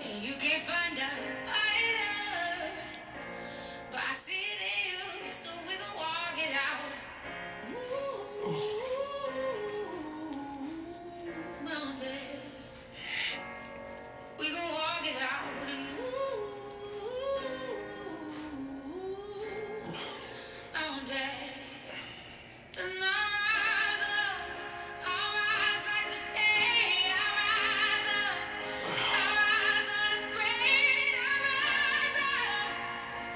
And you can't find a fighter, but I see it in you, so we gon' walk it out. Ooh, mountain, we gon' walk it out. And mountain, and I'll rise like the day. I rise up, I rise unafraid. I rise up,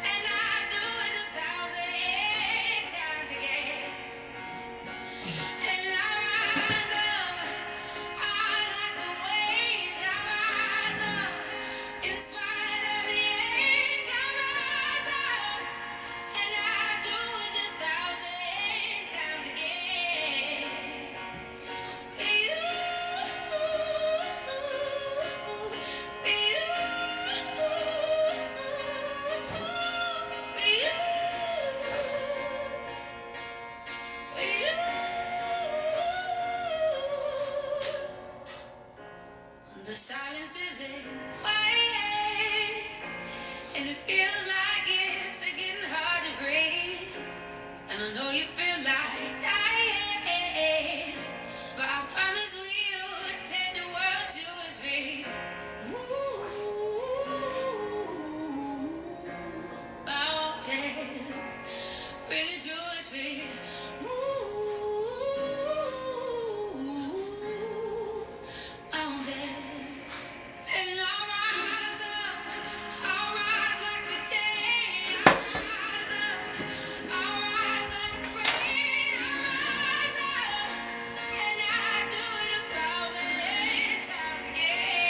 and I do it 1,000 times again. And I rise up, I like the waves. I rise up, in spite of the age. I rise up, and I do it 1,000 times again. The silence isn't quiet, and it feels like it's getting hard to breathe. And I know you feel like dying, but I promise we'll take the world to its feet. Ooh, mountains, bring it to its feet. Ooh, mountains. And I'll rise like the day. I'll rise unafraid. I'll rise up, and I do it 1,000 times again.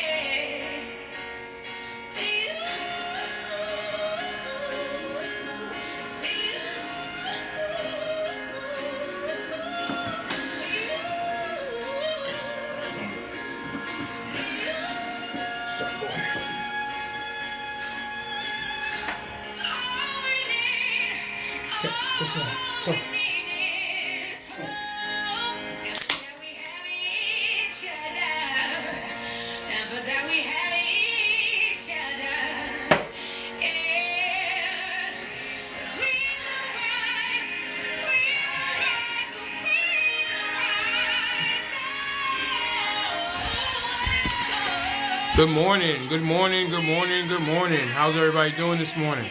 Good morning, good morning, good morning, good morning. How's everybody doing this morning?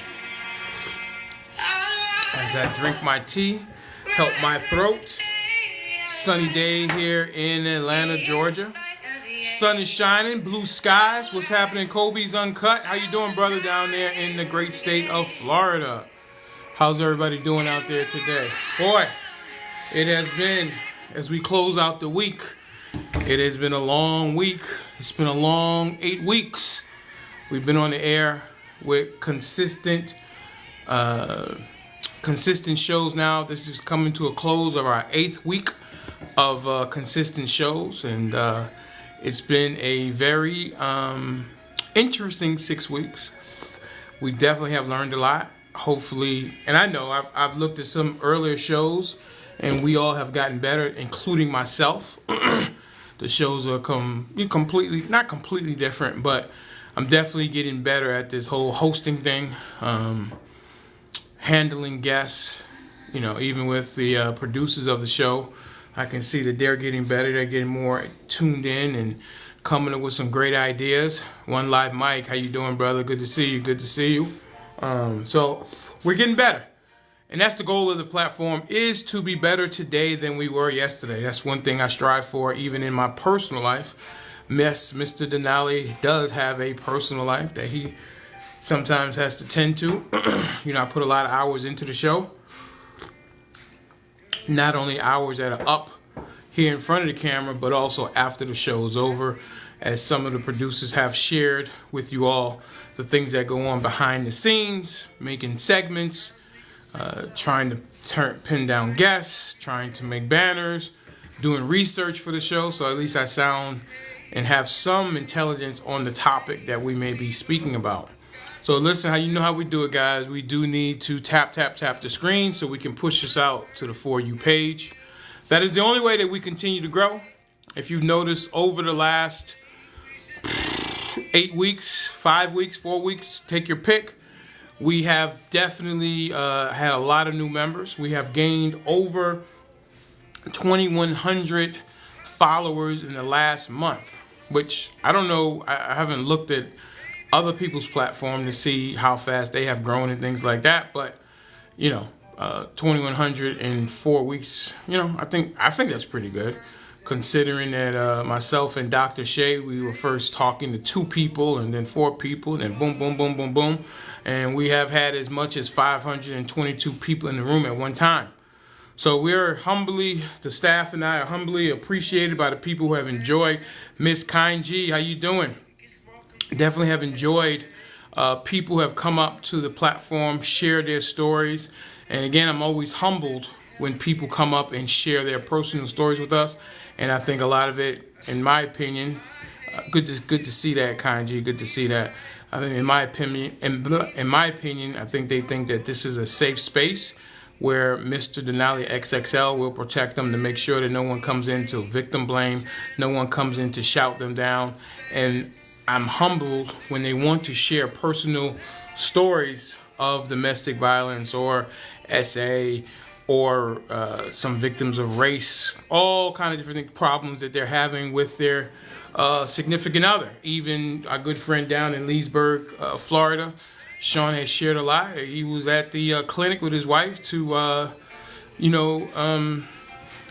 As I drink my tea, help my throat. Sunny day here in Atlanta, Georgia. Sun is shining, blue skies. What's happening, Kobe's Uncut? How you doing, brother, down there in the great state of Florida? How's everybody doing out there today? Boy, it has been, as we close out the week, it has been a long week. It's been a long 8 weeks. We've been on the air with consistent shows now. This is coming to a close of our 8th week of consistent shows. And it's been a very interesting 6 weeks. We definitely have learned a lot. Hopefully, and I know I've looked at some earlier shows and we all have gotten better, including myself. The shows are not completely different, but I'm definitely getting better at this whole hosting thing, handling guests. You know, even with the producers of the show, I can see that they're getting better. They're getting more tuned in and coming up with some great ideas. One Live Mike, how you doing, brother? Good to see you. Good to see you. So we're getting better. And that's the goal of the platform, is to be better today than we were yesterday. That's one thing I strive for, even in my personal life. Mr. Denali does have a personal life that he sometimes has to tend to. You know, I put a lot of hours into the show. Not only hours that are up here in front of the camera, but also after the show is over, as some of the producers have shared with you all the things that go on behind the scenes, making segments, trying to pin down guests, trying to make banners, doing research for the show, so at least I sound and have some intelligence on the topic that we may be speaking about. So listen, how you know how we do it, guys. We do need to tap the screen so we can push this out to the For You page. That is the only way that we continue to grow. If you've noticed over the last 8 weeks, 5 weeks, 4 weeks, take your pick. We have definitely had a lot of new members. We have gained over 2,100 followers in the last month, which I don't know. I haven't looked at other people's platform to see how fast they have grown and things like that. But 2,100 in 4 weeks. I think that's pretty good, considering that myself and Dr. Shay, we were first talking to 2 people and then 4 people, and then boom, boom, boom, boom, boom, and we have had as much as 522 people in the room at one time. So the staff and I are humbly appreciated by the people who have enjoyed. Miss Kind G, how you doing? Definitely have enjoyed people who have come up to the platform, share their stories. And again, I'm always humbled when people come up and share their personal stories with us. And I think a lot of it, in my opinion, good to see that, Kind G. Good to see that. I think, in my opinion, I think they think that this is a safe space where Mr.Denali XXL will protect them, to make sure that no one comes in to victim blame, no one comes in to shout them down. And I'm humbled when they want to share personal stories of domestic violence or SA or some victims of race, all kind of different problems that they're having with their significant other. Even our good friend down in Leesburg, Florida, Sean has shared a lot. He was at the clinic with his wife to,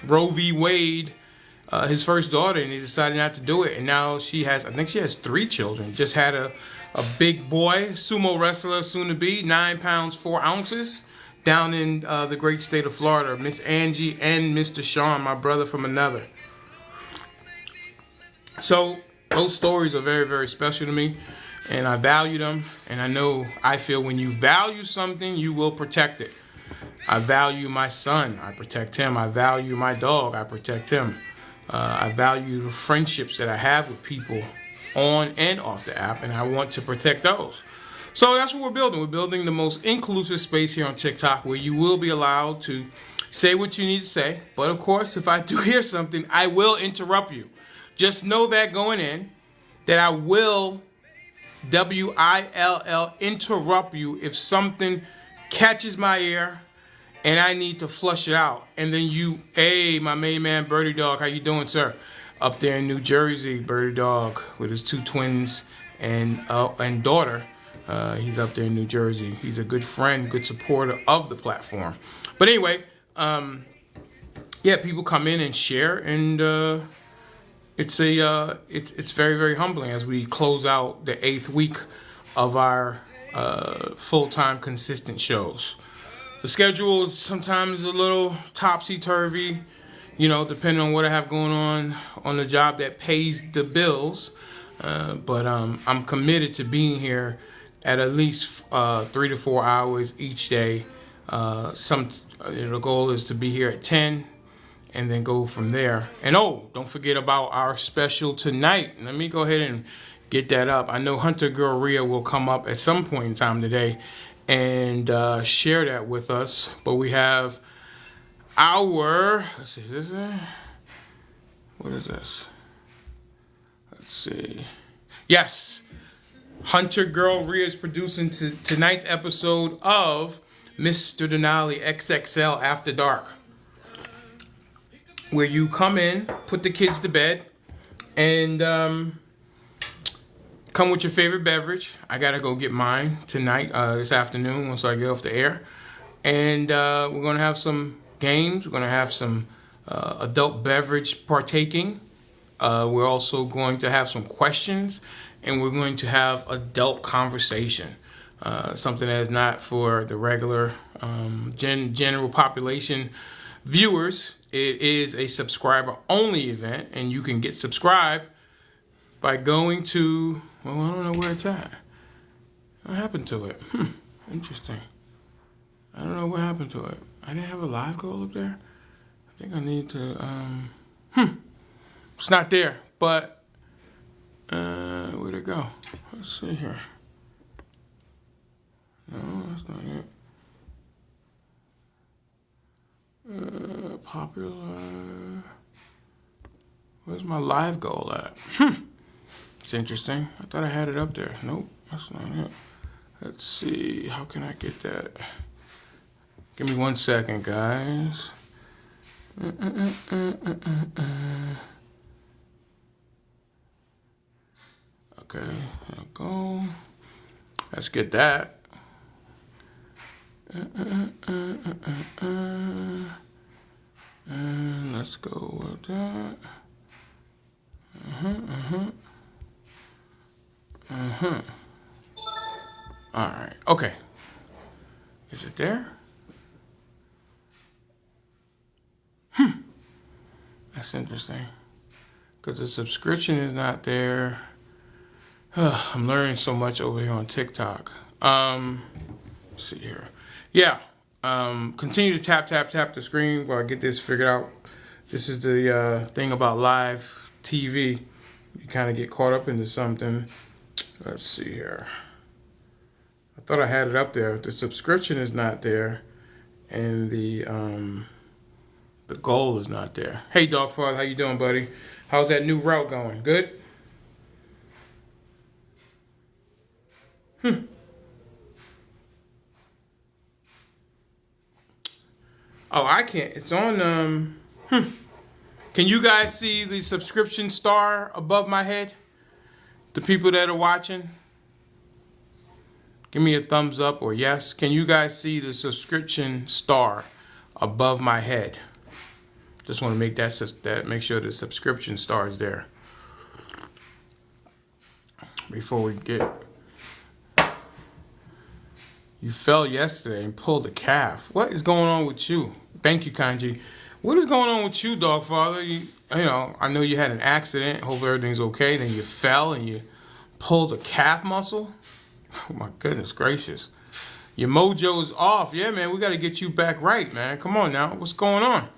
Roe v. Wade, his first daughter, and he decided not to do it. And now I think she has 3 children. Just had a big boy, sumo wrestler, soon to be, 9 pounds, 4 ounces, down in the great state of Florida. Miss Angie and Mr. Sean, my brother from another. So those stories are very, very special to me, and I value them. And I feel when you value something, you will protect it. I value my son, I protect him. I value my dog, I protect him. I value the friendships that I have with people on and off the app, and I want to protect those. So that's what we're building. We're building the most inclusive space here on TikTok, where you will be allowed to say what you need to say. But of course, if I do hear something, I will interrupt you. Just know that going in, that I will WILL interrupt you if something catches my ear and I need to flush it out. And then hey, my main man, Birdie Dog, how you doing, sir? Up there in New Jersey, Birdie Dog, with his 2 twins and daughter. He's up there in New Jersey. He's a good friend, good supporter of the platform. But anyway, people come in and share, and it's very, very humbling as we close out the 8th week of our full-time consistent shows. The schedule is sometimes a little topsy-turvy, depending on what I have going on the job that pays the bills. But I'm committed to being here at least 3 to 4 hours each day. The goal is to be here at 10 and then go from there. And don't forget about our special tonight. Let me go ahead and get that up. I know Hunter Girl Rhea will come up at some point in time today and share that with us. But we have let's see, what is this? Let's see. Yes, Hunter Girl Rhea is producing tonight's episode of Mr.Denali XXL After Dark, where you come in, put the kids to bed, and come with your favorite beverage. I gotta go get mine tonight, this afternoon, once I get off the air. And we're gonna have some games. We're gonna have some adult beverage partaking. We're also going to have some questions, and we're going to have adult conversation. Something that is not for the regular general population viewers. It is a subscriber-only event, and you can get subscribed by going to, I don't know where it's at. What happened to it? Interesting. I don't know what happened to it. I didn't have a live goal up there. I think I need to, it's not there, but, where'd it go? Let's see here. No, that's not it. Popular. Where's my live goal at? It's interesting. I thought I had it up there. Nope, that's not it. Let's see. How can I get that? Give me 1 second, guys. Okay, there we go. Let's get that. And let's go with that. All right. Okay. Is it there? That's interesting. Because the subscription is not there. I'm learning so much over here on TikTok. Let's see here. Yeah. Continue to tap the screen while I get this figured out. This is the thing about live TV. You kind of get caught up into something. Let's see here. I thought I had it up there. The subscription is not there, and the goal is not there. Hey, Dogfather, how you doing, buddy? How's that new route going? Good? Oh, I can't. It's on. Can you guys see the subscription star above my head? The people that are watching? Give me a thumbs up or yes. Can you guys see the subscription star above my head? Just want to make make sure the subscription star is there before we get. You fell yesterday and pulled a calf. What is going on with you? Thank you, Kanji. What is going on with you, Dogfather? You know, I know you had an accident. Hope everything's okay. Then you fell and you pulled a calf muscle. Oh my goodness gracious. Your mojo is off. Yeah, man, we got to get you back right, man. Come on now. What's going on?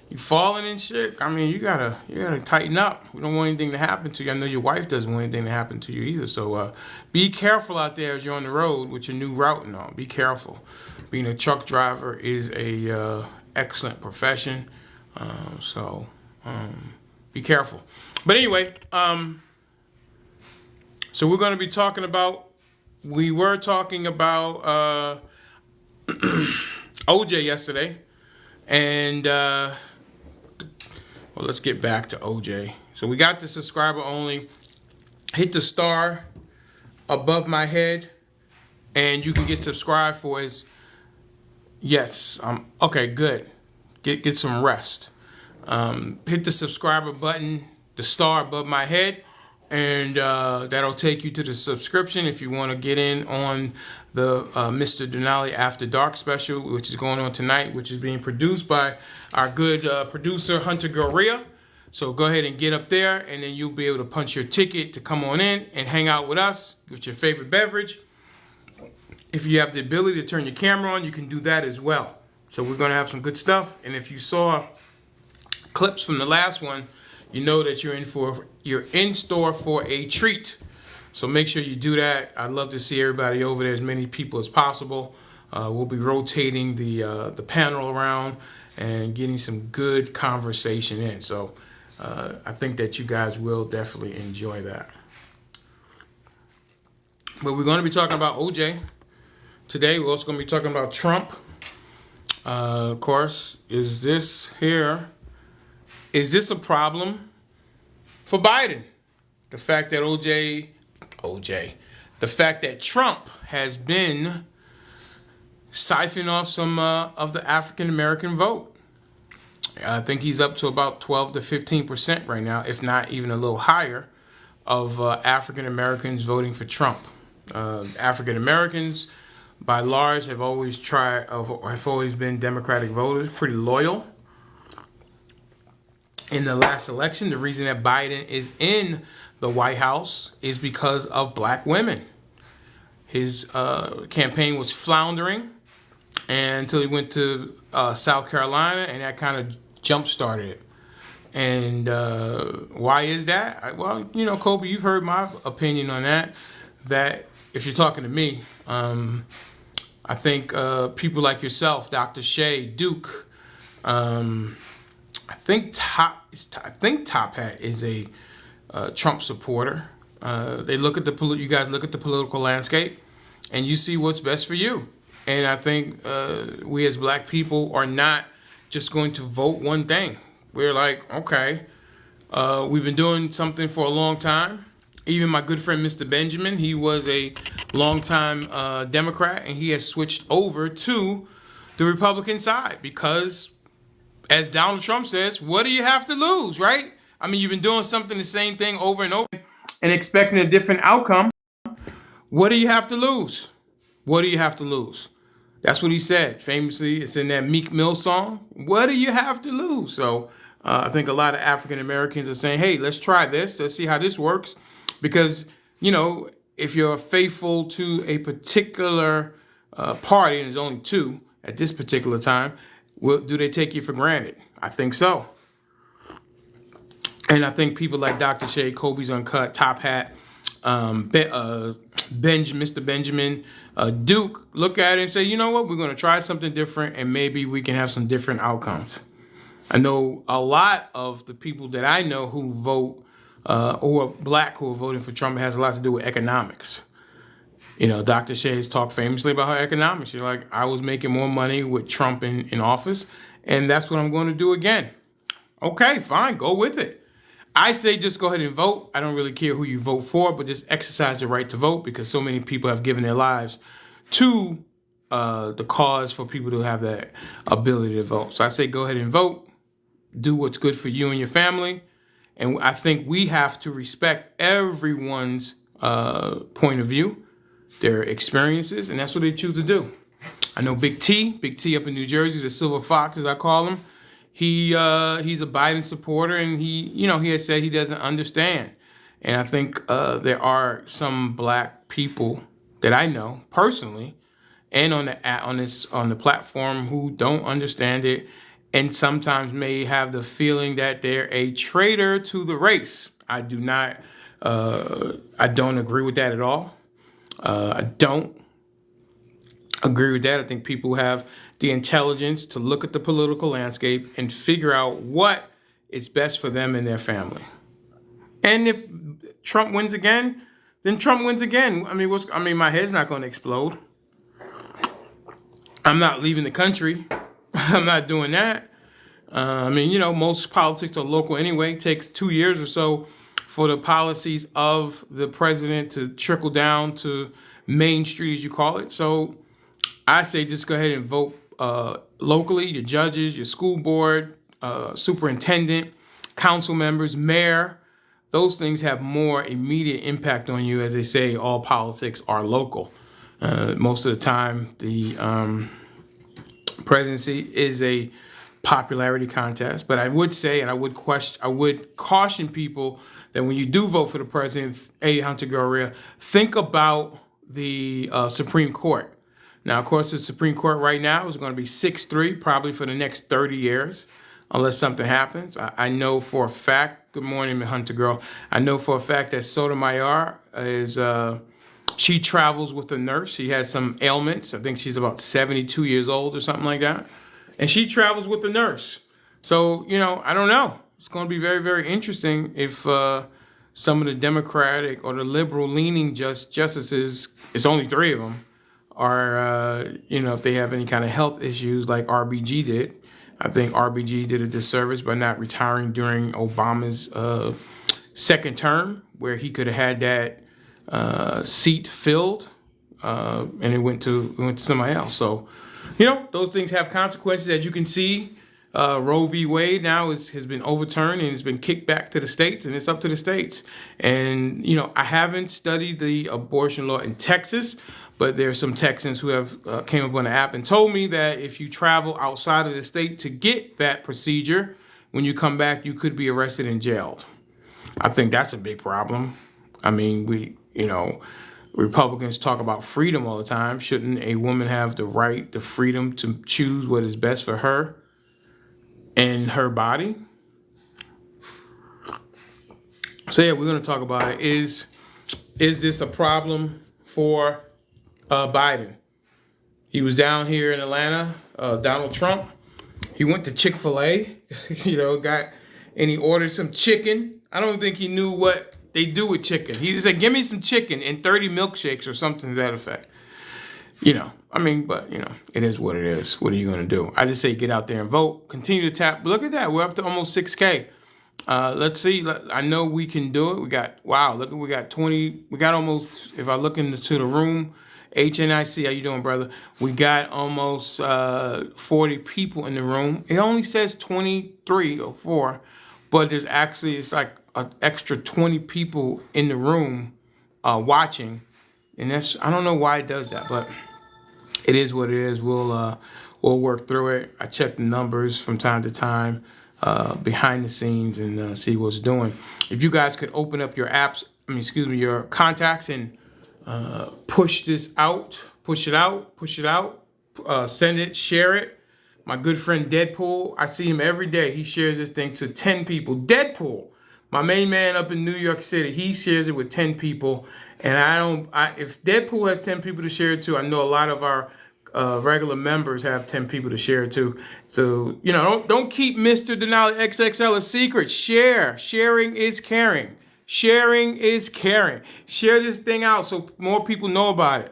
You falling and shit? I mean, you gotta tighten up. We don't want anything to happen to you. I know your wife doesn't want anything to happen to you either. So be careful out there as you're on the road with your new route and all. Be careful. Being a truck driver is a excellent profession. So be careful. But anyway, so we're going to be talking about. We were talking about OJ yesterday, and well, let's get back to OJ. So we got the subscriber only. Hit the star above my head, and you can get subscribed for his. Yes, okay, good. Get some rest. Hit the subscriber button, the star above my head, and that'll take you to the subscription if you want to get in on the Mr.Denali After Dark special, which is going on tonight, which is being produced by our good producer, Hunter Gorilla. So go ahead and get up there, and then you'll be able to punch your ticket to come on in and hang out with us with your favorite beverage. If you have the ability to turn your camera on, you can do that as well. So we're going to have some good stuff. And if you saw clips from the last one, you know that you're in store for a treat. So make sure you do that. I'd love to see everybody over there, as many people as possible. We'll be rotating the panel around and getting some good conversation in. So I think that you guys will definitely enjoy that. But we're going to be talking about OJ today. We're also going to be talking about Trump. Of course, is this a problem for Biden? The fact that the fact that Trump has been siphoning off some of the African American vote. I think he's up to about 12 to 15% right now, if not even a little higher, of African Americans voting for Trump. African Americans, by large, have always been Democratic voters, pretty loyal. In the last election, the reason that Biden is in the White House is because of black women. His campaign was floundering until he went to South Carolina, and that kind of jump-started it. And why is that? Well, you know, Kobe, you've heard my opinion on that. That if you're talking to me, I think people like yourself, Dr. Shay, Duke, I think Top Hat is a Trump supporter. They look at you guys look at the political landscape, and you see what's best for you. And I think we as black people are not just going to vote one thing. We're like, okay, we've been doing something for a long time. Even my good friend Mr. Benjamin, he was a longtime Democrat, and he has switched over to the Republican side because, as Donald Trump says, what do you have to lose, right? I mean, you've been doing something the same thing over and over and expecting a different outcome. What do you have to lose? What do you have to lose? That's what he said. Famously, it's in that Meek Mill song. What do you have to lose? So I think a lot of African Americans are saying, hey, let's try this. Let's see how this works. Because, if you're faithful to a particular party, and there's only two at this particular time, do they take you for granted? I think so. And I think people like Dr. Shay, Kobe's Uncut, Top Hat, Mr. Benjamin, Duke, look at it and say, you know what, we're going to try something different, and maybe we can have some different outcomes. I know a lot of the people that I know who vote, who are black, who are voting for Trump, has a lot to do with economics. Dr. Shay has talked famously about her economics. She's like, I was making more money with Trump in office, and that's what I'm going to do again. Okay, fine, go with it. I say just go ahead and vote. I don't really care who you vote for, but just exercise the right to vote, because so many people have given their lives to the cause for people to have that ability to vote. So I say go ahead and vote. Do what's good for you and your family. And I think we have to respect everyone's point of view, their experiences, and that's what they choose to do. I know Big T up in New Jersey, the Silver Fox, as I call him. He's a Biden supporter, and he has said he doesn't understand. And I think there are some black people that I know personally, and on the platform, who don't understand it, and sometimes may have the feeling that they're a traitor to the race. I don't agree with that at all. I don't agree with that. I think people have the intelligence to look at the political landscape and figure out what is best for them and their family. And if Trump wins again, then Trump wins again. I mean, my head's not going to explode. I'm not leaving the country. I'm not doing that. Most politics are local anyway. It takes 2 years or so for the policies of the president to trickle down to Main Street, as you call it. So I say just go ahead and vote locally, your judges, your school board, superintendent, council members, mayor. Those things have more immediate impact on you. As they say, all politics are local. Most of the time, the presidency is a popularity contest. But I would say, and I would caution people that when you do vote for the president, Hunter Gorria, think about the Supreme Court. Now, of course, the Supreme Court right now is going to be 6-3, probably for the next 30 years, unless something happens. I know for a fact, good morning, Hunter Girl. I know for a fact that Sotomayor she travels with a nurse. She has some ailments. I think she's about 72 years old or something like that. And she travels with a nurse. So, I don't know. It's going to be very, very interesting if some of the Democratic or the liberal-leaning justices, it's only 3 of them, are, if they have any kind of health issues like RBG did. I think RBG did a disservice by not retiring during Obama's second term, where he could have had that seat filled, and it went to somebody else. So, those things have consequences. As you can see, Roe v. Wade now has been overturned and it's been kicked back to the states, and it's up to the states. And, I haven't studied the abortion law in Texas, but there are some Texans who have came up on the app and told me that if you travel outside of the state to get that procedure, when you come back, you could be arrested and jailed. I think that's a big problem. I mean, Republicans talk about freedom all the time. Shouldn't a woman have the right, the freedom to choose what is best for her and her body? So yeah, we're going to talk about it. Is this a problem for Biden? He was down here in Atlanta, Donald Trump. He went to Chick-fil-A, and he ordered some chicken. I don't think he knew what they do with chicken. He said, give me some chicken and 30 milkshakes or something to that effect. I mean, but, it is what it is. What are you going to do? I just say get out there and vote. Continue to tap. Look at that. We're up to almost 6K. Let's see. I know we can do it. We got 20. We got almost, if I look into the room, HNIC, how you doing, brother? We got almost 40 people in the room. It only says 23 or 4, but it's like an extra 20 people in the room watching. And I don't know why it does that, but it is what it is. We'll work through it. I check the numbers from time to time behind the scenes and see what's doing. If you guys could open up your apps, your contacts and push it out, send it, share it. My good friend Deadpool, I see him every day. He shares this thing to 10 people. Deadpool, my main man up in New York City, he shares it with 10 people. And if Deadpool has 10 people to share it to, I know a lot of our regular members have 10 people to share it to. So, don't keep Mr.Denali XXL a secret. Share. Sharing is caring. Sharing is caring. Share this thing out so more people know about it.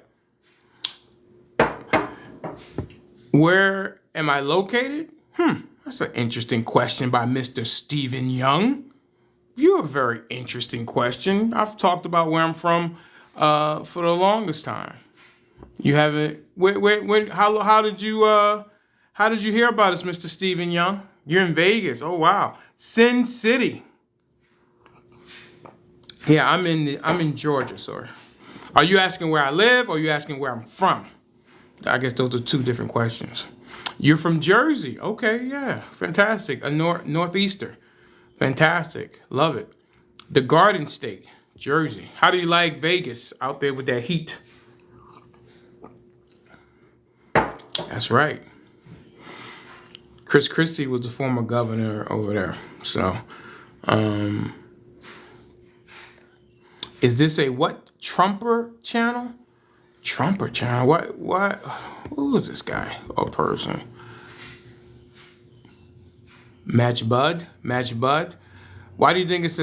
Where am I located? That's an interesting question by Mr. Stephen Young. You're a very interesting question. I've talked about where I'm from for the longest time. You haven't. How did you hear about us, Mr. Stephen Young? You're in Vegas. Oh wow, Sin City. Yeah, I'm in Georgia, sir. Are you asking where I live, or are you asking where I'm from? I guess those are two different questions. You're from Jersey. Okay, yeah, fantastic. A northeaster. Fantastic. Love it. The Garden State, Jersey. How do you like Vegas out there with that heat? That's right. Chris Christie was the former governor over there. So, is this a what? Trumper channel? Trumper channel? What? Who is this guy or person? Match Bud? Why do you think it's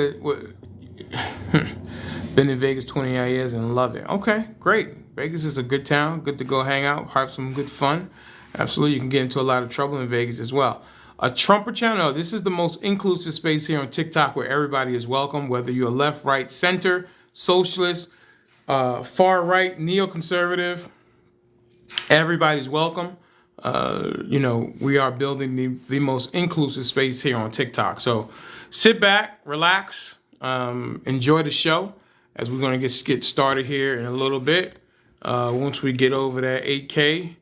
been in Vegas 28 years and love it? Okay, great. Vegas is a good town. Good to go hang out, have some good fun. Absolutely, you can get into a lot of trouble in Vegas as well. A Trumper channel. This is the most inclusive space here on TikTok where everybody is welcome, whether you're left, right, center, socialist, far right, neoconservative. Everybody's welcome. We are building the most inclusive space here on TikTok. So sit back, relax, enjoy the show as we're going to get started here in a little bit. Once we get over that 8K,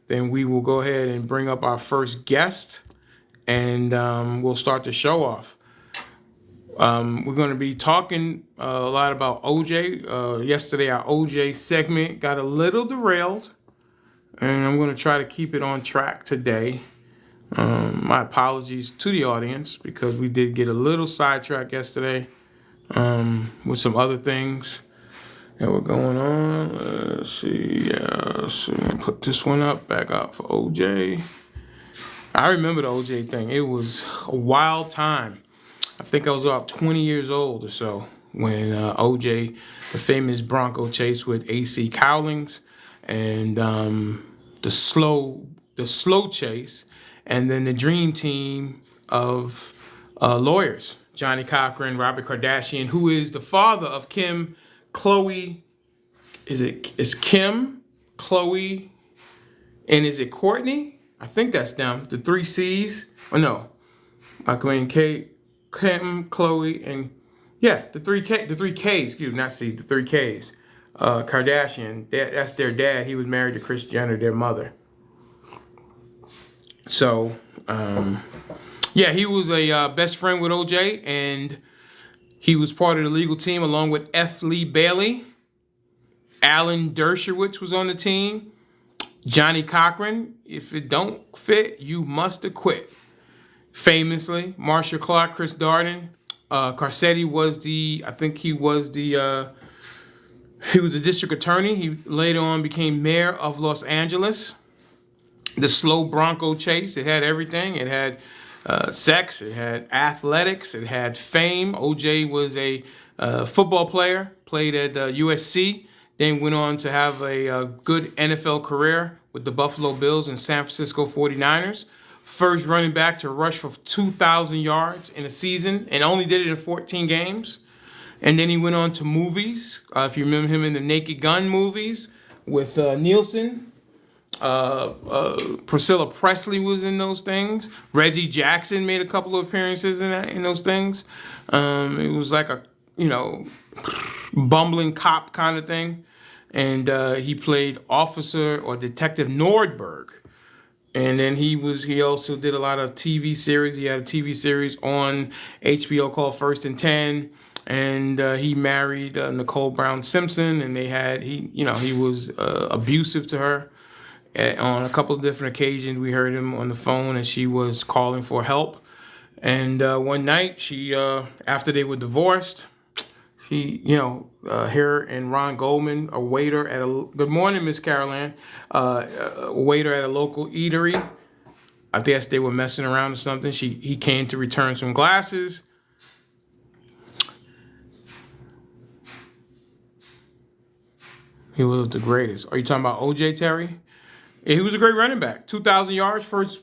then we will go ahead and bring up our first guest and we'll start the show off. We're going to be talking a lot about OJ. Yesterday, our OJ segment got a little derailed. And I'm going to try to keep it on track today. My apologies to the audience because we did get a little sidetracked yesterday with some other things that were going on. Let's see. So I'm going to put this one back up for OJ. I remember the OJ thing. It was a wild time. I think I was about 20 years old or so when OJ, the famous Bronco chase with AC Cowlings, and the slow chase, and then the dream team of lawyers, Johnny Cochran, Robert Kardashian, who is the father of Kim, Khloe. Is Kim, Khloe, and is it Courtney? I think that's them. The 3 C's. Oh no, Kim, Khloe, and yeah, the 3 K's. Excuse me, not C. The 3 K's. Kardashian, that's their dad. He was married to Kris Jenner, their mother. So, he was a best friend with OJ, and he was part of the legal team along with F. Lee Bailey. Alan Dershowitz was on the team. Johnny Cochran, if it don't fit, you must have quit. Famously, Marsha Clark, Chris Darden. Garcetti was the district attorney. He later on became mayor of Los Angeles. The slow Bronco chase, it had everything. It had sex, it had athletics, it had fame. OJ was a Football player, played at USC, then went on to have a good NFL career with the Buffalo Bills and San Francisco 49ers. First running back to rush for 2,000 yards in a season, and only did it in 14 games. And then he went on to movies. If you remember him in the Naked Gun movies with Nielsen. Priscilla Presley was in those things. Reggie Jackson made a couple of appearances in those things. It was like a, bumbling cop kind of thing. And he played Officer or Detective Nordberg. And then he also did a lot of TV series. He had a TV series on HBO called First and 10. And he married Nicole Brown Simpson, and he was abusive to her. On a couple of different occasions, we heard him on the phone, and she was calling for help. And one night, after they were divorced, her and Ron Goldman, a waiter at good morning, Miss Caroline, a waiter at a local eatery. I guess they were messing around or something. He came to return some glasses. He was the greatest. Are you talking about OJ Terry? Yeah, he was a great running back. 2,000 yards, first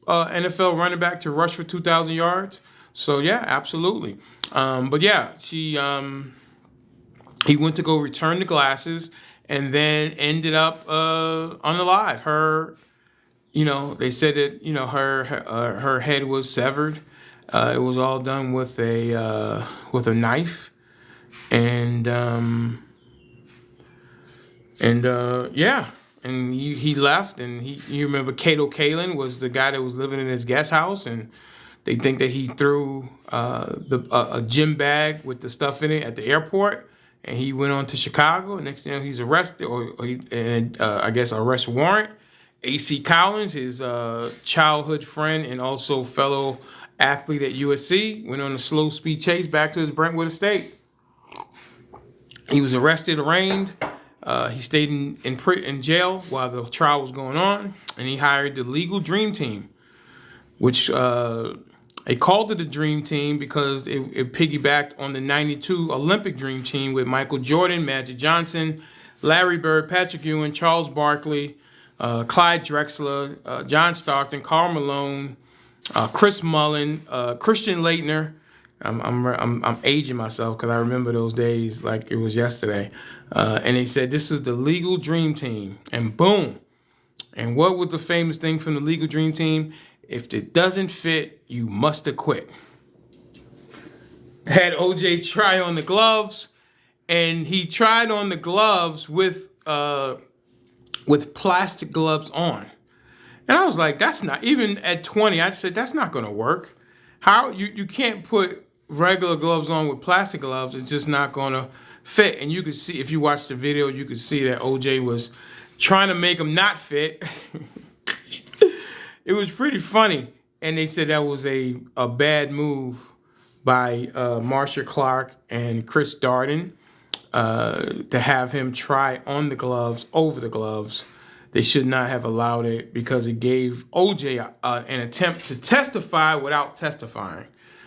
NFL running back to rush for 2,000 yards. So yeah, absolutely. But yeah, he went to go return the glasses, and then ended up unalive. They said that her head was severed. It was all done with a knife, and yeah. And he left, and you remember Cato Kalin was the guy that was living in his guest house, and they think that he threw a gym bag with the stuff in it at the airport, and he went on to Chicago. And next thing you know, he's arrested, I guess arrest warrant. A.C. Collins, his childhood friend and also fellow athlete at USC, went on a slow speed chase back to his Brentwood estate. He was arrested, arraigned. He stayed in jail while the trial was going on, and he hired the Legal Dream Team, which they called it the Dream Team because it piggybacked on the '92 Olympic Dream Team with Michael Jordan, Magic Johnson, Larry Bird, Patrick Ewing, Charles Barkley, Clyde Drexler, John Stockton, Karl Malone, Chris Mullin, Christian Laettner. I'm aging myself because I remember those days like it was yesterday. And they said this is the Legal Dream Team, and boom. And what was the famous thing from the Legal Dream Team? If it doesn't fit, you must have quit. Had OJ try on the gloves, and he tried on the gloves with plastic gloves on. And I was like, that's not, even at 20, I said, that's not going to work. How you can't put regular gloves on with plastic gloves. It's just not going to fit. And you could see, if you watch the video, you could see that OJ was trying to make them not fit. It was pretty funny. And they said that was a bad move by Marsha Clark and Chris Darden to have him try on the gloves over the gloves. They should not have allowed it because it gave OJ an attempt to testify without testifying.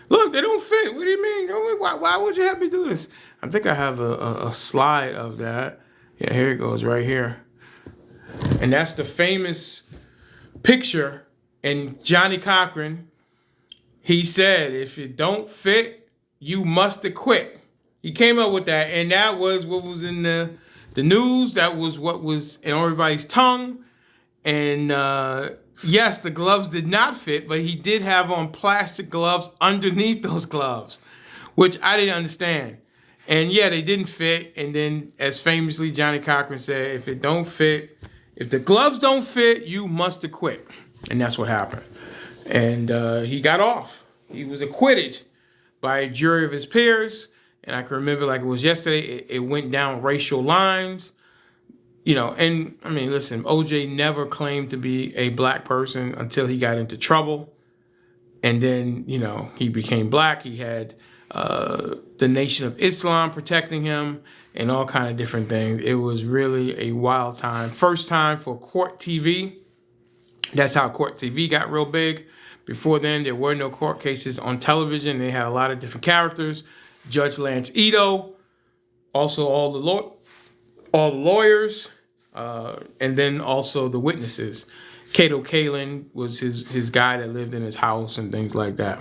Look, they don't fit. What do you mean? Why would you have me do this? I think I have a slide of that. Yeah, here it goes right here. And that's the famous picture. And Johnny Cochran, he said, if it don't fit, you must have quit. He came up with that. And that was what was in the news. That was what was in everybody's tongue. And yes, the gloves did not fit, but he did have on plastic gloves underneath those gloves, which I didn't understand. And yeah, they didn't fit. And then, as famously Johnny Cochran said, if it don't fit, if the gloves don't fit, you must have quit. And that's what happened. And he got off. He was acquitted by a jury of his peers. And I can remember like it was yesterday, it went down racial lines. And I mean, listen, OJ never claimed to be a black person until he got into trouble. And then, he became black. He had the Nation of Islam protecting him and all kind of different things. It was really a wild time. First time for court TV. That's how court TV got real big. Before then, there were no court cases on television. They had a lot of different characters. Judge Lance Ito, also all the lawyers, and then also the witnesses. Cato Kalin was his guy that lived in his house and things like that.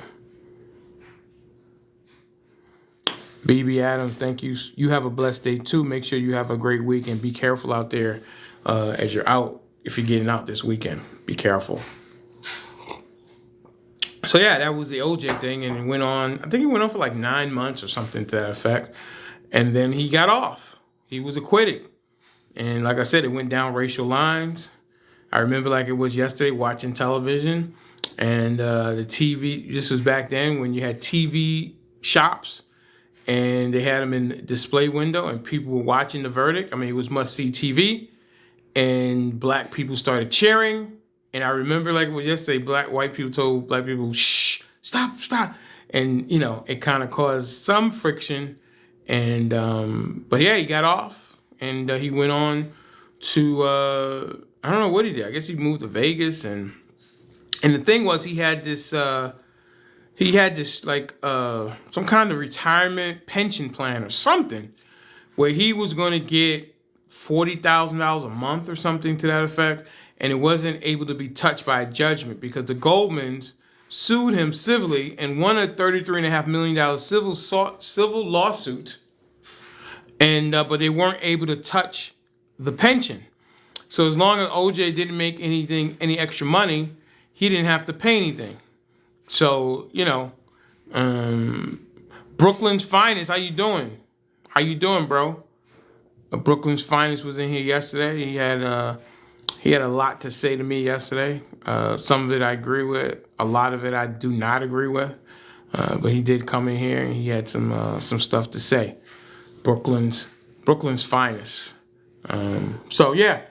BB Adams, thank you. You have a blessed day too. Make sure you have a great week and be careful out there as you're out. If you're getting out this weekend, be careful. So yeah, that was the OJ thing, and it went on. I think it went on for like 9 months or something to that effect, and then he got off. He was acquitted, and like I said, it went down racial lines. I remember like it was yesterday watching television, and the TV. This was back then when you had TV shops, and they had them in the display window, and people were watching the verdict. I mean, it was must-see TV, and black people started cheering. And I remember like it was yesterday, white people told black people, shh, stop. And, you know, it kind of caused some friction. And, but yeah, he got off, and he went on to, I don't know what he did. I guess he moved to Vegas. And the thing was, he had this like, some kind of retirement pension plan or something where he was going to get $40,000 a month or something to that effect. And it wasn't able to be touched by a judgment because the Goldmans sued him civilly and won a $33.5 million civil lawsuit. And but they weren't able to touch the pension. So as long as OJ didn't make any extra money, he didn't have to pay anything. So, you know, Brooklyn's Finest, how you doing? How you doing, bro? Brooklyn's Finest was in here yesterday. He had a lot to say to me yesterday. Some of it I agree with. A lot of it I do not agree with. But he did come in here and he had some stuff to say. Brooklyn's Finest. So yeah,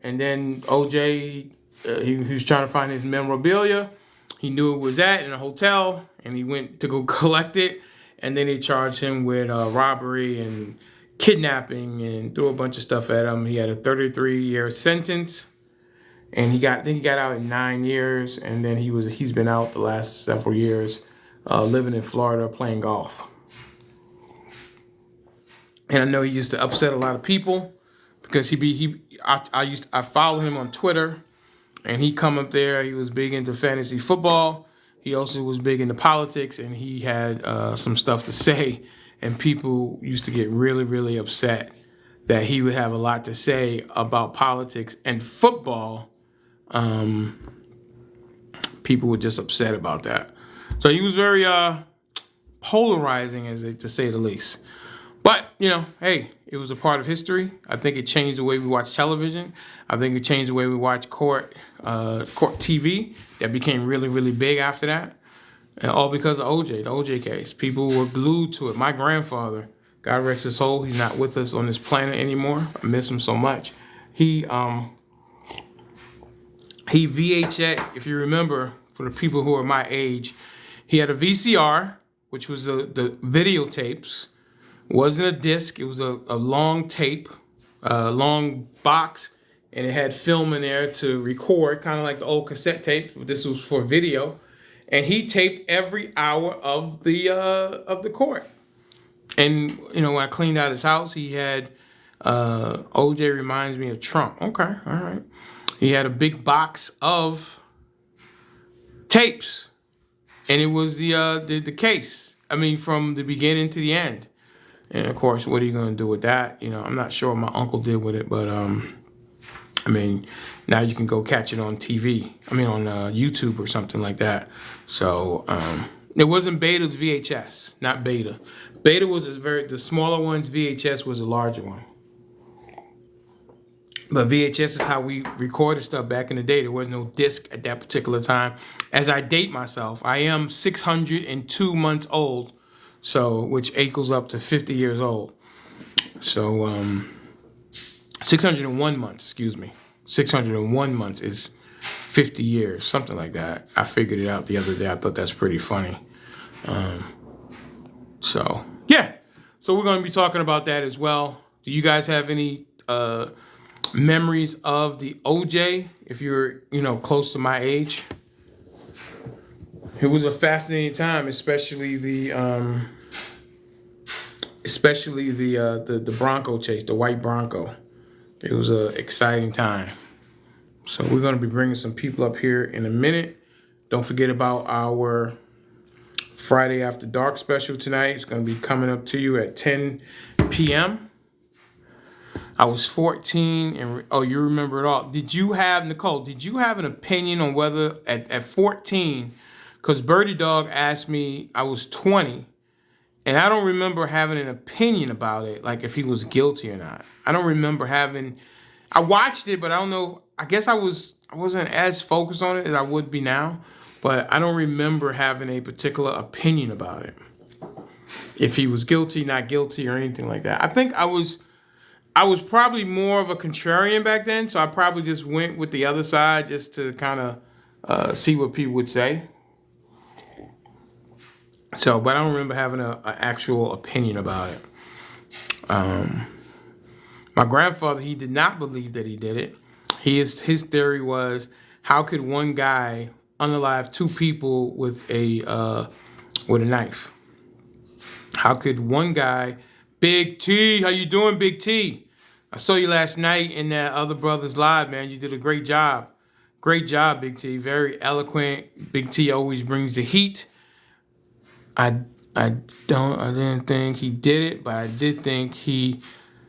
and then OJ, he was trying to find his memorabilia. He knew it was in a hotel, and he went to go collect it. And then they charged him with robbery and kidnapping and threw a bunch of stuff at him. He had a 33-year sentence, and I think he got out in 9 years. And then he's been out the last several years, living in Florida playing golf. And I know he used to upset a lot of people because I follow him on Twitter, and he come up there. He was big into fantasy football. He also was big into politics, and he had some stuff to say. And people used to get really, really upset that he would have a lot to say about politics and football. People were just upset about that. So he was very polarizing, to say the least. But, you know, hey, it was a part of history. I think it changed the way we watch television. I think it changed the way we watch court TV. That became really, really big after that. And all because of OJ, the OJ case. People were glued to it. My grandfather, God rest his soul, he's not with us on this planet anymore. I miss him so much. He VHS, if you remember, for the people who are my age, he had a VCR, which was the videotapes. It wasn't a disc. It was a long tape, long box, and it had film in there to record, kind of like the old cassette tape. But this was for video, and he taped every hour of the court. And you know, when I cleaned out his house, he had OJ reminds me of Trump. Okay, all right. He had a big box of tapes, and it was the case. I mean, from the beginning to the end. And of course, what are you going to do with that? You know, I'm not sure what my uncle did with it, but I mean, now you can go catch it on TV. I mean, on YouTube or something like that. So it wasn't Beta, it was VHS, not Beta. Beta was the smaller ones. VHS was a larger one. But VHS is how we recorded stuff back in the day. There was no disc at that particular time. As I date myself, I am 602 months old. So, which equals up to 50 years old. So, 601 months, excuse me. 601 months is 50 years, something like that. I figured it out the other day. I thought that's pretty funny. So, yeah. So, we're going to be talking about that as well. Do you guys have any memories of the OJ, if you're, close to my age? It was a fascinating time, especially the especially the Bronco chase, the white Bronco. It was an exciting time. So we're going to be bringing some people up here in a minute. Don't forget about our Friday After Dark special tonight. It's going to be coming up to you at 10 p.m. I was 14, and oh, you remember it all. Did you have, Nicole, did you have an opinion on whether at 14, because Birdie Dog asked me, I was 20, and I don't remember having an opinion about it, like if he was guilty or not. I don't remember having, I watched it, but I don't know, I guess I wasn't as focused on it as I would be now, but I don't remember having a particular opinion about it. If he was guilty, not guilty, or anything like that. I think I was probably more of a contrarian back then, so I probably just went with the other side just to kind of see what people would say. So, but I don't remember having an actual opinion about it. My grandfather, he did not believe that he did it. His theory was, how could one guy unalive two people with a knife? How could one guy, Big T, how you doing, Big T? I saw you last night in that Other Brothers Live, man. You did a great job. Great job, Big T. Very eloquent. Big T always brings the heat. I didn't think he did it, but I did think he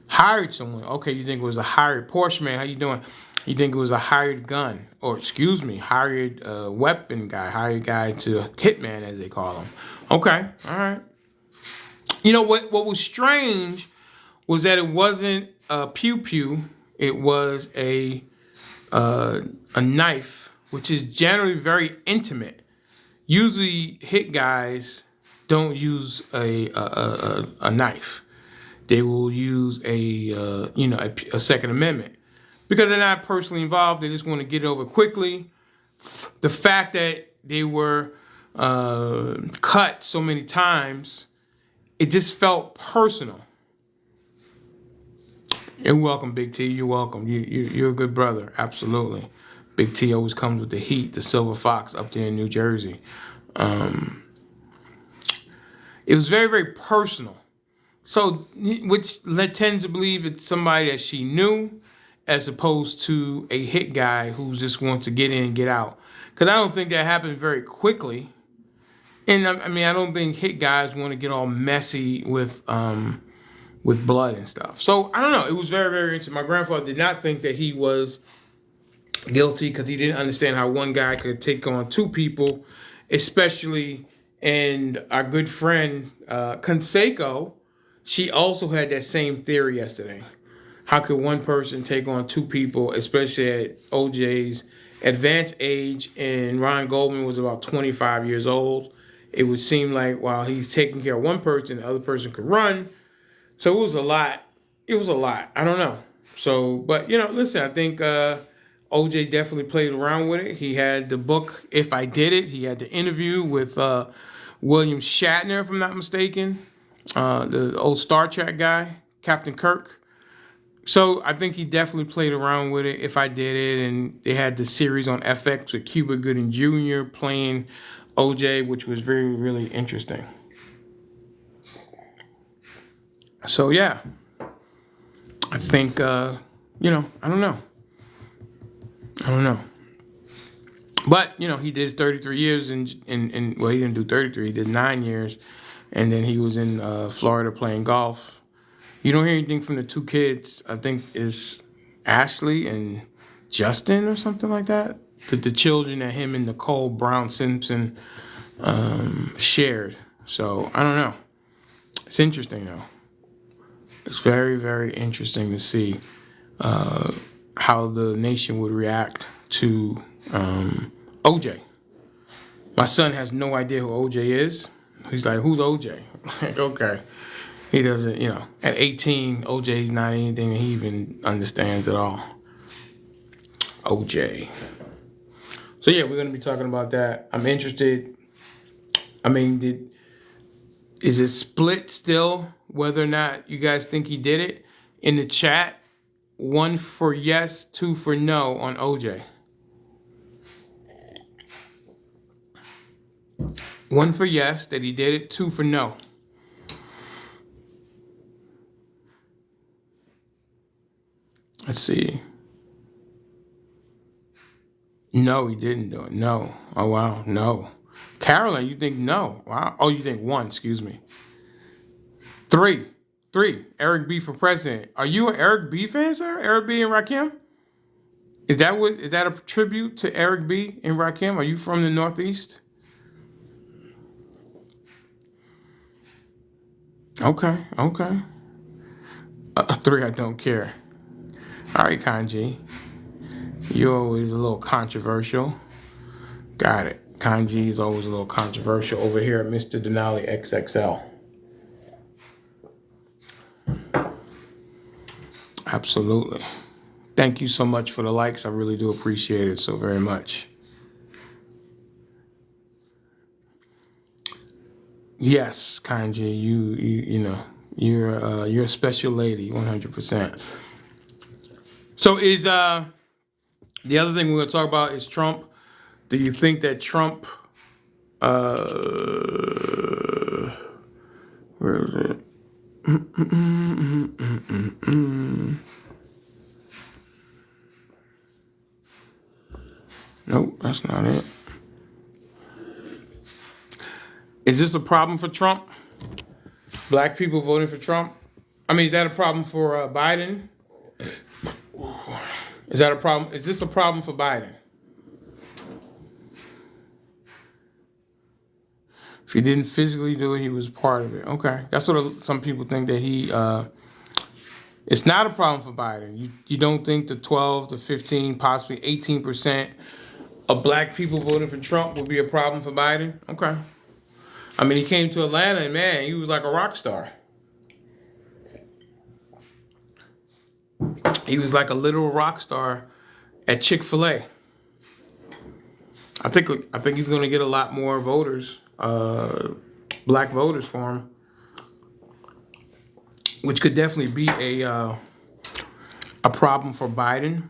hired someone. Okay, you think it was a hired Porsche man? How you doing? You think it was a hired gun, or excuse me, hired weapon guy, hired guy to hitman as they call him. Okay, all right. You know what? What was strange was that it wasn't a pew pew. It was a knife, which is generally very intimate. Usually, hit guys don't use a knife. They will use a Second Amendment because they're not personally involved. They just want to get it over quickly. The fact that they were cut so many times, it just felt personal. You're welcome, Big T. You're welcome. You're a good brother. Absolutely. Big T always comes with the heat, the Silver Fox up there in New Jersey. It was very, very personal. So, which tends to believe it's somebody that she knew as opposed to a hit guy who just wants to get in and get out. Because I don't think that happened very quickly. And I mean, I don't think hit guys want to get all messy with blood and stuff. So I don't know. It was very, very interesting. My grandfather did not think that he was guilty because he didn't understand how one guy could take on two people, especially. And our good friend Conseco, she also had that same theory yesterday. How could one person take on two people, especially at OJ's advanced age? And Ron Goldman was about 25 years old. It would seem like while he's taking care of one person, the other person could run. So it was a lot. It was a lot. I don't know. So, but, listen, I think OJ definitely played around with it. He had the book, If I Did It. He had the interview with William Shatner, if I'm not mistaken. The old Star Trek guy, Captain Kirk. So I think he definitely played around with it, If I Did It. And they had the series on FX with Cuba Gooding Jr. playing OJ, which was very, really interesting. So, yeah. I think, I don't know. But, he did 33 years well, he didn't do 33, he did 9 years. And then he was in Florida playing golf. You don't hear anything from the two kids. I think it's Ashley and Justin or something like that. The children that him and Nicole Brown Simpson shared. So, I don't know. It's interesting, though. It's very, very interesting to see how the nation would react to OJ. My son has no idea who OJ is. He's like, who's OJ? Like, okay. He doesn't, at 18, OJ's not anything that he even understands at all. OJ. So, yeah, we're going to be talking about that. I'm interested. I mean, is it split still whether or not you guys think he did it? In the chat, 1 for yes, 2 for no on OJ. 1 for yes, that he did it, 2 for no. Let's see. No, he didn't do it. No. Oh, wow. No. Carolyn, you think no? Wow. Oh, you think one. Excuse me. Three. Three. Eric B for president. Are you an Eric B fan, sir? Eric B and Rakim? Is that a tribute to Eric B and Rakim? Are you from the Northeast? Okay. Okay. Three. I don't care. All right, Kanji. You're always a little controversial. Got it. Kanji is always a little controversial over here at Mr.Denali XXL. Absolutely. Thank you so much for the likes. I really do appreciate it so very much. Yes, Kanji, you know you're a special lady, 100%. So is the other thing we're gonna talk about is Trump. Do you think that Trump where is it? Nope, that's not it. Is this a problem for Trump? Black people voting for Trump? I mean, is that a problem for Biden? Is that a problem? Is this a problem for Biden? If he didn't physically do it, he was part of it. Okay, that's what some people think that he. It's not a problem for Biden. You don't think the 12 to 15, possibly 18% of black people voting for Trump would be a problem for Biden? Okay. I mean, he came to Atlanta and man, he was like a rock star. He was like a literal rock star at Chick-fil-A. I think he's going to get a lot more voters, black voters for him, which could definitely be a problem for Biden,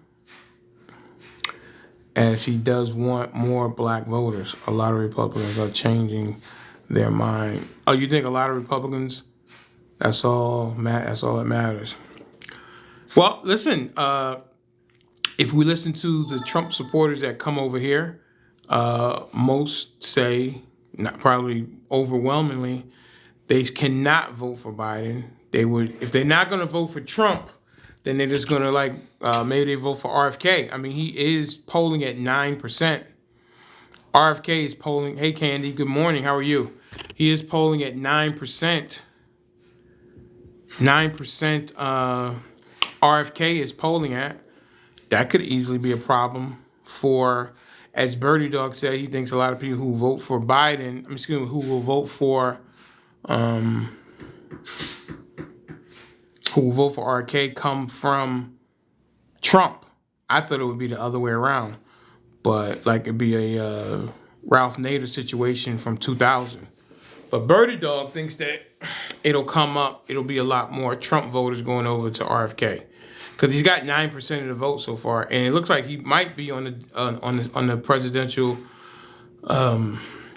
as he does want more black voters. A lot of Republicans are changing their mind. Oh, you think a lot of Republicans? That's all that matters. Well, listen. If we listen to the Trump supporters that come over here, most say, not probably overwhelmingly, they cannot vote for Biden. They would, if they're not going to vote for Trump, then they're just going to maybe they vote for RFK. I mean, he is polling at 9%. RFK is polling. Hey, Candy. Good morning. How are you? He is polling at 9%. 9%. RFK is polling at. That could easily be a problem for, as Birdie Dog said, he thinks a lot of people who vote for Biden, who will vote for RFK come from Trump. I thought it would be the other way around, but like it'd be a Ralph Nader situation from 2000. But Birdie Dog thinks that it'll be a lot more Trump voters going over to RFK. Because he's got 9% of the vote so far, and it looks like he might be on the presidential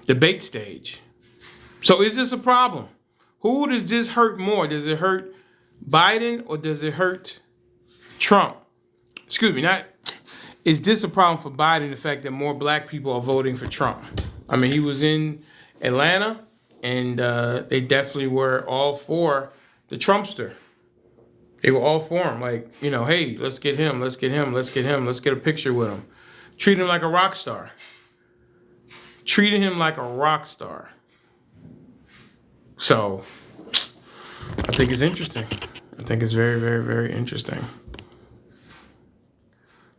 debate stage. So is this a problem? Who does this hurt more? Does it hurt Biden or does it hurt Trump? Excuse me, not. Is this a problem for Biden? The fact that more black people are voting for Trump. I mean, he was in Atlanta, and they definitely were all for the Trumpster. They were all for him, like, hey, let's get him, let's get him, let's get him, let's get a picture with him. Treat him like a rock star. Treating him like a rock star. So, I think it's interesting. I think it's very, very, very interesting.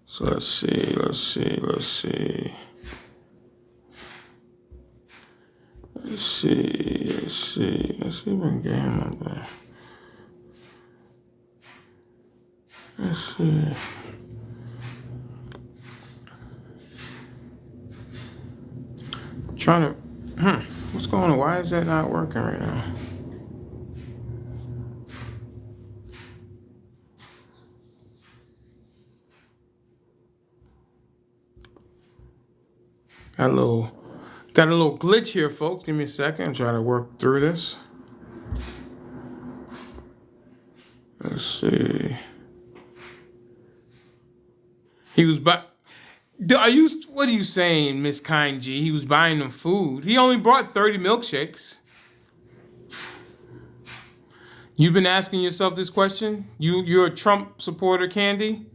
So let's see. Let's see if we can get him up there. Let's see. Trying to, what's going on? Why is that not working right now? Got a little glitch here, folks. Give me a second. I'm trying to work through this. Let's see. He was bu- Are you? What are you saying, Miss Kind G? He was buying them food. He only brought 30 milkshakes. You've been asking yourself this question. You're a Trump supporter, Candy.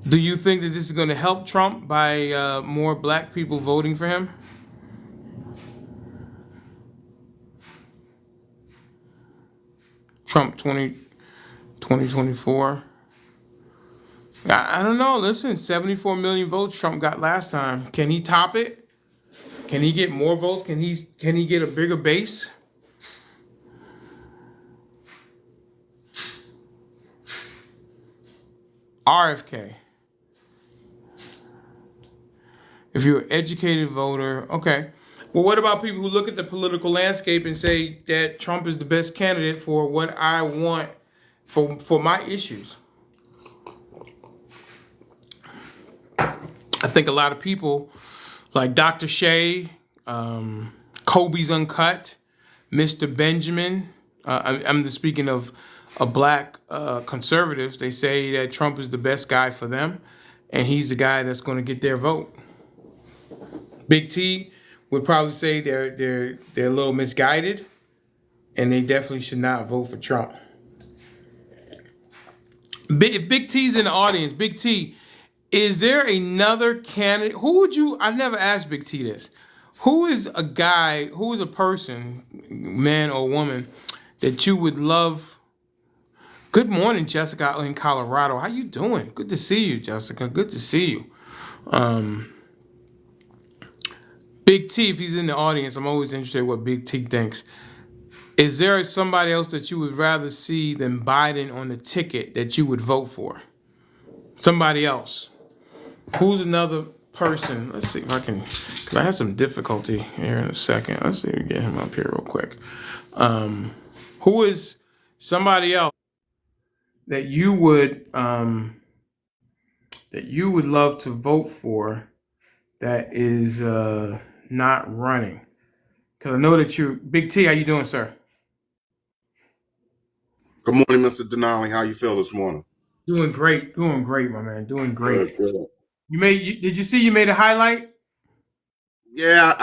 Do you think that this is going to help Trump by more black people voting for him? Trump 2024. I don't know. Listen, 74 million votes Trump got last time. Can he top it? Can he get more votes? Can he get a bigger base? RFK. If you're an educated voter, okay. Well, what about people who look at the political landscape and say that Trump is the best candidate for what I want for my issues? I think a lot of people like Dr. Shea, Kobe's Uncut, Mr. Benjamin. I'm just speaking of black conservatives. They say that Trump is the best guy for them, and he's the guy that's going to get their vote. Big T would probably say they're a little misguided, and they definitely should not vote for Trump. If Big T's in the audience, Big T, is there another candidate? Who would you? I never asked Big T this. Who is a guy? Who is a person, man or woman, that you would love? Good morning, Jessica in Colorado. How you doing? Good to see you, Jessica. Good to see you. Um, Big T, if he's in the audience, I'm always interested in what Big T thinks. Is there somebody else that you would rather see than Biden on the ticket that you would vote for? Somebody else. Who's another person? Let's see if I can. Cause I have some difficulty here in a second. Let's see if we get him up here real quick. Who is somebody else that you would love to vote for that is not running? Because I know that you, Big T. How you doing, sir? Good morning, Mr.Denali. How you feel this morning? Doing great, my man. Doing great. Good, good. Did you see you made a highlight, Yeah,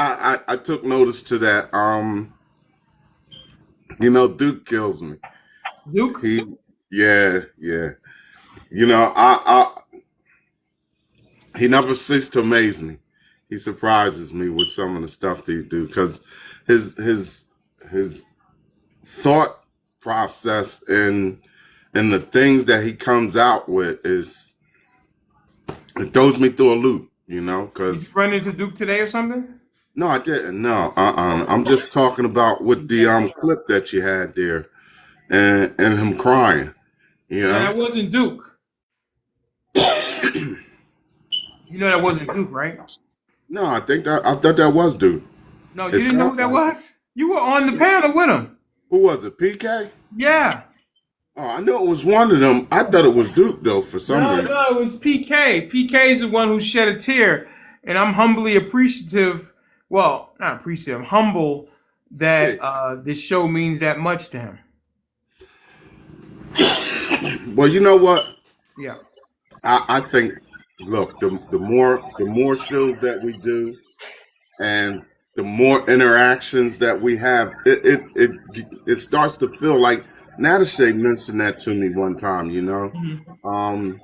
I took notice to that. Duke kills me. Duke? He, yeah, yeah. He never ceased to amaze me. He surprises me with some of the stuff that he do because his thought process and the things that he comes out with is it throws me through a loop. Did you Because run into Duke today or something? no, I didn't. No, I'm just talking about with the clip that you had there, and him crying. You Now know. that wasn't Duke. You know that wasn't Duke, right? No, I thought that was dude. No, It you didn't know who sounds that like was. You were on the panel with him. who was it? PK? Yeah. Oh, I knew it was one of them. I thought it was Duke though for some No, reason. no, it was PK. PK is the one who shed a tear, and I'm humbly appreciative. Well, not appreciative. I'm humble Yeah. that this show means that much to him. Well, you know what? Yeah. I think. Look, the more shows that we do, and the more interactions that we have, it starts to feel like Natasha mentioned that to me one time. Mhm. Um,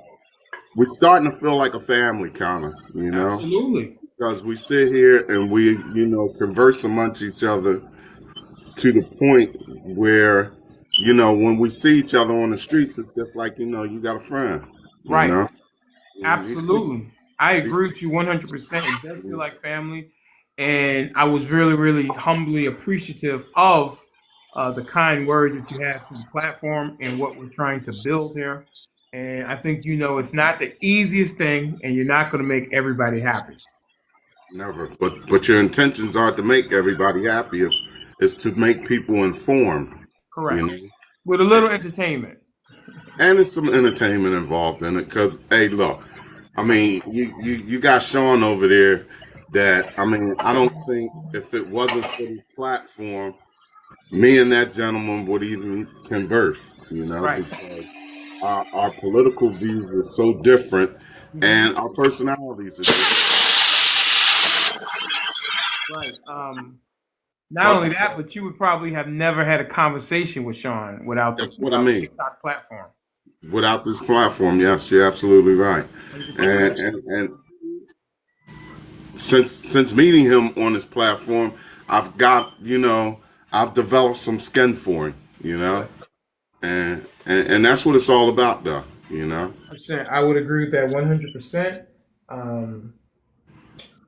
we're starting to feel like a family, kind of. Absolutely. Because we sit here and we converse amongst each other to the point where when we see each other on the streets, it's just like you got a friend. You Right. know, we speak. Absolutely. I We agree speak. with you 100%. It does feel like family. And I was really, really humbly appreciative of the kind words that you had for the platform and what we're trying to build here. And I think it's not the easiest thing, and you're not going to make everybody happy. Never. But your intentions are to make everybody happy. Is to make people informed. You Correct. know, With a little entertainment. and there's some entertainment involved in it. Because hey, look, I mean, you got Sean over there. That I mean, I don't think if it wasn't for this platform, me and that gentleman would even converse. Right. Because our political views are so different, Hmm. and our personalities are different. Right. Not But only that, but you would probably have never had a conversation with Sean without the that's what I mean. TikTok platform. Without this platform, yes, you're absolutely right. 100%. And since meeting him on this platform, I've got I've developed some skin for him, Good. and that's what it's all about, though. 100%. I would agree with that 100%. Um,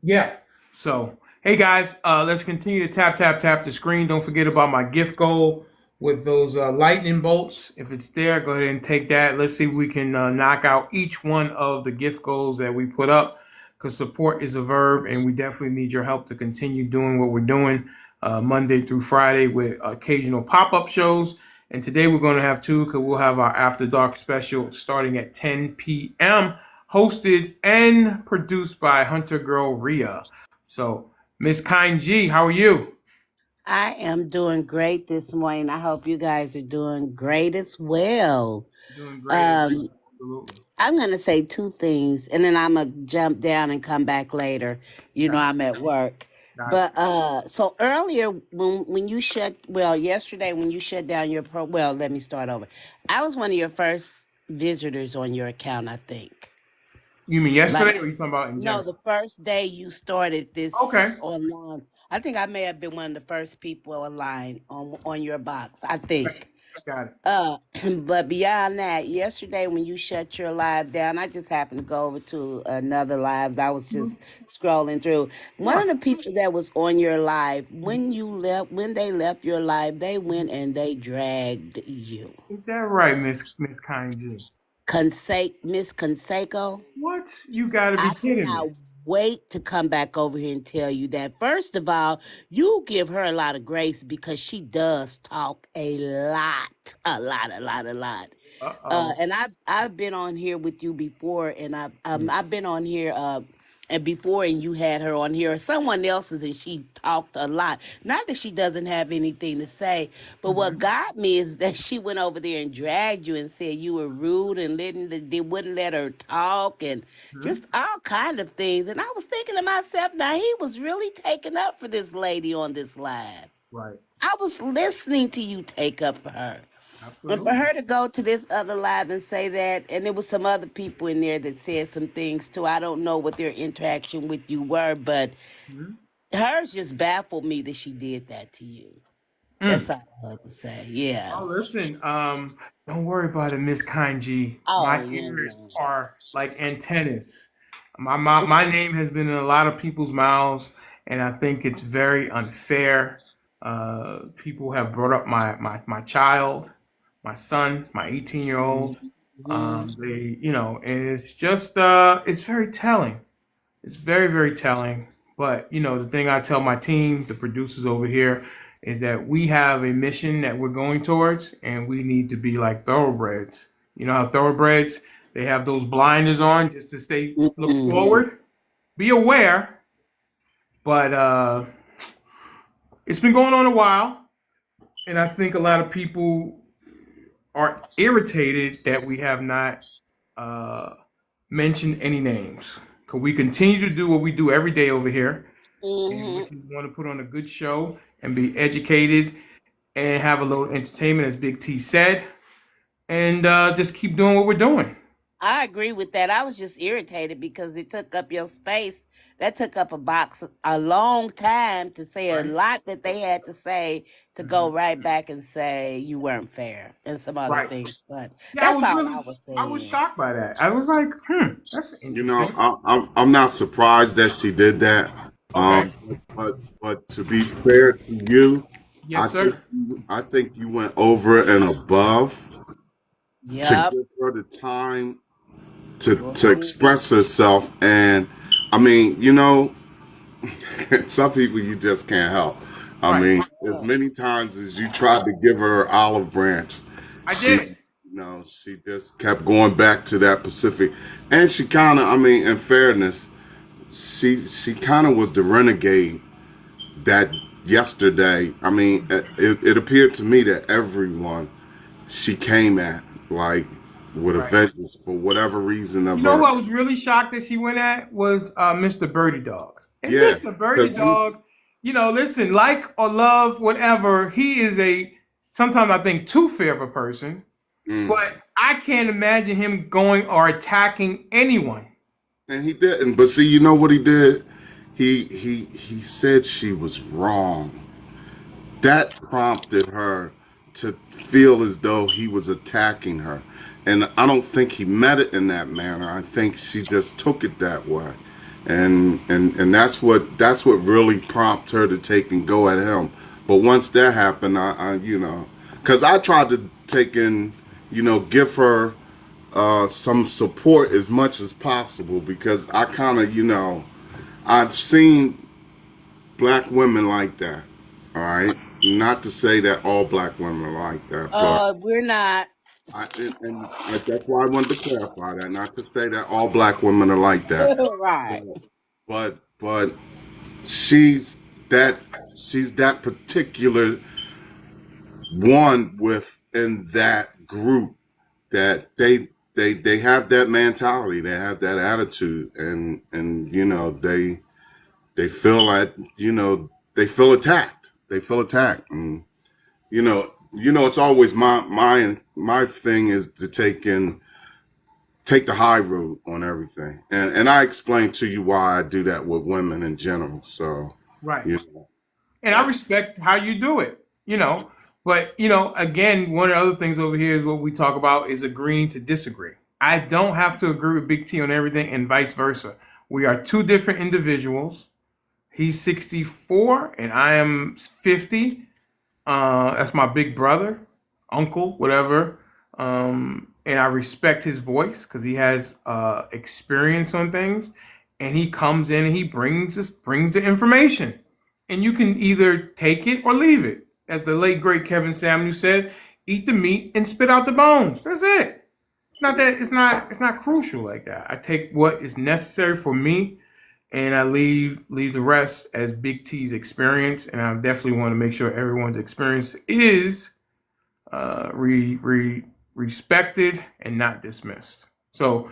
Yeah. So, hey guys, let's continue to tap the screen. Don't forget about my gift goal with those lightning bolts. If it's there, go ahead and take that. Let's see if we can knock out each one of the gift goals that we put up. Because support is a verb, and we definitely need your help to continue doing what we're doing Monday through Friday with occasional pop-up shows. And today we're going to have two because we'll have our After Dark special starting at 10 p.m. hosted and produced by Hunter Girl Rhea. So, Miss Kind G, how are you? I am doing great this morning. I hope you guys are doing great as well. Doing great as Um, well. Absolutely. I'm going to say two things and then I'm going to jump down and come back later. You know, Okay. I'm at work. Got But so earlier when you yesterday when you shut down let me start over. I was one of your first visitors on your account, I think. you. You mean Like yesterday or are you talking about in No, general? the first day you started Okay. this online, I think I may have been one of the first people online on your box. I think. Got it. Uh, but beyond that, yesterday when you shut your live down, I just happened to go over to another lives. I was Mhm. just scrolling through. One Sure. of the people that was on your live when they left your live, they went and they dragged you. Is that right, Miss Kind G? Miss Conseco. What? You got to be I kidding me. cannot wait to come back over here and tell you that. First of all, you give her a lot of grace because she does talk a lot. Uh-oh. And I've been on here with you before, and I've been on here and before, and you had her on here or someone else's, and she talked a lot. Not that she doesn't have anything to say, but what Mm-hmm. got me is that she went over there and dragged you and said you were rude and they wouldn't let her talk and Hmm. just all kind of things. And I was thinking to myself, now he was really taking up for this lady on this live. Right. I was listening to you take up for her. And for Absolutely. her to go to this other live and say that, and there was some other people in there that said some things too. I don't know what their interaction with you were, but Hmm. hers just baffled me that she did that to you. That's all I had to say. Yeah. Oh, listen, don't worry about it, Miss Kanji. My Oh no, ears no. are like antennas. My name has been in a lot of people's mouths, and I think it's very unfair. People have brought up my child, my son, my 18-year-old. Mhm. And it's just it's very telling. It's very, very telling. But, the thing I tell my team, the producers over here, is that we have a mission that we're going towards, and we need to be like thoroughbreds. You know how thoroughbreds, they have those blinders on just to look Mhm. forward. Be aware, but it's been going on a while, and I think a lot of people are irritated that we have not uh, mentioned any names. Because we continue to do what we do every day over here, and Mhm. which is want to put on a good show and be educated and have a little entertainment, as Big T said, and just keep doing what we're doing. I agree with that. I was just irritated because it took up your space. That took up a box a long time to say a Right. lot that they had to say to Hmm. go right back and say you weren't fair and some other Right. things. But Yeah, that's all I was I was saying. shocked by that. I was like, that's interesting. I'm not surprised that she did that. Okay. But to be fair to you, Yes, sir. I think you went over and above to Yep. give her the time to Mhm. express herself. And I mean, some people you just can't help. I Right. mean, as many times as you tried to give her an olive branch, I she, did. she just kept going back to that Pacific. And she kind of, I mean, in fairness, she kind of was the renegade that yesterday. I mean, it appeared to me that everyone she came at, like, with a Right. vengeance for whatever reason You of know her. who I was really shocked that she went at was Mr. Birdie Dog. And Yeah, Mr. Birdie because he's Dog, listen, like or love, whatever, he is sometimes I think too fair of a person, mm. but I can't imagine him going or attacking anyone. And he didn't. But see, you know what he did? He said she was wrong. That prompted her to feel as though he was attacking her. And I don't think he meant it in that manner. I think she just took it that way. And that's what really prompted her to take and go at him. But once that happened, because I tried to take in, give her some support as much as possible because I kind of, I've seen black women like that. All right. Not to say that all black women are like that, but We're not. that's why I wanted to clarify that. Not to say that all black women are like that, Right. but she's that she's that particular one within that group that they have that mentality, they have that attitude, and they feel like they feel attacked. They feel attacked, and it's always my thing is to take the high road on everything, and I explained to you why I do that with women in general. So Right. you know, And I respect how you do it, But, again, one of the other things over here is what we talk about is agreeing to disagree. I don't have to agree with Big T on everything and vice versa. We are two different individuals. He's 64 and I am 50. That's my big brother, uncle, whatever. And I respect his voice because he has experience on things, and he comes in and he brings the information, and you can either take it or leave it. As the late great Kevin Samuel said, "Eat the meat and spit out the bones." That's it. It's not crucial like that. I take what is necessary for me and I leave the rest as Big T's experience. And I definitely want to make sure everyone's experience is respected and not dismissed. So,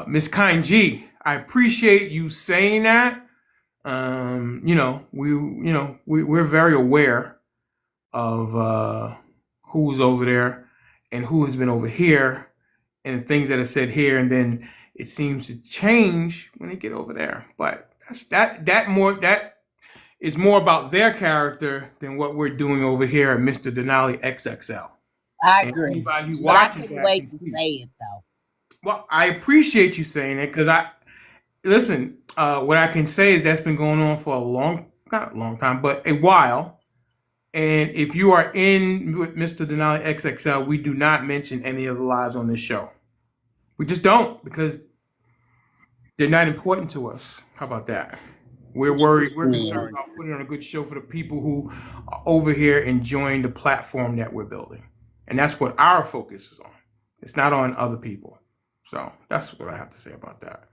Miss Kind G, I appreciate you saying that. We're very aware of who's over there and who has been over here and the things that are said here, and then it seems to change when they get over there. But that is more about their character than what we're doing over here at Mr. Denali XXL. I And agree. anybody who But I watches couldn't that can wait to see. say it though. Well, I appreciate you saying it because I listen. What I can say is that's been going on for not a long time, but a while. And if you are in with Mr. Denali XXL, we do not mention any of the lives on this show. We just don't because they're not important to us. How about that? We're worried. We're concerned Mm. about putting on a good show for the people who are over here enjoying the platform that we're building, and that's what our focus is on. It's not on other people. So that's what I have to say about that.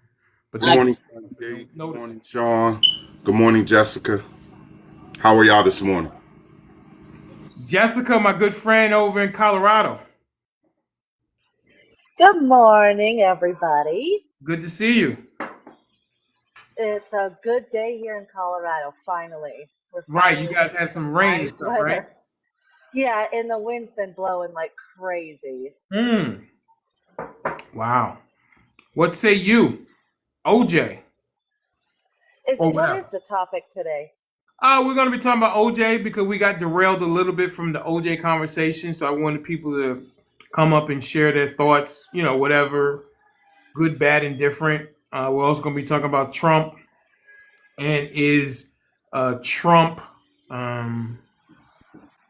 But good I thank morning, you just for Sunday. Good noticing. morning, Sean. Good morning, Jessica. How are y'all this morning? Jessica, my good friend over in Colorado. Good morning, everybody. Good to see you. It's a good day here in Colorado, finally. We're Right, you finally guys getting had some some rain and nice stuff, right? weather. Yeah, and the wind's been blowing like crazy. Hmm. Wow. What say you, OJ, or What is whatever? the topic today? We're going to be talking about OJ because we got derailed a little bit from the OJ conversation. So I wanted people to come up and share their thoughts, whatever, good, bad, and different. We're also going to be talking about Trump and is Trump, um,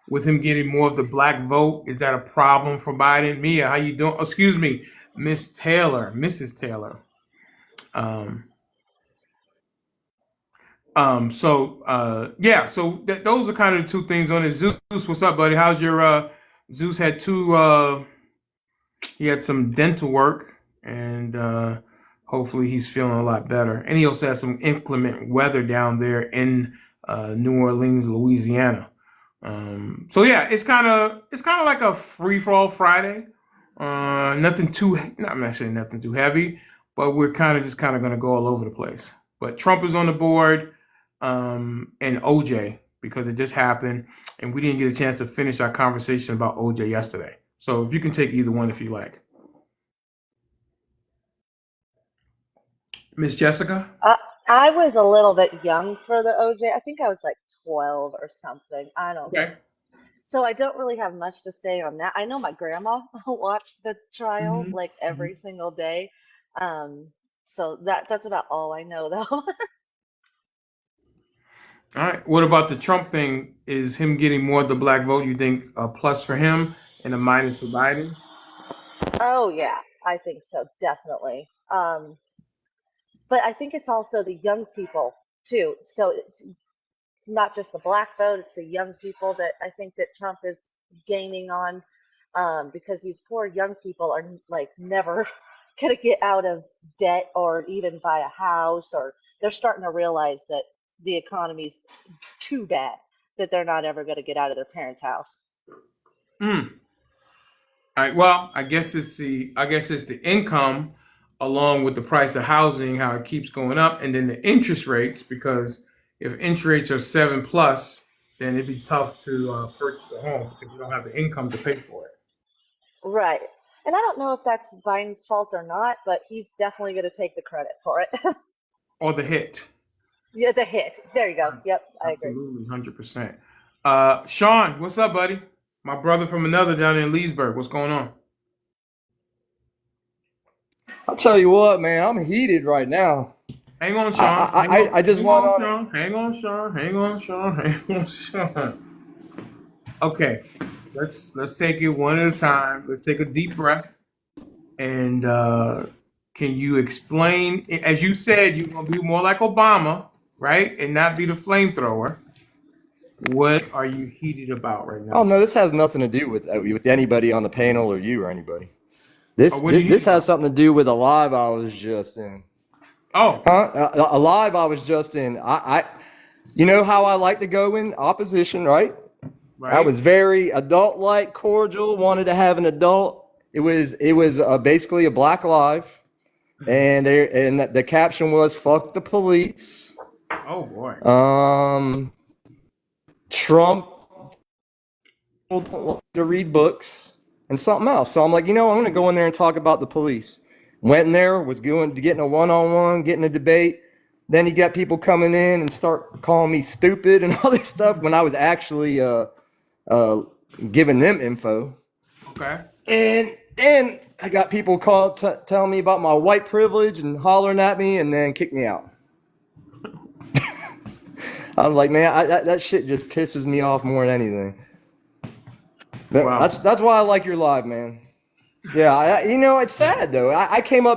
with him getting more of the black vote, is that a problem for Biden? Mia, how you doing? Oh, excuse me, Miss Taylor, Mrs. Taylor. Um, those are kind of the two things on it. Zeus, what's up, buddy? How's your Zeus had he had some dental work and hopefully he's feeling a lot better. And he also had some inclement weather down there in New Orleans, Louisiana. So yeah, it's kind of like a free for all Friday. Nothing too, not necessarily nothing too heavy, but we're kind of going to go all over the place. But Trump is on the board, and OJ because it just happened, and we didn't get a chance to finish our conversation about OJ yesterday. So if you can take either one if you like, Miss Jessica. Uh, I was a little bit young for the OJ. I think I was like 12 or something. I don't. Okay. So I don't really have much to say on that. I know my grandma watched the trial Hmm. like every single day. Um, so that's about all I know though. All right. What about the Trump thing? Is him getting more of the black vote? You think a plus for him and a minus for Biden? Oh yeah, I think so, definitely. But I think it's also the young people too. So it's not just the black vote, it's the young people that I think that Trump is gaining on, because these poor young people are like never gonna get out of debt or even buy a house, or they're starting to realize that the economy's too bad that they're not ever gonna get out of their parents' house. Hmm. All right. Well, I guess it's the income along with the price of housing, how it keeps going up, and then the interest rates. Because if interest rates are 7 plus, then it'd be tough to purchase a home because you don't have the income to pay for it Right. And I don't know if that's Biden's fault or not, but he's definitely going to take the credit for it. or the hit. Yeah, the hit. There you go. Yep, I agree. Absolutely, 100%. Sean, what's up, buddy? My brother from another down in Leesburg. What's going on? I'll tell you what, man, I'm heated right now. Hang on, I Sean. Hang I, I on. I just Hang went on, on. Sean. Hang on, Sean. Hang on, Sean. Hang on, Sean. Okay, let's take it one at a time. Let's take a deep breath. And can you explain? As you said, you're gonna be more like Obama, right, and not be the flamethrower. What are you heated about right Oh now? no, this has nothing to do with anybody on the panel or you or anybody. Or This what are this, you this heated has about? something to do with a live I was just in. Oh, Huh? A live I was just in. You know how I like to go in opposition, right? I right. was very adult-like, cordial. Wanted to have an adult. It was basically a black live, and the caption was "fuck the police." Oh boy. Um, Trump don't like to read books and something else. So I'm like, I'm going to go in there and talk about the police. Went in there, was going to getting a one-on-one, getting a debate. Then you got people coming in and start calling me stupid and all this stuff when I was actually uh, giving them info. Okay. And I got people telling me about my white privilege and hollering at me and then kick me out. I was like, man, that shit just pisses me off more than anything. Wow. That's why I like your live, man. Yeah, it's sad though. I came up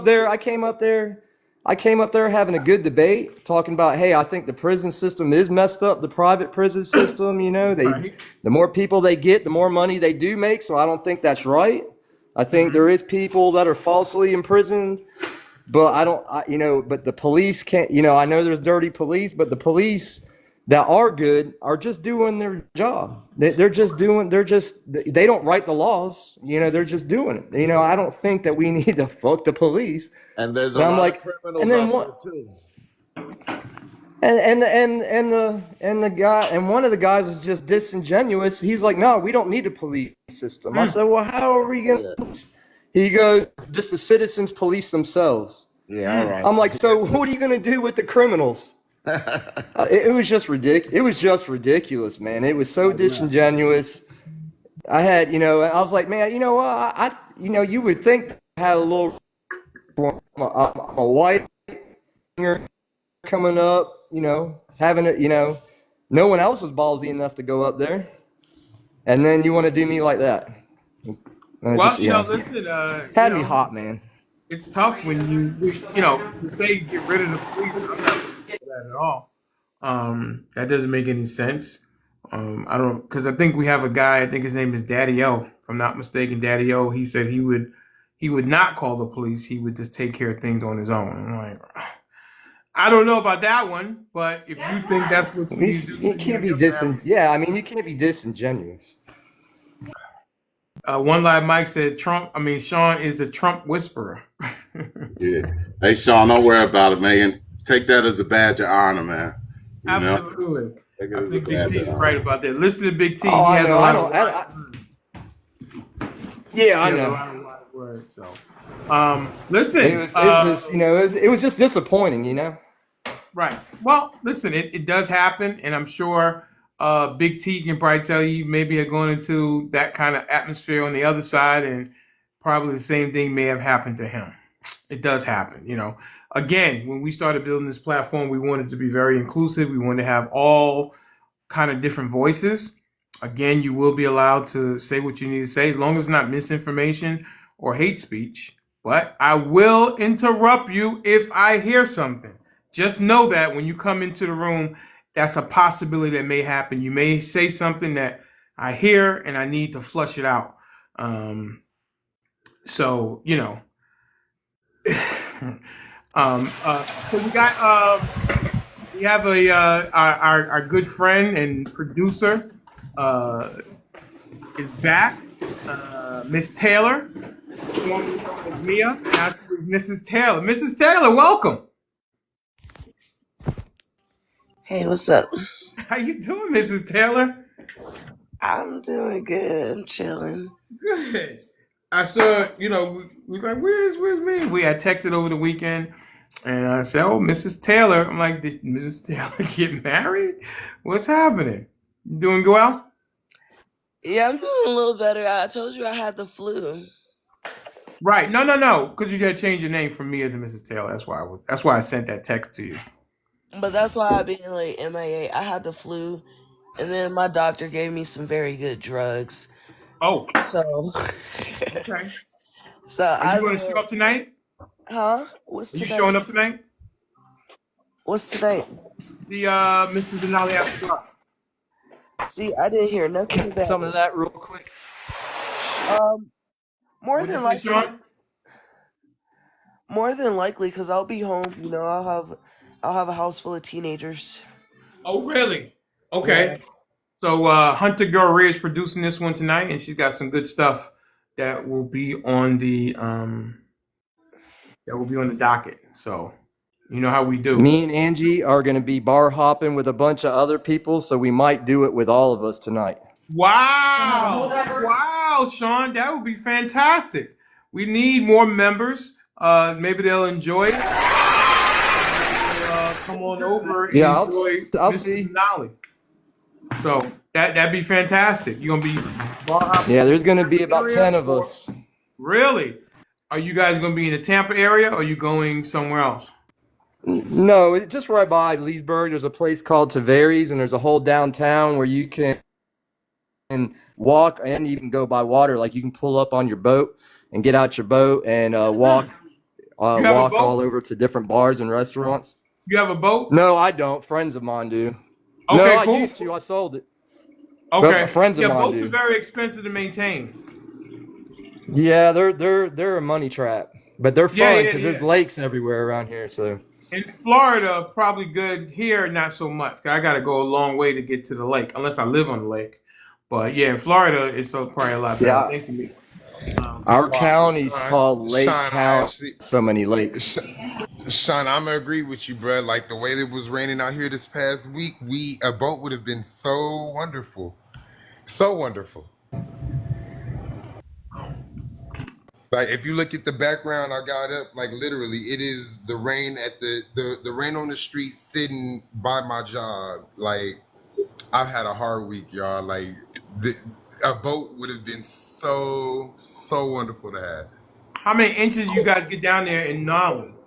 there having a good debate, talking about, hey, I think the prison system is messed up, the private prison system. Right. The more people they get, the more money they do make. So I don't think that's right. I think Hmm. there is people that are falsely imprisoned, but I don't, but the police can't. I know there's dirty police, but the police that are good are just doing their job. They're just doing. They don't write the laws. They're just doing it. I don't think that we need to fuck the police. And there's a And I'm lot of like, and criminals then out there what? too. And the guy and one of the guys is just disingenuous. He's like, no, we don't need a police system. I Mm. said, well, how are we gonna? Yeah, He goes, just the citizens police themselves. yeah, all Mm. right. I'm like, so what are you gonna do with the criminals? It was just ridiculous. It was just ridiculous, man. It was so Yeah. disingenuous. I was like, man, you know what? You would think I had a little. I'm a white singer coming up, having it, no one else was ballsy enough to go up there, and then you want to do me like that? And it's Well, just, listen. had me hot, man. It's tough when to say you get rid of the police. I'm not for that at all. That doesn't make any sense. I don't because I think we have a guy. I think his name is Daddy O. If I'm not mistaken, Daddy O. He said he would not call the police. He would just take care of things on his own. I'm like, I don't know about that one, but if you think that's what you need to do, You then can't be you're gonna have. yeah. I mean, you can't be disingenuous. One Live Mike said Sean is the Trump whisperer. Yeah. Hey, Sean, don't worry about it, man. Take that as a badge of honor, man. You know, Absolutely. take it I as a think Big badge T of is honor. right about that. Listen to Big T. Oh, He I has a know. I lot of don't. wise Yeah, he I has a know. lot of wise words. So It listen, was. It's just it was just disappointing. right. Well, listen, it does happen, and I'm sure Big T can probably tell you maybe are going into that kind of atmosphere on the other side, and probably the same thing may have happened to him. It does happen. Again, when we started building this platform, we wanted to be very inclusive. We wanted to have all kind of different voices. Again, you will be allowed to say what you need to say as long as it's not misinformation or hate speech. But I will interrupt you if I hear something. Just know that when you come into the room, that's a possibility that may happen. You may say something that I hear and I need to flush it out. Um, so. So we have our good friend and producer uh, is back, Miss Taylor, formerly known as Mia. Now she's Mrs. Taylor. Mrs. Taylor, welcome. Hey, what's up? How you doing, Mrs. Taylor? I'm doing good. I'm chilling. Good. I saw, we was like, where's me? We had texted over the weekend, and I said, oh, Mrs. Taylor. I'm like, did Mrs. Taylor get married? What's happening? You doing well? Yeah, I'm doing a little better. I told you I had the flu, Right. No. Because you had to change your name from Mia to Mrs. Taylor. That's why I sent that text to you. but that's why I've been like MIA. I had the flu, and then my doctor gave me some very good drugs. Oh, So, okay. so Are you I've going to show been, up tonight? huh? What's Are you today? showing up tonight? What's today? The Mrs. Denali after dark. See, I didn't hear nothing about Something of it. that real quick. Um, more What'd you than say, likely, Sean? because I'll be home. I'll have a house full of teenagers. Oh, really? Yeah. Okay. So Hunter Girl Ray is producing this one tonight, and she's got some good stuff that will be on the docket. So you know how we do. Me and Angie are going to be bar hopping with a bunch of other people, so we might do it with all of us tonight. Wow. Wow, Sean, that would be fantastic. We need more members. Maybe they'll enjoy it. Come on over and Yeah, enjoy I'll Mr. see. Denali. So that'd be fantastic. You're gonna be bar hopping Yeah, in there's going to the be Tampa about area, 10 of or us. really? Are you guys gonna be in the Tampa area, or are you going somewhere else? No, just right by Leesburg, there's a place called Tavares, and there's a whole downtown where you can walk and even go by water. Like you can pull up on your boat and get out your boat and Hmm. You have a walk boat? all over to different bars and restaurants. You have a boat? No, I don't. Friends of mine do. No, Okay, I cool. used to. I sold it, but Okay. friends of Yeah, mine boats are do. very expensive to maintain. Yeah, they're a money trap, but they're Yeah, fun yeah, because there's yeah. lakes everywhere around here. So In Florida, probably good. Here, not so much. I got to go a long way to get to the lake, unless I live on the lake. But yeah, in Florida, it's probably a lot better. yeah, Thank you, Mick. our Well, county's called Lake Sean, I County. actually, So many lakes. Sh- Sean, I'm gonna agree with you, bro. Like the way it was raining out here this past week, a boat would have been so wonderful, so wonderful. Like if you look at the background, I got up. Like literally, it is the rain at the rain on the street, sitting by my job. Like I've had a hard week, y'all. Like the, a boat would have been so wonderful to have. How many inches you guys get down there in Nolens?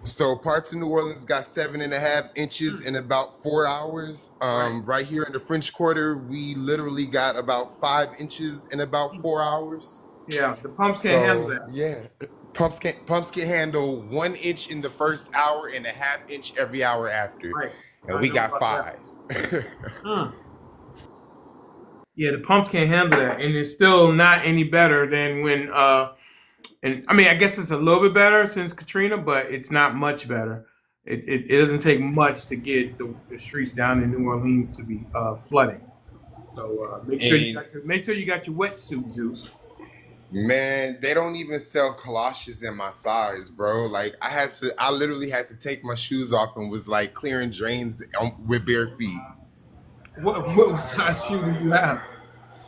So parts of New Orleans got 7.5 inches in about 4 hours. Right. Right here in the French Quarter, we literally got about 5 inches in about 4 hours. Yeah, the pumps can't handle So that. yeah, pumps can handle 1 inch in the first hour and a half inch every hour after, Right. and I we know got about that. five. Mm. Yeah, the pumps can't handle that, and it's still not any better than when. And I mean, I guess it's a little bit better since Katrina, but it's not much better. It doesn't take much to get the streets down in New Orleans to be flooding. So And make sure you got your wetsuit, Zeus. man, they don't even sell galoshes in my size, bro. Like I literally had to take my shoes off and was like clearing drains with bare feet. What size shoe do you have?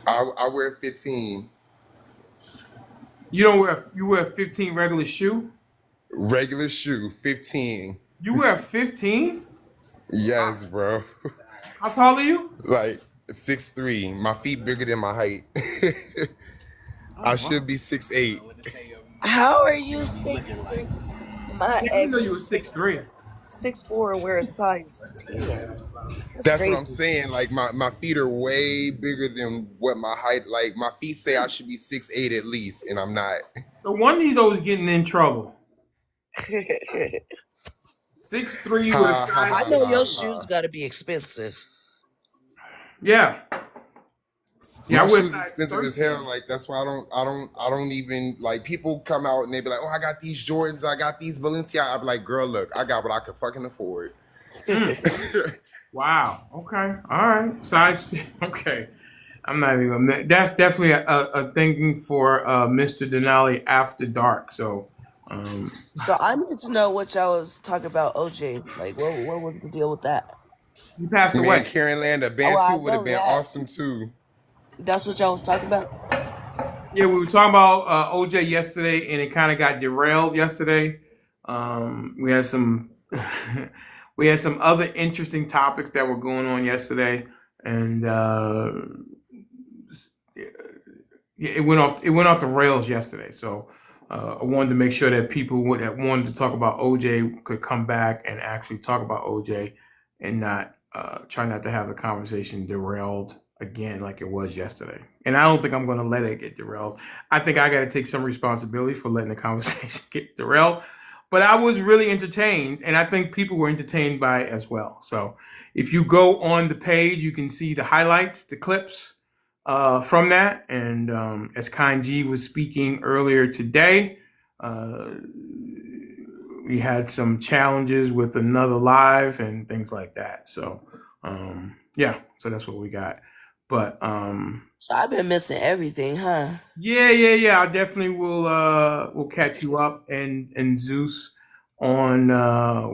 I wear 15. You don't wear you wear a 15 regular shoe. Regular shoe, 15. You wear a 15. Yes, bro. How tall are you? Like 6'3". My feet bigger than my height. Oh I wow. should be 6'8". How are you 6'3"? My Yeah, I didn't know ex you were is 6'3". 6'4" and wears size 10. That's That's what I'm crazy. saying. Like my feet are way bigger than what my height. Like my feet say I should be 6'8" at least, and I'm not. No wonder he's always getting in trouble. 6'3" with a Ha ha I size ha know your ha 15. shoes ha. got to be expensive. Yeah. Yeah, I My wear shoes size expensive as hell. 13. Like that's why I don't even like people come out and they be like, oh, I got these Jordans, I got these Balenciaga. I be like, girl, look, I got what I can fucking afford. Mm. Wow. Okay. All right. Okay. I'm not even gonna. That's definitely a thing for Mr. Denali after dark. So, um, So I need to know what y'all was talking about OJ. Like, what was the deal with that? he passed Man, away. Karen Land, a Oh, band I two would have know been that. awesome too. That's what y'all was talking about. Yeah, we were talking about OJ yesterday, and it kind of got derailed yesterday. We had some we had some other interesting topics that were going on yesterday, and yeah, it went off the rails yesterday. So I wanted to make sure that people that wanted to talk about OJ could come back and actually talk about OJ and not try not to have the conversation derailed again like it was yesterday. And I don't think I'm going to let it get derailed. I think I got to take some responsibility for letting the conversation get derailed. But I was really entertained, and I think people were entertained by it as well. So if you go on the page, you can see the highlights, the clips from that. And as Kanji was speaking earlier today, uh, we had some challenges with another live and things like that. So yeah, so that's what we got. But So I've been missing everything, huh? yeah. I definitely will catch you up and Zeus on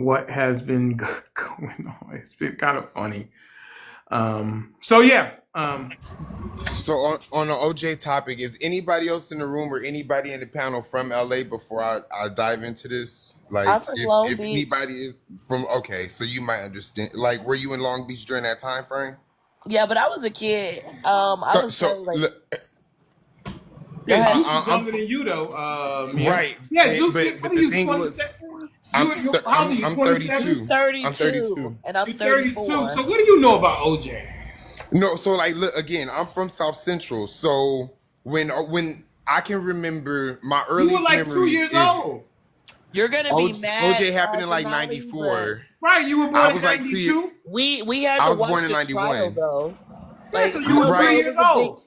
what has been going on. It's been kind of funny. So yeah. So on the OJ topic, is anybody else in the room or anybody in the panel from LA before I dive into this? Like I'm from Long if Beach. anybody is from okay, so you might understand. Like, were you in Long Beach during that time frame? Yeah, but I was a kid. I So was so probably like, look, go Yeah, ahead. Zeus is I'm younger than you though, Mia. right, Yeah, Zeus, what but are the you, thing was 27? How old are you, I'm 27? 32. I'm 32, 32. and I'm You're 32. 34. So what do you know about OJ? No, so like look again, I'm from South Central. So when I can remember my You were earliest like two memories years is old. You're gonna be mad, OJ happened in like Denali, but 94. Right, you were I born in was like 2 years. 92. we had I to was watch born in the trial 91. though. Yeah, Like so I you were don't know, three Right. years old.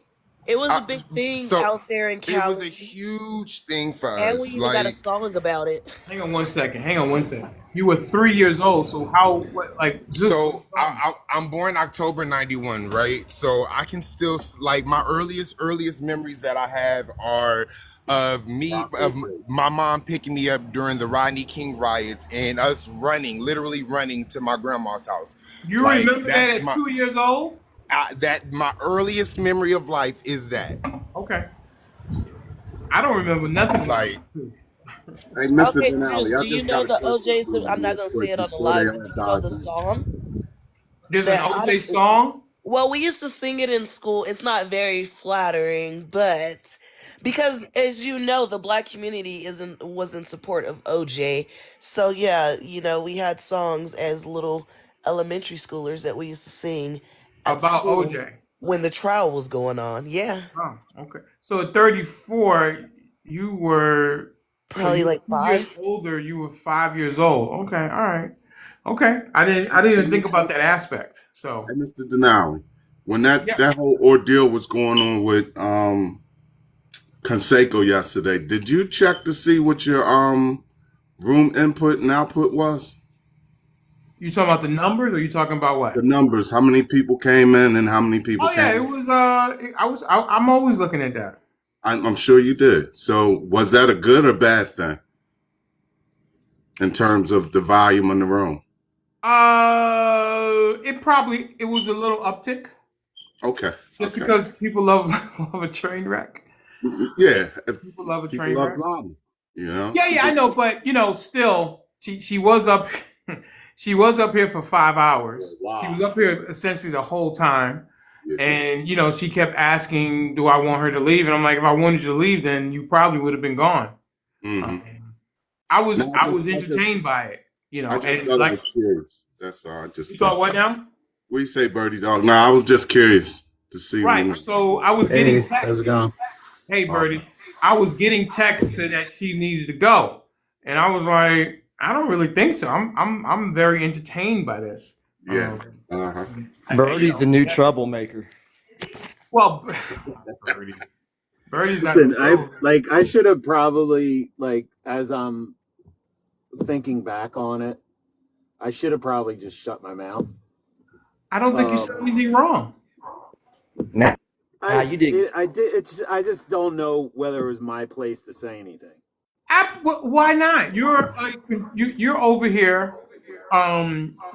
it was a I, big thing so out there in it was a Cali, huge thing for and we us. even got a Like song about it. Hang on one second. Hang on one second. You were 3 years old. So what, like, Zeus, what are you so talking about? I'm born October 91, right? So I can still like my earliest memories that I have are of my mom picking me up during the Rodney King riots and us running, literally running to my grandma's house. You Like remember that that's at 2 years old? that my earliest memory of life is that. Okay. I don't remember nothing about Like that, too. Hey, Mr. Okay, Zeus, Denali, I do you just know got a the question OJ? for you I'm not real gonna say quick it on the before they live, but all do you know dive the in. song There's an that OJ song. well, we used to sing it in school. It's not very flattering, but because as you know, the black community was in support of OJ. So yeah, we had songs as little elementary schoolers that we used to sing at About school OJ. when the trial was going on. Yeah. Oh, okay. So at 34, you were Probably you were like 2 years 5. older. You were 5 years old. Okay, all right. Okay, I didn't Hey, even think about that aspect. So Mr. Denali, when yeah, that whole ordeal was going on with Conseco yesterday, did you check to see what your room input and output was? You talking about the numbers, or you talking about The what? numbers, how many people came in and how many people Oh yeah, it came? was. I'm always looking at that. I'm sure you did. So was that a good or bad thing in terms of the volume in the room? It was a little uptick, Okay, just okay. because people love love a train wreck. Yeah, if People love a people train love wreck. drama. Yeah, yeah, I People. know, but still, she was up, she was up here for 5 hours. She was Wow. up here essentially the whole time, Yeah. and she kept asking, "Do I want her to leave?" And I'm like, "If I wanted you to leave, then you probably would have been gone." Mm-hmm. Um, No, I was entertained by it, I just and thought it like was curious. That's all. I you just thought, thought. what now? What do you say, Birdie Dog? No, I was just curious to see. Right. So I was getting Hey, how's it texts. going? Hey, Uh, Birdie, I was getting texts that she needed to go, and I was like, I don't really think so. I'm very entertained by this. yeah. Uh huh. Birdie's the new troublemaker. Well, Birdie, Birdie's not no Listen, trouble. I should have probably as I'm thinking back on it, I should have probably just shut my mouth. I don't think you said Um, anything wrong. Nah, I you did. I did it's I just don't know whether it was my place to say anything. Why not? You're over here.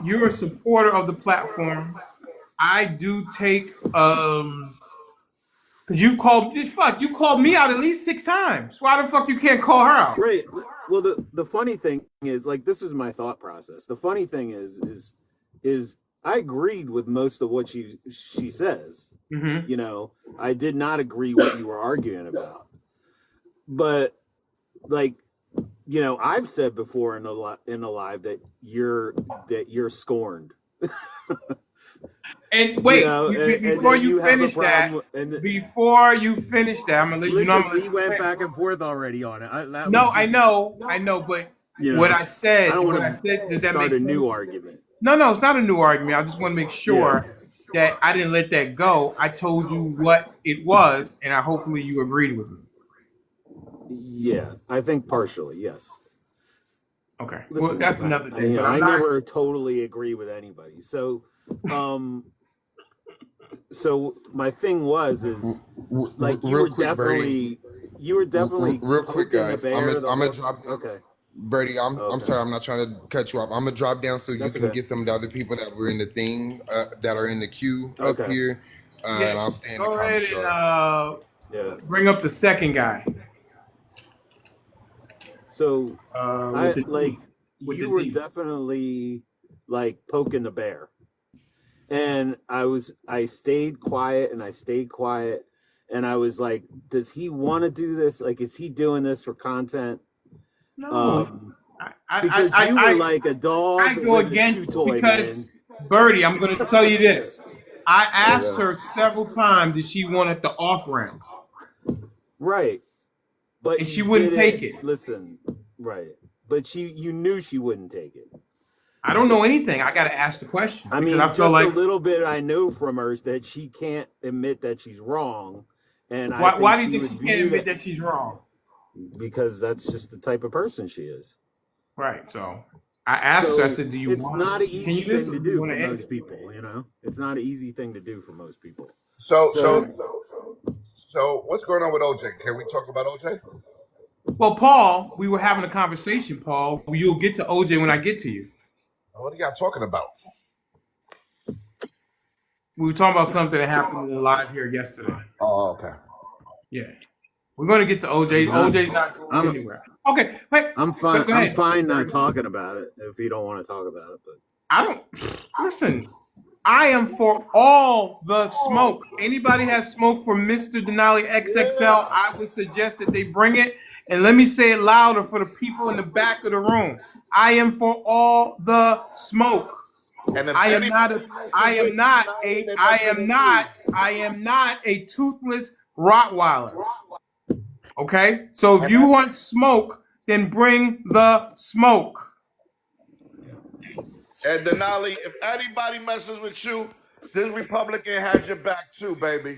You're a supporter of the platform. I do take because you called me out at least 6 times. Why the fuck you can't call her out? Right. Well, the funny thing is, this is my thought process. The funny thing is I agreed with most of what she says. Mm-hmm. I did not agree what you were arguing about, but like I've said before in the live that you're scorned. And wait, And before then you you have a finish that, problem. And I'm gonna let you know. I'm listen, gonna let we you went finish. back and forth already on it. That No, was just I know, but you know I don't what I want said, does to that start make a new sense? argument. No, it's not a new argument. I just want to make Yeah, sure that I didn't let that go. I told you what it was, and I hopefully you agreed with me. yeah. I think partially, yes. Okay. Well, Listen, that's another day, but I I'm not. never totally agree with anybody. Um, so my thing is Real quick, Birdie. you were definitely Real quick, poking the guys. bear the I'm gonna whole. drop down. Okay, Birdie, I'm okay, sorry, I'm not trying to cut you off. I'm gonna drop down so you that's can okay. get some of the other people that were in the thing that are in the queue up Okay, here, Yeah. and I'll stay in the Go ahead comments, and y'all. yeah. bring up the second guy So with I the D. With the you were D. definitely poking the bear, and I stayed quiet and I stayed quiet, and I was like, does he want to do this? Like, is he doing this for content? No, Um, I I because I you were I, like a I dog go with a chew against toy, because man. Birdie. I'm going to tell you this. I asked Okay. her several times if she wanted the off ramp, Right. But and she you wouldn't take didn't it. listen. Right. But you knew she wouldn't take it. I don't know anything. I got to ask the question I because I mean, feel just a like little bit I know from her that she can't admit that she's wrong. And I think why do you she think would she can't view admit that that she's wrong? because that's just the type of person she is. Right. So I asked her. I So said, "Do you it's want not to an easy continue this, thing or to do you do want for to end most it?" people. It's not an easy thing to do for most people. So, So, what's going on with OJ? Can we talk about OJ? Well, Paul, we were having a conversation. Paul, you'll get to OJ when I get to you. What are y'all talking about? We were talking about something that happened in the live here yesterday. Oh, okay. Yeah. We're going to get to OJ. I'm, OJ's not going I'm, anywhere. Okay. Wait. I'm fine. Go I'm ahead, fine not Birdie. talking about it if you don't want to talk about it. But I don't listen. I am for all the smoke. Anybody has smoke for Mr. Denali XXL, I would suggest that they bring it. And let me say it louder for the people in the back of the room. I am for all the smoke. And if I am not anybody a messes with Denali, they messing with you. I am not a toothless Rottweiler. Okay? So if And you want smoke, then bring the smoke. Denali, if anybody messes with you, this Republican has your back too, baby.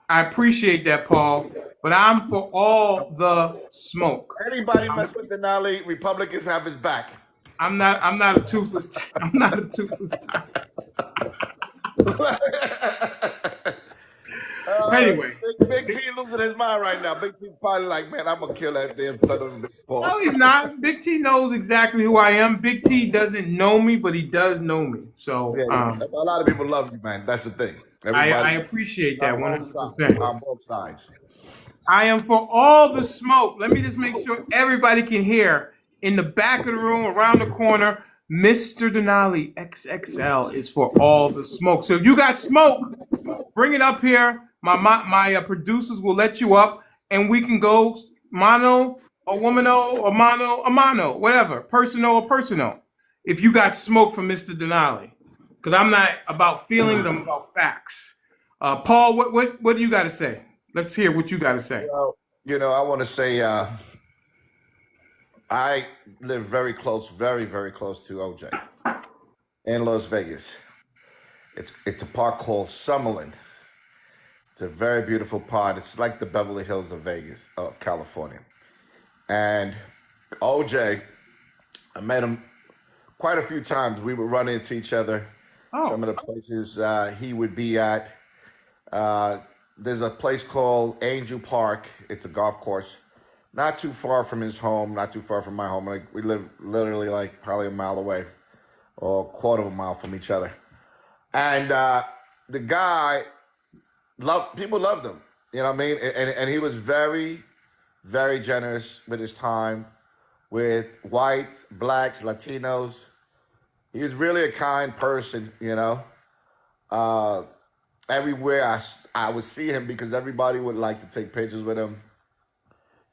I appreciate that, Paul, but I'm for all the smoke. Anybody mess with Denali, Republicans have his back. I'm not a toothless. I'm not a toothless tiger. Anyway, Big T losing his mind right now. Big T probably like, man, I'm gonna kill that damn son of a bitch, Paul. no, he's not. Big T knows exactly who I am. Big T doesn't know me, but he does know me. So Yeah, a lot of people love you, man. That's the thing. I Everybody appreciate that on both sides. 100%. On both sides. I am for all the smoke. Let me just make sure everybody can hear in the back of the room, around the corner. Mr. Denali XXL is for all the smoke. So if you got smoke, bring it up here. My producers will let you up, and we can go mono or womano or mono a mono, whatever, personal or personal. If you got smoke from Mr. Denali, because I'm not about feelings, I'm about facts. Paul, what do you got to say? Let's hear what you got to say. Well, I want to say I live very close, very, very close to OJ in Las Vegas. It's a park called Summerlin. It's a very beautiful park. It's like the Beverly Hills of Vegas, of California. And OJ, I met him quite a few times. We would run into each other. Some Oh, of the places he would be at. There's a place called Angel Park. It's a golf course, not too far from his home, not too far from my home. Like we live literally like probably a mile away, or a quarter of a mile from each other. And the guy people loved him. You know what I mean? And he was very, very generous with his time, with whites, blacks, Latinos. He was really a kind person. Uh, Everywhere I would see him because everybody would like to take pictures with him.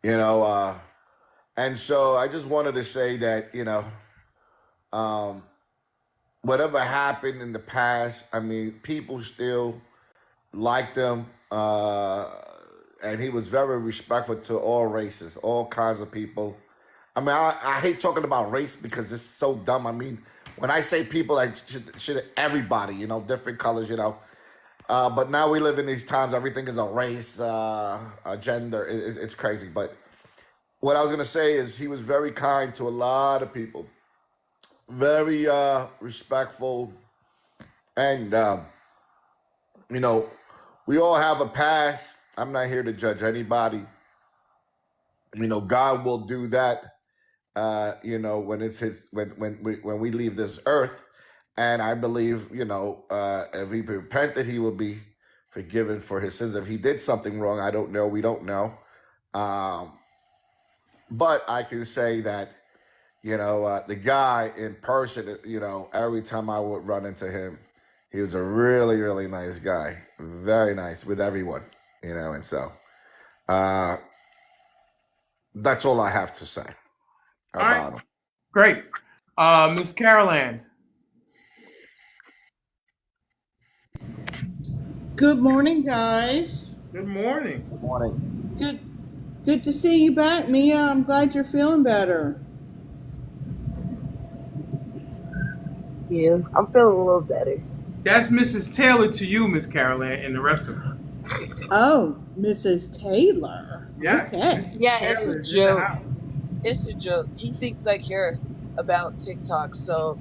You know, and so I just wanted to say that um, whatever happened in the past, I mean, people still liked him, and he was very respectful to all races, all kinds of people. I mean, I hate talking about race because it's so dumb. I mean, when I say people, I should everybody, different colors, But now we live in these times. Everything is a race, a gender. It's crazy. But what I was gonna say is he was very kind to a lot of people, very respectful, and you know, we all have a past. I'm not here to judge anybody. God will do that. When it's his when we leave this earth, and I believe if he repented, he will be forgiven for his sins. If he did something wrong, I don't know. We don't know. Um, but I can say that the guy in person, every time I would run into him, he was a really, really nice guy, very nice with everyone, and so uh, that's all I have to say all right, about him. great. Miss Caroline, Good morning, guys. good morning. Good morning. Good good to see you back, Mia. I'm glad you're feeling better. Yeah, I'm feeling a little better. That's Mrs. Taylor to you, Miss Caroline, and the rest of them. Oh, Mrs. Taylor. Yes, Okay. Mrs. Yeah, it's a Taylor is in the joke. house. It's a joke. He thinks I care about TikTok, so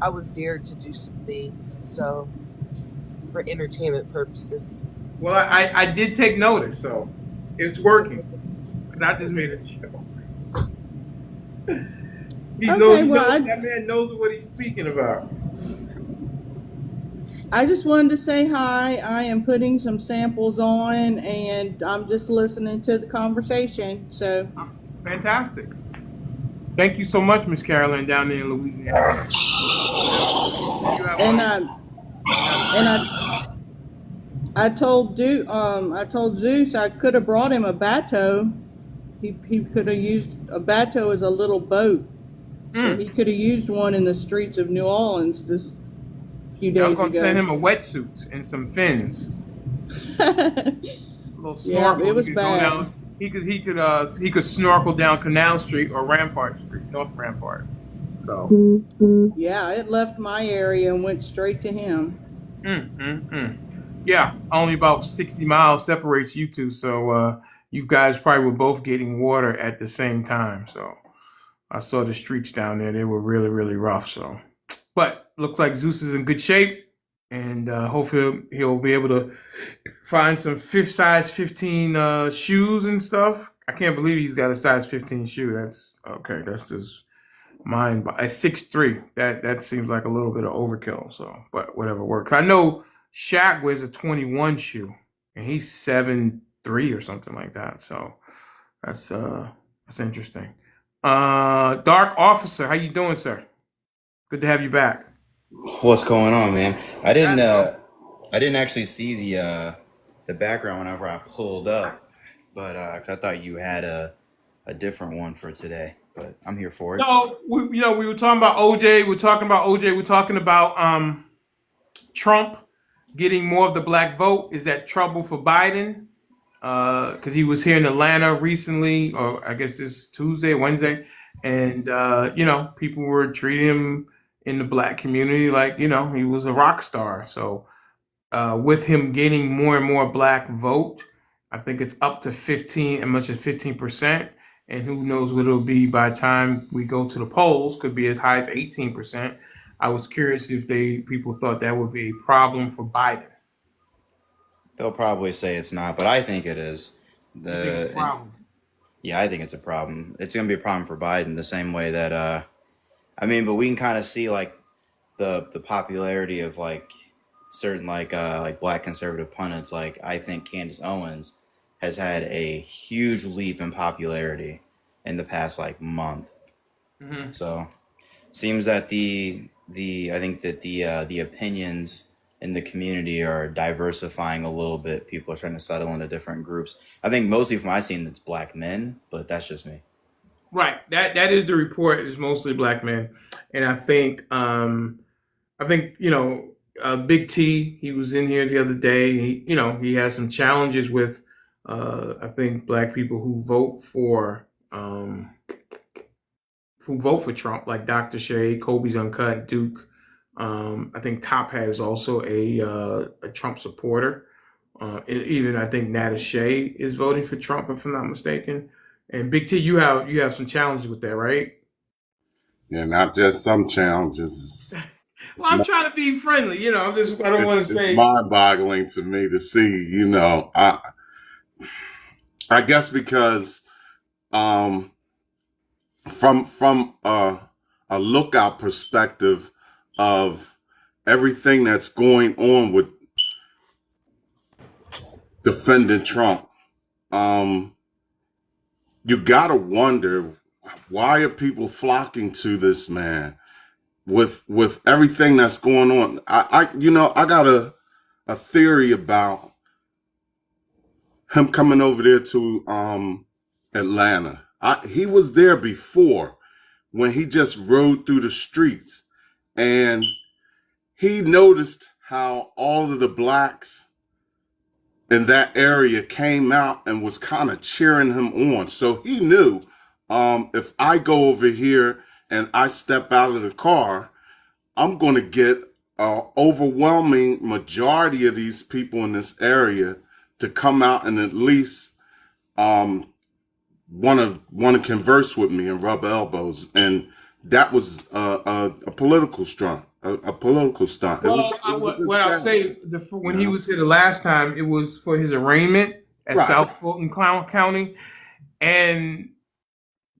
I was dared to do some things. So for entertainment purposes. Well, I did take notice, so it's working. Because I just made a joke. Okay, He well, knows that man knows what he's speaking about. I just wanted to say hi. I am putting some samples on and I'm just listening to the conversation. So, Fantastic. Thank you so much, Miss Caroline, down there in Louisiana. You have and a and I told Zeus I could have brought him a bateau. He could have used a bateau as a little boat. So he could have used one in the streets of New Orleans this few I'm days gonna send ago. him a wetsuit and some fins, a little Yeah, snorkel. it He was could go bad. down. He could snorkel down Canal Street or Rampart Street, North Rampart. So, Yeah, it left my area and went straight to him. mm, mm, mm. Yeah, only about 60 miles separates you two. So you guys probably were both getting water at the same time. So I saw the streets down there; they were really, really rough. So, but looks like Zeus is in good shape, and hopefully he'll be able to find some fifth size 15 shoes and stuff. I can't believe he's got a size 15 shoe. That's okay. That's just mine. At 6'3", that seems like a little bit of overkill. So, but whatever works. I know Shaq wears a 21 shoe, and he's 7'3" or something like that. So that's interesting. Dark Officer, how you doing, sir? Good to have you back. What's going on, man? I didn't Not bro. I didn't actually see the background whenever I pulled up, but 'cause I thought you had a different one for today. But I'm here for it. No, we were talking about OJ. We're talking about OJ. We're talking about Trump getting more of the black vote. Is that trouble for Biden? Because he was here in Atlanta recently, or I guess this Tuesday, Wednesday, and people were treating him in the black community like he was a rock star. So with him gaining more and more black vote, I think it's up to 15, as much as 15%. And who knows what it'll be by the time we go to the polls? Could be as high as 18%. I was curious if people thought that would be a problem for Biden. They'll probably say it's not, but I think it is. You think it's a problem? Yeah, I think it's a problem. It's going to be a problem for Biden the same way that but we can kind of see like the popularity of like certain like black conservative pundits. Like I think Candace Owens has had a huge leap in popularity in the past like month. Mm-hmm. So seems that I think that the opinions in the community are diversifying a little bit. People are trying to settle into different groups. I think mostly from my scene it's black men, but that's just me. Right. That is the report. Is mostly black men, and I think Big T. He was in here the other day. He has some challenges with I think black people who vote for Trump, like Dr. Shay, Kobe's Uncut, Duke. I think Top Hat is also a Trump supporter. Even I think Nada Shea is voting for Trump, if I'm not mistaken. And Big T, you have some challenges with that, right? Yeah, not just some challenges. Well, I'm trying to be friendly. I don't want to It's say. mind-boggling to me to see. I guess because from a lookout perspective of everything that's going on with defending Trump, you gotta wonder, why are people flocking to this man with everything that's going on? I got a theory about him coming over there to Atlanta. He was there before when he just rode through the streets, and he noticed how all of the blacks in that area came out and was kind of cheering him on. So he knew, if I go over here and I step out of the car, I'm going to get an overwhelming majority of these people in this area to come out and at least want to converse with me and rub elbows. And that was a political stunt. A political stunt. Well, It was a good what I'll stab. say, when he was here the last time, it was for his arraignment at Right. South Fulton County, and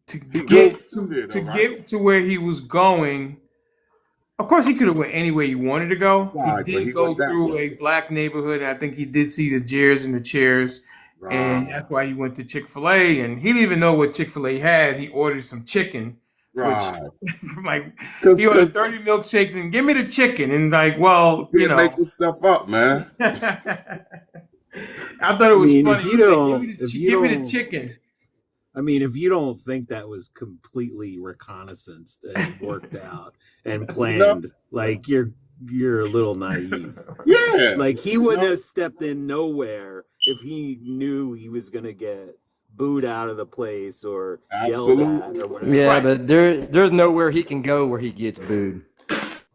to He drove get through there, to though, right? get to where he was going. Of course, he could have went anywhere he wanted to go. He Right, but did he go went that through way. a black neighborhood, and I think he did see the jeers and the chairs, and Right. that's why he went to Chick-fil-A. And he didn't even know what Chick-fil-A had. He ordered some chicken, which Right. like Because he ordered 30 milkshakes and give me the chicken, and like, well, you can't make this stuff up, man. I thought it I was mean, funny. He said, give me the chicken. I mean, if you don't think that was completely reconnaissance and worked out and No. planned, like you're a little naive. Yeah. Like he wouldn't have stepped in nowhere if he knew he was gonna get booed out of the place or yelled at Absolutely. or whatever. Yeah, Right. but there's nowhere he can go where he gets booed.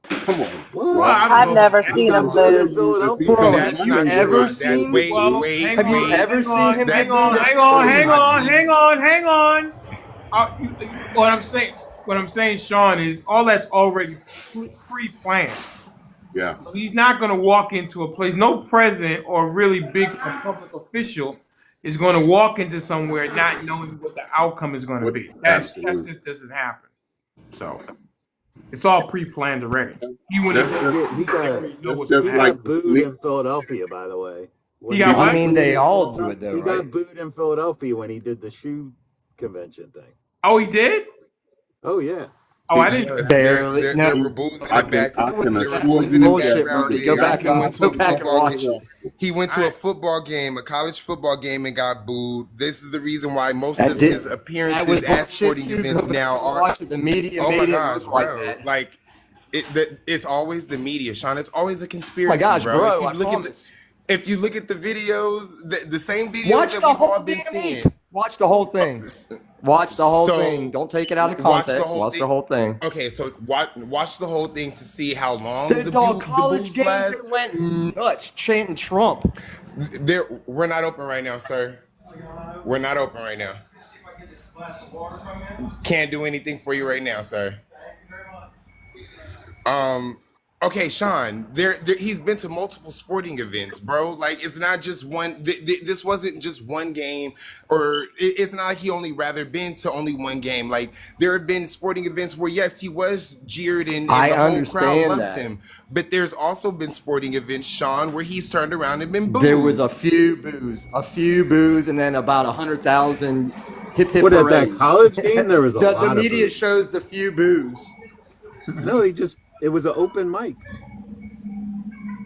Come on. What? Well, I don't I've know never about that. seen him If you're in booed. Philadelphia, Bro, That's have That's you not ever true. seen? Well, Wait, hang Have you on, ever hang seen on, him hang get on, booed? hang on, hang on, crazy. hang on, hang on. What I'm saying, Sean, is all that's already pre-planned. So Yes, he's not going to walk into a place. No president or really big a public official is going to walk into somewhere not knowing what the outcome is going to what be. That absolutely. just doesn't happen. So it's all pre-planned already. He when he That's goes to just speak, they already know that's what's going to just he happen. like got the booed in sneaks. Philadelphia, by the way. He When he got He I got what? mean, booed they in all do Philadelphia, it though, he right? got booed in Philadelphia when he did the shoe convention thing. Oh, he did. Oh yeah. Oh, I didn't know Yes, that. Barely. No, there were he, boos in I the can back. I that was can There were that assure was boos in the you that bullshit, background. Bernie. he Go did There, not back he come went and to go a from back and football game. watch it. Philadelphia. He went to a I football game, a college football game, and got booed. This is the reason why most That of his did that was appearances at bullshit sporting too. Go events back now and are. watch it. The media Oh my made it gosh, look like bro! that. Like it's always the media, Sean. It's always a Oh my conspiracy, gosh, bro. bro! I promise. If you look at the videos, the same videos Watch that the we've whole all been damn seeing. ape. Watch the whole thing. Watch the whole thing. So Don't take it out of watch the context. whole Watch the thing. whole thing. Okay, so watch the whole thing to see how long The dog the college booze games last. that went nuts chanting Trump. We're not open right now, sir. We're not open right now. Can't do anything for you right now, sir. Um. Okay, Sean. He's been to multiple sporting events, bro. Like it's not just one. This wasn't just one game, or it's not like he only rather been to only one game. Like there have been sporting events where yes, he was jeered and I the whole crowd understand loved that. him. But there's also been sporting events, Sean, where he's turned around and been There was booed. a few boos, and then about 100,000 hip hip What at that hoorays. college game? There was a The lot of media boos. shows the few boos. No, it was an open mic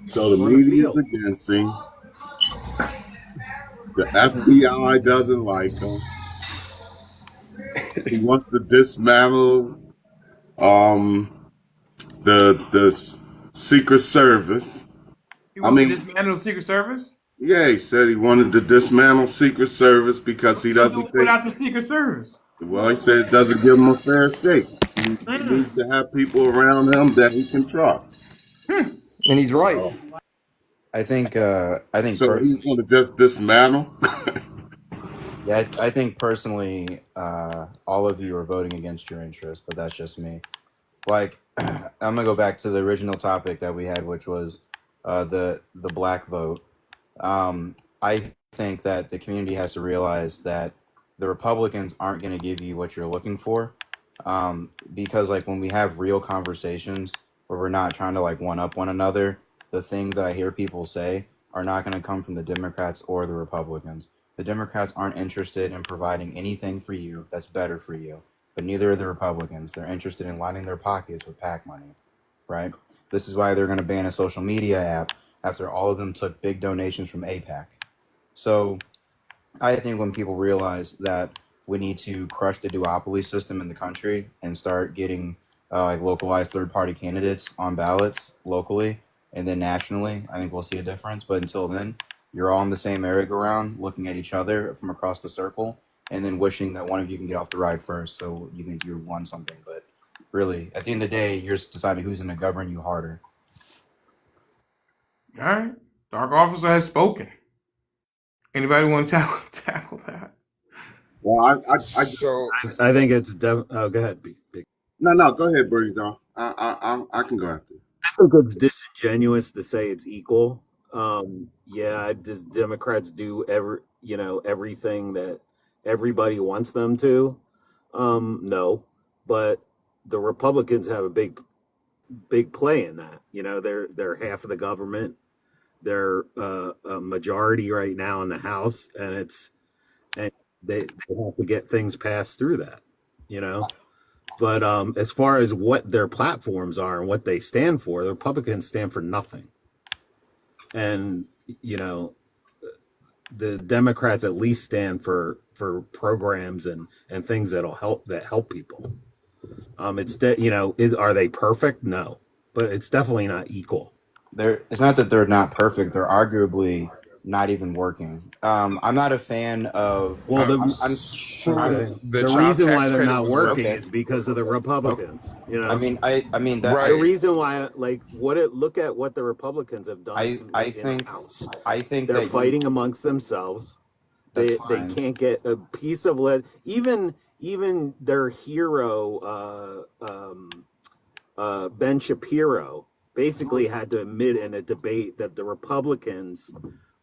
So the on the media's field. against him. The FBI doesn't like him. He wants to dismantle um the Secret Service. he I wants to mean, dismantle the Secret Service. yeah, he said he wanted to dismantle Secret Service because What's he he gonna do doesn't think. without the Secret Service? Well, he said it doesn't give him a fair shake. He Mm. needs to have people around him that he can trust. And he's right. So, I think so he's going to just dismantle. yeah, I think personally, all of you are voting against your interests, but that's just me. Like, I'm gonna go back to the original topic that we had, which was the black vote. I think that the community has to realize that the Republicans aren't going to give you what you're looking for, because like when we have real conversations where we're not trying to like one up one another, the things that I hear people say are not going to come from the Democrats or the Republicans. The Democrats aren't interested in providing anything for you that's better for you, but neither are the Republicans. They're interested in lining their pockets with PAC money, right? This is why they're going to ban a social media app after all of them took big donations from APAC. So I think when people realize that we need to crush the duopoly system in the country and start getting like localized third party candidates on ballots locally and then nationally, I think we'll see a difference. But until then, you're all in the same merry-go-round looking at each other from across the circle and then wishing that one of you can get off the ride first so you think you won something. But really, at the end of the day, you're just deciding who's going to govern you harder. All right, Dark Officer has spoken. Anybody want to tackle that? Well, So I think it's oh, go ahead. no, go ahead, Bernie. Dog. I can go after you. I think it's disingenuous to say it's equal. Yeah, just Democrats do everything that everybody wants them to. No, but the Republicans have a big play in that. They're half of the government. They're a majority right now in the House, and they have to get things passed through that. You know, but as far as what their platforms are and what they stand for, the Republicans stand for nothing. And you know, the Democrats at least stand for programs and things that help people. Are they perfect? No, but it's definitely not equal. It's not that they're not perfect. They're arguably not even working. I'm not a fan of. Well, I'm okay. the The child reason why tax they're credit not was working working, is because of the oh, Republicans. I mean that The right? reason why, like, look at what the Republicans have done I in the think House. I think They're that you fighting amongst themselves. that's They fine. can't get a piece of lead. Even even their hero, Ben Shapiro, basically had to admit in a debate that the Republicans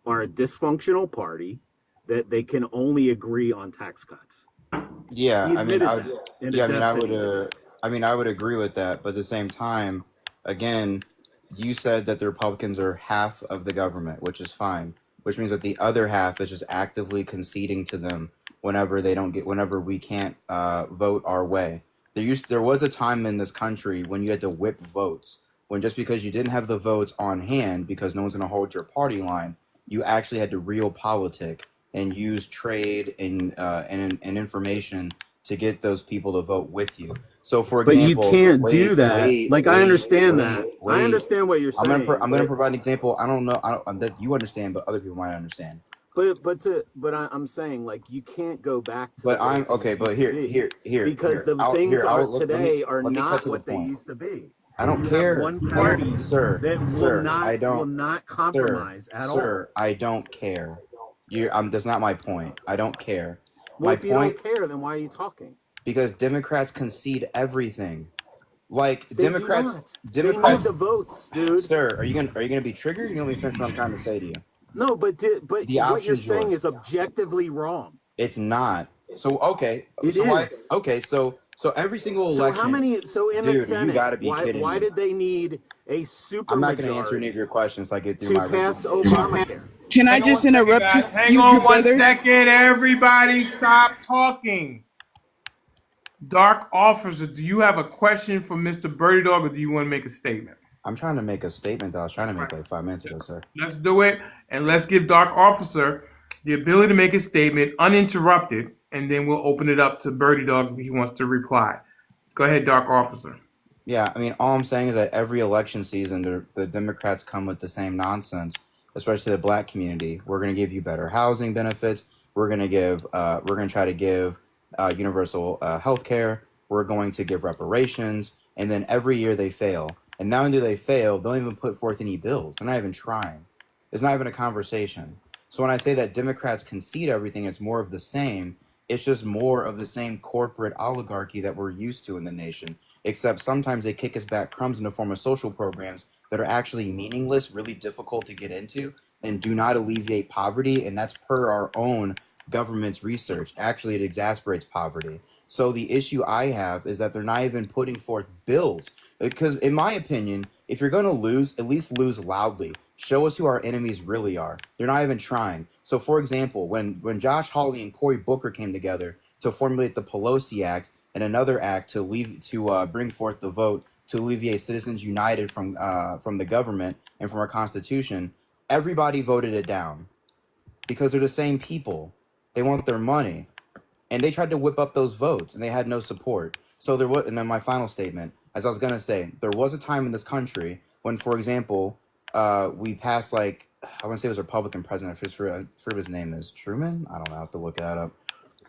are a dysfunctional party, that they can only agree on tax cuts. Yeah, He I mean, admitted I that in a yeah, I mean, destiny. I mean, I would agree with that, but at the same time, again, you said that the Republicans are half of the government, which is fine, which means that the other half is just actively conceding to them whenever we can't vote our way. There was a time in this country when you had to whip votes, when just because you didn't have the votes on hand because no one's going to hold your party line, you actually had to real politic and use trade and information to get those people to vote with you. So, for But you example, can't do that. Like, I understand that. I wait. understand what you're saying, I'm gonna provide an example. I don't know that you understand, but other people might understand. I'm saying, like, you can't go back to the But way I'm things okay. But used to be, because the things are today are Let me cut not to the what they point. used to be. I don't You have care, one party that I will don't, not compromise at all. I don't care. That's not my point. I don't care. Well, My if you point, don't care, then why are you talking? because Democrats concede everything. Like They do not. They need Democrats, the votes, dude. sir, are you gonna be triggered? You're gonna be finish what I'm trying to say to you. No, but The what you're option's saying yours. is objectively wrong. It's not. So okay. It So why? is. Okay. So every single So how election, many? So in the dude, you Senate, got to be kidding why me. did they need a I'm not gonna answer any of supermajority your questions so I get through to my original pass statement. Obamacare? Can I Hang on just one second, interrupt you, guys. Hang your on one brothers? second. Everybody stop talking. Dark Officer, do you have a question for Mr. Birdie Dog or do you want to make a statement? I'm trying to make a statement that I was trying to make like 5 minutes ago, sir. Let's do it, and let's give Dark Officer the ability to make a statement uninterrupted, and then we'll open it up to Birdie Dog if he wants to reply. Go ahead, Dark Officer. Yeah, I mean, all I'm saying is that every election season, the Democrats come with the same nonsense, especially the black community. We're going to give you better housing benefits. We're going to try to give universal health care. We're going to give reparations. And then every year they fail. And not only do they fail, they don't even put forth any bills. They're not even trying. It's not even a conversation. So when I say that Democrats concede everything, it's more of the same. It's just more of the same corporate oligarchy that we're used to in the nation, except sometimes they kick us back crumbs in the form of social programs that are actually meaningless, really difficult to get into, and do not alleviate poverty. And that's per our own government's research. Actually, it exasperates poverty. So the issue I have is that they're not even putting forth bills. Because, in my opinion, if you're going to lose, at least lose loudly. Show us who our enemies really are. They're not even trying. So, for example, when Josh Hawley and Cory Booker came together to formulate the Pelosi Act and another act to bring forth the vote to alleviate Citizens United from the government and from our Constitution, everybody voted it down because they're the same people. They want their money, and they tried to whip up those votes, and they had no support. So there was, and then my final statement, as I was gonna say, there was a time in this country when, for example, we passed like I want to say it was a Republican president. I forget his name is Truman. I don't know. I have to look that up.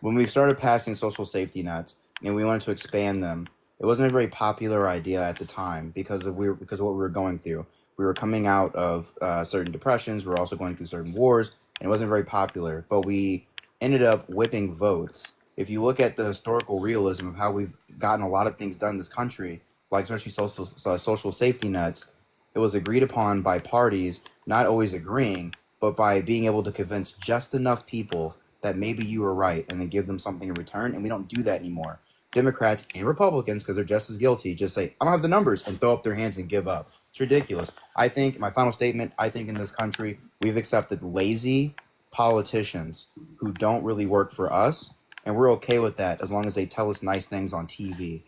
When we started passing social safety nets and we wanted to expand them, it wasn't a very popular idea at the time because of what we were going through. We were coming out of certain depressions. We were also going through certain wars, and it wasn't very popular. But we ended up whipping votes. If you look at the historical realism of how we've gotten a lot of things done in this country, like especially social safety nets, it was agreed upon by parties not always agreeing, but by being able to convince just enough people that maybe you were right and then give them something in return. And we don't do that anymore. Democrats and Republicans, because they're just as guilty, just say, I don't have the numbers and throw up their hands and give up. It's ridiculous. I think, my final statement, I think in this country, we've accepted lazy politicians who don't really work for us. And we're okay with that as long as they tell us nice things on TV.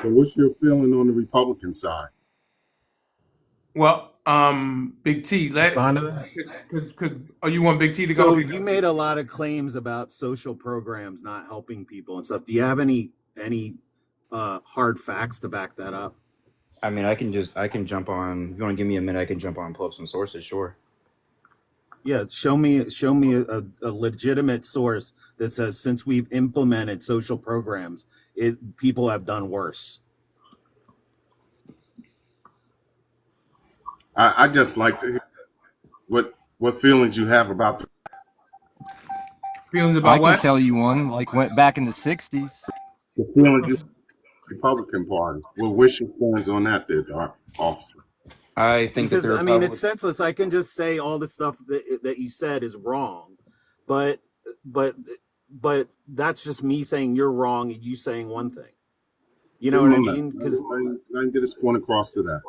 So, what's your feeling on the Republican side? Well, Big T, Respond to that. oh, you want Big T to So go? you made a lot of claims about social programs not helping people and stuff. Do you have any hard facts to back that up? I mean, I can jump on, if you want to give me a minute, I can jump on and pull up some sources, sure. Yeah, show me a legitimate source that says since we've implemented social programs, people have done worse. I just like to hear what feelings you have about. Feelings I about can what? tell you one, like went back in the 60s. The feeling you Republican Party. Well, what's your feelings on that, there, officer? I think that the Because I mean, it's Republic. senseless. I can just say all the stuff that you said is wrong, but but but that's just me saying you're wrong and you saying one thing. You know Give what him I a minute. mean? Because Let him get his point across to that.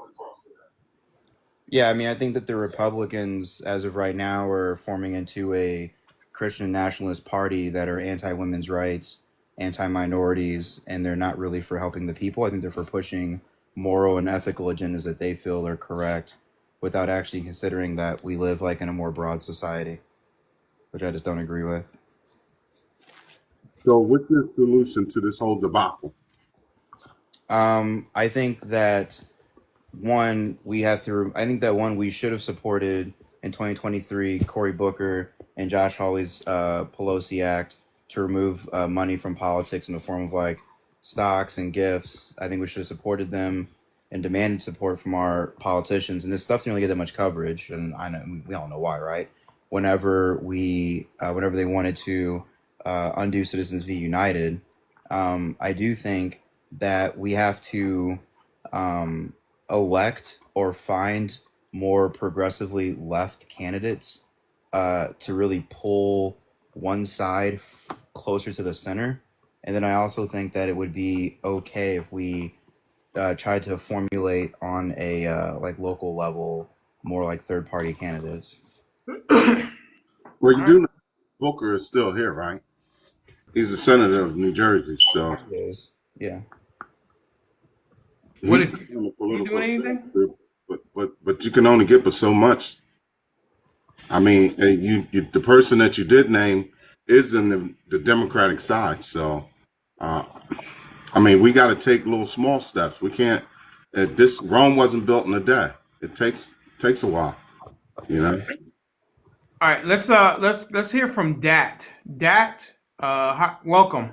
Yeah, I mean, I think that the Republicans, as of right now, are forming into a Christian nationalist party that are anti women's rights, anti minorities, and they're not really for helping the people. I think they're for pushing moral and ethical agendas that they feel are correct without actually considering that we live like in a more broad society, which I just don't agree with. So, what's your solution to this whole debacle? I think that one we have to I think that one we should have supported in 2023 Cory Booker and Josh Hawley's Pelosi Act to remove money from politics in the form of like stocks and gifts. I think we should have supported them and demanded support from our politicians. And this stuff didn't really get that much coverage, and I know we all know why, right? Whenever they wanted to undo Citizens v. United, I do think that we have to um, elect or find more progressively left candidates to really pull one side closer to the center. And then I also think that it would be okay if we tried to formulate on a like local level more like third party candidates. Well, you do know Booker is still here, right? He's a senator of New Jersey, so Yes. Yeah. What he's is on the he political doing anything? stage. But you can only get but so much. I mean, the person that you did name is in the Democratic side, so uh, I mean, we got to take little small steps. We can't. This Rome wasn't built in a day. It takes a while, you know. All right, let's hear from Dat. Dat, welcome.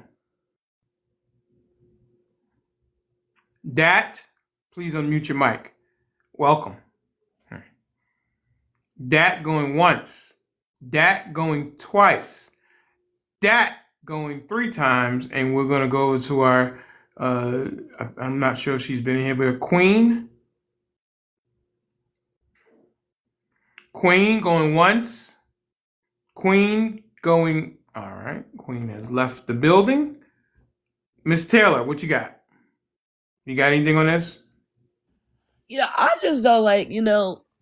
Dat, please unmute your mic. Welcome. Dat going once. Dat going twice. Dat going three times, and we're gonna go to our. I'm not sure if she's been in here, but Queen. Queen going once. Queen going. All right. Queen has left the building. Miss Taylor, what you got? You got anything on this? I just don't like,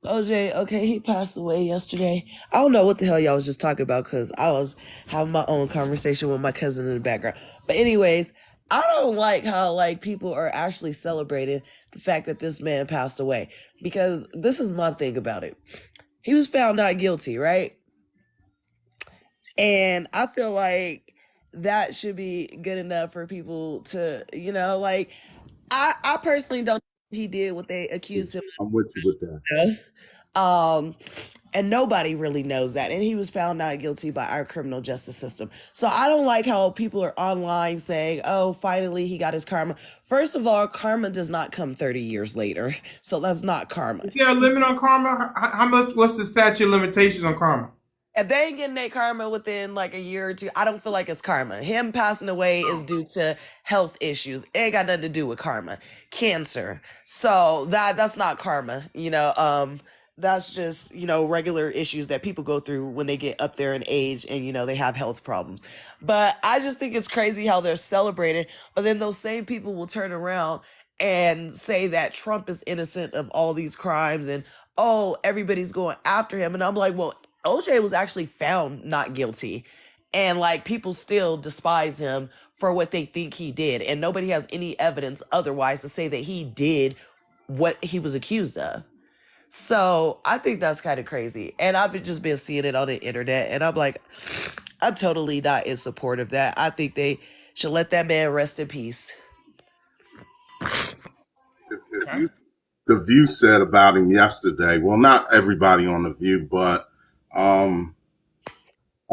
OJ, okay, he passed away yesterday. I don't know what the hell y'all was just talking about because I was having my own conversation with my cousin in the background. But anyways, I don't like how like people are actually celebrating the fact that this man passed away because this is my thing about it. He was found not guilty, right? And I feel like that should be good enough for people to, like I personally don't think he did what they accused him I'm with you with that. of. And nobody really knows that. And he was found not guilty by our criminal justice system. So I don't like how people are online saying, oh, finally he got his karma. First of all, karma does not come 30 years later. So that's not karma. Is there a limit on karma? How much? What's the statute of limitations on karma? If they ain't getting their karma within like a year or two, I don't feel like it's karma. Him passing away is due to health issues. It ain't got nothing to do with karma. Cancer. So that's not karma, that's just, regular issues that people go through when they get up there in age and, they have health problems. But I just think it's crazy how they're celebrating, but then those same people will turn around and say that Trump is innocent of all these crimes and, oh, everybody's going after him. And I'm like, well, OJ was actually found not guilty. And like people still despise him for what they think he did. And nobody has any evidence otherwise to say that he did what he was accused of. So I think that's kind of crazy. And I've just been seeing it on the internet. And I'm like, I'm totally not in support of that. I think they should let that man rest in peace. If you the View said about him yesterday, well, not everybody on the View, but um,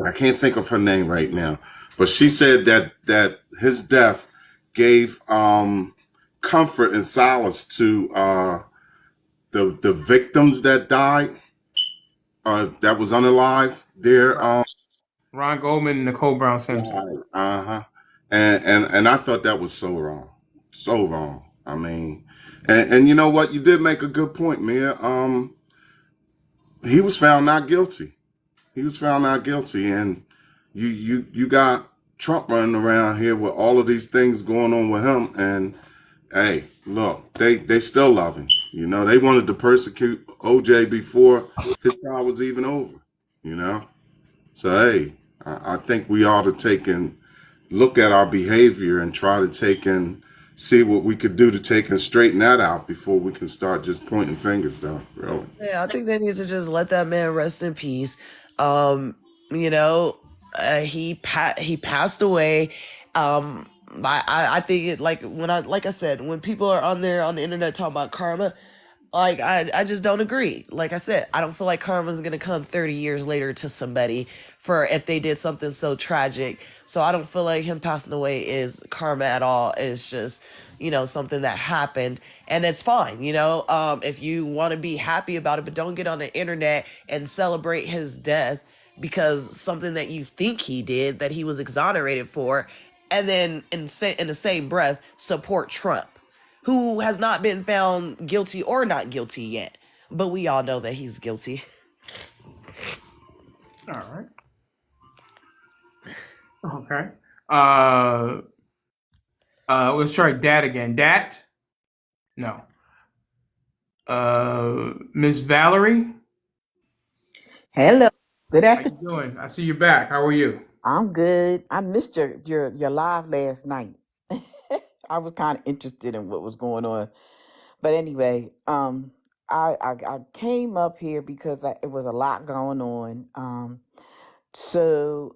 I can't think of her name right now, but she said that his death gave comfort and solace to the victims that died that was unalive there. Ron Goldman and Nicole Brown Simpson. Uh huh. And I thought that was so wrong, so wrong. I mean, and you know what? You did make a good point, Mia. He was found not guilty. He was found not guilty, and you got Trump running around here with all of these things going on with him. And hey, look, they still love him. You know, they wanted to persecute OJ before his trial was even over. You know, so hey, I think we ought to take and look at our behavior and try to take and see what we could do to take and straighten that out before we can start just pointing fingers, though. Really. Yeah, I think they need to just let that man rest in peace. Um, you know, he passed away. I think it like when I like I said when people are on there on the internet talking about karma, like I just don't agree. Like I said, I don't feel like karma's gonna come 30 years later to somebody for if they did something so tragic. So I don't feel like him passing away is karma at all. It's just, something that happened and it's fine. If you want to be happy about it, but don't get on the internet and celebrate his death because something that you think he did that he was exonerated for, and then in the same breath support Trump, who has not been found guilty or not guilty yet. But we all know that he's guilty. All right. Okay. Uh, let's try Dat again. Dat? No. Miss Valerie? Hello. Good How you afternoon. doing? I see you back. How are you? I'm good. I missed your live last night. I was kind of interested in what was going on. But anyway, I came up here because it was a lot going on. So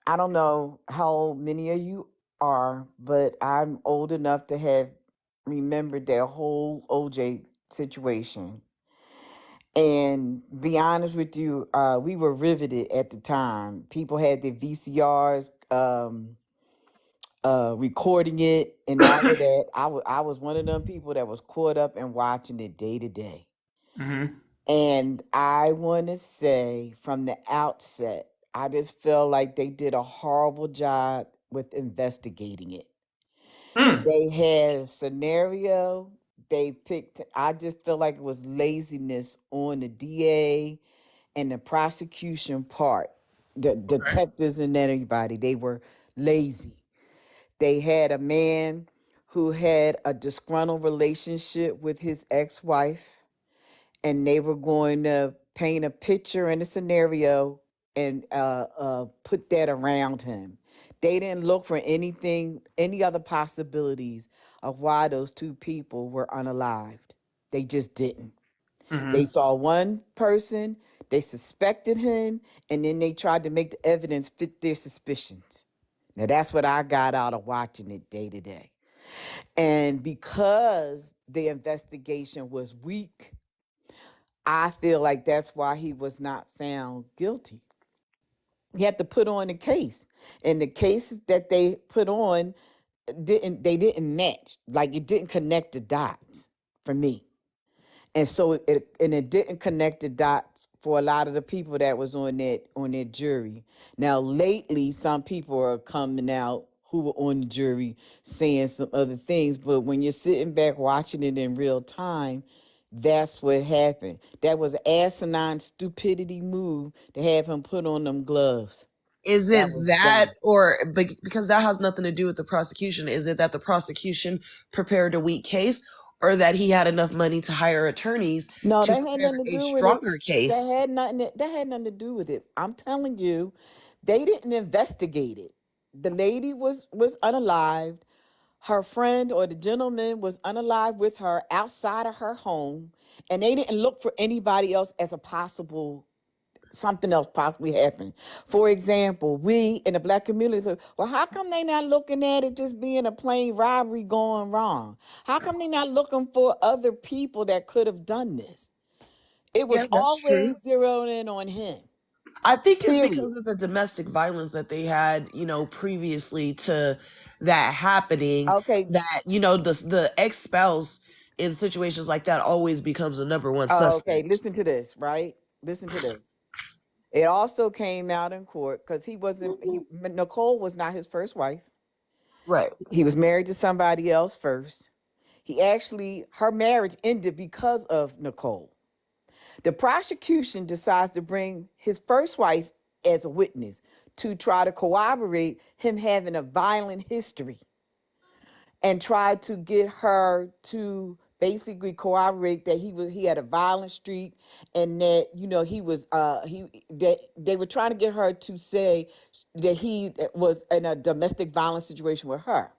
I don't know how many of you are, but I'm old enough to have remembered that whole OJ situation. And be honest with you, we were riveted at the time. People had their VCRs, recording it and all of that. I was one of them people that was caught up in watching it day to day. Mm-hmm. And I want to say from the outset, I just felt like they did a horrible job with investigating it. Mm. They had a scenario. They picked, I just feel like it was laziness on the DA and the prosecution part, the Okay. detectives and everybody, they were lazy. They had a man who had a disgruntled relationship with his ex-wife, and they were going to paint a picture and a scenario and put that around him. They didn't look for anything, any other possibilities of why those two people were unalived. They just didn't. They Mm-hmm. saw one person, they suspected him, and then they tried to make the evidence fit their suspicions. Now, that's what I got out of watching it day to day. And because the investigation was weak, I feel like that's why he was not found guilty. He had to put on a case. And the cases that they put on didn't match. Like it didn't connect the dots for me. And so it didn't connect the dots for a lot of the people that was on that jury. Now lately, some people are coming out who were on the jury saying some other things, but when you're sitting back watching it in real time, that's what happened. That was an asinine stupidity move to have him put on them gloves. Is That it was that, dumb. or because that has nothing to do with the prosecution? Is it that the prosecution prepared a weak case, or that he had enough money to hire attorneys No, to that had prepare nothing to a do with it. stronger That case? had nothing. That had nothing to do with it. I'm telling you, they didn't investigate it. The lady was unalived. Her friend or the gentleman was unalived with her outside of her home, and they didn't look for anybody else as a possible something else possibly happening. For example, we in the black community say, well, how come they not looking at it just being a plain robbery going wrong? How come they not looking for other people that could have done this? It was Yeah, that's true. always zeroed in on him. I think it's Period. because of the domestic violence that they had, previously to that happening, Okay. that, the ex spouse in situations like that always becomes the number one Okay. suspect. Listen to this, right? Listen to this. It also came out in court because he wasn't. Nicole was not his first wife. Right. He was married to somebody else first. Her marriage ended because of Nicole. The prosecution decides to bring his first wife as a witness to try to corroborate him having a violent history and try to get her to basically corroborate that he had a violent streak and that he they were trying to get her to say that he was in a domestic violence situation with her.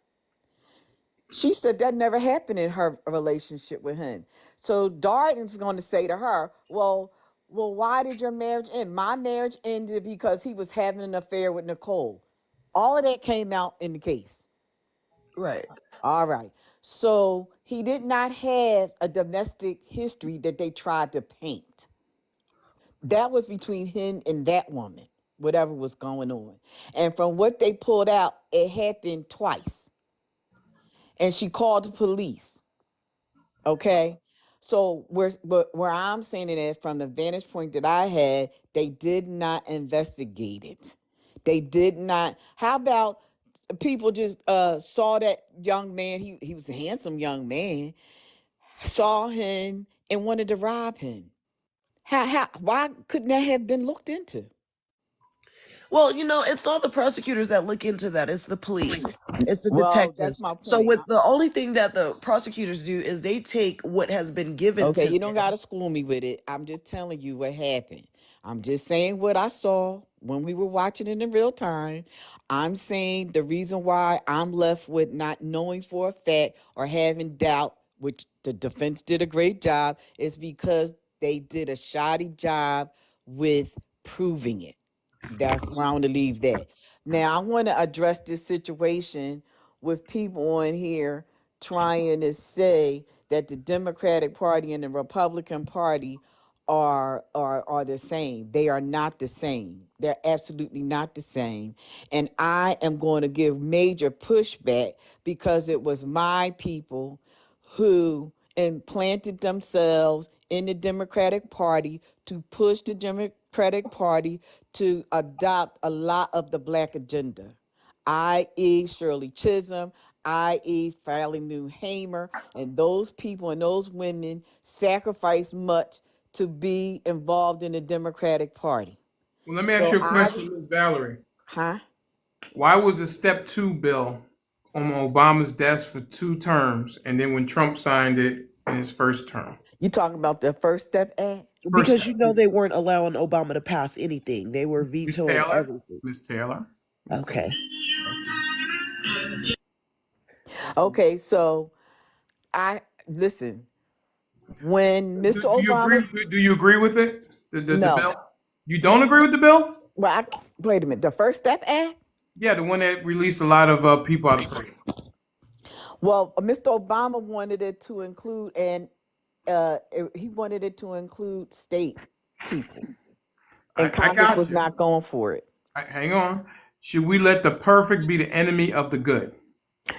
She said that never happened in her relationship with him. So Darden's going to say to her, well, why did your marriage end? My marriage ended because he was having an affair with Nicole. All of that came out in the case. Right. All right. So he did not have a domestic history that they tried to paint. That was between him and that woman, whatever was going on. And from what they pulled out, it happened twice. And she called the police. Okay. So where I'm saying it is from the vantage point that I had, they did not investigate it. They did not. How about people just saw that young man? He was a handsome young man. Saw him and wanted to rob him. How why couldn't that have been looked into? Well, it's not the prosecutors that look into that. It's the police. It's the Well, that's detectives. my So point. with the only thing that the prosecutors do is they take what has been given Okay, to you don't got them. to school me with it. I'm just telling you what happened. I'm just saying what I saw when we were watching it in real time. I'm saying the reason why I'm left with not knowing for a fact or having doubt, which the defense did a great job, is because they did a shoddy job with proving it. That's where I want to leave that. Now, I want to address this situation with people on here trying to say that the Democratic Party and the Republican Party are the same. They are not the same. They're absolutely not the same. And I am going to give major pushback because it was my people who implanted themselves in the Democratic Party to push the Democratic Party to adopt a lot of the black agenda, i.e. Shirley Chisholm, i.e. Fannie Lou Hamer, and those people and those women sacrificed much to be involved in the Democratic Party. Well, let me ask So you a question, Ms. Valerie. huh? Why was the Step 2 bill on Obama's desk for 2 terms, and then when Trump signed it in his first term? You talking about the First Step Act? First Because step. they weren't allowing Obama to pass anything. They were Miss vetoing Taylor? everything. Miss Taylor? Miss Taylor. Okay. Thank you. Okay, so I listen. When Do, Mr. do you agree? Obama, Do you agree with it? The no, bill? You don't agree with the bill? well, wait a minute. The First Step Act. Yeah, the one that released a lot of people out of prison. Well, Mr. Obama wanted it to include, and he wanted it to include state people, and I Congress got was you. not going for it. Hang on. Should we let the perfect be the enemy of the good?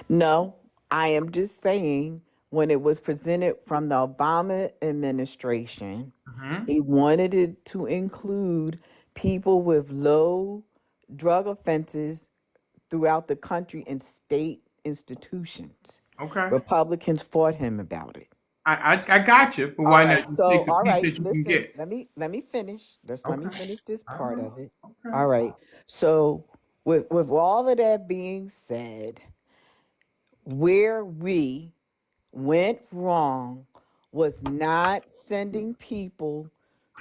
No, I am just saying when it was presented from the Obama administration, Hmm. he wanted it to include people with low drug offenses throughout the country in state institutions. Okay. Republicans fought him about it. I got you, but All why right. not just So, take the all piece right. that you can Listen, get? let me finish. Just let me Okay. finish this All part right. of it. Okay. All right. So, with all of that being said, where we went wrong was not sending people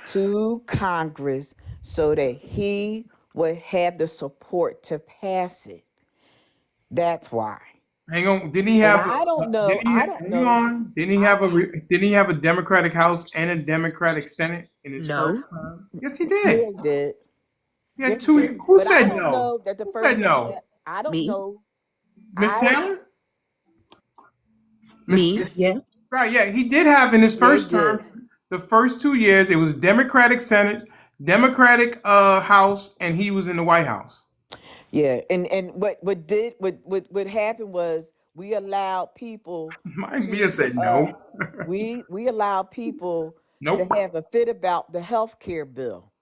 to Congress so that he would have the support to pass it. That's why. Hang on. Didn't he And have? I don't know. Didn't he? I don't Hang know. on. Didn't he I have a? Didn't he have a Democratic House and a Democratic Senate in his first No. term? Yes, he yeah, did. he did. He Yeah, had he two. did. Who But I said don't no? know that the Who first said step. no? I don't Me? know. Miss I Taylor? Miss. Me? Yeah. Right. Yeah, he did have in his yeah, he first did. term. The first 2 years, it was Democratic Senate, Democratic House, and he was in the White House. Yeah, and what happened was we allowed people Mike Mia to said no. we allowed people to Nope. have a fit about the health care bill.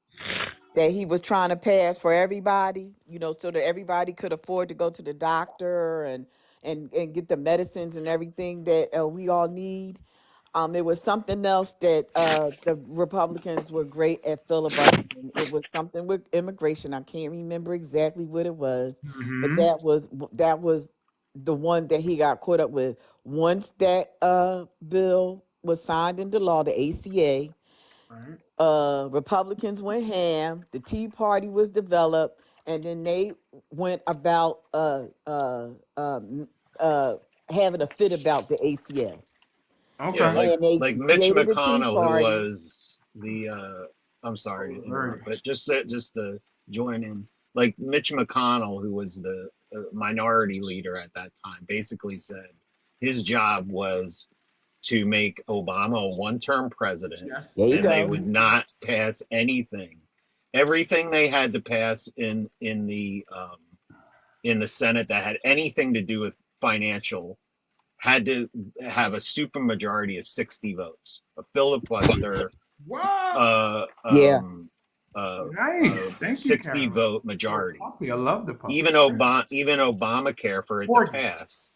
that he was trying to pass for everybody, you know, so that everybody could afford to go to the doctor and get the medicines and everything that we all need. There was something else that the Republicans were great at filibustering. It was something with immigration. I can't remember exactly what it was, but Mm-hmm. that was the one that he got caught up with. Once that bill was signed into law, the ACA, Right. Republicans went ham. The Tea Party was developed, and then they went about um, uh, having a fit about the ACA, Yeah, Okay. like and they like Mitch created a Tea McConnell, who Party. was the I'm sorry to Very interrupt, but nice. just to join in, like Mitch McConnell, who was the minority leader at that time, basically said his job was to make Obama a one-term president, Yes. There you and Yes. they go. would not pass anything. Everything they had to pass in the Senate that had anything to do with financial had to have a supermajority of 60 votes, a filibuster, Wow. uh, Yeah, um, uh, Nice. Thank you, 60 Carolyn. vote Little majority. puppy. I love the puppy. Even Obamacare for it to Corgi. pass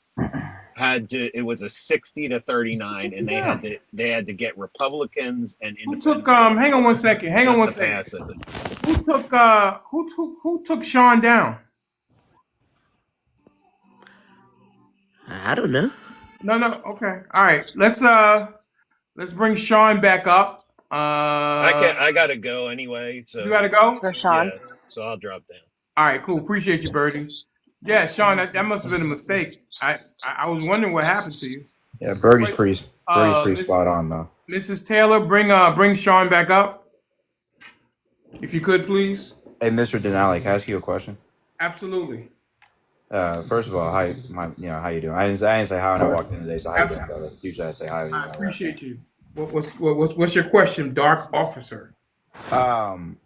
had to. It was a 60 to Who 39, took and you down? they had to get Republicans and Who took independents on hang on board one second. Hang on just one to second. pass it. Who took Sean down? I don't know. No, no, okay. All right. Let's bring Sean back up. I can't. I gotta go anyway. You gotta So go? For Sean. yeah. So I'll drop down. All right, cool. Appreciate you, Birdie. Yeah, Sean, that must have been a mistake. I was wondering what happened to you. Yeah, Wait, Birdie's pretty Miss, spot on though. Mrs. Taylor, bring Sean back up, if you could, please. Hey, Mr. Denali, can I ask you a question? Absolutely. First of all, how you doing? I didn't say hi when I walked in today, so how you Abs- doing, brother? Usually I say hi when I I walk appreciate you. What's your question, Dark Officer? in.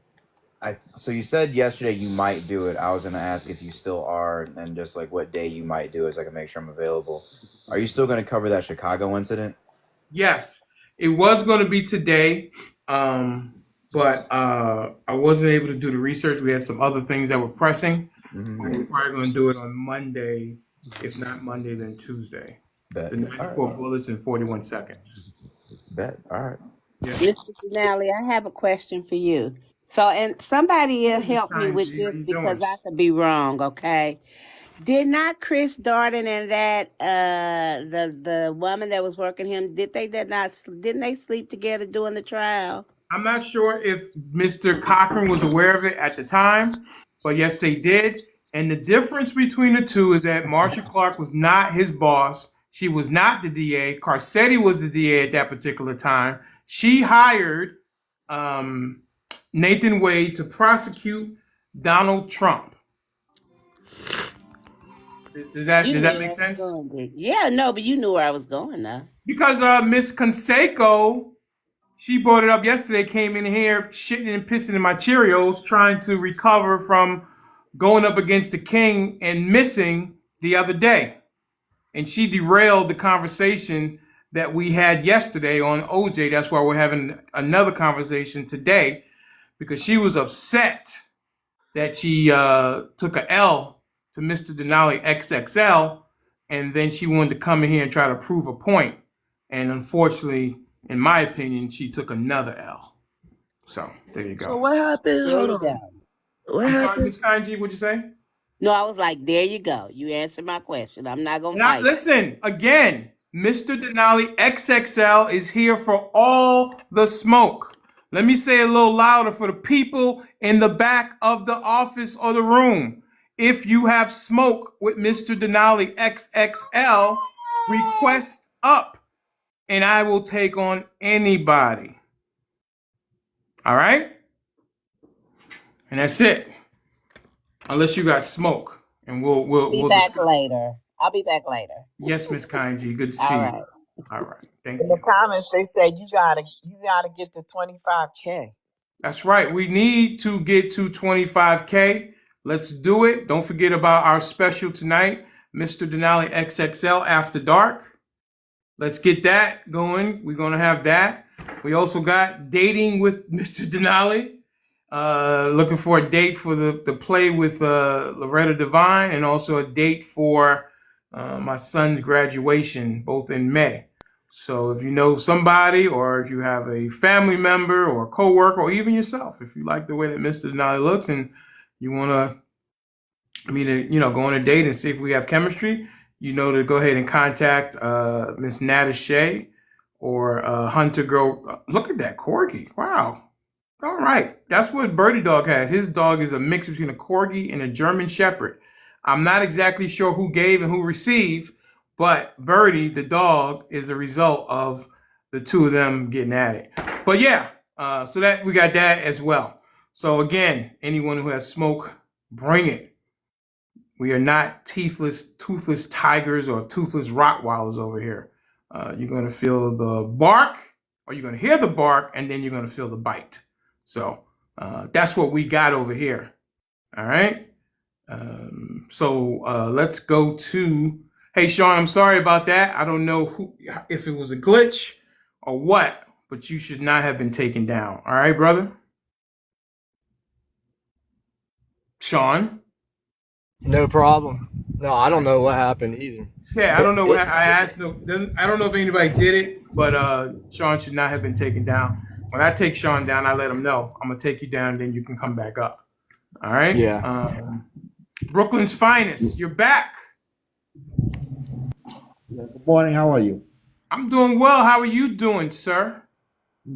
So you said yesterday you might do it. I was gonna ask if you still are, and just like what day you might do it, so I can make sure I'm available. Are you still gonna cover that Chicago incident? Yes, it was going to be today, but I wasn't able to do the research. We had some other things that were pressing. We're probably going to do it on Monday. If not Monday, then Tuesday. Bet. The All right. 94 bullets in 41 seconds. Bet. All right. Yeah. Mr. Denali, I have a question for you. So, and somebody Hey, Miss help me Kind with G, how this you because doing? I could be wrong, okay? Did not Chris Darden and that the woman that was working him, didn't they sleep together during the trial? I'm not sure if Mr. Cochran was aware of it at the time, but yes, they did. And the difference between the two is that Marsha Clark was not his boss. She was not the DA. Carcetti was the DA at that particular time. She hired um, Nathan Wade to prosecute Donald Trump. Does that You make knew where I was sense? going, did you? Yeah, no, but you knew where I was going though. Because Miss Conseco, she brought it up yesterday, came in here shitting and pissing in my Cheerios, trying to recover from going up against the king and missing the other day. And she derailed the conversation that we had yesterday on OJ. That's why we're having another conversation today, because she was upset that she took a L to Mr. Denali XXL, and then she wanted to come in here and try to prove a point. And unfortunately, in my opinion, she took another L. So there you So go. what happened? There Hold you go. on. What I'm sorry, happened? Miss Kanji, what'd you say? No, I was like, there you go. You answered my question. I'm not gonna Now, fight you. listen, again, Mr. Denali XXL is here for all the smoke. Let me say it a little louder for the people in the back of the office or the room. If you have smoke with Mr. Denali XXL, request up and I will take on anybody. All right? And that's it. Unless you got smoke. And Be we'll back discuss. later. I'll be back later. Yes, Miss Kanji. Good to All see you. right. All right. Thank in the you. comments they say you gotta get to 25K. That's right. We need to get to 25K. Let's do it. Don't forget about our special tonight, Mr. Denali XXL After Dark. Let's get that going. We're going to have that. We also got Dating with Mr. Denali. Looking for a date for the play with Loretta Devine, and also a date for my son's graduation, both in May. So if you know somebody, or if you have a family member or a coworker, or even yourself, if you like the way that Mr. Denali looks and you want me to, go on a date and see if we have chemistry, to go ahead and contact Miss Nada Shea or Hunter Girl. Look at that corgi! Wow. All right, that's what Birdie Dog has. His dog is a mix between a corgi and a German Shepherd. I'm not exactly sure who gave and who received, but Birdie, the dog, is the result of the two of them getting at it. But yeah, so that we got that as well. So again, anyone who has smoke, bring it. We are not toothless tigers or toothless Rottweilers over here. You're going to feel the bark, or you're going to hear the bark, and then you're going to feel the bite. So that's what we got over here. All right. So let's go to. Hey, Sean, I'm sorry about that. I don't know if it was a glitch or what, but you should not have been taken down. All right, brother? Sean? No problem. No, I don't know what happened either. Yeah, I But don't know what I asked. No, I don't know if anybody did it, but Sean should not have been taken down. When I take Sean down, I let him know I'm gonna take you down, then you can come back up. All right. yeah. Brooklyn's finest, you're back. Good morning. How are you? I'm doing well. How are you doing, sir?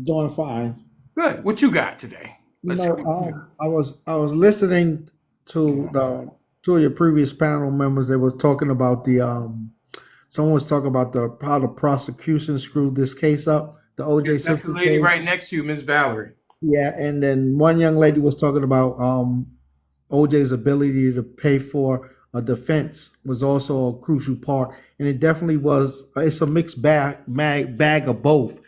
Doing fine. Good. What you got today? Let's go. I was listening to the two of your previous panel members. They was talking about the someone was talking about the how the prosecution screwed this case up, the O.J. That's the Simpson lady case. right next to you, Miss Valerie. Yeah, and then one young lady was talking about OJ's ability to pay for a defense was also a crucial part, and it definitely was. It's a mixed bag of both,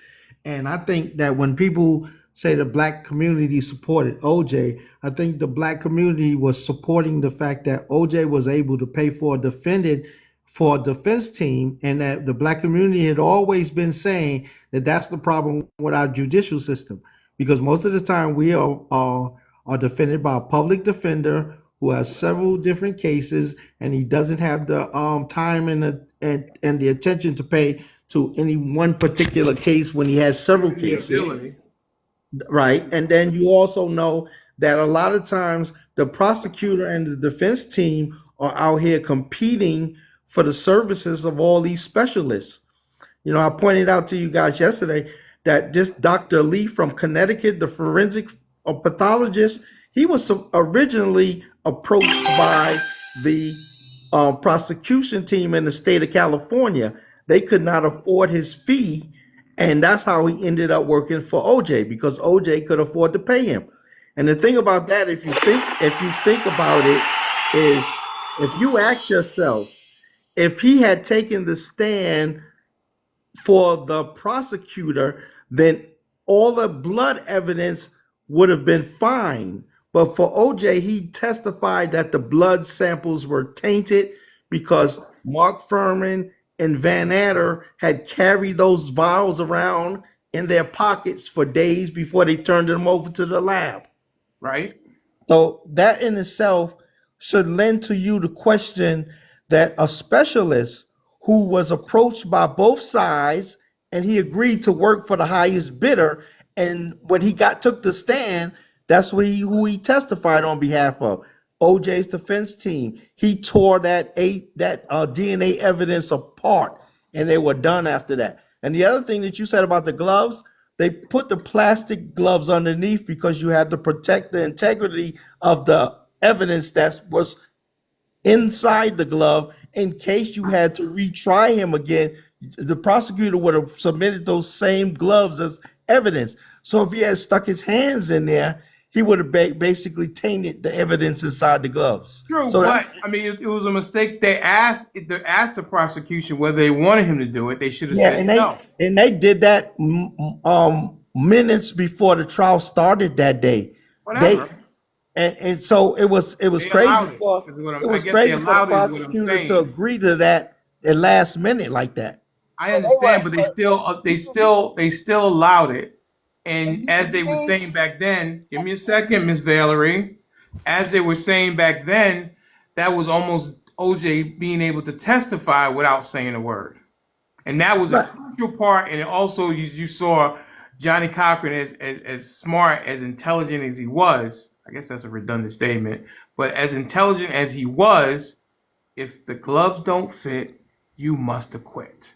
and I think that when people say the black community supported OJ, I think the black community was supporting the fact that OJ was able to pay for a defense team, and that the black community had always been saying that that's the problem with our judicial system, because most of the time we are defended by a public defender who has several different cases, and he doesn't have the time and the attention to pay to any one particular case when he has several The cases, ability. right? And then you also know that a lot of times the prosecutor and the defense team are out here competing for the services of all these specialists. I pointed out to you guys yesterday that this Dr. Lee from Connecticut, the forensic pathologist, he was originally approached by the prosecution team in the state of California. They could not afford his fee, and that's how he ended up working for OJ, because OJ could afford to pay him. And the thing about that, if you think about it, is if you ask yourself, if he had taken the stand for the prosecutor, then all the blood evidence would have been fine. But for OJ, he testified that the blood samples were tainted because Mark Furman and Van Adder had carried those vials around in their pockets for days before they turned them over to the lab. Right. So that in itself should lend to you the question that a specialist who was approached by both sides and he agreed to work for the highest bidder, and when he took the stand, that's who he testified on behalf of. OJ's defense team. He tore that DNA evidence apart, and they were done after that. And the other thing that you said about the gloves, they put the plastic gloves underneath because you had to protect the integrity of the evidence that was inside the glove in case you had to retry him again. The prosecutor would have submitted those same gloves as evidence. So if he had stuck his hands in there, he would have basically tainted the evidence inside the gloves. True, So but I mean, it was a mistake. They asked the prosecution whether they wanted him to do it. They should have yeah, said no. and they did that minutes before the trial started that day. They Whatever. and so it was They crazy allowed it. for I guess they the allowed it. Is what I'm prosecutor to saying. agree to that at last minute like that. I understand, but they still allowed it And as they were saying back then, give me a second, Miss Valerie. As they were saying back then, that was almost OJ being able to testify without saying a word. And that was a Right. crucial part. And it also, you saw Johnny Cochran, as smart, as intelligent as he was. I guess that's a redundant statement, but as intelligent as he was, if the gloves don't fit, you must acquit.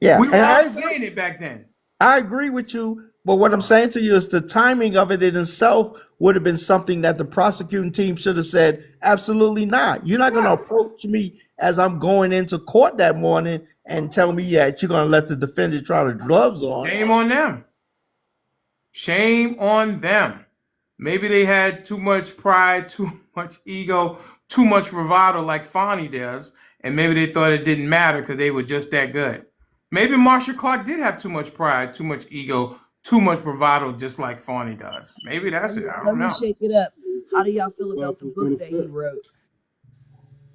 Yeah, We were and all I agree. saying it back then. I agree with you, but what I'm saying to you is the timing of it in itself would have been something that the prosecuting team should have said, absolutely not. You're not going to Yeah. approach me as I'm going into court that morning and tell me that you're going to let the defendant try the gloves on. Shame on them. Shame on them. Maybe they had too much pride, too much ego, too much bravado like Fonnie does, and maybe they thought it didn't matter because they were just that good. Maybe Marcia Clark did have too much pride, too much ego, too much bravado, just like Fonnie does. Maybe that's it. I Let don't me know. shake it up. How do y'all feel about Gloves the was book gonna that he fit. wrote?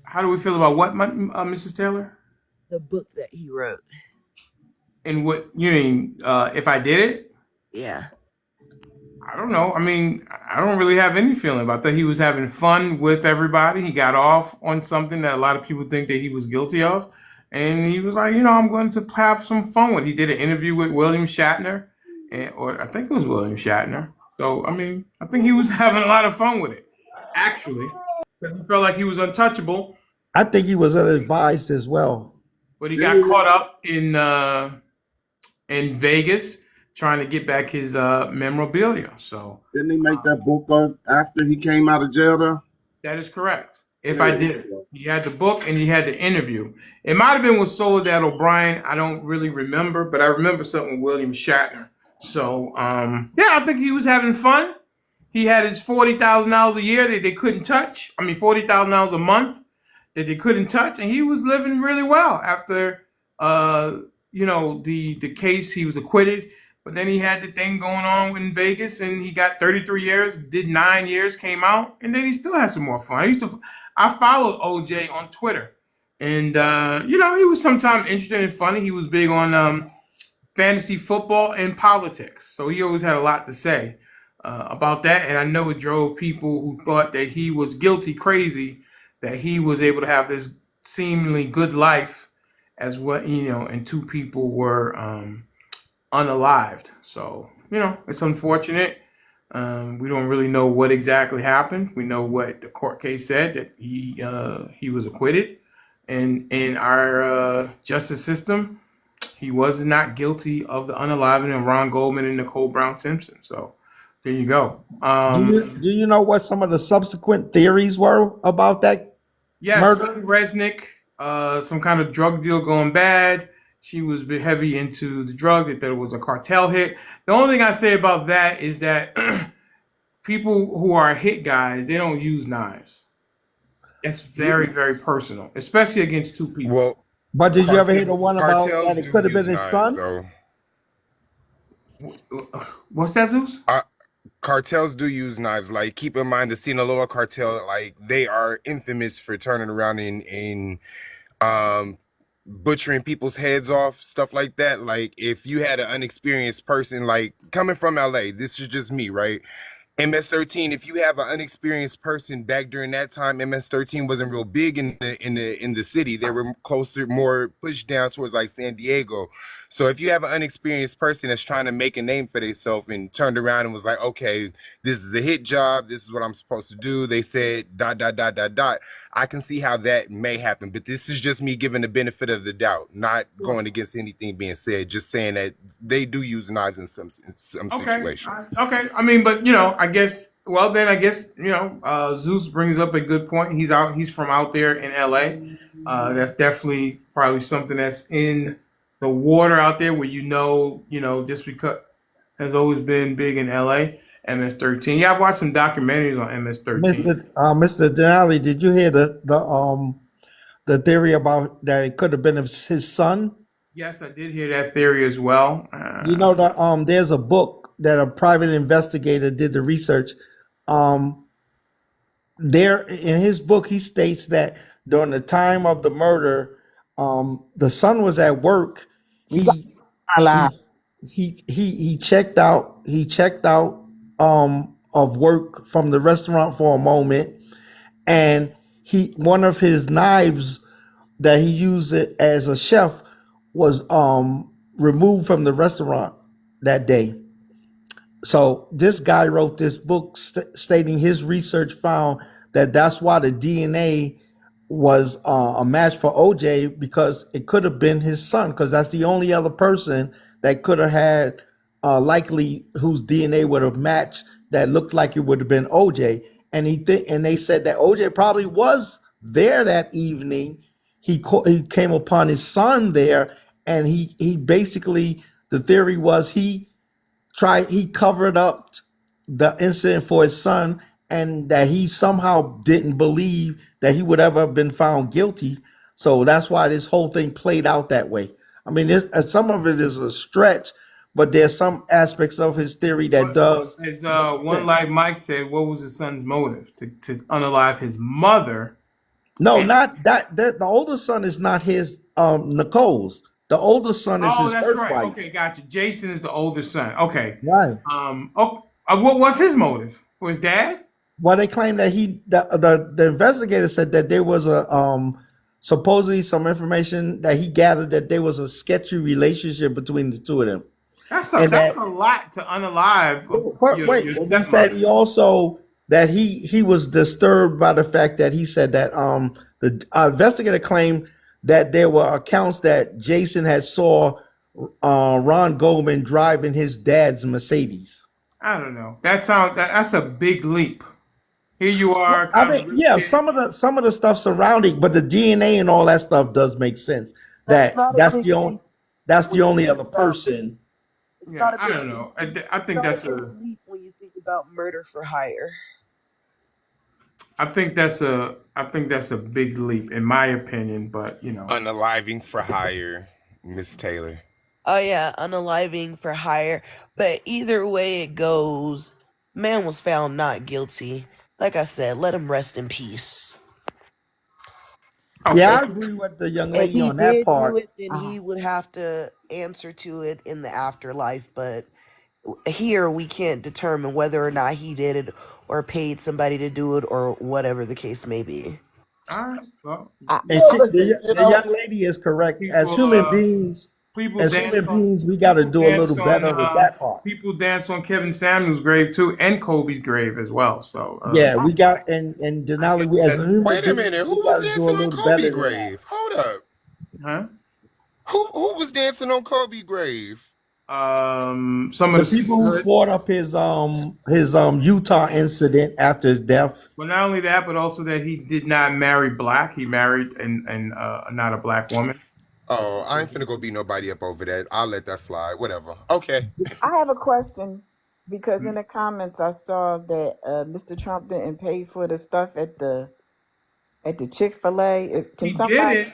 How do we feel about what, Mrs. Taylor? The book that he wrote. And what you mean? If I did it, Yeah. I don't know. I mean, I don't really have any feeling about that. He was having fun with everybody. He got off on something that a lot of people think that he was guilty of. And he was like, I'm going to have some fun with it. He did an interview with William Shatner, or I think it was William Shatner. So, I mean, I think he was having a lot of fun with it, actually. Because he felt like he was untouchable, I think he was advised as well. but he Didn't got he, caught up in Vegas trying to get back his memorabilia. So, didn't he make that book up after he came out of jail though? that is correct. If I Yeah. did it, he had the book and he had the interview. It might have been with Soledad O'Brien. I don't really remember, but I remember something with William Shatner. So, yeah, I think he was having fun. He had his $40,000 a year that they couldn't touch. I mean, $40,000 a month that they couldn't touch, and he was living really well after, the case. He was acquitted, but then he had the thing going on in Vegas, and he got 33 years, did 9 years, came out, and then he still had some more fun. I followed OJ on Twitter, and he was sometimes interesting and funny. He was big on fantasy football and politics, so he always had a lot to say about that. And I know it drove people who thought that he was guilty crazy, that he was able to have this seemingly good life as what and two people were unalived. So it's unfortunate. We don't really know what exactly happened. We know what the court case said, that he was acquitted, and in our justice system, he was not guilty of the unaliving of Ron Goldman and Nicole Brown Simpson. So there you go. Do you know what some of the subsequent theories were about that Yes, murder? Philly Resnick, some kind of drug deal going bad. She was heavy into the drug, that there was a cartel hit. The only thing I say about that is that people who are hit guys, they don't use knives. That's very, very personal, especially against two people. Well, But did you ever hear the one about that cartels it do could have been use his knives, son? though. What's that, Zeus? Cartels do use knives. Like, keep in mind the Sinaloa cartel, like they are infamous for turning around and um butchering people's heads off, stuff like that. Like, if you had an unexperienced person, like coming from LA, this is just me, right? MS-13, if you have an unexperienced person back during that time, MS-13 wasn't real big in the city. They were closer, more pushed down towards like San Diego. So if you have an unexperienced person that's trying to make a name for themselves and turned around and was like, okay, this is a hit job, this is what I'm supposed to do. They said dot dot dot dot dot. I can see how that may happen, but this is just me giving the benefit of the doubt, not going against anything being said, just saying that they do use knives in some Okay. situations. Okay. I mean, but I guess. Well, then I guess Zeus brings up a good point. He's out. He's from out there in L.A. That's definitely probably something that's in the water out there, where just because has always been big in L.A. MS-13. Yeah, I've watched some documentaries on MS-13. Mr. Denali, did you hear the theory about that it could have been his son? Yes, I did hear that theory as well. You know that there's a book that a private investigator did the research. Um, there in his book, he states that during the time of the murder, the son was at work. You got He my he lie. he checked out of work from the restaurant for a moment, and he one of his knives that he used it as a chef was removed from the restaurant that day. So this guy wrote this book stating his research found that that's why the DNA was a match for OJ, because it could have been his son, because that's the only other person that could have had likely whose DNA would have matched that looked like it would have been OJ. And and they said that OJ probably was there that evening. He came upon his son there, and he basically, the theory was he covered up the incident for his son, and that he somehow didn't believe that he would ever have been found guilty. So that's why this whole thing played out that way. I mean, some of it is a stretch, but there's some aspects of his theory that What, does as make one like sense. Mike said, what was his son's motive to unalive his mother? No, And not that. The older son is not his Nicole's. The older son is oh, his that's first right. wife. Okay, gotcha. Jason is the older son. Okay. Right. Oh, what was his motive for his dad? Well, they claim that the investigator said that there was a supposedly some information that he gathered that there was a sketchy relationship between the two of them, and That's that a lot to unalive wait, your and he said stepmother. he also that he was disturbed by the fact that he said that the investigator claimed that there were accounts that Jason had saw Ron Goldman driving his dad's Mercedes. I don't know. That's a big leap. Here you are, I kind of mean, a rich yeah, kid. some of the stuff surrounding, but the DNA and all that stuff does make sense. That's That not a big leap that's the when you only think other about. person. It's Yeah, not a I big don't leap. know. I It's think not a that's big a leap when you think about murder for hire. I think that's a big leap in my opinion. But Unaliving for hire, Miss Taylor. Oh yeah, unaliving for hire. But either way it goes, man was found not guilty. Like I said, let him rest in peace. Yeah, okay. I agree with the young If lady he on that did do part. it, then he would have to answer to it in the afterlife. But here we can't determine whether or not he did it or paid somebody to do it or whatever the case may be. All right. Well, And Well, listen, you the know, young lady is correct. people people As dance human on beings, we got to do a little better with that part. people dance on Kevin Samuel's grave too, and Kobe's grave as well. So Yeah, I, we got and I Denali, guess as that's human Wait a beings, minute, we who got was to do a dancing on little Kobe better than that. grave? Hold up. huh. Who was dancing on Kobe grave? Some of The the people who sisterhood. brought up his Utah incident after his death. Well, not only that, but also that he did not marry black. He married and not a black woman. Oh, I ain't finna go beat nobody up over that. I'll let that slide. Whatever. Okay. I have a question because in the comments I saw that Mr. Trump didn't pay for the stuff at the Chick-fil-A. He Can did somebody it.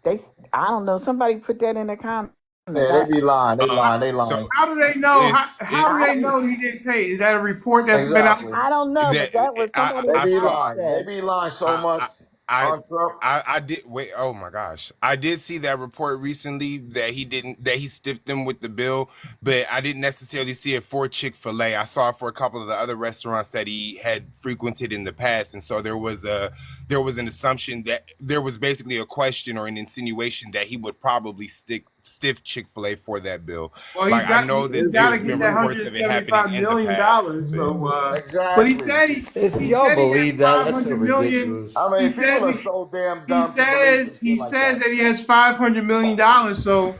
say I don't know, somebody put that in the comments. yeah, they be lying. They Uh, lying. They lying. so How do they know? it's How it do I they don't know that he didn't pay? Is that a report that's been out? Exactly. I don't know, that but that was somebody They in I the be saw. comments lying. They said. be lying so I, much I on Trump. I did wait. Oh my gosh, I did see that report recently that he stiffed them with the bill, but I didn't necessarily see it for Chick-fil-A. I saw it for a couple of the other restaurants that he had frequented in the past, and so there was an assumption that there was basically a question or an insinuation that he would probably stiff Chick-fil-A for that bill. Well, Like I know he's that got to there's get been that reports hundred of it seventy happening five in the million past, dollars. but So, but Exactly. If he y'all said he has believe that, five that's so hundred million. ridiculous. I He mean, people says are so damn he dumb to believe some he shit like says that. that he has $500 million. So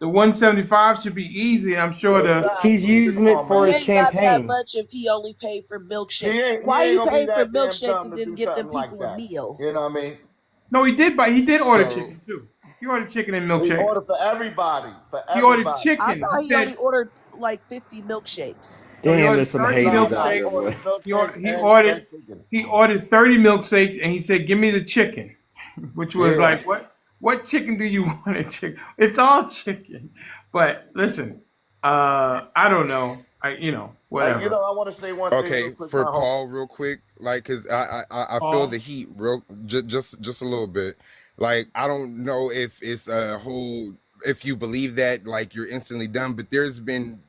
the 175 should be easy. I'm sure He's Exactly. using Come it on, for he his man. ain't got that campaign. much if he only paid for milkshake. He Why ain't you gonna be paying for that damn milkshakes dumb and to do didn't get them something like people a that. meal? You know what I mean? no, he did, but he did order so chicken too. He ordered chicken and He milkshakes. ordered for everybody. For He ordered everybody. I chicken. thought He he only said ordered like 50 milkshakes. no. He Damn, ordered there's some 30 Nah, haters nah. out He there, milkshakes. boy. ordered milkshakes and chicken. He ordered 30 milkshakes, and he said, "Give me the chicken," which was Yeah. like, what chicken do you want? A chicken? It's all chicken. But listen, I don't know. You Whatever. know, I want to say one thing real okay, quick, for my Paul, host. real quick, like, cause I feel the Paul. heat just a little bit. Like, I don't know if it's a whole if you believe that, like, you're instantly done. But there's been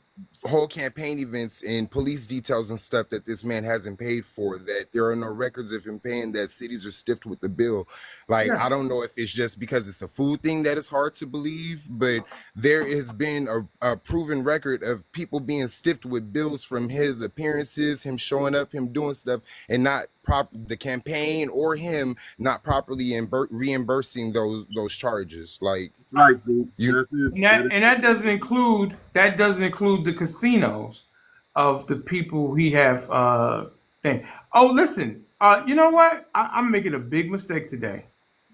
whole campaign events and police details and stuff that this man hasn't paid for, that there are no records of him paying, that cities are stiffed with the bill. Like, Yeah. I don't know if it's just because it's a food thing that is hard to believe, but there has been a proven record of people being stiffed with bills from his appearances, him showing up, him doing stuff, and not the campaign or him not properly reimbursing those charges. Like, That's right, Zeus. you That's it. And That that is and that doesn't include the casinos of the people he have thing. Oh, listen, you know what? I'm making a big mistake today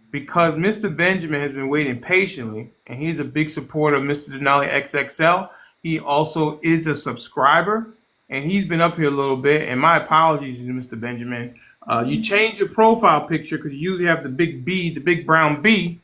because Mr. Benjamin has been waiting patiently, and he's a big supporter of Mr. Denali XXL. He also is a subscriber, and he's been up here a little bit. And my apologies to Mr. Benjamin. You changed your profile picture because you usually have the big B, the big brown B,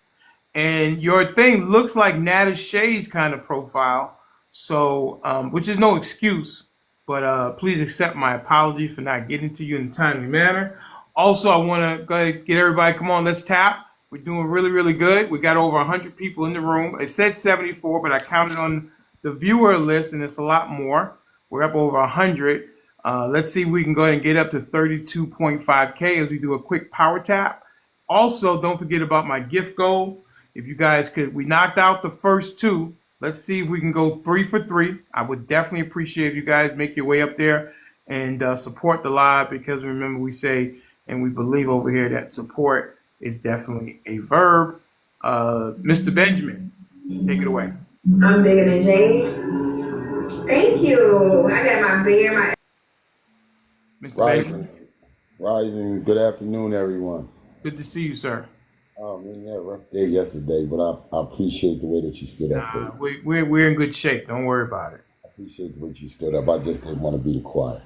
and your thing looks like Nada Shay's kind of profile. So, which is no excuse, but please accept my apology for not getting to you in a timely manner. Also, I want to go ahead and get everybody. Come on, let's tap. We're doing really, really good. We got over 100 people in the room. It said 74, but I counted on the viewer list, and it's a lot more. We're up over 100. Let's see if we can go ahead and get up to 32.5K as we do a quick power tap. Also, don't forget about my gift goal. If you guys could, we knocked out the first two. Let's see if we can go 3 for 3. I would definitely appreciate if you guys make your way up there and support the live, because remember, we say and we believe over here that support is definitely a verb. Mr. Benjamin, take it away. I'm digging in Jade. Thank you. I got my beer, my Mr. Rising, Benjamin, rising. Good afternoon, everyone. good to see you, sir. Oh man, you had a rough day yesterday, but I appreciate the way that you stood up for Nah, me. we're in good shape. Don't worry about it. I appreciate the way you stood up. I just didn't want to be the choir.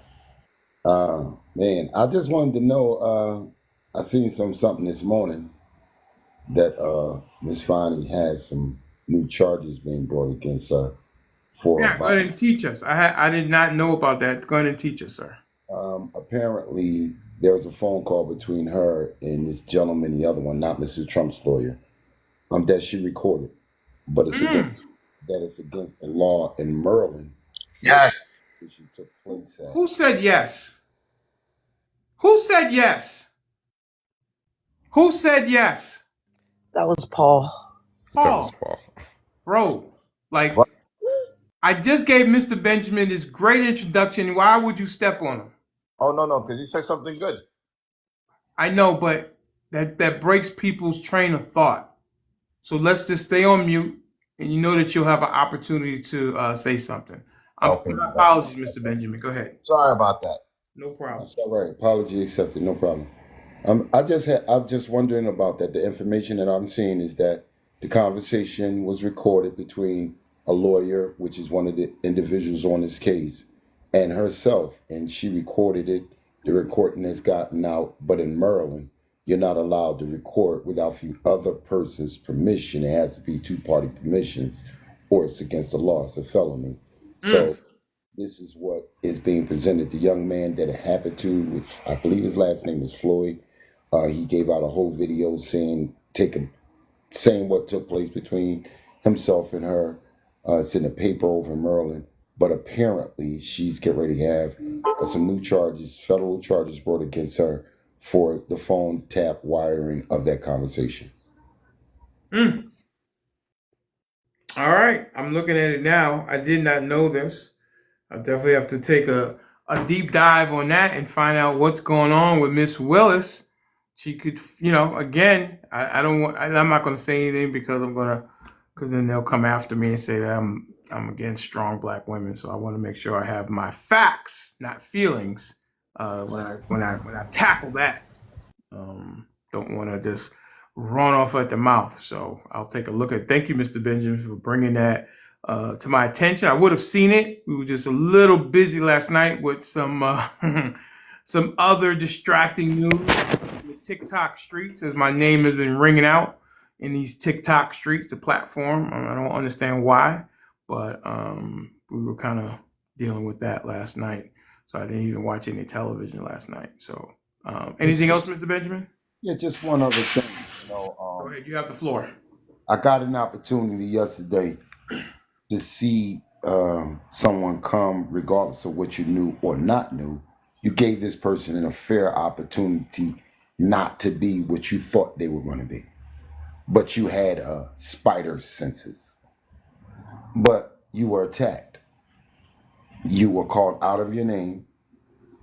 Man, I just wanted to know. I seen something this morning that Miss Fonnie has some new charges being brought against her for Yeah, go ahead and teach us. I did not know about that. Go ahead and teach us, sir. apparently there was a phone call between her and this gentleman, the other one, not Mrs. Trump's lawyer, that she recorded, but it's against the law in Maryland where yes. the issue took place at. Who said yes? Who said yes? Who said yes? That was Paul. That was Paul, Paul. bro. Like, What? I just gave Mr. Benjamin this great introduction. Why would you step on him? Oh no, because you said something good. I know, but that breaks people's train of thought. So let's just stay on mute, and you know that you'll have an opportunity to say something. Okay. My apologies, Mr. Benjamin. Go ahead. Sorry about that. No problem. That's all right. Apology accepted. No problem. I'm just wondering about that. The information that I'm seeing is that the conversation was recorded between a lawyer, which is one of the individuals on this case, and herself, and she recorded it. The recording has gotten out, but in Maryland, you're not allowed to record without the other person's permission. It has to be two-party permissions, or it's against the law. It's a felony. So this is what is being presented. The young man that it happened to, which I believe his last name was Floyd, he gave out a whole video saying what took place between himself and her. It's in the paper over in Maryland. But apparently, she's getting ready to have some new charges, federal charges brought against her for the phone tap wiring of that conversation. All right, I'm looking at it now. I did not know this. I definitely have to take a deep dive on that and find out what's going on with Miss Willis. She could, again, I don't want. I'm not going to say anything because because then they'll come after me and say that I'm against strong black women. So I want to make sure I have my facts, not feelings, when I tackle that. Don't want to just run off at the mouth. So I'll take a look at. Thank you, Mr. Benjamin, for bringing that to my attention. I would have seen it. We were just a little busy last night with some some other distracting news in the TikTok streets, as my name has been ringing out in these TikTok streets, the platform. I don't understand why, but we were kind of dealing with that last night. So I didn't even watch any television last night. So anything else, Mr. Benjamin? Yeah, just one other thing. Go ahead. You have the floor. I got an opportunity yesterday to see someone come, regardless of what you knew or not knew. You gave this person a fair opportunity not to be what you thought they were going to be, but you had spider senses. But you were attacked. You were called out of your name.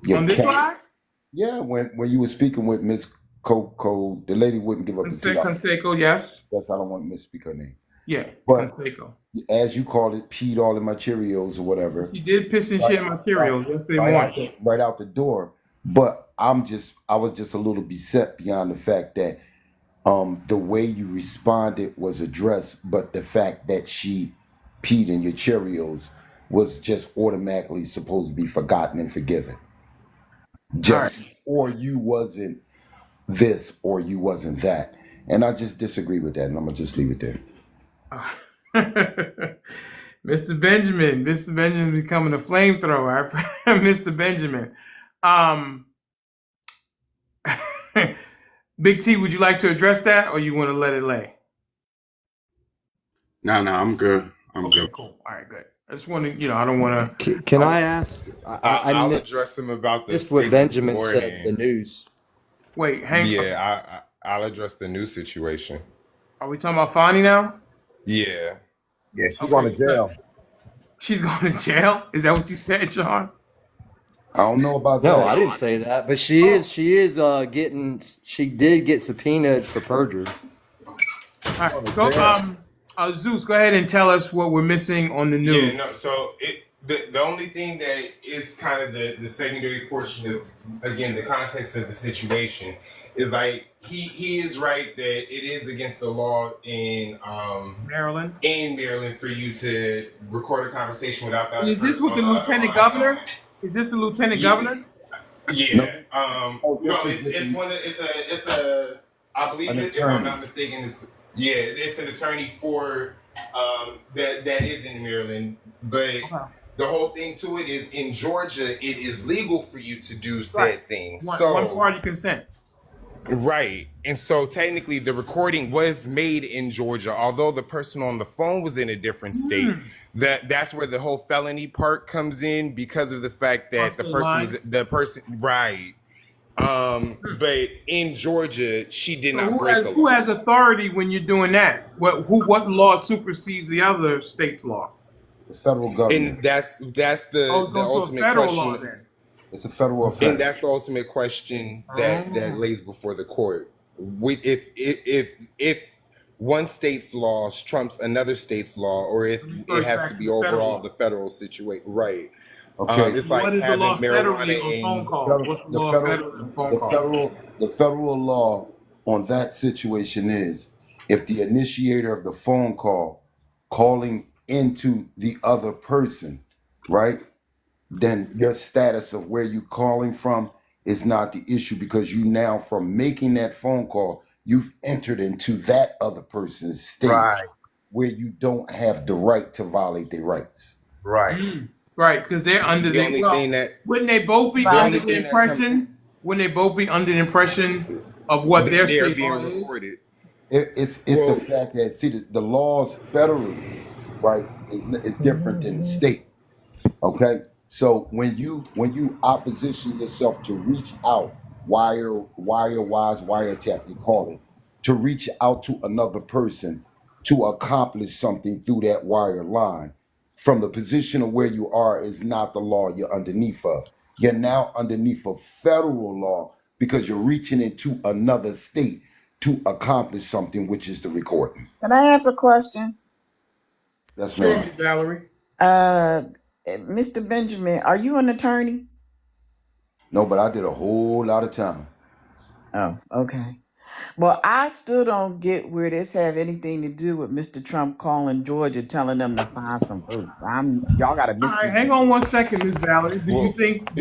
Your On this cat. live? Yeah, when you were speaking with Miss Coco, the lady wouldn't give up the $2. Conseco, yes. That's I don't want to misspeak her name. Yeah, But Conseco. as you called it, peed all in my Cheerios or whatever. She did piss and Right, shit in my right, Cheerios yesterday right morning. right out the door. But I was just a little beset beyond the fact that the way you responded was addressed, but the fact that she peed in your Cheerios was just automatically supposed to be forgotten and forgiven. All right. Just or you wasn't this or you wasn't that. And I just disagree with that, and I'm gonna just leave it there. Mr. Benjamin. Mr. Benjamin becoming a flamethrower. Mr. Benjamin. Um, Big T, would you like to address that or you want to let it lay? No, I'm good. I'm Okay, good. cool. All right, good. I just want to, I don't want to. Can I ask? I'll address him about the just what statement Benjamin said. The beforehand. news. Wait, Yeah, I'll address the new situation. Are we talking about Fonnie now? Yeah. Yeah, she going Okay, to jail. good. She's going to jail? Is that what you said, Sean? I don't know about No, that. I didn't say that. But she is getting. She did get subpoenaed for perjury. All right. Go, Zeus, go ahead and tell us what we're missing on the news. Yeah, no, so the only thing that is kind of the secondary portion of, again, the context of the situation is like he is right that it is against the law in Maryland for you to record a conversation without that. And is this with the lieutenant governor? Is this the lieutenant governor? Yeah. This No, is it's one. It's a. I believe an it. If I'm attorney. not mistaken, it's an attorney for that is in Maryland. But the whole thing to it is in Georgia, it is legal for you to do said thing. One party consent. Right. And so technically the recording was made in Georgia, although the person on the phone was in a different state. That's where the whole felony part comes in because of the fact that the person right. But in Georgia, she did not break the law. Who has authority when you're doing that? What law supersedes the other state's law? The federal government. And that's the ultimate federal question. Law, then. It's a federal offense. And that's the ultimate question that lays before the court. If one state's law trumps another state's law, or if it has to be overall the federal situation, right? Okay. It's like what is the having law marijuana federally on phone calls? What's the law federally on phone calls? The federal law on that situation is if the initiator of the phone call calling into the other person, right? Then your status of where you calling from is not the issue because you now from making that phone call, you've entered into that other person's state where you don't have the right to violate their rights. Right. Right, because they're under wouldn't they both be under the impression? Wouldn't they both be under the impression of what their state law is? Recorded. It's the fact that see the laws federally, right, is different than the state. Okay, so when you opposition yourself to reach out, wiretap, you call it, to reach out to another person to accomplish something through that wire line, from the position of where you are is not the law you're underneath of. You're now underneath of federal law because you're reaching into another state to accomplish something, which is the recording. Can I ask a question? That's me, Valerie. Mr. Benjamin, are you an attorney? No, but I did a whole lot of time. Oh, okay. Well, I still don't get where this have anything to do with Mr. Trump calling Georgia, telling them to find some vote. Y'all got to miss. All right, hang on one second, Ms. Valerie. Do you think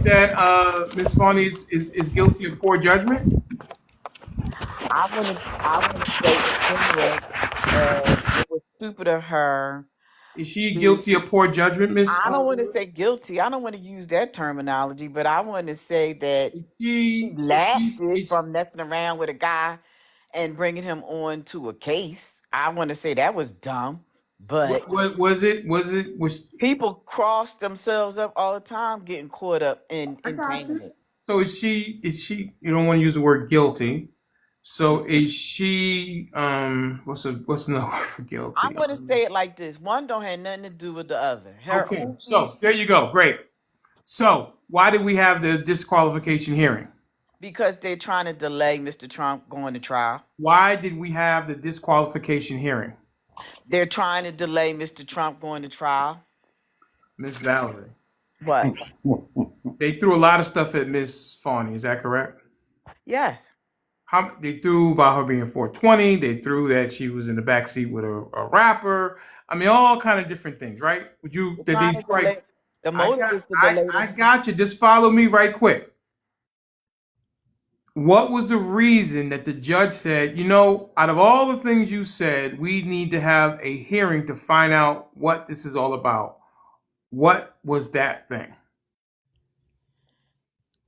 that Ms. Fonnie is guilty of poor judgment? I want to say it was stupid of her. Is she guilty of poor judgment, Ms.? I don't want to say guilty. I don't want to use that terminology, but I want to say that she laughed from messing around with a guy and bringing him on to a case. I want to say that was dumb, but What was it? Was people cross themselves up all the time, getting caught up in I got you. entanglements. So is she? Is she? You don't want to use the word guilty. So is she? What's another word for I'm guilty? going to say it like this: one don't have nothing to do with the other. Her Okay. who she So there you go. Great. So why did we have the disqualification hearing? because they're trying to delay Mr. Trump going to trial. Why did we have the disqualification hearing, They're trying to delay Mr. Trump going to trial. Miss Valerie? What? They threw a lot of stuff at Miss Fawny. Is that correct? Yes. How they threw about her being 420. They threw that she was in the backseat with a rapper. I mean, all kind of different things, right? Would you? They're Did trying they to right? delay. The I motive got, is to delay I them. got you. Just follow me right quick. What was the reason that the judge said, out of all the things you said, we need to have a hearing to find out what this is all about? What was that thing?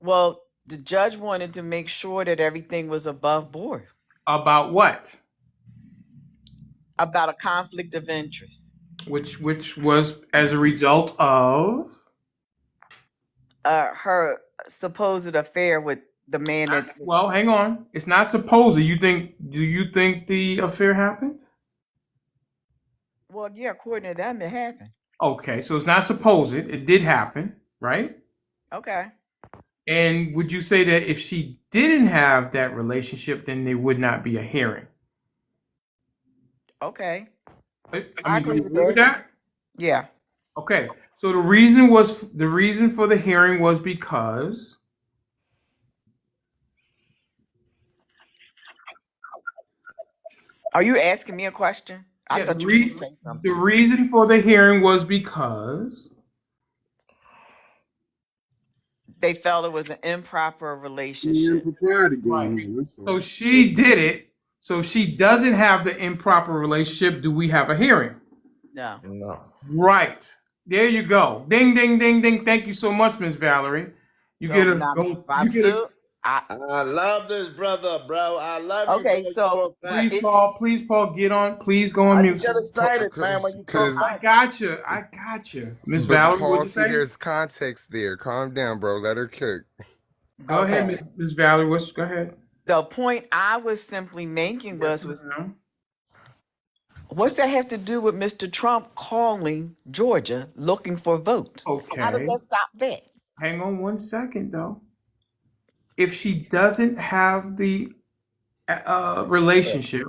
Well, the judge wanted to make sure that everything was above board About what? about a conflict of interest. Which was as a result of Her supposed affair with the man that. well, hang on. It's not supposed. Do you think the affair happened? Well, yeah, according to them, it happened. Okay, so it's not supposed. It did happen, right? Okay. And would you say that if she didn't have that relationship, then there would not be a hearing? Okay. I I mean, do agree you with agree with that. that? Yeah. Okay. So the reason for the hearing was because Are you asking me a question? I yeah, thought you were going to say the something. reason for the hearing was because They felt it was an improper Some relationship. impropriety right. going on. That's So all. she did it. So she doesn't have the improper relationship. Do we have a hearing? No. No. Right. There you go. Ding, ding, ding, ding. Thank you so much, Miss Valerie. You So get a now, go. I'm You get a still. I I love this brother, bro. I love you, bro. okay. You So talk please, facts. it's Paul. Please, Paul. Get on. Please go on I mute. just get excited, man, when you talk Cause I facts. got you. I got you. Miss but Valerie, what'd Paul, you see, say? there's context there. Calm down, bro. Let her cook. Go ahead, okay. Miss Valerie. Go ahead. The point I was simply making Yes, was ma'am. what's that have to do with Mr. Trump calling Georgia looking for votes? How does Okay. that stop that? Hang on one second, though. If she doesn't have the relationship,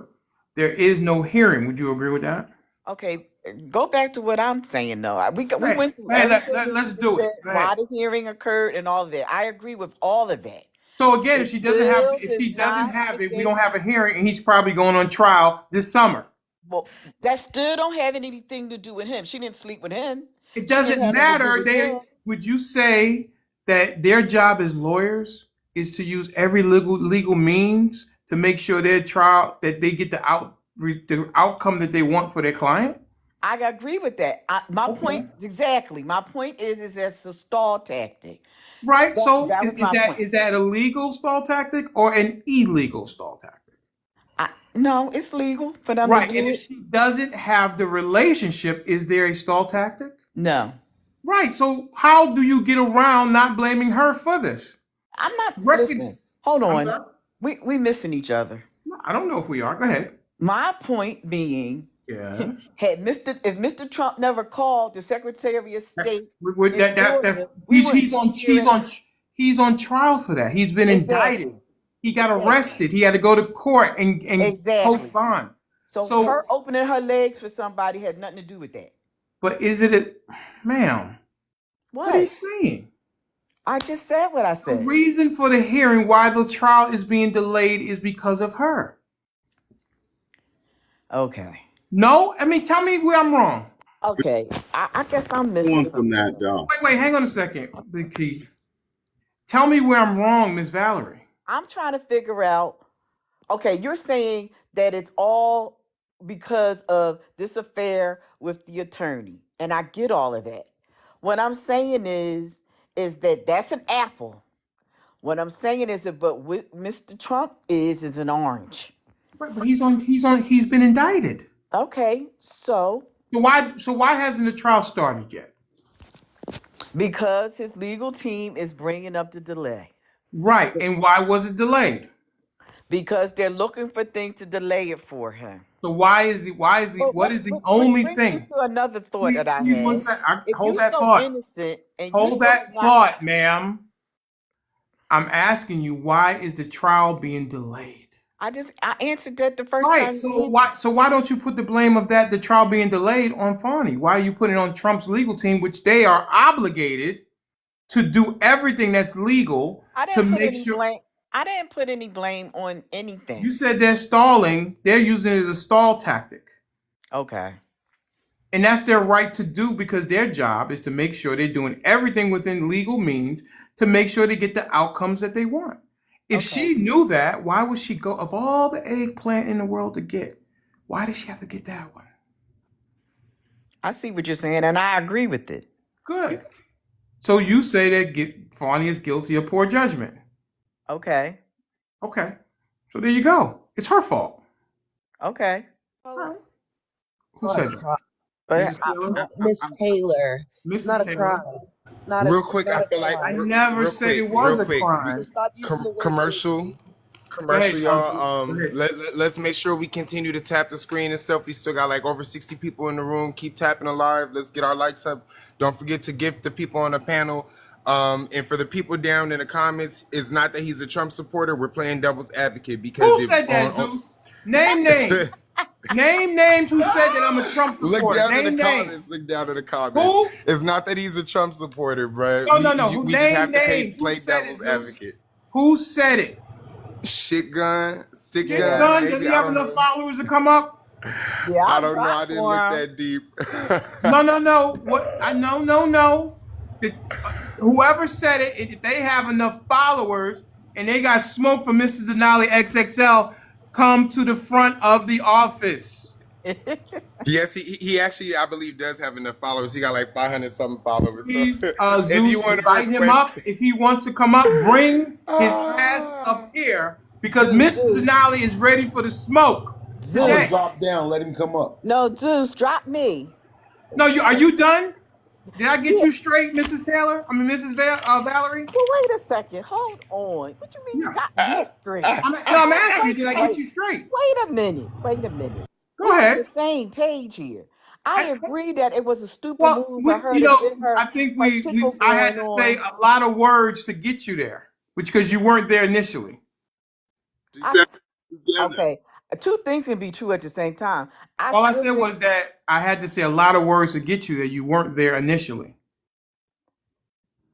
there is no hearing. Would you agree with that? Okay, go back to what I'm saying though. We Hey, went through hey, everything that let's you just do it. said, Go ahead. why the hearing occurred and all of that. I agree with all of that. So again, It still if does she doesn't not have it, we negate. don't have a hearing, and he's probably going on trial this summer. Well, that still don't have anything to do with him. She didn't sleep with him. It She didn't doesn't have nothing to do matter. with him. Would you say that their job as lawyers is to use every legal means to make sure their trial that they get the outcome that they want for their client? I agree with that. My Okay. point exactly. My point is that's a stall tactic. Right. So That was my point. is that a legal stall tactic or an illegal stall tactic? No, it's legal for them to Right. And do if it. she doesn't have the relationship, is there a stall tactic? No, Right. So how do you get around not blaming her for this? I'm not. Reckon. Listen, hold I'm on. sorry. We missing each other. I don't know if we are. Go ahead. My point being, Yeah. if Mr. Trump never called the Secretary of State in That's Georgia, we wouldn't be hearing he's on trial for that. He's been exactly, indicted. He got exactly, arrested. He had to go to court and post exactly. bond. So So, her opening her legs for somebody had nothing to do with that. but is it a ma'am? What are you What? saying? I just said what I The said. reason for the hearing, why the trial is being delayed, is because of her. Okay. No, I mean, tell me where I'm wrong. Okay. I guess I'm missing Going from something. that, though. Wait, hang on a second, Big T. Tell me where I'm wrong, Miss Valerie. I'm trying to figure out. Okay, you're saying that it's all because of this affair with the attorney, and I get all of that. What I'm saying is that that's an apple. What I'm saying is that, but what Mr. Trump is an orange. Right, but he's been indicted. Okay, So why hasn't the trial started yet? because his legal team is bringing up the delay. Right, and why was it delayed? Because they're looking for things to delay it for him. So what is the Which only brings me thing? to another thought Please, that I please, one had. sec. If Hold you're that so thought. innocent and you're Hold so that not thought, ma'am. I'm asking you, why is the trial being delayed? I answered that the first Right. time So you why don't you put the blame of the trial being delayed on Fani? Why are you putting it on Trump's legal team, which they are obligated to do everything that's legal I to didn't put make any sure? blame I didn't put any blame on You anything. said they're stalling. They're using it as a stall tactic. Okay. And that's their right to do because their job is to make sure they're doing everything within legal means to make sure they get the outcomes that they want. If Okay. she knew that, why would she go of all the eggplant in the world to get? Why does she have to get that one? I see what you're saying and I agree with it. Good. So you say that Fani is guilty of poor judgment. Okay. Okay. So there you go. It's her fault. Okay. All right. Who Not a said that? crime. But Mrs. Taylor? Miss Taylor. It's not Mrs. a crime. Taylor? Real It's quick, not I a feel like I crime. never said it was real a quick. So crime. stop using the word Commercial. innocent. Go ahead, Commercial, Chauncey. y'all. Go ahead. Let's make sure we continue to tap the screen and stuff. We still got like over 60 people in the room. Keep tapping alive. Let's get our likes up. Don't forget to gift the people on the panel. And for the people down in the comments, it's not that he's a Trump supporter. We're playing devil's advocate because Who if said that, Zeus? Name names. Name names who said that I'm a Trump look supporter. down in the Name names. comments, look down in the comments. Who? It's not that he's a Trump supporter, bro. No, no, no. Who We just name have to names? Who play said it, devil's Zeus? advocate. Who said it? Shit gun, stick Dick yeah. gun, Gun? Does maybe he I have don't enough know. followers to come up? Yeah, I I'll don't know. drop I didn't for look him. that deep. No, no, no. What? I no, no, no. Whoever said it, if they have enough followers and they got smoke from Mr. Denali XXL, come to the front of the office. Yes, he actually I believe does have enough followers. He got like 500 something followers. So Please, if you Zeus, want to invite him request, up. If he wants to come up, bring his ass ah, up here because Zeus, Mr. Zeus, Denali is ready for the smoke I'm gonna today. Zeus. drop down. Let him come up. No, Zeus, drop me. No, are you done? Did I get Yeah. you straight, Mrs. Taylor? I mean, Mrs. Valerie? Well, wait a second. Hold on. What you mean you Yeah. got me straight? I'm asking you, Wait, did I get wait, you straight? wait a minute. Wait a minute. Go We on ahead. the same page here. I I, agree that it was a stupid well, move for her you to know, get her I think her tickle I had going to say on. a lot of words to get you there, which because you weren't there initially. She I said s- together. okay. Two things can be true at the same time. I All I still said think was that I had to say a lot of words to get you there. You weren't there initially.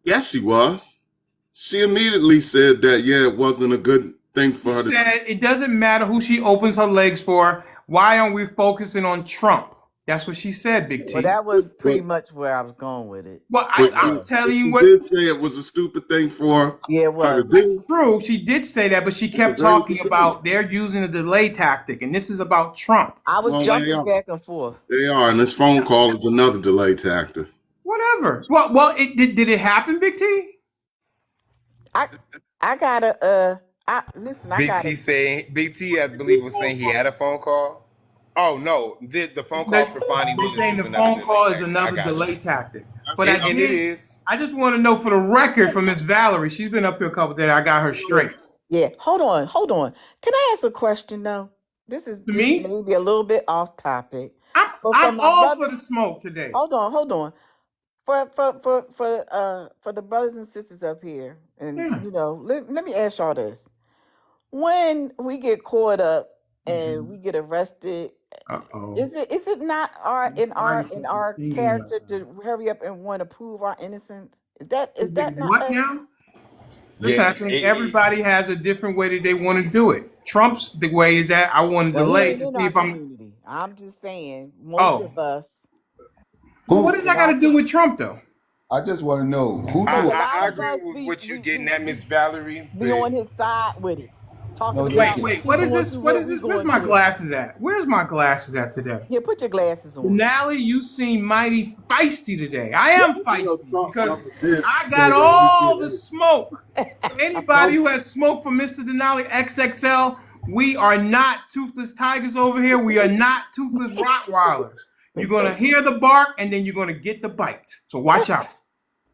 Yes, she was. She immediately said that, yeah, it wasn't a good thing She for her to. said it doesn't matter who she opens her legs for. Why aren't we focusing on Trump? That's what she said, Big well T. that was But pretty much where I was going with it. Well, but I'm she Okay. but telling you she what. did say it was a stupid thing for Yeah, it her to was. That's do. true. She did say that, but she It's a kept very talking good thing. about they're using a delay tactic, and this is about Trump. I was Well, they jumping are. back and forth. They are, and this phone call is another delay tactic. Whatever. Well, did it happen, Big T? I I gotta I listen, I Big gotta T saying Big T I believe was saying he had a phone call. Oh no, the phone call They're for Fonnie Willis saying is the another phone delay call is tactic. I another got you. delay tactic. That's But another. And it is. I just want to know for the record from Miss Valerie. She's been up here a couple days. I got her straight. yeah, hold on. Can I ask a question though? This is To just me, maybe a little bit off topic. But for I'm my all for brothers, the smoke today. hold on. For the brothers and sisters up here, and Yeah. let me ask y'all this. When we get caught up and we get arrested, Uh-oh. is it not our in Why our is in something our singing like character that? to hurry up and want to prove our innocence? Is that not What us? now? Yeah, Listen, I think everybody has a different way that they want to do it. Trump's the way is that I want to Well, he delay ain't to in see our if I'm. community. I'm just saying, most Oh, of us, well, what Who? does a that got lot to do of, with Trump though? I just want to know who because do a it. lot I of agree us with be what you we getting we at, we Miss Valerie, be but on his side with it, talking No, Wait, about listen. wait. he What is going this? through What what is we this? Where's going my through. glasses at? Where's my glasses at today? Here, put your glasses on. Denali, you seem mighty feisty today. I am You know, feisty Trump because never did I say got that he all did the anything. smoke. So anybody Trump, who has smoke from Mr. Denali XXL We are not toothless tigers over here. We are not toothless Rottweilers. You're going to hear the bark and then you're going to get the bite. So watch out.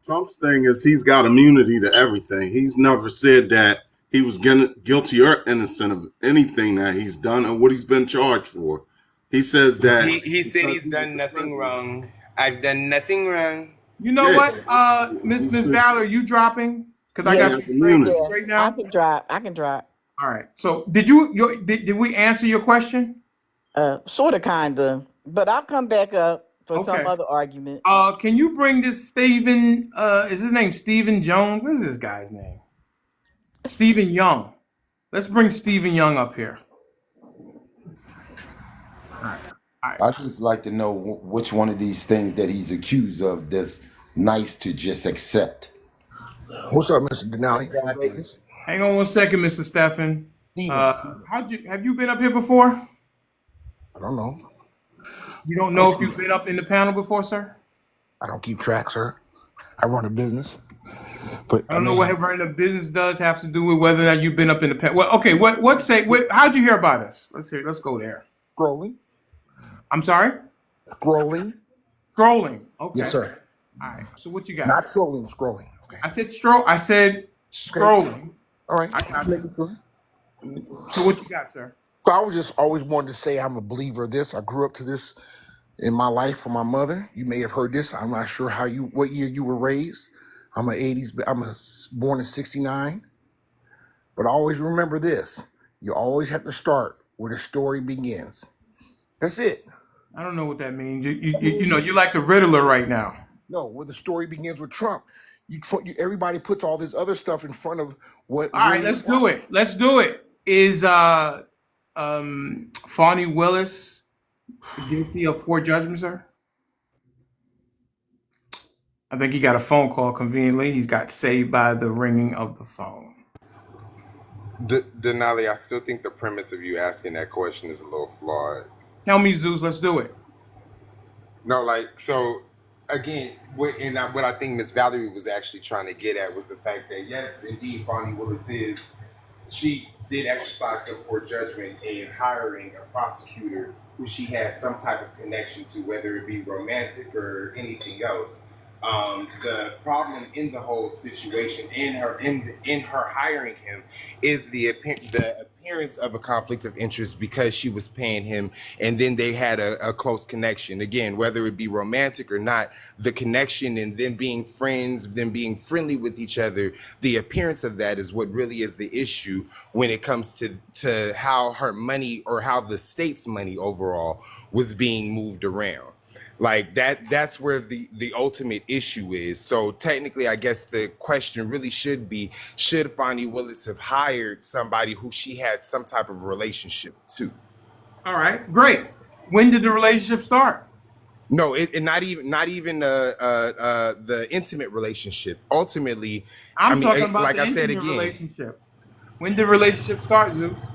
Trump's thing is he's got immunity to everything. He's never said that he was guilty or innocent of anything that he's done or what he's been charged for. He says that He said because he's he was done the nothing president. wrong. I've done nothing wrong. You know Yeah, what, he Miss said Valor, you dropping? Because I he Yeah, got has you immunity. yeah. right I now. can drive. I can drive. All right. So did we answer your question? Sort of, kind of. But I'll come back up for some Okay. other argument. Can you bring this Stephen? Is his name Stephen Jones? What is this guy's name? Stephen Young. Let's bring Stephen Young up here. All right. All right. I just like to know which one of these things that he's accused of that's nice to just accept. What's up, Mr. Denali from Exactly. Vegas? Hang on one second, Mr. Stephan. Steven. Have you been up here before? I don't know. You don't I know don't if keep, you've been up in the panel before, sir? I don't keep track, sir. I run a business. But I I don't know mean, what running a business does have to do with whether or not you've been up in the panel. Well, okay. How'd you hear about us? Let's go there. scrolling. I'm sorry? Scrolling. Scrolling. Yes, Okay. sir. All right. So what you got? Not trolling, scrolling. Okay. I said Okay. scrolling. All right. I Just got you. making sure. So what you got, sir? So I was just always wanted to say I'm a believer of this. I grew up to this in my life from my mother. You may have heard this. I'm not sure what year you were raised. Born in '69. But I always remember this. You always have to start where the story begins. That's it. I don't know what that means. I mean, You're like the Riddler right now. no, where the story begins with Trump. Everybody puts all this other stuff in front of what All right, really let's is do happening. it. Let's do it. Is Fonnie Willis guilty of poor judgment, sir? I think he got a phone call conveniently. He's got saved by the ringing of the phone. Denali, I still think the premise of you asking that question is a little flawed. Tell me, Zeus, let's do it. No, like, so again, what I think Miss Valerie was actually trying to get at was the fact that yes, indeed, Fonnie Willis she did exercise some poor judgment in hiring a prosecutor who she had some type of connection to, whether it be romantic or anything else. The problem in the whole situation, in her hiring him, is the appearance of a conflict of interest because she was paying him, and then they had a close connection. Again, whether it be romantic or not, the connection and them being friends, them being friendly with each other, the appearance of that is what really is the issue when it comes to how her money or how the state's money overall was being moved around. Like that's where the ultimate issue is. So technically, I guess the question really should be, should Fonnie Willis have hired somebody who she had some type of relationship to? All right, great. When did the relationship start? No, not even the intimate relationship. Ultimately, I I'm mean, talking about like the I said intimate again, relationship. When did the relationship start, Zeus?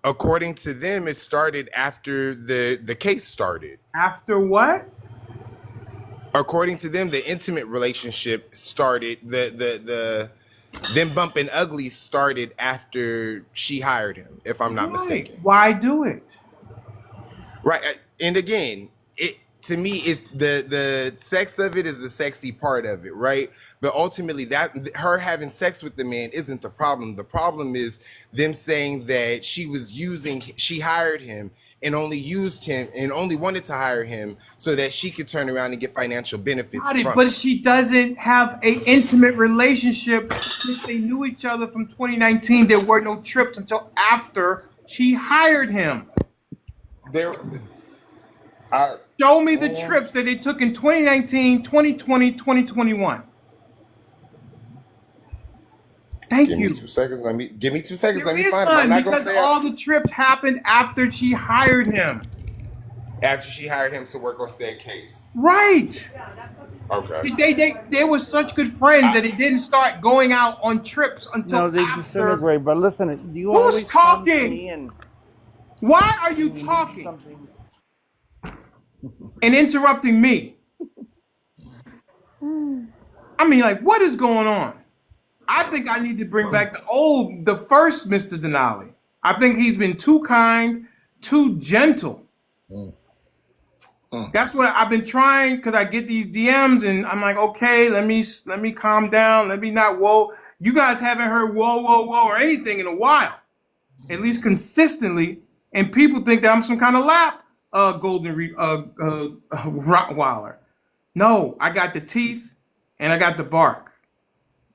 according to them, it started after the case started. After what? According to them, the intimate relationship started, the them bumping uglies started after she hired him, if I'm not Right. mistaken. Why do it? Right. And again, it to me, the sex of it is the sexy part of it, right? But ultimately, that her having sex with the man isn't the problem. The problem is them saying that she hired him and only used him and only wanted to hire him so that she could turn around and get financial benefits Got it, from but him. she doesn't have a intimate relationship since they knew each other from 2019. There were no trips until after she hired him. There, I, Show me the trips that they took in 2019, 2020, 2021. Thank give me you. 2 seconds. Give me 2 seconds. Let There me is find them. I'm none not gonna because say all the trips happened after she hired him. after she hired him to work on said case. Right. Okay. They were such good friends that they didn't start going out on trips No, until they after. disintegrate. But listen, you Who's always come to talking? me and Why are you when you need talking something. and interrupting me? I mean, like, what is going on? I think I need to bring back the first Mr. Denali. I think he's been too kind, too gentle. Mm. Mm. That's what I've been trying because I get these DMs and I'm like, okay, let me calm down. Let me not whoa. You guys haven't heard whoa, whoa, whoa or anything in a while, at least consistently. And people think that I'm some kind of lap Rottweiler. No, I got the teeth and I got the bark.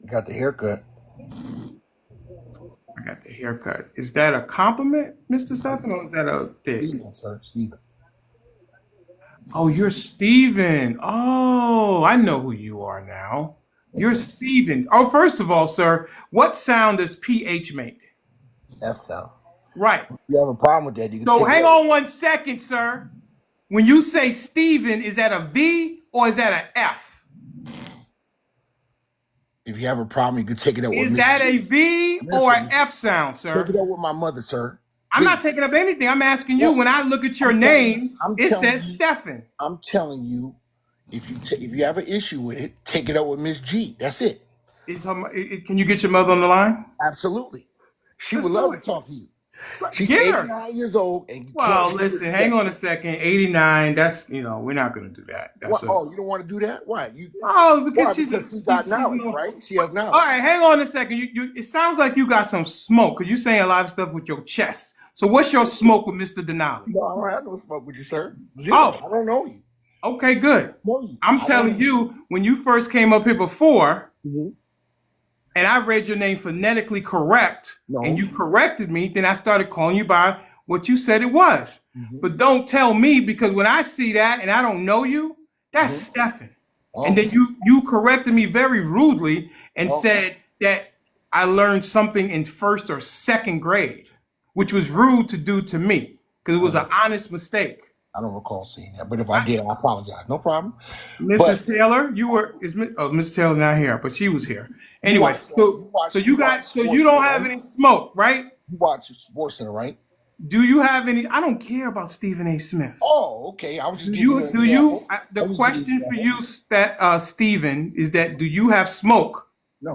You got the haircut. I got the haircut. Is that a compliment, Mr. Stephen, or is that a dick? Steven, sir. Steven. Oh, you're Steven. Oh, I know who you are now. You're Steven. Oh, first of all, sir, what sound does PH make? F sound. Right. You have a problem with that? You can So take hang it. on 1 second, sir. When you say Steven, is that a V or is that an F? If you have a problem, you can take it up with Is Miss that a G. V or an Listen, F sound, take sir? it up with my mother, sir. I'm Please. not taking up anything. I'm asking you. Well, When I look at your I'm telling you. name, I'm it telling says you. Stephen. I'm telling you. If you have an issue with it, take it up with Miss G. That's it. Can you get your mother on the line? Absolutely. She would Let's do love to it. talk to you. She's Get her. 89 years old and you can't Well, handle listen, hang stress. on a second. 89, that's, we're not going to do that. What? Oh, you don't want to do that? Why? Oh, because Why? Because she got she's knowledge, right? She has All knowledge. right, hang on a second. It sounds like you got some smoke because you're saying a lot of stuff with your chest. So what's your smoke with Mr. Denali? No, I don't have no smoke with you, sir. Zero. Oh, I don't know you. okay, good. Know you. I'm I telling you, when you first came up here before, Mm-hmm. and I read your name phonetically correct, No. and you corrected me, then I started calling you by what you said it was. Mm-hmm. But don't tell me because when I see that and I don't know you, that's Mm-hmm. Stefan. Oh. And then you corrected me very rudely and Oh. said that I learned something in first or second grade, which was rude to do to me because it was an honest mistake. I don't recall seeing that, but if I did, I apologize. No problem. Mrs. Taylor, Mrs. Taylor not here, but she was here. Anyway, so you don't have any smoke, right? You watch Sports Center, right? Do you have any? I don't care about Stephen A. Smith. Oh, okay. I was just giving you an example. The question for you, Stephen, is that do you have smoke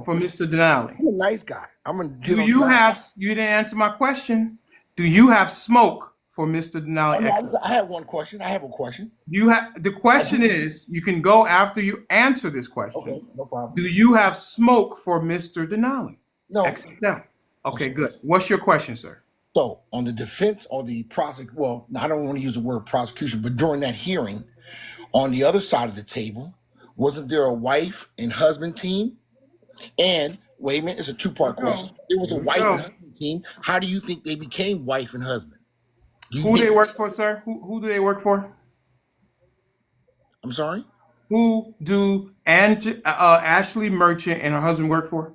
for Mr. Denali? I'm a nice guy. I'm a Do you have? You didn't answer my question. Do you have smoke for Mr. Denali? I have one question. I have a question. The question is, you can go after you answer this question. Okay, no problem. Do you have smoke for Mr. Denali? No. No. Okay, good. What's your question, sir? So on the defense or the prosecution, well, I don't want to use the word prosecution, but during that hearing, on the other side of the table, wasn't there a wife and husband team? And wait a minute, it's a two-part question. There was a wife and husband team. How do you think they became wife and husband? Who do they work for, sir? Who do they work for? I'm sorry? Who do Ashley Merchant and her husband work for?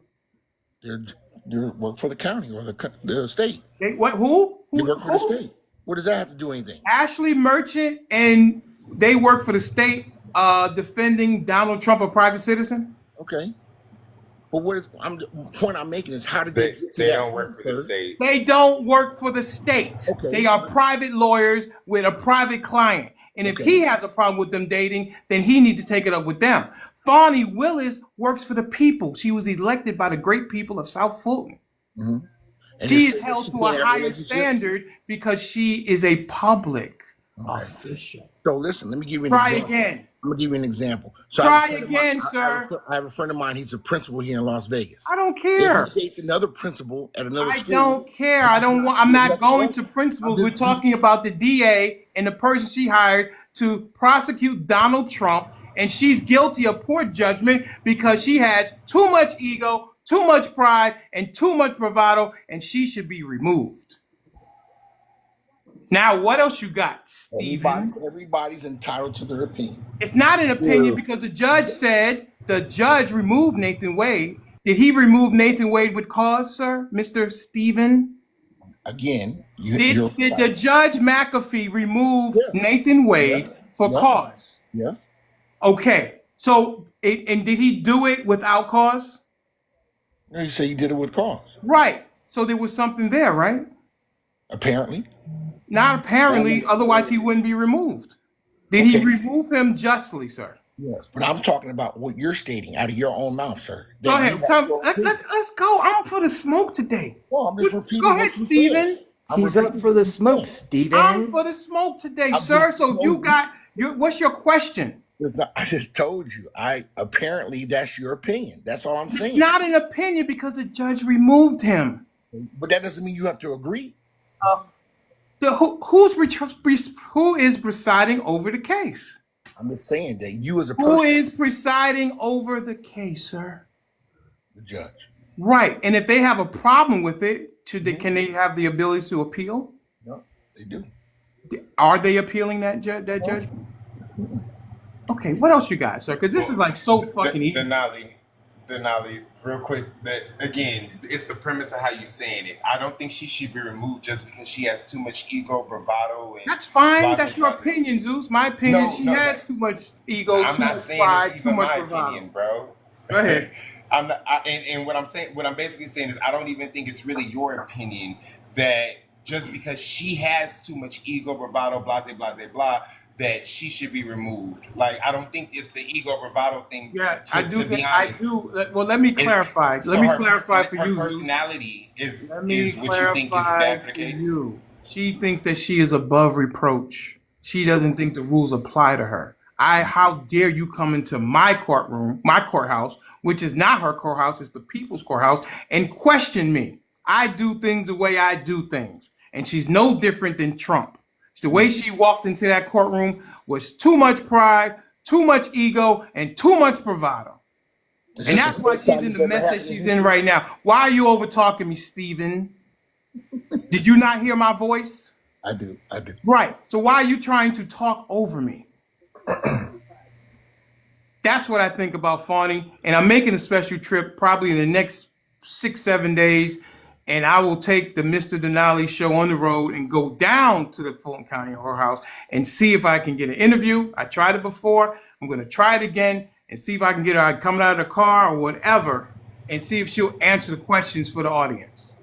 They work for the county or the state. Who? They work for the state. What does that have to do with anything? Ashley Merchant and they work for the state defending Donald Trump, a private citizen? Okay. But the point I'm making is how did they get to they that don't work for the state. They don't work for the state. Okay. They are private lawyers with a private client. And if he has a problem with them dating, then he needs to take it up with them. Fawny Willis works for the people. She was elected by the great people of South Fulton. Mm-hmm. She is held to a higher standard because she is a public official. So listen, let me give you an Try example. again. I'm gonna give you an example. So Try again, sir. I have a friend of mine. He's a principal here in Las Vegas. I don't care. If he dates another principal at another school, I don't care. I'm not going to principals. We're talking about the DA and the person she hired to prosecute Donald Trump, and she's guilty of poor judgment because she has too much ego, too much pride, and too much bravado, and she should be removed. Now, what else you got, Steven? Everybody's entitled to their opinion. It's not an opinion because the judge removed Nathan Wade. Did he remove Nathan Wade with cause, sir, Mr. Steven? Again, did the Judge McAfee remove Nathan Wade for cause? Yes. Okay. So, and did he do it without cause? No, you say he did it with cause. Right. So there was something there, right? Apparently. Not apparently, otherwise he wouldn't be removed. Did he remove him justly, sir? Yes, but I'm talking about what you're stating out of your own mouth, sir. Go ahead. Let's go. I'm for the smoke today. Well, I'm just repeating. Go ahead, Steven. I'm He's up repeating for what the you smoke, said. I'm Steven. for the smoke today, I just sir. So if told you you. got what's your question? I just told you. I apparently that's your opinion. That's all I'm It's saying. not an opinion because the judge removed him. But that doesn't mean you have to agree. Who is presiding over the case? I'm just saying that you as a Who person, is presiding over the case, sir? the judge. Right. And if they have a problem with it, Mhm. can they have the ability to appeal? No, they do. Are they appealing that No. judgment? Okay. What else you got, sir? Because this is Well, like so fucking easy. Denali, real quick. That again, it's the premise of how you saying it. I don't think she should be removed just because she has too much ego, bravado, and That's fine. blase That's your blase. opinion, Zeus. My opinion, No, she no, has that, too much ego, I'm too not much saying it's pride, too even much my bravado. opinion, bro. Go ahead. I'm not, and what I'm saying, what I'm basically saying is, I don't even think it's really your opinion that just because she has too much ego, bravado, blase, blase, blah, that she should be removed. Like, I don't think it's the ego, bravado thing. Yeah, I To do be think I honest, do. Well, let me it, clarify. Let so me clarify for her you, Zeus. personality Let me is what you think is clarify bad for the for case. you. She thinks that she is above reproach. She doesn't think the rules apply to her. How dare you come into my courtroom, my courthouse, which is not her courthouse, it's the people's courthouse, and question me. I do things the way I do things. And she's no different than Trump. The way she walked into that courtroom was too much pride, too much ego, and too much bravado. Is And this the that's why first she's time in this the ever mess that happened in she's in history? right now. Why are you over talking me, Steven? Did you not hear my voice? I do. I do. Right. So why are you trying to talk over me? That's what I think about Fawny. And I'm making a special trip probably in the next 6, 7 days. And I will take the Mr. Denali show on the road and go down to the Fulton County Whorehouse and see if I can get an interview. I tried it before. I'm going to try it again and see if I can get her coming out of the car or whatever and see if she'll answer the questions for the audience.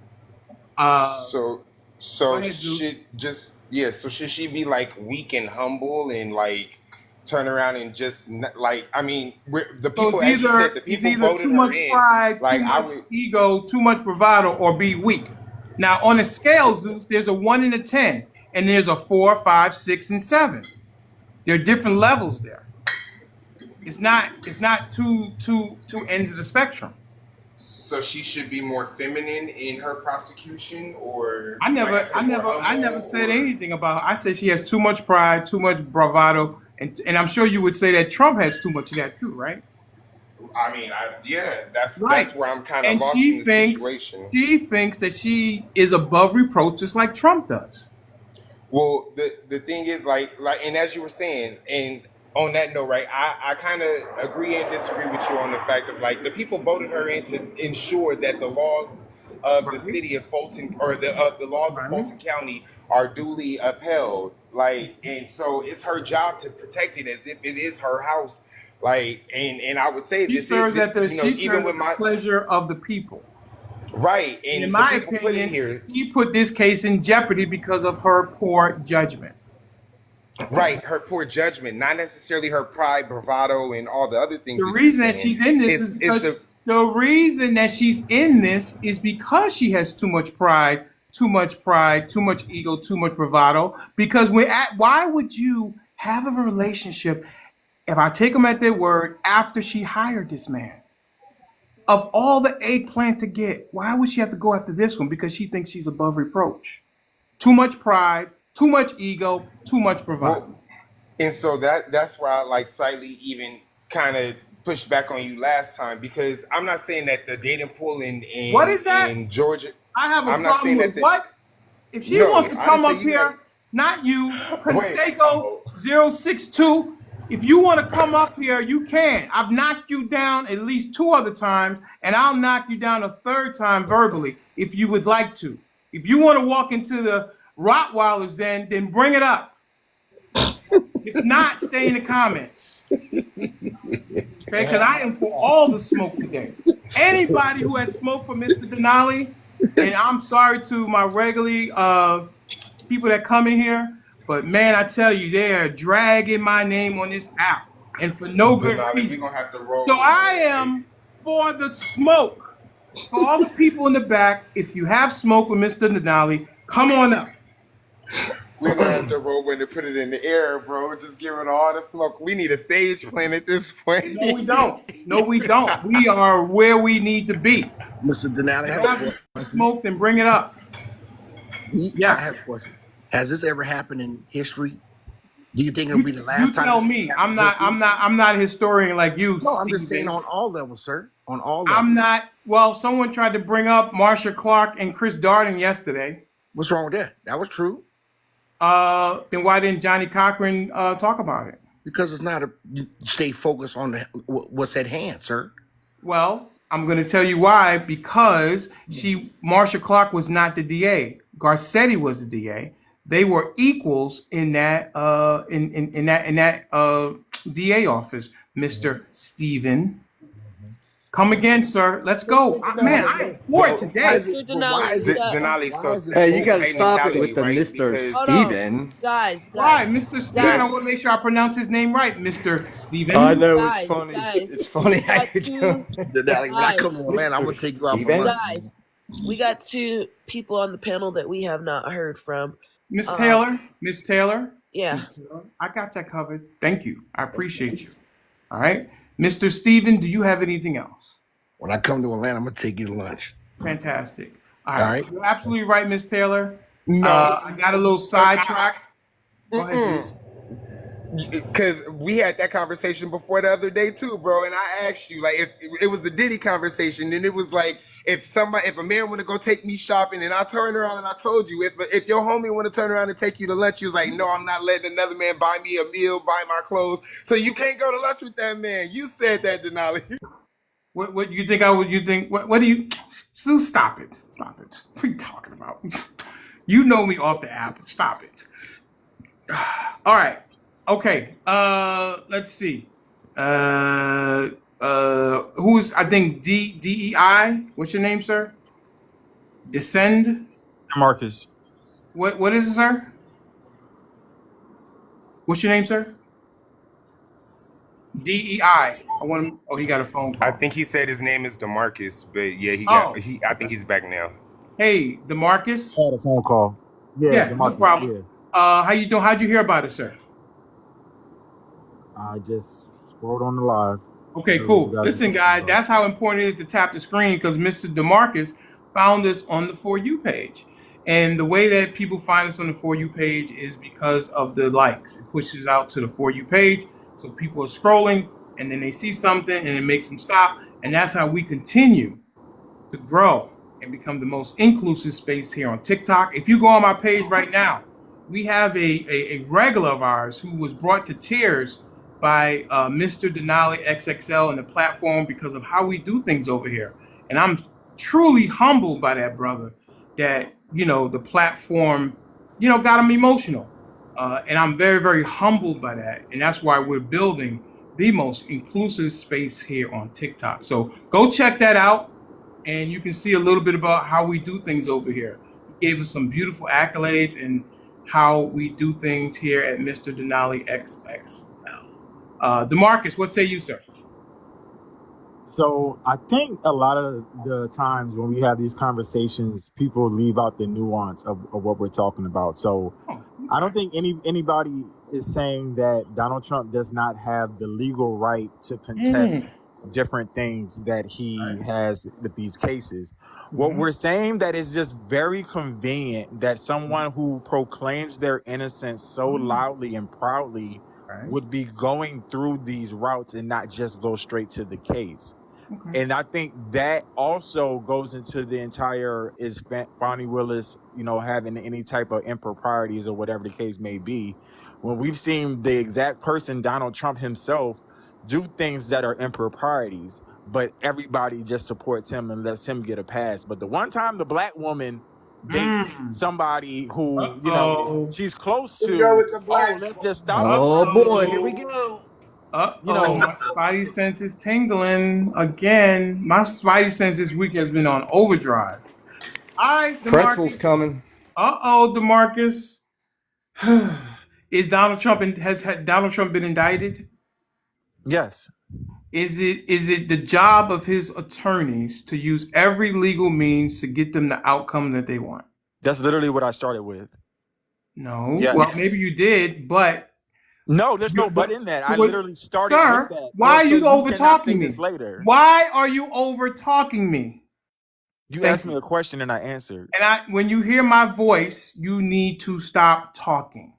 So, Go so ahead, Zeus. should just yeah. So should she be like weak and humble and like turn around and just like I mean, the So people, as you said, the it's people either voted too her much in. pride, too Like I much would, ego, too much bravado, or be weak. Now on a scale, Zeus, there's a 1 and a 10, and there's a 4, 5, 6, and 7. There are different levels there. It's not two ends of the spectrum. so she should be more feminine in her prosecution, or I like you never, I said, more never, I never humble, said or anything about her. I said she has too much pride, too much bravado, and I'm sure you would say that Trump has too much of that too, right? I mean, yeah, that's Right. where I'm kind of And lost in the situation. she thinks that she is above reproach, just like Trump does. Well, the thing is, and as you were saying, and on that note, right, I kind of agree and disagree with you on the fact of like the people voted her in to ensure that the laws of the Right. city of Fulton or the laws of Right. Fulton County are duly upheld. Like, and so it's her job to protect it as if it is her house. Like, and I would say this is, She even serves with at the my pleasure of the people. right, And in and the my people put it opinion, here. she put this case in jeopardy because of her poor judgment. Right, her poor judgment, not necessarily her pride, bravado, and all the other things The that you're reason that saying. she's in this is It's because the she has too much pride, too much ego, too much bravado. Because why would you have a relationship if I take them at their word after she hired this man? Of all the eggplant to get, why would she have to go after this one? Because she thinks she's above reproach. Too much pride, too much ego, too much bravado. well, and so that's why I like slightly even kind of pushed back on you last time because I'm not saying that the dating pool What is that? in Georgia. I have a I'm not problem saying with that what? If she no, wants to I didn't come say up you had. here, not you, Wait, Conseco 062. If you want to come up here, you can. I've knocked you down at least 2 other times, and I'll knock you down a third time verbally if you would like to. If you want to walk into the Rottweilers, then bring it up. If not, stay in the comments. Okay, because I am for all the smoke today. Anybody who has smoked for Mr. Denali, and I'm sorry to my regularly people that come in here, but man, I tell you, they are dragging my name on this app, and for no good Denali, we're reason. gonna have to roll So with I that. am for the smoke. For all the people in the back, if you have smoke with Mr. Denali, Come on up. We're gonna have to roll in and put it in the air, bro. Just give it all the smoke. We need a sage plant at this point. No, we don't. No, we don't. We are where we need to be. Mr. Denali, I have a Grab the question. smoke and bring it up. I have Yes. a question. Has this ever happened in history? Do you think it'll You be the you last time tell this me. happens in history? I'm not a historian like you, No, I'm just saying Stephen. on all levels, sir. On all I'm levels. not. Well, someone tried to bring up Marsha Clark and Chris Darden yesterday. What's wrong with that? That was true. Then why didn't Johnny Cochran talk about it? Because it's not a you stay focused on what's at hand, sir. Well, I'm going to tell you why. Because Marsha Clark was not the DA. Garcetti was the DA. They were equals in that DA office. Mister Stephen, come again, sir. Let's go. Mr. Man, Denali, I am for it Why is today. it? Mr. But why Denali, is we it? got. Denali, Why so is it? Hey, you full gotta stop it with technicality, the right? Mr. Because Hold on, Steven. Why, guys, Mister Stephen? I that's want to make sure I pronounce his name right, Mister I Stephen. know it's guys, funny. guys. It's funny We how got you two doing it. Denali, when I come guys, to Atlanta, I'm Mr. gonna take you out for Steven? lunch, man. guys. We got two people on the panel that we have not heard from. Miss Um, Taylor, Miss Taylor, yeah. Miss Taylor, I got that covered. Thank you. I appreciate you. All right. Mr. Steven, do you have anything else? When I come to Atlanta, I'm gonna take you to lunch. Fantastic. All All right. right. You're absolutely right, Miss Taylor. no. I got a little sidetracked. Go ahead, Zeus. Because we had that conversation before the other day too, bro. And I asked you, like, if it was the Diddy conversation, and it was like, if a man want to go take me shopping, and I turned around and I told you, if your homie want to turn around and take you to lunch, you was like, no, I'm not letting another man buy me a meal, buy my clothes, so you can't go to lunch with that man. You said that, Denali. What you think I would? You think what do you? Zeus, stop it. Stop it. What are you talking about? You know me off the app. Stop it. All right. Okay. Let's see. Who's I think DEI? What's your name, sir? Descend. Marcus. What is it, sir? What's your name, sir? DEI. I want him. Oh, he got a phone I call. think he said his name is Demarcus, but yeah, Oh, I think he's back now. hey, Demarcus. I had a phone call. Yeah, Yeah, no Demarcus. problem. Yeah, How you doing? How'd you hear about it, sir? I just scrolled on the live. Okay, Heard what you cool. guys were Listen, talking guys, about. that's how important it is to tap the screen because Mr. DeMarcus found us on the For You page. And the way that people find us on the For You page is because of the likes. It pushes out to the For You page. So people are scrolling and then they see something and it makes them stop. And that's how we continue to grow and become the most inclusive space here on TikTok. If you go on my page right now, we have a regular of ours who was brought to tears by Mr. Denali XXL and the platform because of how we do things over here. And I'm truly humbled by that, brother, that, the platform, got him emotional. And I'm very, very humbled by that. And that's why we're building the most inclusive space here on TikTok. So go check that out and you can see a little bit about how we do things over here. He gave us some beautiful accolades and how we do things here at Mr. Denali XXL. Demarcus, what say you, sir? So I think a lot of the times when we have these conversations, people leave out the nuance of what we're talking about. So Oh, I don't okay. think anybody is saying that Donald Trump does not have the legal right to contest different things that he has with these cases. What Mhm. we're saying that is just very convenient that someone who proclaims their innocence so loudly and proudly Right. would be going through these routes and not just go straight to the case. Okay. And I think that also goes into the entire is Fonnie Willis, having any type of improprieties or whatever the case may be. When we've seen the exact person, Donald Trump himself, do things that are improprieties, but everybody just supports him and lets him get a pass. But the one time the black woman dates Mm. somebody who, Uh-oh. she's close Let's go to, with the oh, black. let's just stop the Oh boy, here we Uh-oh. go. you Uh-oh. know, My spidey sense is tingling again. My spidey sense this week has been on overdrive. All right, Pretzel's Demarcus. coming. Uh-oh, Demarcus. Is Donald Trump has Donald Trump been indicted? yes. Is it the job of his attorneys to use every legal means to get them the outcome that they want? That's literally what I started with. No. Well, Yes. maybe you did, but No, there's no but but in that. I what, literally started with sir? that. Why are So you you over cannot say talking this me? later. Why are you over talking me? You Thank asked me you. a question and I answered. And when you hear my voice, you need to stop talking.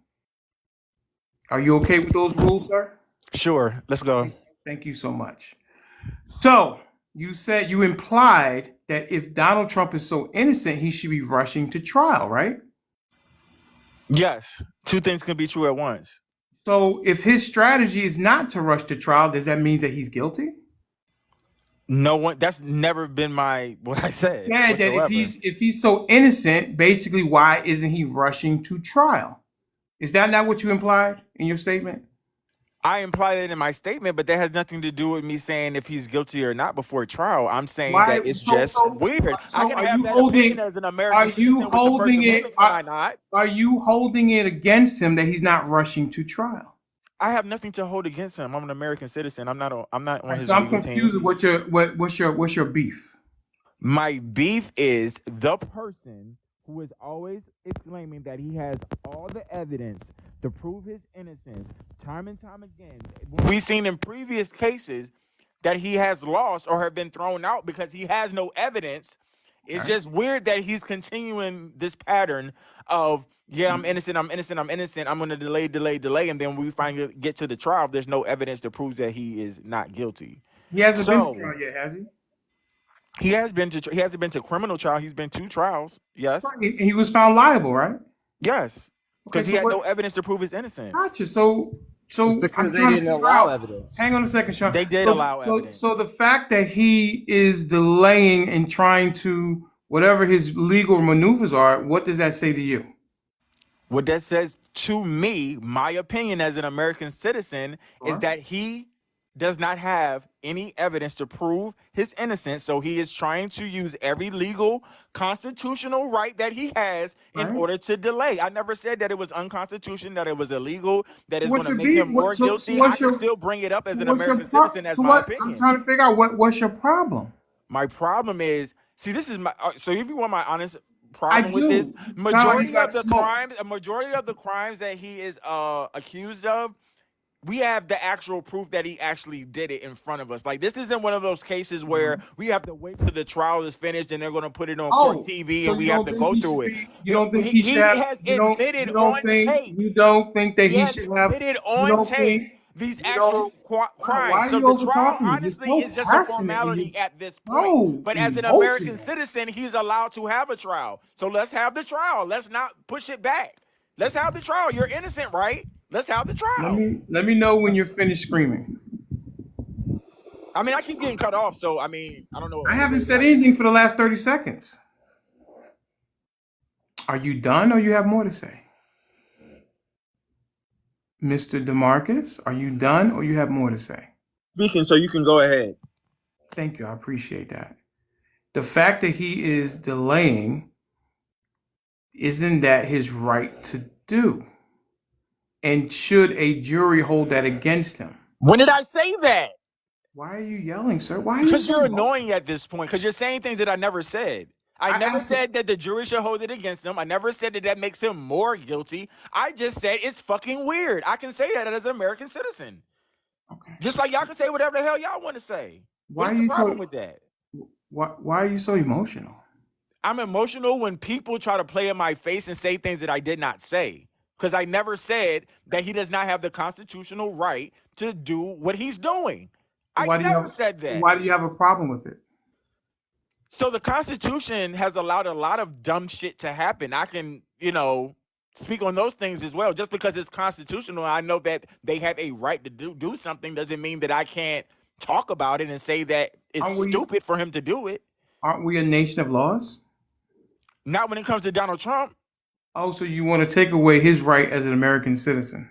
Are you okay with those rules, sir? Sure, let's go. Thank you so much. So you implied that if Donald Trump is so innocent, he should be rushing to trial, right? Yes, two things can be true at once. So if his strategy is not to rush to trial, does that mean that he's guilty? No one. That's never been what I said Yeah, that whatsoever. if he's so innocent, basically, why isn't he rushing to trial? Is that not what you implied in your statement? I implied it in my statement, but that has nothing to do with me saying if he's guilty or not before trial. I'm saying Why? that it's just weird. I So can have that opinion as an Are American you citizen with the First holding it? Amendment, can I not? Are you holding it against him that he's not rushing to trial? I have nothing to hold against him. I'm an American citizen. I'm not All on right, so his I'm legal confused team. with what's your beef? My beef is the person who is always exclaiming that he has all the evidence to prove his innocence time and time again. We've seen in previous cases that he has lost or have been thrown out because he has no evidence. All It's right. just weird that he's continuing this pattern of, yeah, I'm innocent, I'm innocent, I'm innocent, I'm going to delay, and then we finally get to the trial. There's no evidence to prove that he is not guilty. He hasn't been to So trial yet, has he? he hasn't been to criminal trial. He's been 2 trials. Yes. Right. He was found liable, right? Yes. Okay, Because he so had what? no evidence to prove his innocence. Gotcha. So It's I'm because they trying to didn't figure allow out. evidence. Hang on a second, Sean. They did So allow so evidence. the fact that he is delaying and trying to whatever his legal maneuvers are, what does that say to you? What that says to me, my opinion as an American citizen, is Sure. that he does not have any evidence to prove his innocence. So he is trying to use every legal constitutional right that he has in Right. order to delay. I never said that it was unconstitutional, that it was illegal, that So is going what's to your make beef? him more guilty. I can still bring it up as an American citizen as So my what? I'm opinion. trying to figure out what's your problem. My problem is, see, this is my. So if you want my honest I problem with this, do. Sound like you got smoke. a majority of the crimes that he is accused of, we have the actual proof that he actually did it in front of us. Like, this isn't one of those cases where we have to wait till the trial is finished and they're going to put it on court Oh, TV so and we have to go through it. you don't think he should He have has admitted on tape. you don't think that He he has should have admitted you on don't tape think these you don't actual wow, why crimes. are So you the over trial, talking me? You're honestly, so is just a passionate and you're formality at this point. so But as an American emotional. citizen, he's allowed to have a trial. So let's have the trial. Let's not push it back. Let's have the trial. You're innocent, right? Let's have the trial. Let me know when you're finished screaming. I mean, I keep getting cut off, so I mean, I don't know I any haven't way that said I can. anything for the last 30 seconds. Are you done or you have more to say? Mr. DeMarcus, are you done or you have more to say? Speaking, so you can go ahead. Thank you. I appreciate that. The fact that he is delaying, isn't that his right to do? And should a jury hold that against him? When did I say that? Why are you yelling, sir? Why are you Because so you're emotional? annoying at this point. Because you're saying things that I never said. I I never asked him. said that the jury should hold it against him. I never said that that makes him more guilty. I just said it's fucking weird. I can say that as an American citizen. Okay. Just like y'all can say whatever the hell y'all want to say. Why What is are the you problem so with that? why are you so emotional? I'm emotional when people try to play in my face and say things that I did not say. Because I never said that he does not have the constitutional right to do what he's doing. So I never said that. why do you have a problem with it? So the Constitution has allowed a lot of dumb shit to happen. I can, speak on those things as well. Just because it's constitutional, I know that they have a right to do something doesn't mean that I can't talk about it and say that it's Aren't we stupid for him to do it. aren't we a nation of laws? Not when it comes to Donald Trump. Oh, so you want to take away his right as an American citizen?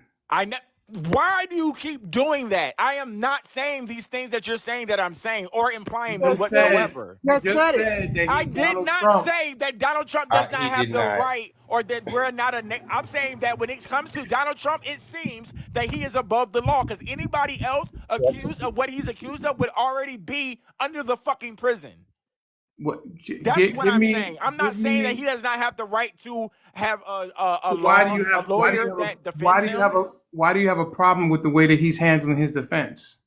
Why do you keep doing that? I am not saying these things that you're saying that I'm saying or implying them whatsoever. You just said that I he's did Donald not Trump. say that Donald Trump does not He have did the not. right or that we're not I'm saying that when it comes to Donald Trump, it seems that he is above the law because anybody else accused of what he's accused of would already be under the fucking prison. What? That's what Give I'm me. saying. I'm not Give saying that me. he does not have the right to have Why do you a have? Why do you lawyer have a? that defends him. Why do you have a problem with the way that he's handling his defense?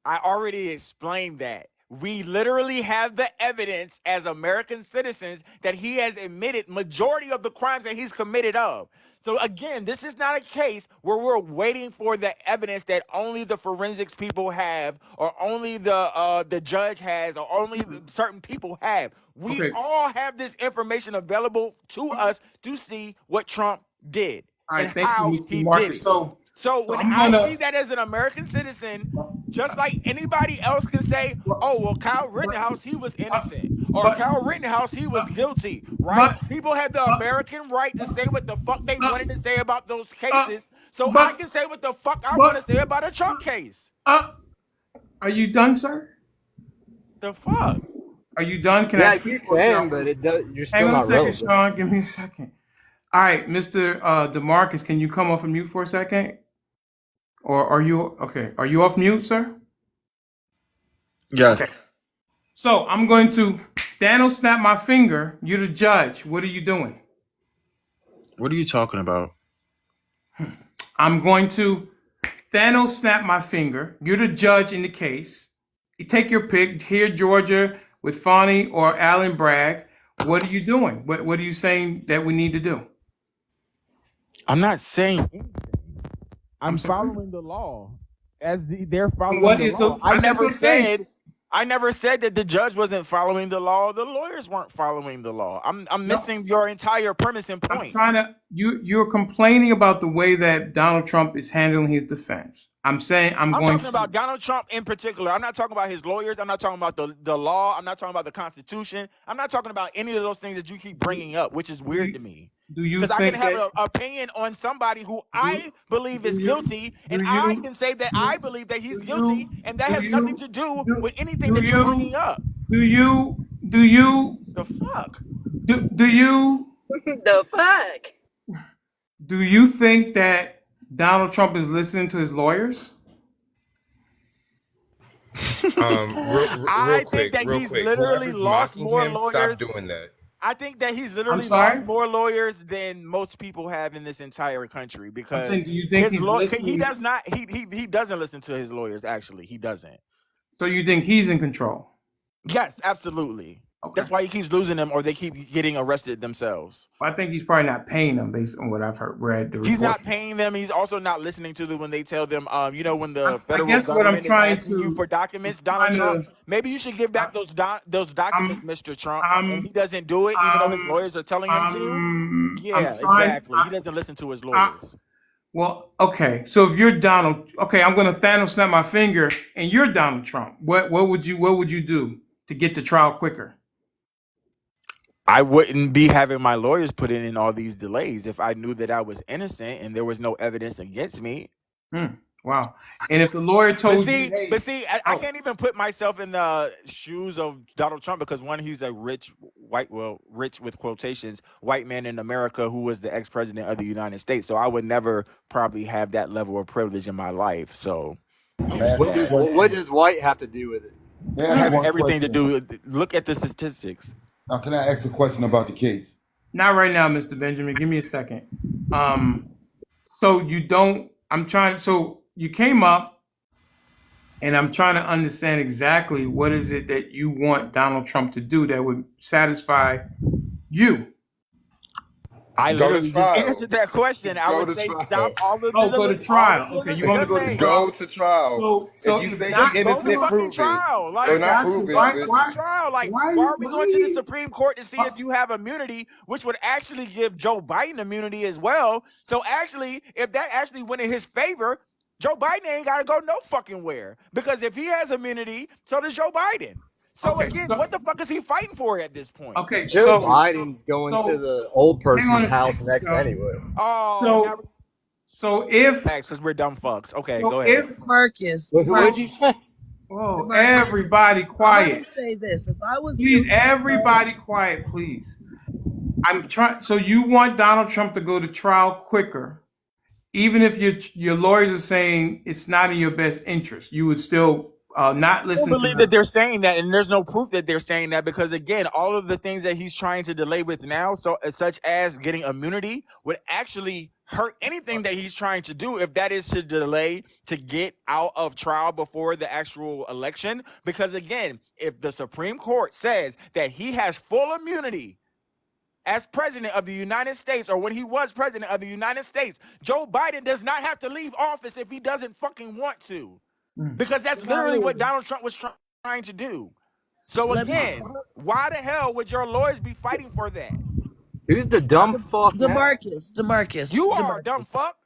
I already explained that. We literally have the evidence as American citizens that he has admitted majority of the crimes that he's committed of. So again, this is not a case where we're waiting for the evidence that only the forensics people have, or only the judge has, or only certain people have. We Okay. all have this information available to us to see what Trump did All and right. Thank you, how Mr. he did Marcus. it. So, So so when I'm I see gonna. that as an American citizen, just like anybody else can say, oh, well, Kyle But, Rittenhouse, he was but, innocent. Or but, Kyle Rittenhouse, he was guilty, right? but, People have the but, American right to say what the fuck they uh, wanted to say about those uh, cases. So I but, can say what the fuck I want but, to say about a Trump case. uh, are you done, sir? The fuck? Are you done? Can I Yeah, speak you or should I can, but wait? it does. You're Hang still on a not second, relevant. Sean. Give me a second. All right, Mr. DeMarcus, can you come off of mute for a second? Or are you okay? Are you off mute, sir? Yes. Okay. So I'm going to Daniel snap my finger. You're the judge. What are you doing? What are you talking about? I'm going to Thanos snap my finger. You're the judge in the case. You take your pick. Here, Georgia, with Fani or Alan Bragg. What are you doing? What are you saying that we need to do? I'm not saying I'm I'm sorry. following the law as they're following What the is law. the? That's what I'm saying. I never said that the judge wasn't following the law. The lawyers weren't following the law. I'm No, missing your entire premise and I'm point. trying to. You're complaining about the way that Donald Trump is handling his defense. I'm saying I'm I'm going talking to. about Donald Trump in particular. I'm not talking about his lawyers. I'm not talking about the law. I'm not talking about the Constitution. I'm not talking about any of those things that you keep bringing up, which is Do weird you, to me. do you Because I can think have that? an opinion on somebody who I believe Do is you guilty, do and I you can say that do, I believe that he's do guilty, you and that do has nothing you to do do with anything do that you're you bringing up. do you do you The fuck? do you The fuck? do you think that Donald Trump is listening to his lawyers? Real I think quick, that real he's quick. literally Whoever's lost mocking more him, stop lawyers. doing that. I think that he's I'm literally lost sorry. more lawyers than most people have in this entire country I'm because saying, do you think he's he listening? does not he doesn't listen to his lawyers. Actually, he doesn't. So you think he's in control? Yes, absolutely. Okay. That's why he keeps losing them, or they keep getting arrested themselves. Well, I think he's probably not paying them based on what I've heard. Read the He's report. not paying them. He's also not listening to them when they tell them, when the I federal guess what I'm government is trying asking you to. for I'm documents, Donald trying Trump, to. maybe you should give I, back those documents, I'm. Mr. Trump. And he I'm. doesn't do it, even though his lawyers are telling him to. I'm Yeah, trying. exactly. He doesn't listen to his I, lawyers. well, okay. So if you're Donald, okay, I'm going to Thanos snap my finger, and you're Donald Trump. What would you do to get to trial quicker? I wouldn't be having my lawyers put in all these delays if I knew that I was innocent and there was no evidence against me. Wow. And if the lawyer told you, hey, I can't even put myself in the shoes of Donald Trump because one, he's a rich rich with quotations, white man in America who was the ex-president of the United States. So I would never probably have that level of privilege in my life. So What does white have to do with it? May I ask one everything to question? do. Look at the statistics. Now, can I ask a question about the case? not right now, Mr. Benjamin. Give me a second. So you don't. I'm trying. So you came up, and I'm trying to understand exactly what is it that you want Donald Trump to do that would satisfy you. I Go to literally just trial. answered that question. I Go would to say trial. stop all of Oh, go to trial. Okay, you want to go to delays. Go trial? to trial. So If you if say not, he's Just go to innocent, fucking prove it. trial. I Or Like, not got you. prove it, go to but fucking trial. Like, why are we going to the Supreme Court to see if you have immunity, which would actually give Joe Biden immunity as well? So actually, if that actually went in his favor, Joe Biden ain't got to go no fucking where. Because if he has immunity, so does Joe Biden. So Okay, again, so what the fuck is he fighting for at this point? okay, Joe Biden's going to so the old hang on person's a house second, next Sean. anyway. Oh, now So so if because we're dumb fucks. Okay, so go ahead. if Marcus, What'd you say? whoa, Demarcus, everybody I'm quiet. gonna say this: if I was Please, guilty, everybody quiet, please. I'm trying. So you want Donald Trump to go to trial quicker, even if your lawyers are saying it's not in your best interest. You would still not don't listen to believe that her. they're saying that, and there's no proof that they're saying that because again, all of the things that he's trying to delay with now, so such as getting immunity, would actually hurt anything that he's trying to do if that is to delay to get out of trial before the actual election. Because again, if the Supreme Court says that he has full immunity as president of the United States, or when he was president of the United States, Joe Biden does not have to leave office if he doesn't fucking want to, because that's literally what Denali, Donald Trump was trying to do. So let me again, why the hell would your lawyers be fighting for that? Who's the dumb fuck now? You are a dumb fuck.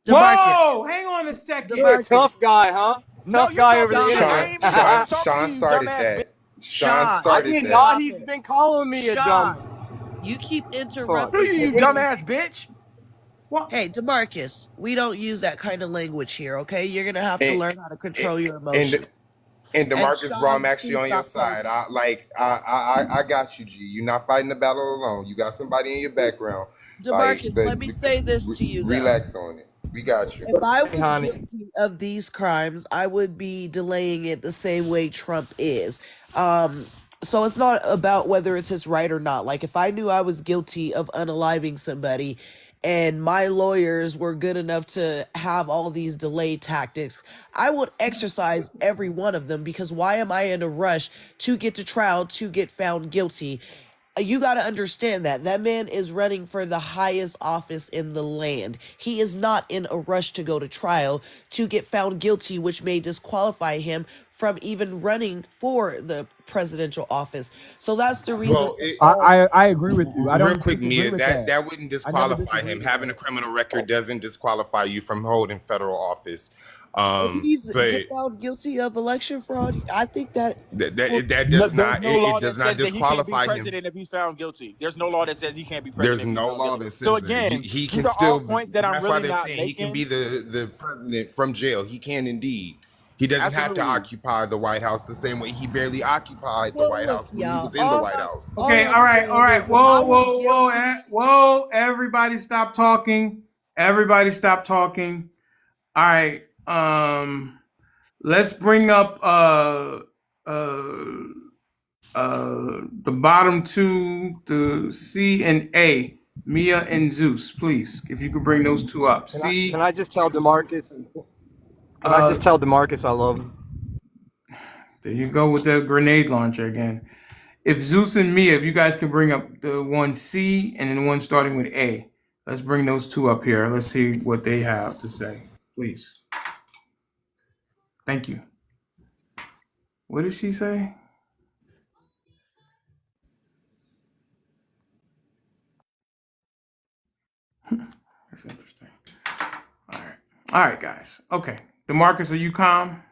Demarcus, Whoa, hang on a second. You're a tough Demarcus, guy, huh? No, Tough you're guy over talking to the me. Sean, I Sean, internet. ain't even Sean, finished talking to Sean you, started dumbass bitch. that. Sean Sean, I started did that. not. stop He's it. been calling me a dumb Sean, you keep fuck. Who are interrupting you, his And dumbass speech. bitch? What? Hey, Demarcus, we don't use that kind of language here, okay? You're gonna have to And learn how to control your and emotions. and And Demarcus, bro, I'm Sean, actually please on your stop side. talking. I got you, G. You're not fighting the battle alone. You got somebody in your This, background. Like, Demarcus, let me say this to you though. relax on it. We got you. If I hey, was honey, guilty of these crimes, I would be delaying it the same way Trump is. Um, so it's not about whether it's his right or not. Like if I knew I was guilty of unaliving somebody and my lawyers were good enough to have all these delay tactics, I would exercise every one of them because why am I in a rush to get to trial to get found guilty? You got to understand that that man is running for the highest office in the land. He is not in a rush to go to trial to get found guilty, which may disqualify him from even running for the presidential office. So that's the reason Well, for all. I agree with you. I real don't quick, disagree Mia, with that that. that wouldn't I never disqualify disagree him. with Having that. a criminal record doesn't disqualify you from holding federal office. If he's get But found guilty of election fraud, I think that that No, does there's not no it law does that not says that he can't be disqualify him. president if he's found guilty. There's no law that says he can't be There's president if he's no found law guilty. that So says that again, he these can are all still. points that I'm That's why really they're not saying he can be making. the president from jail. He can indeed. He doesn't have to Absolutely. occupy the White House the same way he barely occupied the well White look, House when he y'all. was in the White House. Okay, All I'm all saying right. is if I Whoa, was whoa, whoa, guilty, whoa! Everybody, stop talking. Everybody, stop talking. All right. Let's bring up the bottom two, the C and A, Mia and Zeus, please. If you could bring those two up. can C. I just tell Demarcus? Can I just tell Demarcus I love him? There you go with the grenade launcher again. If Zeus and Mia, if you guys can bring up the one C and then the one starting with A. Let's bring those two up here. Let's see what they have to say, please. Thank you. What did she say? That's interesting. All right. All right, guys. Okay. DeMarcus, are you calm?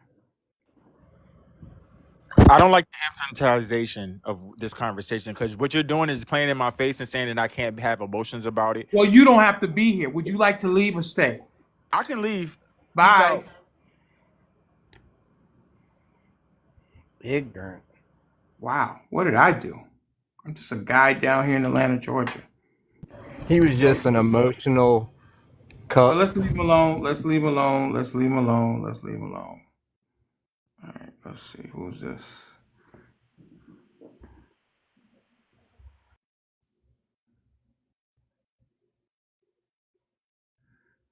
I don't like the infantilization of this conversation because what you're doing is playing in my face and saying that I can't have emotions about it. Well, you don't have to be here. Would you like to leave or stay? I can leave. Peace Bye. out. Ignorant. Wow. What did I do? I'm just a guy down here in Atlanta, Georgia. He was just an emotional cuck. Well, let's leave him alone. Let's leave him alone. Let's leave him alone. Let's leave him alone. All right. Let's see. Who's this?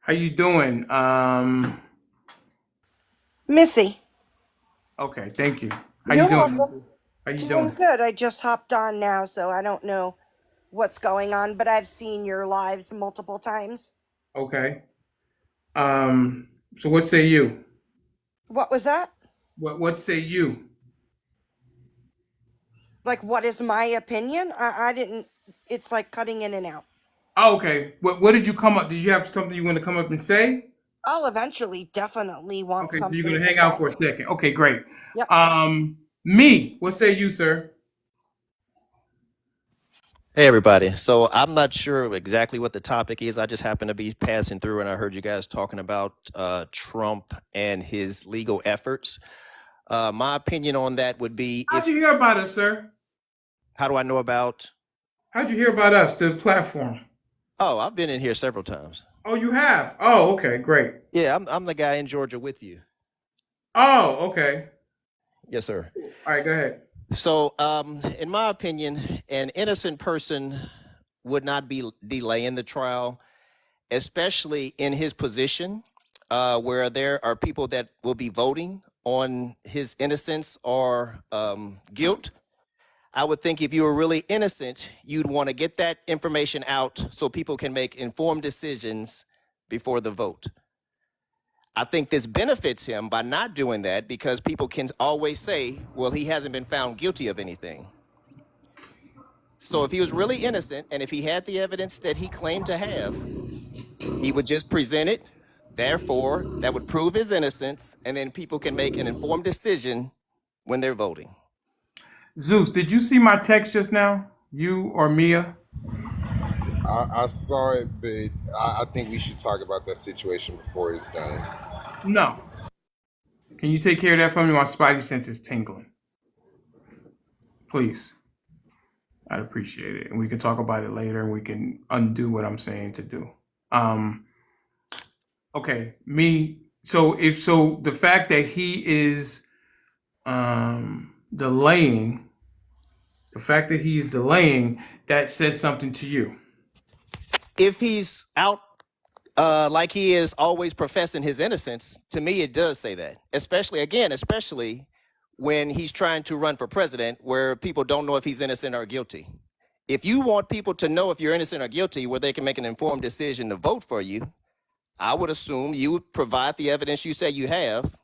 How you doing? Missy, Okay. Thank you. How you you're doing? welcome. Missy? How you Doing doing? good. I just hopped on now, so I don't know what's going on, but I've seen your lives multiple times. Okay. So what say you? What was that? What say you? Like, what is my opinion? I didn't. It's like cutting in and out. Oh, okay. What did you come up? Did you have something you want to come up and say? I'll eventually definitely want Okay, so you're something gonna to hang out say. for a second. Okay, great. Yep. Me, what say you, sir? Hey everybody. So I'm not sure exactly what the topic is. I just happened to be passing through and I heard you guys talking about Trump and his legal efforts. My opinion on that would be How'd if you hear about us, sir? how do I know about How'd you hear about us, the platform? Oh, I've been in here several times. Oh, you have? Oh, okay, great. Yeah, I'm the guy in Georgia with you. Oh, okay. Yes, sir. All right, go ahead. So, in my opinion, an innocent person would not be delaying the trial, especially in his position, where there are people that will be voting on his innocence or guilt. I would think if you were really innocent, you'd want to get that information out so people can make informed decisions before the vote. I think this benefits him by not doing that because people can always say, well, he hasn't been found guilty of anything. So if he was really innocent and if he had the evidence that he claimed to have, he would just present it. Therefore, that would prove his innocence, and then people can make an informed decision when they're voting. Zeus, did you see my text just now? You or Mia? I saw it, but I think we should talk about that situation before it's done. No. Can you take care of that for me? My spidey sense is tingling. Please. I'd appreciate it. And we can talk about it later and we can undo what I'm saying to do. Okay, so the fact that he is delaying, that says something to you. If he's out like he is always professing his innocence, to me it does say that. Especially when he's trying to run for president where people don't know if he's innocent or guilty. If you want people to know if you're innocent or guilty where they can make an informed decision to vote for you, I would assume you would provide the evidence you say you have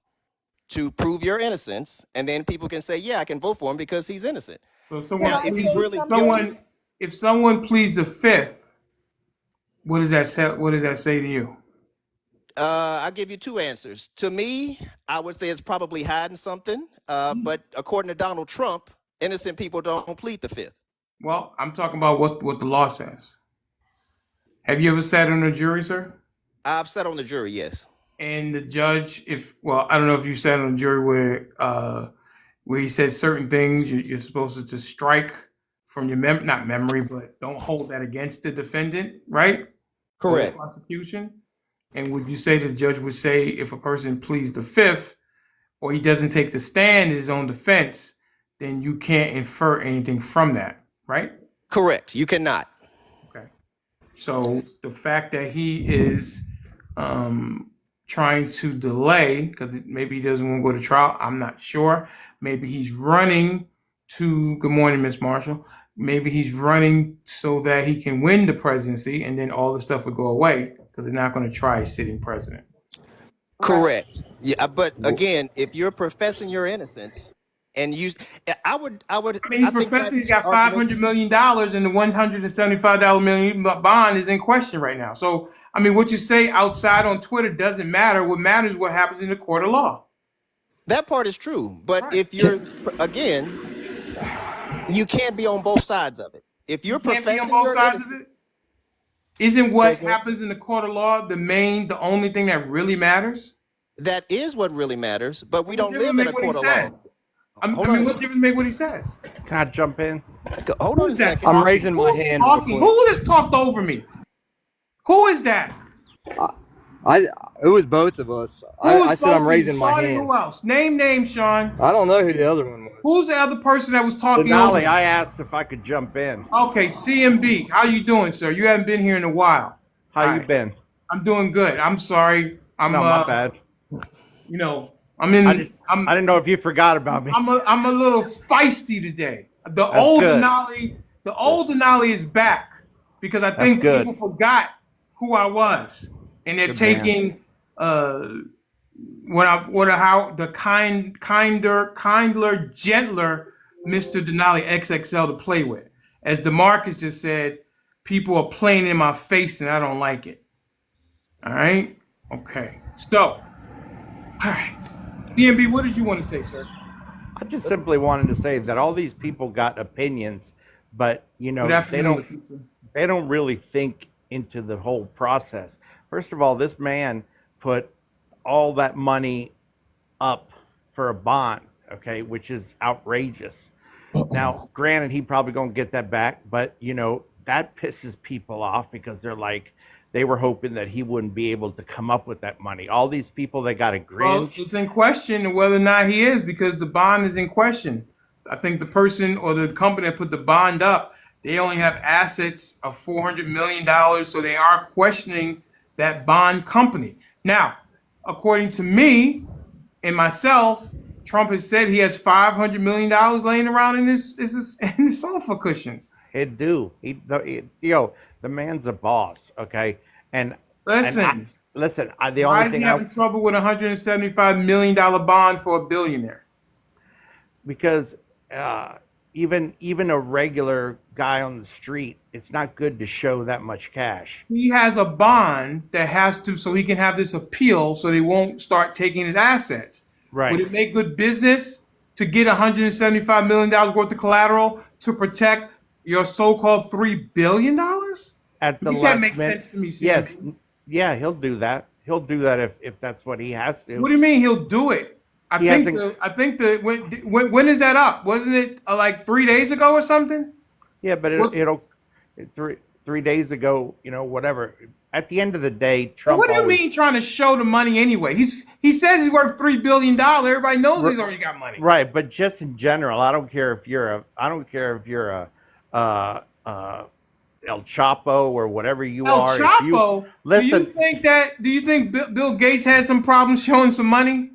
to prove your innocence, and then people can say, yeah, I can vote for him because he's innocent. So if Can someone Now, I if pleads, he's say really something? guilty, if someone pleads the fifth, what does that say? What does that say to you? I'll give you two answers. To me, I would say it's probably hiding something. But according to Donald Trump, innocent people don't plead the fifth. Well, I'm talking about what the law says. Have you ever sat on a jury, sir? I've sat on the jury, yes. And the judge, I don't know if you sat on a jury where he says certain things you're supposed to strike from your not memory, but don't hold that against the defendant, right? Or the Correct. prosecution. And would you say the judge would say if a person pleads the fifth or he doesn't take the stand in his own defense, then you can't infer anything from that, right? Correct. You cannot. Okay. So the fact that he is trying to delay because maybe he doesn't want to go to trial, I'm not sure. Maybe he's running to, good morning, Miss Marshall. Maybe he's running so that he can win the presidency and then all the stuff would go away because they're not going to try a sitting president. Right. Correct. Yeah, but again, if you're professing your innocence and I mean, he's I think professing that he's got argument. $500 million and the $175 million bond is in question right now. So, I mean, what you say outside on Twitter doesn't matter. What matters is what happens in the court of law. That part is true. But Right. if you're, again, you can't be on both sides of it. If You you're can't be on professing both your sides of innocence, it. Isn't say what again. happens in the court of law the only thing that really matters? That is what really matters, but we What don't difference live in make a what he court of says? law. I Hold on mean, a what second. difference make what he says? Can I jump in? Hold Who on a is that second. I'm talking? raising my Who's hand real talking? quick. Who just talked over me? Who is that? I it was both of us. Who is I said I'm spoken? raising my Sean and hand. who else? Name, Sean. I don't know who the other one was. Who's the other person that was talking over Denali, me? I asked if I could jump in. Okay, CMB. How you doing, sir? You haven't been here in a while. How All you right. been? I'm doing good. I'm sorry. No, my bad. I'm in. I didn't know if you forgot about me. I'm a little feisty today. The That's old good. Denali is back because I That's think good. people forgot who I was, and they're Good man. taking how the kindler, gentler Mr. Denali XXL to play with. As DeMarcus just said, people are playing in my face, and I don't like it. All right. Okay. So, all right. DMB, what did you want to say, sir? I just simply wanted to say that all these people got opinions, but Good afternoon, they don't really think into the whole process. First of all, this man put all that money up for a bond, okay, which is outrageous. Now, granted, he probably gonna get that back, but that pisses people off because they're like, they were hoping that he wouldn't be able to come up with that money. All these people that got a Well, Grinch. it's in question whether or not he is because the bond is in question. I think the person or the company that put the bond up, they only have assets of $400 million, so they are questioning that bond company. Now, according to me and myself, Trump has said he has $500 million laying around in his sofa cushions. It do. The man's a boss, okay? And and I Listen, listen. The only why is he thing I having trouble with a $175 million bond for a billionaire? because uh, even a regular guy on the street, it's not good to show that much cash. He has a bond that has to, so he can have this appeal so they won't start taking his assets. Would Right. it make good business to get $175 million worth of collateral to protect your so-called $3 billion? At I the think that last makes minute, sense to me, yes, CMB. yeah, he'll do that. He'll do that if that's what he has What to. do you mean he'll do it? I He think hasn't. the I think the when is that up? Wasn't it like 3 days ago or something? Yeah, but What, three days ago, whatever. At the end of the day, and what Trump do you always. mean trying to show the money anyway? He says he's worth $3 billion. Everybody knows he's r- already got money. Right, but just in general, I don't care if you're a uh, uh, El Chapo or whatever you El are. If you Chapo, listen, do you think Bill Gates had some problems showing some money?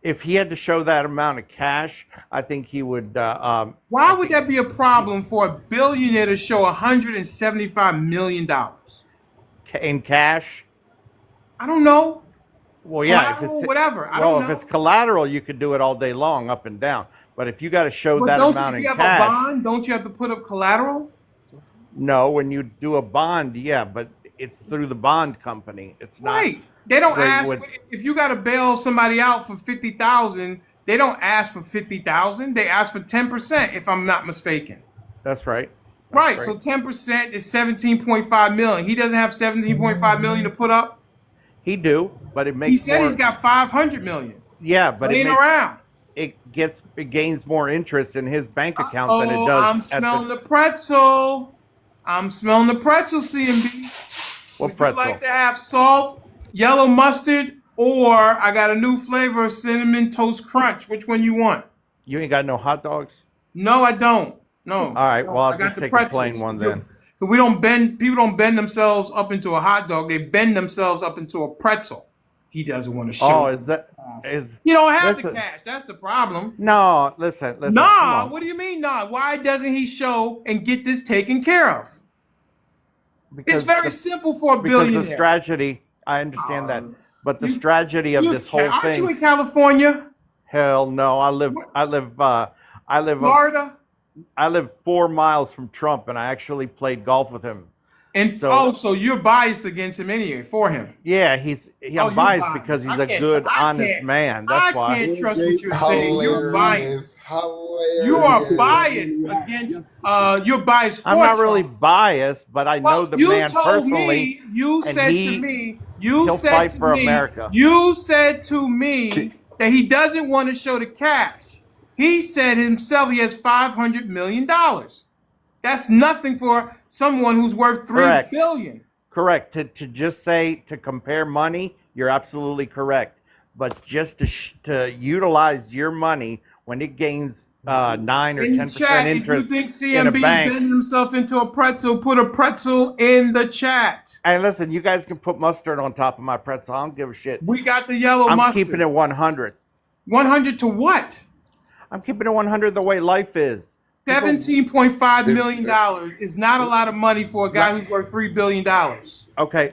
if he had to show that amount of cash, I think he would. Why I would think that be a problem for a billionaire to show $175 million? in cash. I don't know. Well, yeah, Collateral, whatever. I don't if it's know. collateral, you could do it all day long, up and down. But if you got to show But that don't you, amount if in you have a cash, bond, don't you have to put up collateral? no. When you do a bond, yeah, but it's through the bond company. It's not Right. They don't straight ask with. if you got to bail somebody out for 50,000. They don't ask for 50,000. They ask for 10%, if I'm not mistaken. That's right. That's Right. right. So 10% is 17.5 million. He doesn't have 17.5 million to put up. He do, but it He makes said he's more. got 500 million Yeah, but laying around. it gains more interest in his bank account than it Oh, does I'm at the smelling the pretzel. I'm smelling the pretzel, CMB. what Would you like pretzel. to have salt, yellow mustard, or I got a new flavor of cinnamon toast crunch? Which one you want? You ain't got no hot dogs. No, I don't. No, All right, well I I'll got just the take a plain pretzels. one then. We don't bend. People don't bend themselves up into a hot dog. They bend themselves up into a pretzel. He doesn't want to show Oh, you. is that is You don't have the listen? cash. That's the problem. No, listen. Come Nah, on, what do you mean, nah? Why doesn't he show and get this taken care of? It's because very the simple for a because the billionaire. strategy. I understand that, but the You, strategy of this whole aren't you thing. in California, Hell no, I live Florida? I live 4 miles from Trump, and I actually played golf with him. And So so you're biased against him anyway for him. yeah, Oh, I'm you're biased because biased. he's a good, honest man. That's I why. can't trust what you're saying. You're biased. Hilarious, You are hilarious. biased against. You're biased I'm for not really Trump. biased, but I know Well, the you man told personally, me. You and said to me. You he'll said fight to for me. America. You said to me that he doesn't want to show the cash. He said himself he has $500 million. That's nothing for someone who's worth Correct. $3 billion. Correct. To just say to compare money, you're absolutely correct. But just to utilize your money when it gains 9 or In the 10% chat, if you interest think in a CMB is bank. bending himself into a pretzel, put a pretzel in the chat. And listen, you guys can put mustard on top of my pretzel. I don't give a shit. We got the yellow I'm mustard. keeping it 100. 100 to what? I'm keeping it 100 the way life is. $17.5 million is not a lot of money for a guy who's worth $3 billion. Okay,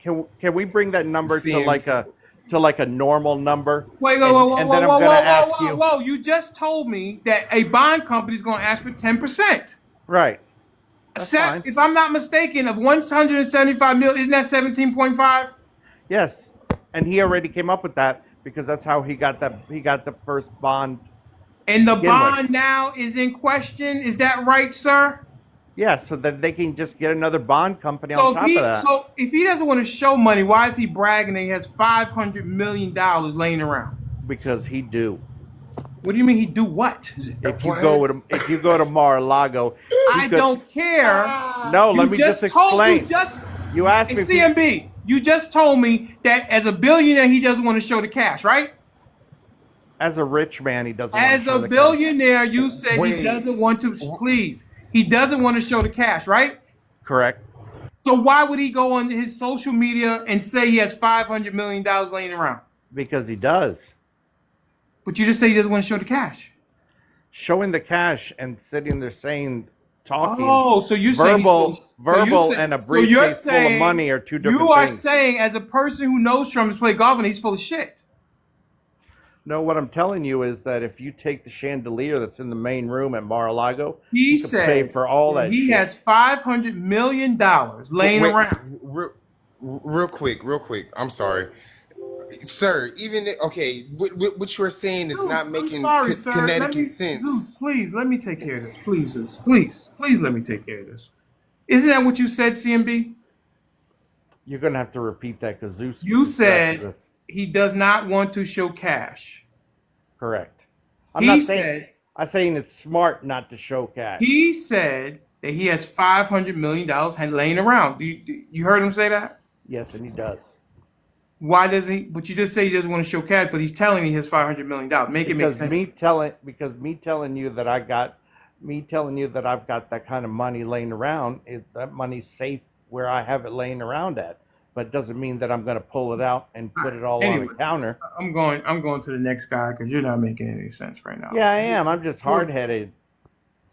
can we bring that number to Seeing like a normal number? Wait, And then I'm gonna ask you. whoa. You just told me that a bond company is going to ask for 10%. Right. That's fine. If I'm not mistaken, of 175 million, isn't that 17.5? Yes. And he already came up with that because that's how he got the first bond. And the to begin bond with. now is in question. Is that right, sir? Yeah, so that they can just get another bond company So on top of that. So if he doesn't want to show money, why is he bragging that he has $500 million laying around? Because he do. What do you mean he do what? If you go to Mar-a-Lago I don't care. No, You let me just just told explain. You asked me if he, CMB. You just told me that as a billionaire, he doesn't want to show the cash, right? as a rich man, he doesn't want to As show a the cash. billionaire, you said he Wait, doesn't want to. Please, he doesn't want to show the cash, right? Correct. So why would he go on his social media and say he has $500 million laying around? Because he does. But you just say he doesn't want to show the cash. Showing the cash and sitting there talking. Oh, so you're saying he's full verbal and a briefcase full of money are two different you are things. saying as a person who knows Trump has played golf and he's full of shit. No, what I'm telling you is that if you take the chandelier that's in the main room at Mar-a-Lago, He you can pay said for all that he shit. has $500 million laying around. real quick. I'm sorry, sir. Even okay, what you are saying is not I'm making sorry, sir. Connecticut Zeus, sense. please let me take care of this. Please, Zeus. Please let me take care of this. Isn't that what you said, CMB? You're going to have to repeat that because Zeus You is back to said this. he does not want to show cash. Correct. I'm He not said saying it's smart not to show cash. he said that he has $500 million laying around. You heard him say that? Yes, and he does. Why doesn't he? But you just say he doesn't want to show cash, but he's telling me he has $500 million. Make it make sense. Because me telling you that I've got that kind of money laying around, that money's safe where I have it laying around at. But it doesn't mean that I'm going to pull it out and put it all on the counter. I'm going to the next guy because you're not making any sense right now. Yeah, I am. I'm just hard-headed.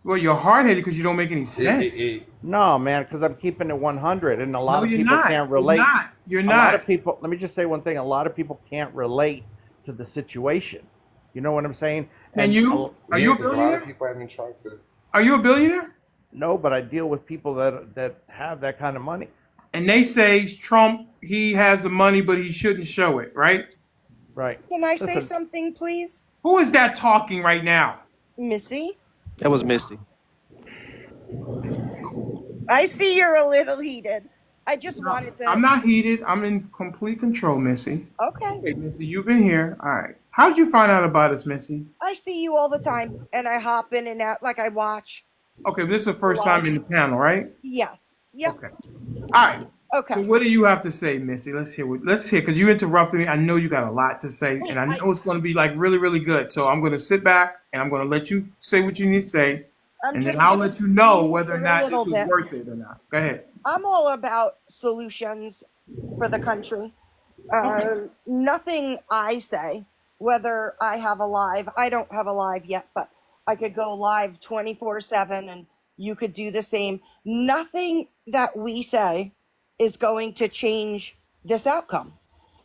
Well, you're hard-headed because you don't make any sense. No, man, because I'm keeping it 100, and a lot of people not. can't relate. You're A not. lot of people. Let me just say one thing. A lot of people can't relate to the situation. You know what I'm saying? Are you a A lot billionaire? of people have been trying to. Are you a billionaire? No, but I deal with people that have that kind of money. And they say Trump, he has the money, but he shouldn't show it, right? Right. Can I say something, please? Who is that talking right now? Missy? That was Missy. I see you're a little heated. I just wanted to. I'm not heated. I'm in complete control, Missy. Okay. Okay, Missy, you've been here. All right. How did you find out about us, Missy? I see you all the time, and I hop in and out like I watch. Okay, but this is the first time in the panel, right? Yes. Yep. Okay. All right. Okay. So what do you have to say, Missy? Let's hear, because you interrupted me. I know you got a lot to say, and I know it's going to be like really, really good. So I'm going to sit back, and I'm going to let you say what you need to say, and then I'll let you know whether or not this was worth it or not. Go ahead. I'm all about solutions for the country. Nothing I say, whether I have a live, I don't have a live yet, but I could go live 24/7 and you could do the same. Nothing that we say is going to change this outcome.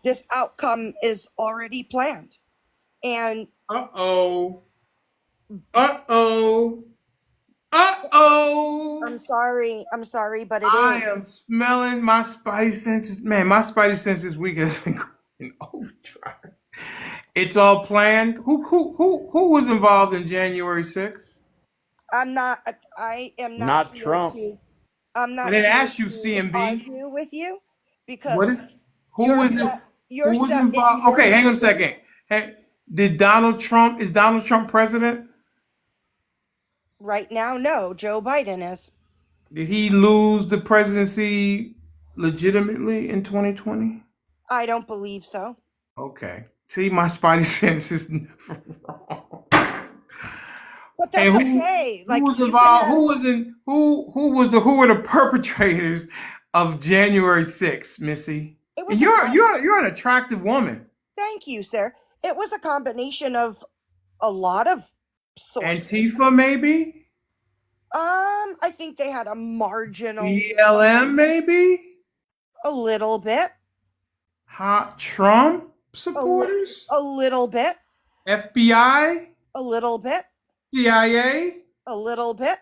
This outcome is already planned. And Uh-oh. Uh-oh. I'm sorry, but it I is. am smelling my spidey senses. Man, my spidey senses week has been going in overdrive. It's all planned. Who was involved in January 6th? I am not here Trump. I'm not I didn't here ask you, to CMB. argue with you because who was involved? Okay, hang on a second. Hey, is Donald Trump president? Right now, no. Joe Biden is. Did he lose the presidency legitimately in 2020? I don't believe so. Okay. See, my spidey sense is never wrong. But that's okay. Who was involved? Who were the perpetrators of January 6th, Missy? And you're an attractive woman. Thank you, sir. It was a combination of a lot of sources. Antifa, maybe? I think they had a marginal BLM, maybe? A little bit. Hot Trump supporters? A little bit. FBI? A little bit. CIA? A little bit.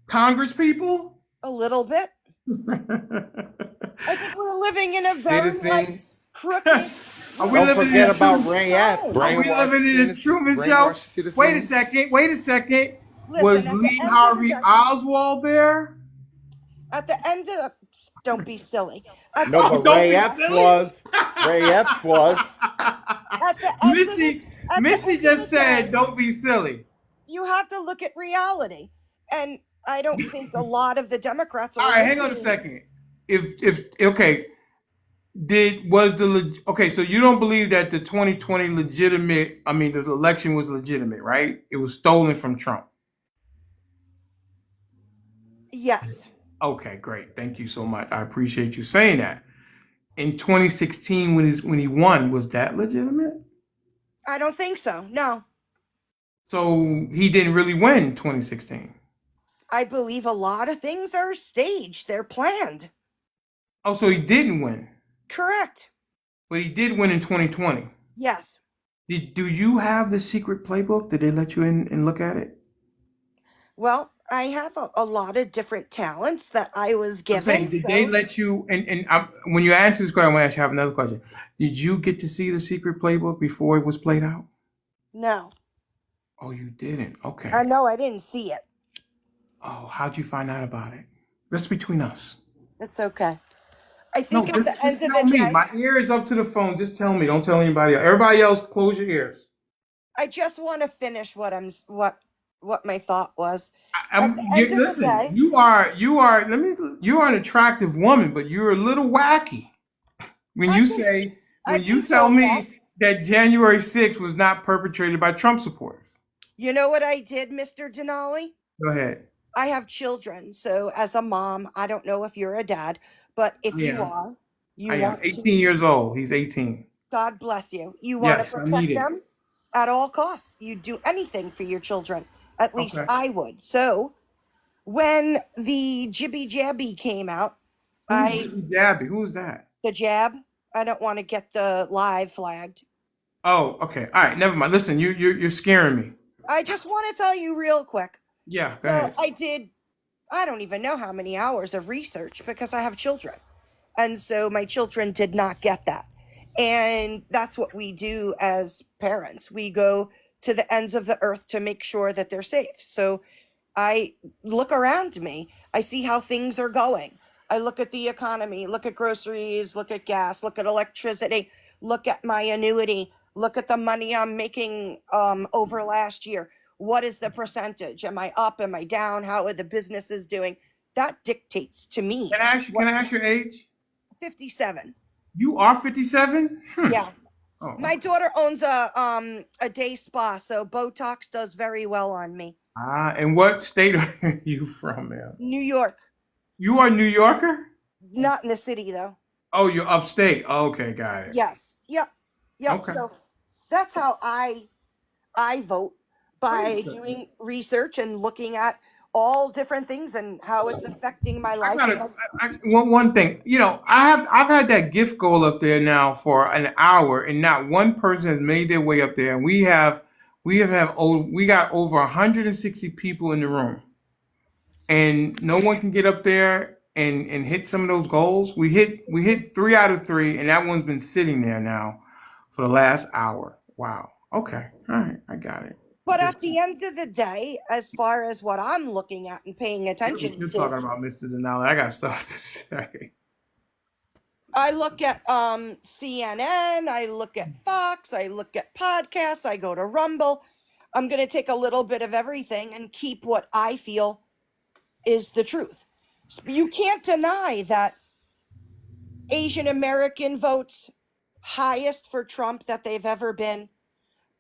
Congress people? A little bit. I think we're living in a very crooked. Don't forget about Ray Epps. Are we living in a Truman Show? Wait a second. Was Lee Harvey Oswald there? At the end of don't be silly. No, but Ray Epps was. Ray Epps was. Missy just said, "Don't be silly." You have to look at reality, and I don't think a lot of the Democrats All are right, hang on a listening. second. If okay, okay? So you don't believe that the 2020 legitimate? I mean, the election was legitimate, right? It was stolen from Trump. Yes. Okay, great. Thank you so much. I appreciate you saying that. In 2016, when he won, was that legitimate? I don't think so. No. So he didn't really win 2016. I believe a lot of things are staged. They're planned. Oh, so he didn't win, Correct. but he did win in 2020. Yes. Do you have the secret playbook? Did they let you in and look at it? Well, I have a lot of different talents that I was I'm saying, given. did they So, let you? When you answer this question, I'm going to have another question. Did you get to see the secret playbook before it was played out? no. Oh, you didn't. I Okay. know I didn't see it. Oh, how'd you find out about it? That's between us. It's okay. I No, think at the end just of the tell me. day, My ear is up to the phone. Just tell me. Don't tell anybody else. Everybody else, close your ears. I just want to finish what my thought was. At the end of the Listen. day, You are an attractive woman, but you're a little wacky I can I when you tell control that. me that January 6th was not perpetrated by Trump supporters. You know what I did, Mr. Denali? Go ahead. I have children, so as a mom, I don't know if you're a dad, but if I you am. are, I you am want 18 to, years old. He's 18. God bless you. You want to Yes, I need protect it. them at all costs. You'd do anything for your children. At least Okay. I would. So when the Jibby Jabby came out, Who's I Jibby Jabby? Who's that? the jab. I don't want to get the live flagged. Oh, okay. All right. Never mind. Listen, you're scaring me. I just want to tell you real quick. Yeah. Go So ahead. I don't even know how many hours of research because I have children. And so my children did not get that. And that's what we do as parents. We go to the ends of the earth to make sure that they're safe. So I look around me, I see how things are going. I look at the economy, look at groceries, look at gas, look at electricity, look at my annuity, look at the money I'm making over last year. What is the percentage? Am I up? Am I down? How are the businesses doing? That dictates to me Can what I ask your age? 57. You are 57? Yeah. Oh, My okay. daughter owns a day spa, so Botox does very well on me. And what state are you from, man? New York, You are a New Yorker? not in the city though. Oh, you're upstate. Okay, got it. Yes. Yep. Yep. Okay. So that's how I vote, Wait a by second. doing research and looking at all different things and how it's affecting my I life. And gotta one thing. I've had that gift goal up there now for an hour, and not one person has made their way up there. And we got over 160 people in the room, and no one can get up there and hit some of those goals. We hit 3 out of 3, and that one's been sitting there now for the last hour. Wow. Okay. All right. I got it. but Just at the end of the day, as far as what I'm looking at and paying forget what attention you're to, talking about, Mr. Denali. I got stuff to say. I look at CNN, I look at Fox, I look at podcasts, I go to Rumble. I'm going to take a little bit of everything and keep what I feel is the truth. You can't deny that Asian American votes highest for Trump that they've ever been.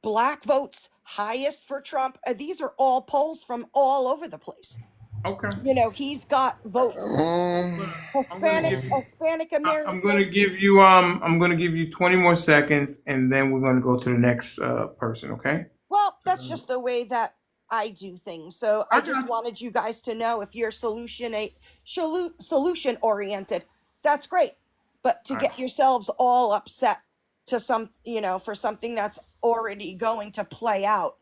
Black votes highest for Trump. These are all polls from all over the place. Okay. He's got votes. I'm gonna Hispanic, give you. Hispanic I'm gonna Americans. give you. I'm gonna give you 20 more seconds, and then we're gonna go to the next person. Okay. Well, that's just the way that I do things. So I I just got you. wanted you guys to know, if you're solution oriented, that's great. But to All right. get yourselves all upset to for something that's already going to play out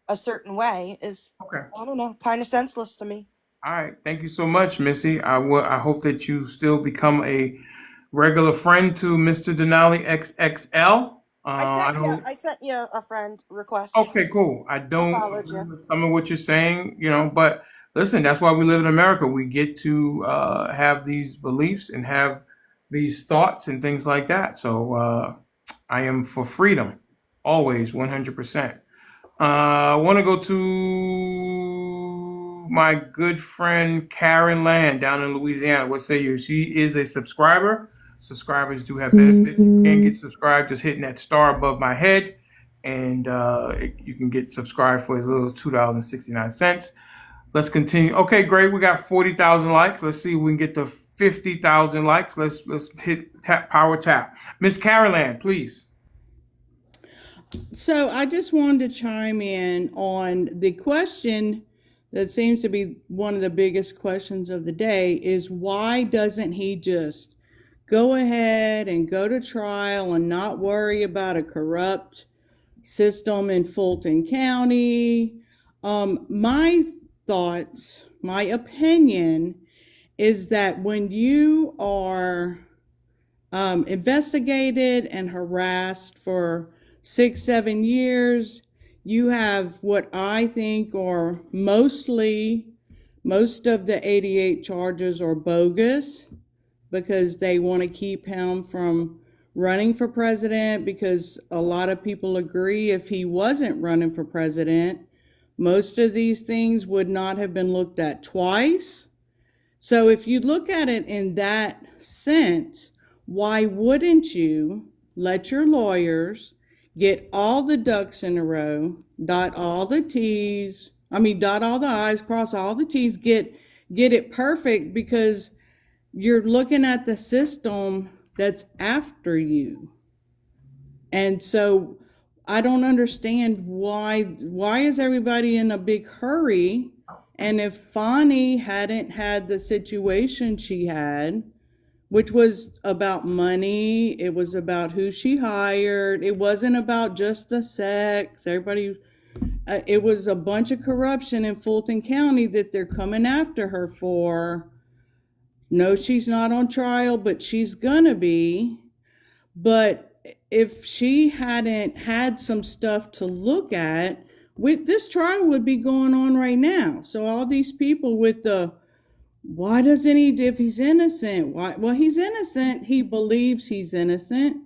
a certain way is, Okay. I don't know, kind of senseless to me. All right. Thank you so much, Missy. I hope that you still become a regular friend to Mr. Denali XXL. I don't. I sent you a friend request. Okay, cool. I I don't followed agree you. with some of what you're saying, but listen, that's why we live in America. We get to have these beliefs and have these thoughts and things like that. So I am for freedom, always, 100%. I want to go to my good friend Karen Land down in Louisiana. What say you? She is a subscriber. Subscribers do have benefits. You can get subscribed just hitting that star above my head, and you can get subscribed for as little as $2.69. Let's continue. Okay, great. We got 40,000 likes. Let's see if we can get to 50,000 likes. Let's hit power tap. Miss Caroline, please. So I just wanted to chime in on the question that seems to be one of the biggest questions of the day is why doesn't he just go ahead and go to trial and not worry about a corrupt system in Fulton County? My thoughts, my opinion is that when you are investigated and harassed for 6-7 years, you have what I think are most of the 88 charges are bogus because they want to keep him from running for president, because a lot of people agree if he wasn't running for president, most of these things would not have been looked at twice. So if you look at it in that sense, why wouldn't you let your lawyers get all the ducks in a row, dot all the I's, cross all the T's, get it perfect, because you're looking at the system that's after you. And so I don't understand why is everybody in a big hurry? And if Fani hadn't had the situation she had, which was about money, it was about who she hired, it wasn't about just the sex, it was a bunch of corruption in Fulton County that they're coming after her for. No, she's not on trial, but she's gonna be. But if she hadn't had some stuff to look at, this trial would be going on right now. So all these people with why doesn't he, if he's innocent, why? Well, he's innocent. He believes he's innocent,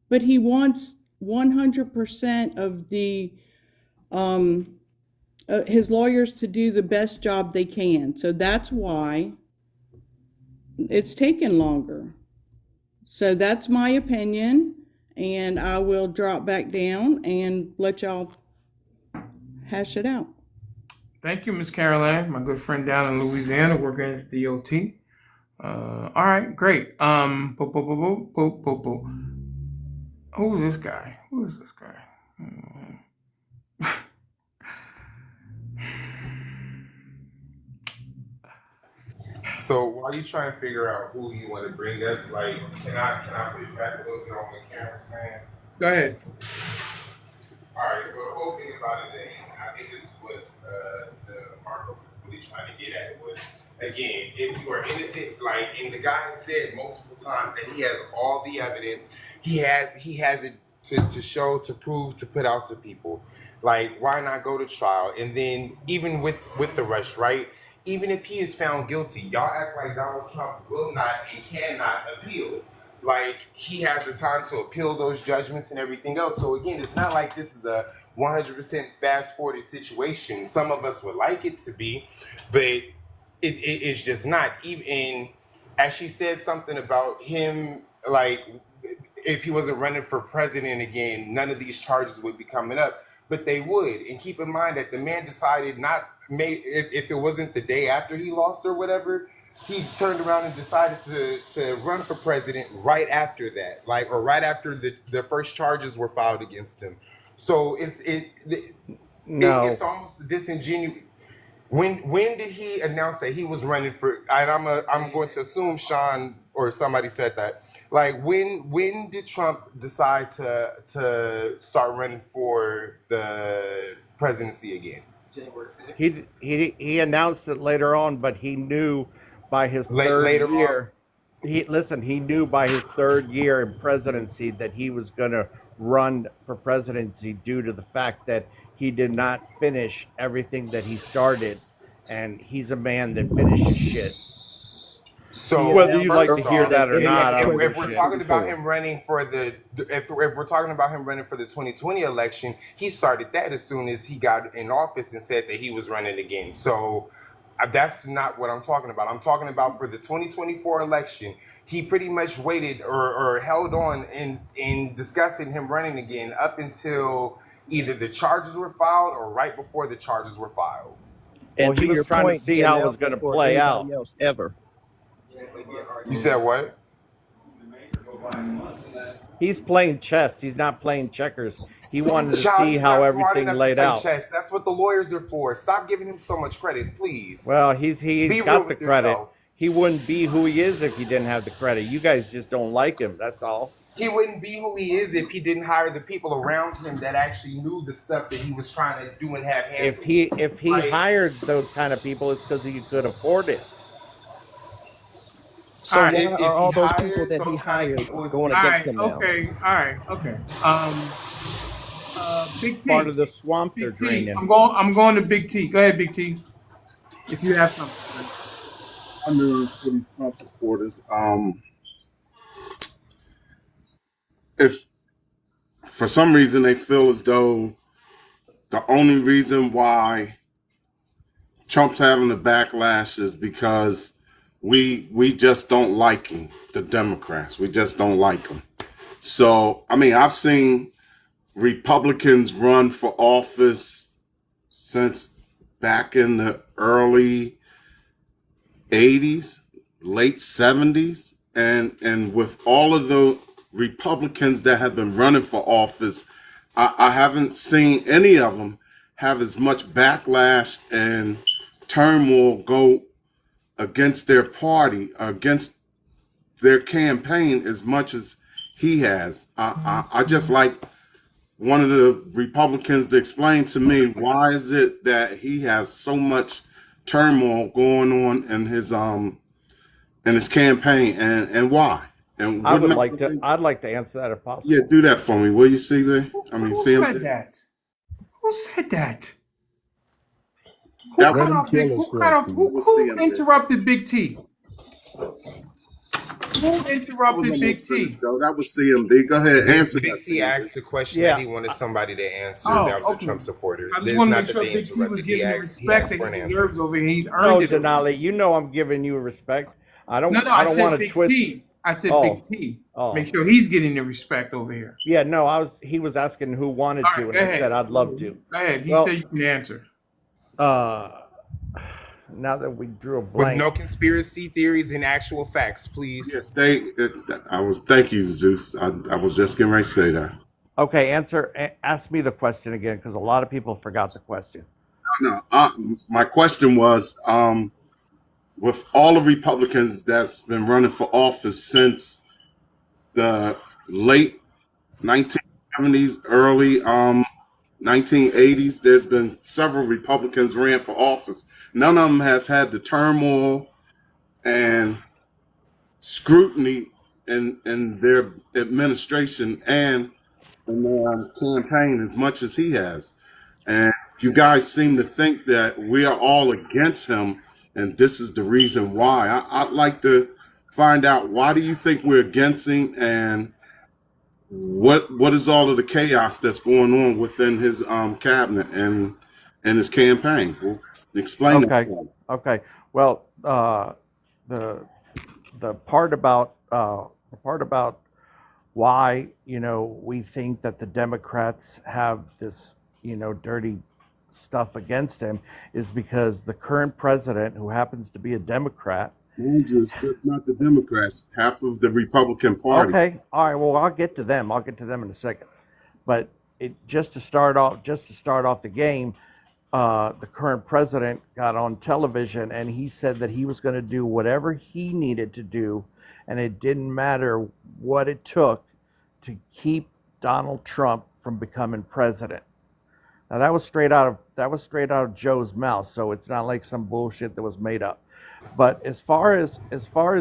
but he wants 100% of his lawyers to do the best job they can. So that's why it's taken longer. So that's my opinion, and I will drop back down and let y'all hash it out. Thank you, Miss Caroline, my good friend down in Louisiana, working at the DOT. All right, great. Who's this guy? So while you try and figure out who you want to bring up, like, can I push back a little bit on what Karen's saying? Go ahead. All right. So the whole thing about it, and I think this is what the Marco was really trying to get at was, again, if you are innocent, like, and the guy said multiple times that he has all the evidence, he has it to show, to prove, to put out to people. Like, why not go to trial? And then even with the rush, right? Even if he is found guilty, y'all act like Donald Trump will not and cannot appeal. Like, he has the time to appeal those judgments and everything else. So again, it's not like this is a 100% fast-forwarded situation. Some of us would like it to be, but it's just not. Even as she said something about him, like, if he wasn't running for president again, none of these charges would be coming up, but they would. And keep in mind that the man decided if it wasn't the day after he lost or whatever, he turned around and decided to run for president right after that, like, or right after the first charges were filed against him. So it's almost disingenuous. When did he announce that he was running for? And I'm going to assume Sean or somebody said that. Like, when did Trump decide to start running for the presidency again? January 6th. He announced it later on, but he knew by his third year. He knew by his third year in presidency that he was going to run for presidency due to the fact that he did not finish everything that he started, and he's a man that finishes shit. So whether you like to hear that or not, if we're talking about him running for if we're talking about him running for the 2020 election, he started that as soon as he got in office and said that he was running again. So That's not what I'm talking about. I'm talking about for the 2024 election. He pretty much waited or held on in discussing him running again up until either the charges were filed or right before the charges were filed. Well, And he to was your trying to point, see he how it was announced going to before play out. anybody else ever. You said what? He's playing chess. He's not playing checkers. He wanted to Child, see he's how not smart everything enough to laid play out. chess. That's what the lawyers are for. Stop giving him so much credit, please. Well, he's Be real got the with credit. yourself. He wouldn't be who he is if he didn't have the credit. You guys just don't like him. That's all. He wouldn't be who he is if he didn't hire the people around him that actually knew the stuff that he was trying to do and have handled. If he Like, hired those kind of people, it's because he could afford it. All So right, why are if he all those people hired that he those kind of hired people, it's going all against right, him now? okay, all right, okay. Big Part T, of the swamp they're Big T. draining. I'm going to Big T. Go ahead, Big T. If you have something. Under for these Trump supporters, if for some reason they feel as though the only reason why Trump's having the backlash is because we just don't like him, the Democrats. We just don't like him. So I mean, I've seen Republicans run for office since back in the early 80s, late 70s, and with all of the Republicans that have been running for office, I haven't seen any of them have as much backlash and turmoil go against their party, against their campaign as much as he has. I just like one of the Republicans to explain to me why is it that he has so much turmoil going on in his campaign, and why, and I what would makes like him to. think. I'd like to answer that if Yeah, possible. do that for me, will you, CB? I mean, Who CM. said that? Who said that? Who That cut was, Let him off Big? kill us Who cut first, off? please. that Who was who CM. interrupted Big T? Who I was interrupted Big almost finished T? though. That was CMD. Go ahead, answer Big that, T CMD. asked a question that Yeah. he wanted somebody to answer. Oh, That was a okay. Trump supporter. I just It's want to not make that sure they Big T was interrupted. He given the asked. He respect asked that for he an answer. deserves over here. He's earned No, it over here. Denali, you know I'm giving you respect. I No, don't. no, I I don't said want to Big twist. T. I said Oh, Big T. oh, Make sure he's getting the respect over here. yeah. No, I was. He was asking who wanted All to, right, and go I said ahead. I'd love to. Go ahead. He said Well, you can answer. uh, now that we drew a With no blank. conspiracy theories and actual facts, please. Yes, I was. Thank you, Zeus. I was just getting ready to say that. Okay, ask me the question again because a lot of people forgot the question. No, my question was, with all the Republicans that's been running for office since the late 1970s, early 1980s, there's been several Republicans ran for office. None of them has had the turmoil and scrutiny in their administration and in their campaign as much as he has. And you guys seem to think that we are all against him, and this is the reason why. I'd like to find out, why do you think we're against him, and what is all of the chaos that's going on within his cabinet and his campaign? Well, explain that Okay, for me. okay. Well, the the part about why we think that the Democrats have this dirty stuff against him is because the current president, who happens to be a Democrat. Mind you, it's just not the Democrats, half of the Republican Party. Okay, all right. Well, I'll get to them. I'll get to them in a second. But just to start off the game, the current president got on television and he said that he was going to do whatever he needed to do, and it didn't matter what it took to keep Donald Trump from becoming president. Now that was straight out of Joe's mouth, so it's not like some bullshit that was made up. But as far as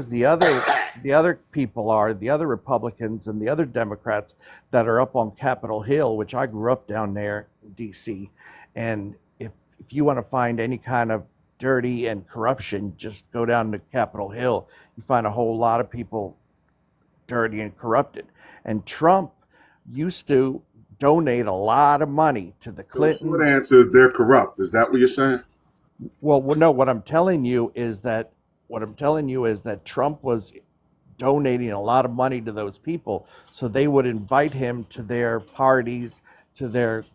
the other people are, the other Republicans and the other Democrats that are up on Capitol Hill, which I grew up down there in D.C., and if you want to find any kind of dirty and corruption, just go down to Capitol Hill. You find a whole lot of people dirty and corrupted. And Trump used to donate a lot of money to the So the short Clintons. answer is they're corrupt. Is that what you're saying? Well, no, what I'm telling you is that Trump was donating a lot of money to those people, so they would invite him to their parties, to their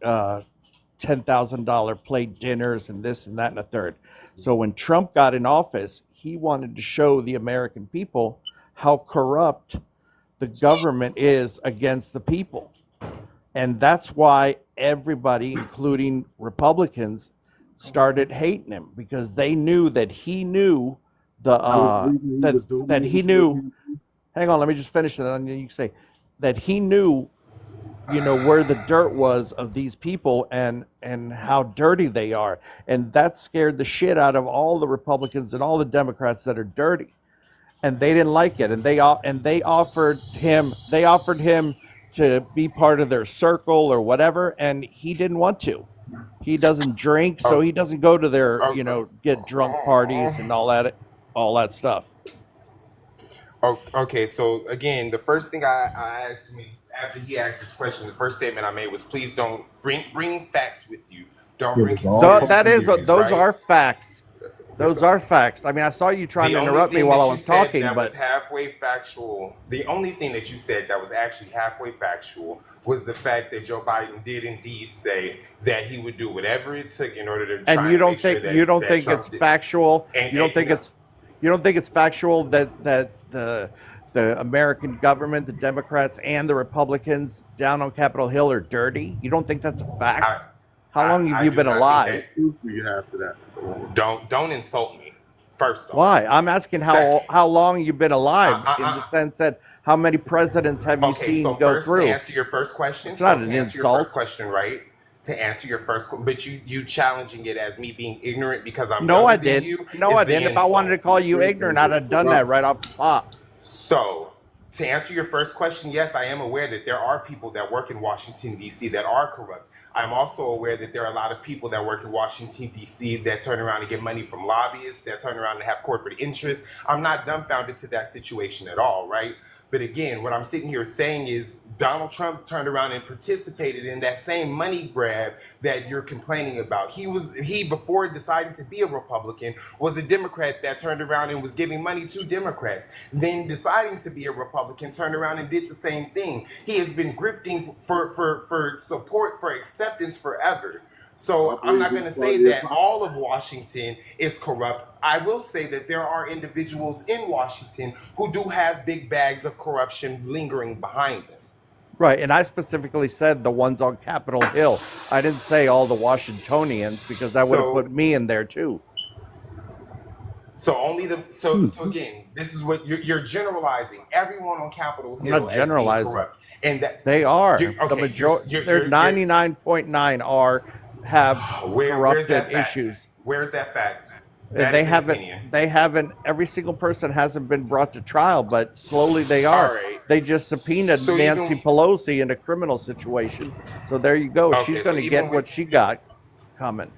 $10,000 plate dinners, and this and that and a third. So when Trump got in office, he wanted to show the American people how corrupt the government is against the people. And that's why everybody, including Republicans, started hating him, because they knew that he knew the That was the reason he was that donating he to the knew. campaign. Hang on, let me just finish it, and then you can say that he knew, where the dirt was of these people, and how dirty they are, and that scared the shit out of all the Republicans and all the Democrats that are dirty, and they didn't like it, and they offered him to be part of their circle or whatever, and he didn't want to. He doesn't drink, so Oh, he doesn't go to their, get drunk parties and oh, all that stuff. oh, okay, so again, the first thing I asked me after he asked this question, the first statement I made was, please don't bring facts with you. Don't It bring was all conspiracy theories, Those right? are facts. Those are facts. I mean, I saw you trying The to only interrupt me thing while I that you was said talking, that was but halfway factual, the only thing that you said that was actually halfway factual was the fact that Joe Biden did indeed say that he would do whatever it took in order to and try and make sure you don't that think it's Trump did. factual. And, and you know, You don't think it's factual that the American government, the Democrats and the Republicans down on Capitol Hill are dirty? You don't think that's a fact? I, How long have I you do been not think alive? that. What proof do you have to that? Don't insult me. First off, Why? I'm asking second, how long you've been alive, in the I, sense that how many presidents have you okay, seen so go first to through? answer your first question, It's not an insult. right? To answer your first, but you challenging it as me being ignorant because I'm No, I younger than did. you No, is I the didn't. If I wanted to insult. call You you said ignorant, it I'd was have done that corrupt. right off the top. So, to answer your first question, yes, I am aware that there are people that work in Washington, D.C. that are corrupt. I'm also aware that there are a lot of people that work in Washington, D.C. that turn around and get money from lobbyists, that turn around and have corporate interests. I'm not dumbfounded to that situation at all, right? But again, what I'm sitting here saying is Donald Trump turned around and participated in that same money grab that you're complaining about. He before deciding to be a Republican was a Democrat that turned around and was giving money to Democrats. Then deciding to be a Republican turned around and did the same thing. He has been grifting for support, for acceptance forever. I So I'm believe not going he's to part of say the that all hypocrisy. of Washington is corrupt. I will say that there are individuals in Washington who do have big bags of corruption lingering behind them. Right, and I specifically said the ones on Capitol Hill. I didn't say all the Washingtonians, because that would have put So me in there too. so only the so again, this is what you're generalizing everyone on Capitol I'm not Hill as being generalizing. corrupt, and that They are. you The okay. they're 99.9 have Where's corrupted that fact? issues. Where's that fact? That is an opinion. They haven't every single person hasn't been brought to trial, but slowly they All are. right. They just subpoenaed So Nancy even Pelosi in a criminal situation. So there you go. She's okay. going So to get even with what she got coming.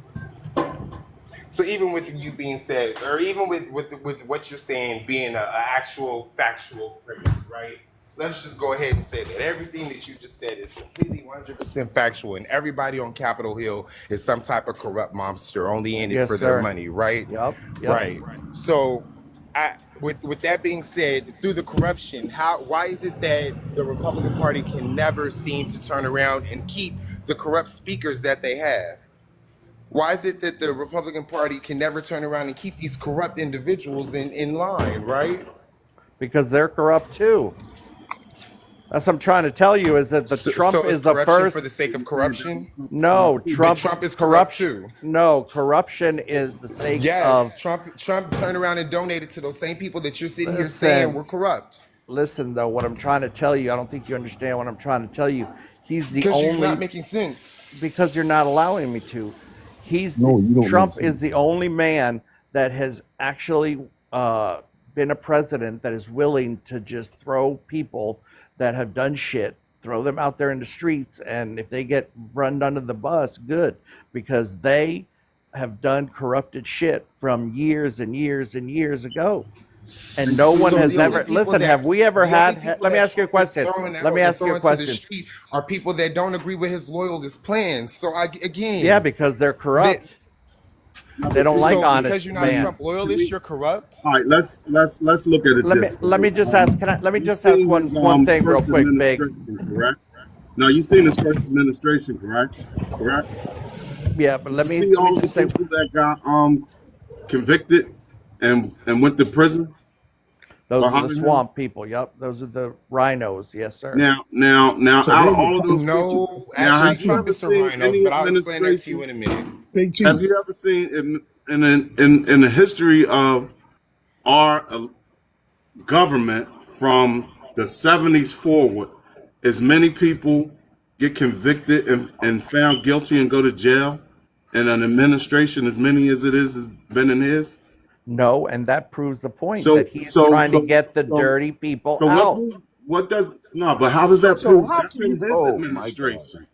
So even with you being said, or even with what you're saying being a actual factual premise, right? Let's just go ahead and say that everything that you just said is completely 100% factual, and everybody on Capitol Hill is some type of corrupt monster, only in it Yes, for their sir. money, right? Yep. Right. So, with that being said, through the corruption, why is it that the Republican Party can never seem to turn around and keep the corrupt speakers that they have? Why is it that the Republican Party can never turn around and keep these corrupt individuals in line, right? Because they're corrupt too. That's what I'm trying to tell you, is that the Trump So is is the corruption first. for the sake So of you're saying that corruption? Trump's No, corrupt too. But Trump is corrupt corruption. too. No, corruption is the sake of. Yes, Trump turned around and donated to those same people that you're sitting here saying Listen, were corrupt. listen though, what I'm trying to tell you, I don't think you understand what I'm trying to tell you. He's the Because you're not only, making sense. because you're not allowing me to. No, you don't make Trump is sense. the only man that has actually been a president that is willing to just throw people that have done shit, throw them out there in the streets, and if they get run under the bus, good, because they have done corrupted shit from years and years and years ago. And no one So has ever, listen, have we ever the only had, people let me that ask you a Trump is question. throwing Let me out and ask you a throwing to the question. street are people that don't agree with his loyalist plans. So Yeah, again, because they're that corrupt. never They don't seen like So honest because you're not a can man. Trump can loyalist, we you're corrupt? all right, let's look at it this Let way. me just ask. Let me You just ask seen his one thing real first quick, Big. administration, correct? Now you seen his first administration, correct? Correct? Yeah, but You see let me all the just say, people that got convicted and went to prison those are the behind him. swamp people. Yep, those are the rhinos. Yes, sir. Now, So out there of you all of go. those people, No, now actually, have Big you T. Trump ever is to seen rhinos, any but I'll explain that to you administration? in a minute. Big Have T. you ever seen in the history of our government from the 70s forward, as many people get convicted and found guilty and go to jail, and an administration as many as it is has been in his? No, and that proves the point that So he is so trying to so get the so dirty people so out. what does no? But how does that So prove? how That's can you? in his Oh my God. administration.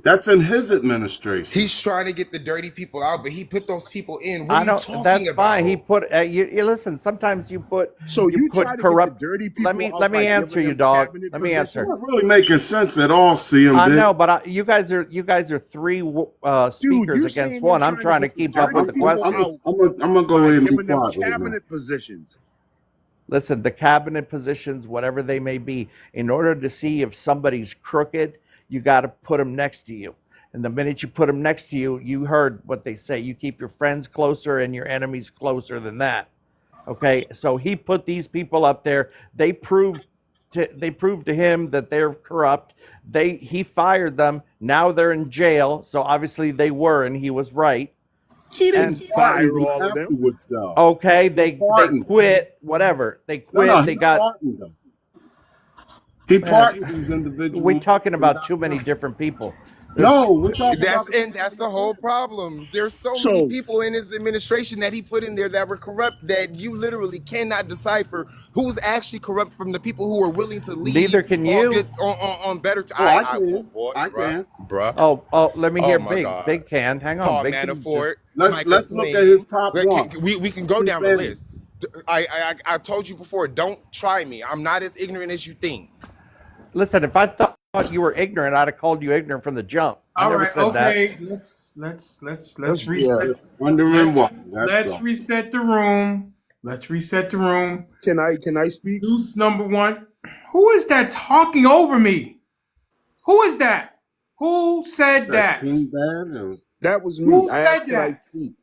That's in his administration. He's trying to get the dirty people out, but he put those people in. What are I you don't. talking That's fine. He about? put. You listen. Sometimes So you you put try to get the corrupt. dirty people Let out me by answer giving you, them dog. cabinet Let me It's answer. positions? not really making sense at all, CM I Big. know, but you guys are three Dude, speakers you're against saying they're one. I'm trying to trying to get the keep up dirty with the people questions. out I'm gonna go by ahead and be giving them quiet right now. cabinet positions. Listen, the cabinet positions, whatever they may be, in order to see if somebody's crooked, you got to put them next to you. And the minute you put them next to you, you heard what they say. You keep your friends closer and your enemies closer than that. Okay, so he put these people up there. They proved to him that they're corrupt. He fired them. Now they're in jail. So obviously they were, and he was right. He He didn't And pardoned fire them all of them. afterwards, though. okay, He they pardoned them. quit. Whatever they No, quit. They he got. pardoned them. He Man, pardoned these we're individuals talking and about got too many them. different people. There's No, we're talking about That's the and people that's that he the whole pardoned. problem. There's so many So people in his administration that he put in there that were corrupt that you literally cannot decipher who's actually corrupt from the people who are willing to neither leave can on you. good on better. Oh, I Oh can. boy, I bruh, can. bruh. Oh, let me Oh hear my Big. God. Big can. Hang on. Paul Big can just. Manafort, Michael Let's look at his Flynn. top one. We can go Steve down the Bannon. list. I told you before, don't try me. I'm not as ignorant as you think. Listen, if I thought you were ignorant, I'd have called you ignorant from the jump. I All never right, said that. okay. Let's yeah. reset. Wondering Let's why. That's let's all. reset the room. Let's reset the room. Can I speak? Deuce number one. Who is that talking over me? Who is that? Who said That that? King Bad or That was me. Who I said asked could I that? speak.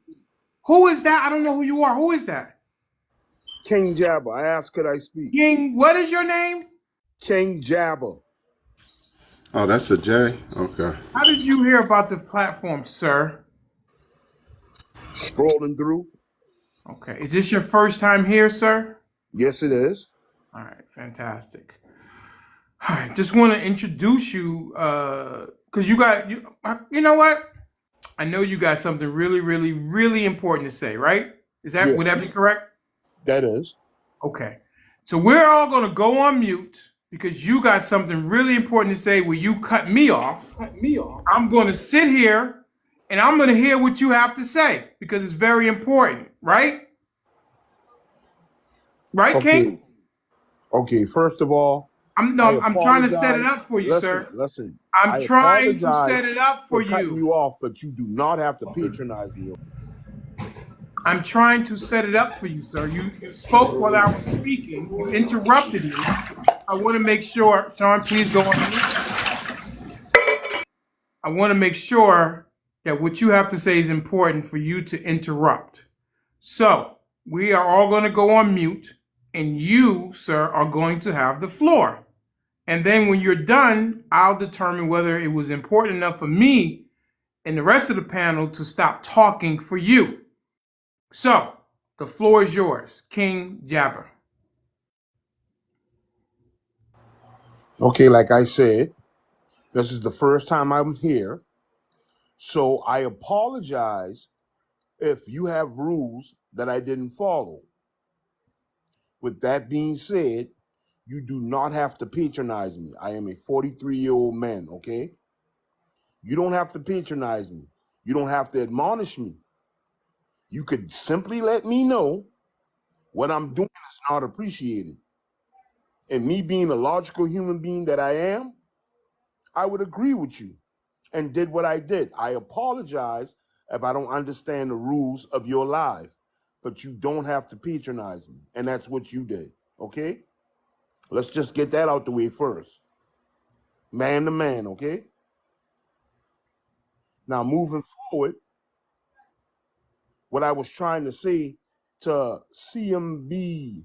Who is that? I don't know who you are. Who is that? King Jabba. I asked could I speak. King, what is your name? King Jabba. oh, that's a J. Okay. How did you hear about the platform, sir? Scrolling through. Okay. Is this your first time here, sir? Yes, it is. All right, fantastic. I just want to introduce you because you know what? I know you got something really, really, really important to say, right? Yeah, Would that be correct? that is. Okay. So we're all going to go on mute because you got something really important to say where you cut me off. I'm going to sit here and I'm going to hear what you have to say because it's very important, right? Right, Okay. King? Okay. First of all, No, I I'm trying to set it apologize. up for you, Listen, sir. listen. I'm I trying to apologize set it up for for cutting you. you off, but you do not have to patronize me. I'm trying to set it up for you, sir. You spoke while I was speaking. You interrupted me. I want to make sure, Sean, please go on mute. I want to make sure that what you have to say is important for you to interrupt. So we are all going to go on mute, and you, sir, are going to have the floor. And then when you're done, I'll determine whether it was important enough for me and the rest of the panel to stop talking for you. So the floor is yours, King Jabber. Okay, like I said, this is the first time I'm here. So I apologize if you have rules that I didn't follow. With that being said, you do not have to patronize me. I am a 43-year-old man, okay? You don't have to patronize me. You don't have to admonish me. You could simply let me know what I'm doing is not appreciated. And me being a logical human being that I am, I would agree with you and did what I did. I apologize if I don't understand the rules of your life. But you don't have to patronize me. And that's what you did. Okay? Let's just get that out the way first. Man to man, okay? Now, moving forward, what I was trying to say to CMB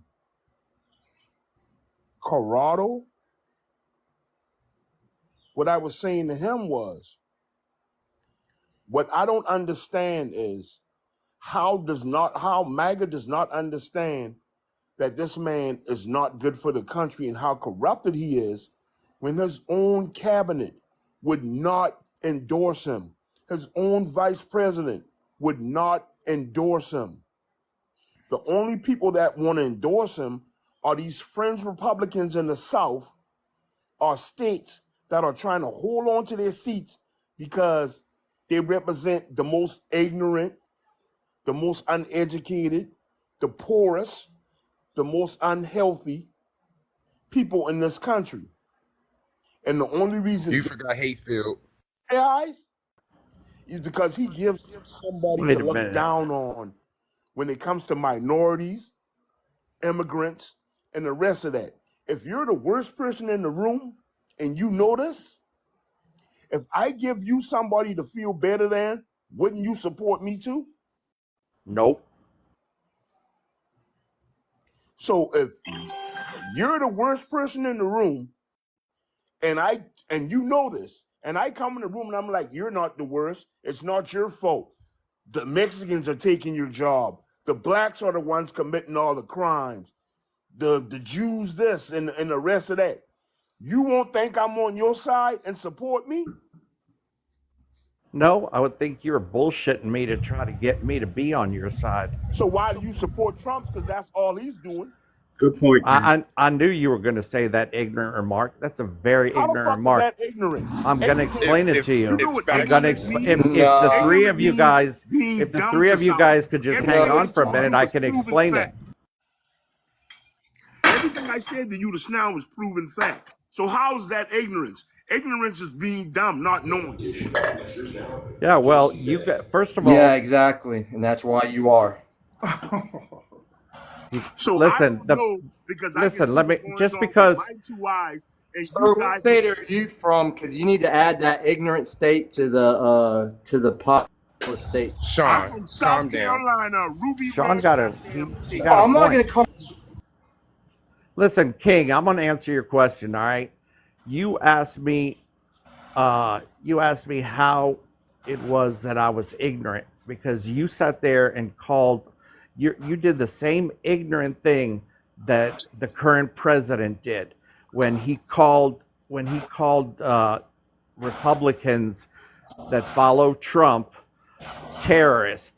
Corrado, what I was saying to him was, what I don't understand is how MAGA does not understand that this man is not good for the country and how corrupted he is when his own cabinet would not endorse him. His own vice president would not endorse him. The only people that want to endorse him are these fringe Republicans in the South, or states that are trying to hold on to their seats because they represent the most ignorant, the most uneducated, the poorest, the most unhealthy people in this country. And the only reason You forgot Hayfield. eyes is because he gives them somebody to Wait a look minute. down on when it comes to minorities, immigrants, and the rest of that. If you're the worst person in the room and you know this, if I give you somebody to feel better than, wouldn't you support me too? Nope. So if you're the worst person in the room and you know this, and I come in the room and I'm like, you're not the worst, it's not your fault. The Mexicans are taking your job. The blacks are the ones committing all the crimes. The Jews this and the rest of that. You won't think I'm on your side and support me? No, I would think you're bullshitting me to try to get me to be on your side. So why do you support Trump? Because that's all he's doing. Good point, King. I knew you were going to say that ignorant remark. That's a very How the ignorant fuck is remark. that ignorant? I'm going to Ignorant. explain it to you. You know It's what I'm going to ignorant factual. means? if the three Ignorant of you means guys being if the dumb three to of you something. guys could just hang Everything I on for a told minute, you I was can proven explain it. fact. Everything I said to you just now was proven fact. So how is that ignorance? Ignorance is being dumb, not knowing. Yeah, well, you got first of Yeah, all, exactly, and that's why you are. So I listen. don't know because I can Listen. see Let me what's going just on with because. my two eyes, and you Sir, what guys. state are you from? Because you need to add that ignorant state to the popular state. I'm Sean, from South calm down. Carolina, Ruby Sean Red got a goddamn he state. got a I'm not point. going to come. Listen, King, I'm going to answer your question. All right. You asked me. You asked me how it was that I was ignorant because you sat there and called. You did the same ignorant thing that the current president did when he called Republicans that follow Trump terrorist.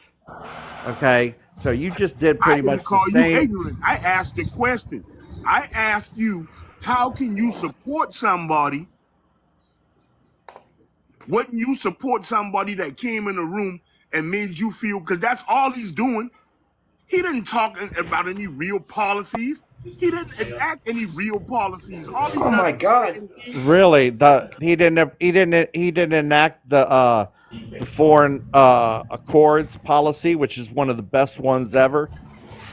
Okay, so you just did I pretty didn't much the call you same. ignorant. I asked a question. I asked you, how can you support somebody? Wouldn't you support somebody that came in the room and made you feel, because that's all he's doing. He didn't talk about any real policies. He didn't enact any real policies. All he Oh does my is sit God. and eat. Really, he didn't enact the foreign accords policy, which is one of the best ones ever.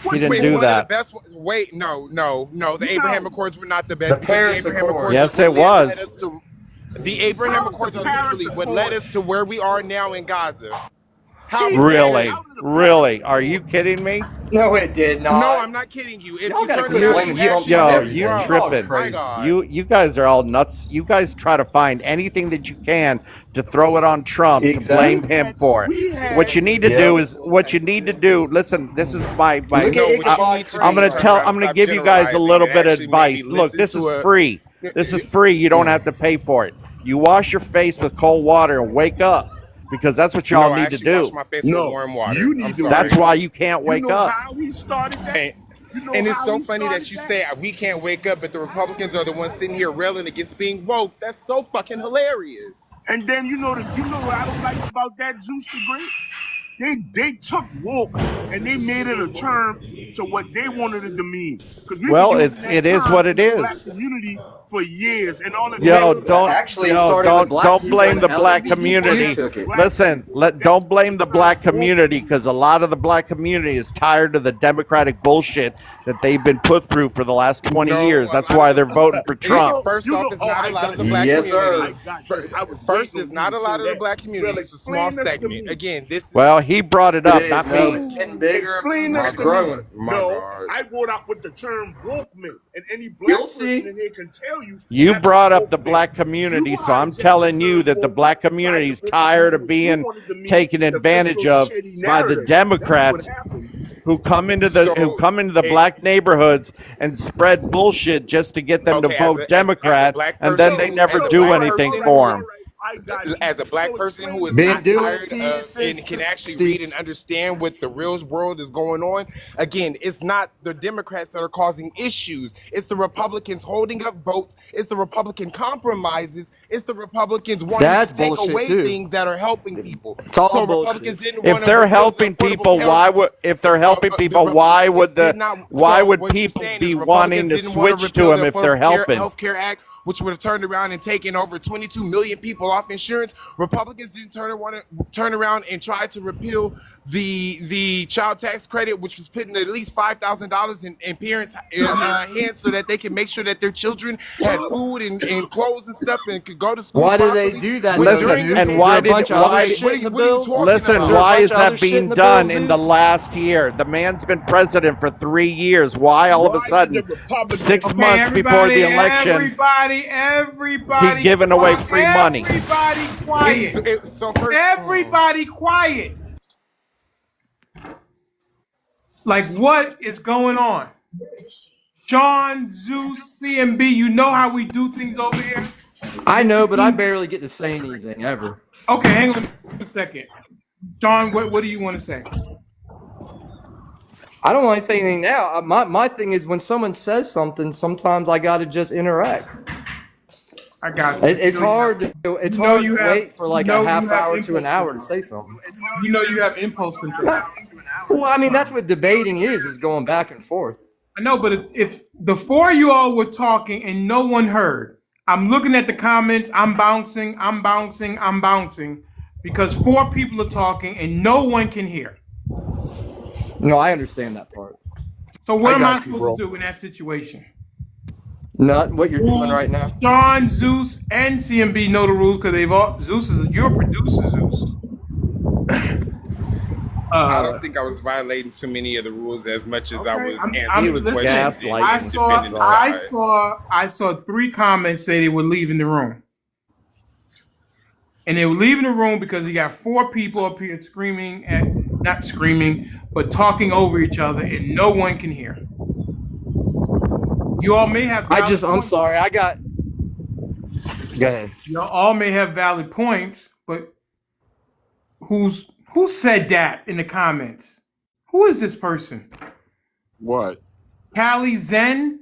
He What's didn't Wait, it's do one of foreign? the that. best. Wait, no. The Abraham No. Accords were not the The best because the Paris Abraham Accords Accords. is Yes, what it led was. us to. The Abraham How is the Accords are Paris literally what led Accord? us to where we are now in Gaza. How He was that backed good? Really, out of the Paris really. Are you Accord. kidding me? No, it did No, not. I'm not kidding you. If Y'all you got to turn quit You, around and blaming you Trump actually for yo, look, you everything. Y'all bro, are tripping. my crazy. God. You guys are all nuts. You guys try to find anything that you can to throw it on Trump to blame We Exactly. him had, for it. we What had, you need to do Yep. is what you need to do. Listen, this is my. Look at No, what you Ichabod need to do I'm Crane is gonna right turn tell. around now. and I'm gonna stop give you guys a generalizing little and bit of actually maybe advice. Look, listen this is to a. free. This is free. You don't have to pay for it. You wash your face with cold water and wake up because that's what y'all No, I need to actually wash do. my face with no, warm water. you I'm need to That's wake sorry. why up. you can't You wake know up. how he started that? And, You know and it's how so he funny started that you that? say we can't wake up, but the Republicans are the ones sitting here railing against being woke. That's so fucking hilarious. And then you know what I don't like about that Zeus the Great? They took woke and they made it a term to what they wanted it to mean. Because we've been Well, using that it is term what in it the black is. community for years, and all the Yo, negative don't stuff Actually, it that yo was started said. with don't black don't people, blame and the Woke black LGBTQ community. versus took it. black Listen, people. That's don't blame the that's black woke to community me. because a lot of the black community is tired of the democratic bullshit that they've been put through for the last 20 No, years. a That's lot of why the they're voting for Trump. first off, it's Oh, not a I lot of got the you. black Yes, community. sir. I got this. I was First, waiting it's on you not to a say lot of the that. black community. Well, It's a small explain this to segment. me. Again, this is Well, he brought it It up, is. not No, me. it's Ooh, getting bigger explain and my this it's to god, me. growing. my No, god. I brought out what the term woke meant, and any black You'll person see. in here can tell you You that's what brought up woke the meant. black community, You so I'm hijacked the telling you term that the woke black and tried community to is make it tired mean of what you being wanted to mean taken to fit advantage your of shitty by the narrative. That's what Democrats happened. who come into So, the it, black neighborhoods and spread bullshit just to get them to okay, as vote a as a Democrat, black and then person they who never as a do black anything person for who them. I got you. as a black So person who explain is this to Been not me. doing it tired to you of since and the can actually read and 60s. understand what the real world is going on, again, it's not the Democrats that are causing issues. It's the Republicans holding up votes. It's the Republican compromises. It's the Republicans wanting to That's take bullshit, away too. things that are helping people. It's all So Republicans bullshit. didn't If want to they're repeal the helping Affordable people, Care. if they're helping The people, Republicans did not. why So would what you're people saying is be Republicans wanting to didn't want to switch to repeal them the if they're Affordable Care helping? Health Care Act, which would have turned around and taken over 22 million people off insurance. Republicans didn't turn around and try to repeal the child tax credit, which was putting at least $5,000 in parents' hands so that they can make sure that their children had food and clothes and stuff and could go to school Why do they properly. do that, When though, Listen, during the Zeus? and Is there a pandemic, bunch of other shit in the what are you bills? talking listen, Is there a about? why bunch is of other that shit in being the bill, done in the Zeus? last year? The man's been president for 3 years. Why all of a Why did the sudden, Republicans? 6 Okay, months before the everybody, election, everybody, he everybody, giving away free money? everybody quiet. So first, Everybody quiet. Like, what is going on? Sean, Zeus, CMB, you know how we do things over here? I Mr. know, but I E. barely get to say anything ever. Okay, hang on a second. Sean, what do you want to say? I don't want to say anything now. My thing is when someone says something, sometimes I got to just interact. I got you. It's hard to wait for like a half hour to an hour to say something. You know you have impulse control. Well, I mean, that's what debating is going back and forth. I know, but if the four of you all were talking and no one heard, I'm looking at the comments, I'm bouncing, because four people are talking and no one can hear. No, I understand that part. So what am I got you, supposed bro. to do in that situation? Not what you're doing right now. Sean, Zeus, and CMB know the rules because you're a producer, Zeus. I don't think I was violating too many of the rules as much as I was answering questions and defending the side. I saw 3 comments say they were leaving the room. And they were leaving the room because you got 4 people up here not screaming, but talking over each other and no one can hear. You all may have I'm sorry. Go ahead. You all may have valid points, but who said that in the comments? Who is this person? What? Callie Zen?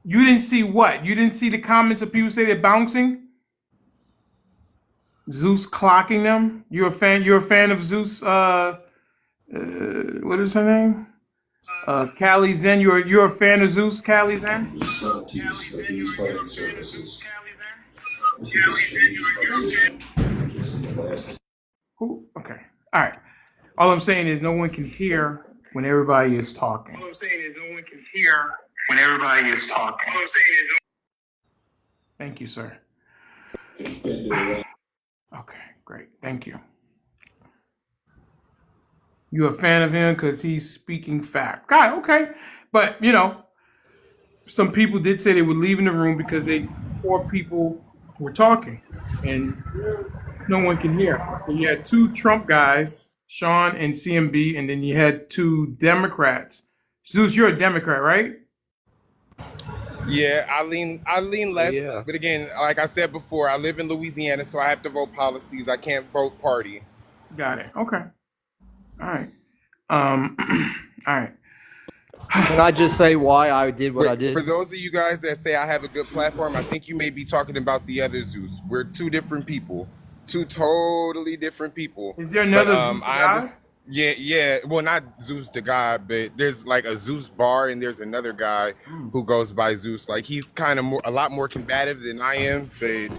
You didn't see what? You didn't see the comments of people say they're bouncing? Zeus clocking them? You're a fan of Zeus, what is her name? Callie Zen, you're a fan of Zeus, Callie Zen? Who? Okay. All right. All I'm saying is no one can hear when everybody is talking. Thank you, sir. Okay, great. Thank you. You a fan of him because he's speaking fact. God, okay. But, some people did say they were leaving the room because 4 people were talking and no one can hear. So you had 2 Trump guys, Sean and CMB, and then you had 2 Democrats. Zeus, you're a Democrat, right? Yeah, I lean left. Yeah. But again, like I said before, I live in Louisiana, so I have to vote policies. I can't vote party. Got it. Okay. All right. All right. Can I just say why I did what I did? For those of you guys that say I have a good platform, I think you may be talking about the other Zeus. We're 2 different people. 2 totally different people. Is there another But, Zeus guy? Yeah, yeah. Well, not Zeus the god, but there's like a Zeus bar, and there's another guy who goes by Zeus. Like he's kind of a lot more combative than I am, but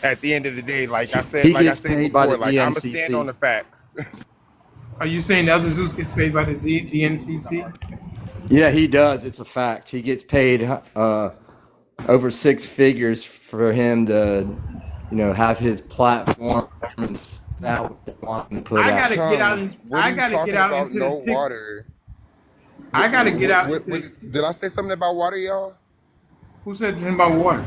at the end of the day, He like I gets said paid by the before, like I'ma stand on DNCC. the facts. Are you saying the other Zeus gets paid by the DNCC? Yeah, he does. It's a fact. He gets paid over six figures for him to, have his platform and out what they want to put I out. gotta get out. Tongues, what are I you gotta get talking out about? into No the tick. water. I gotta get out into What the. did I say something about water, y'all? Who said anything about water?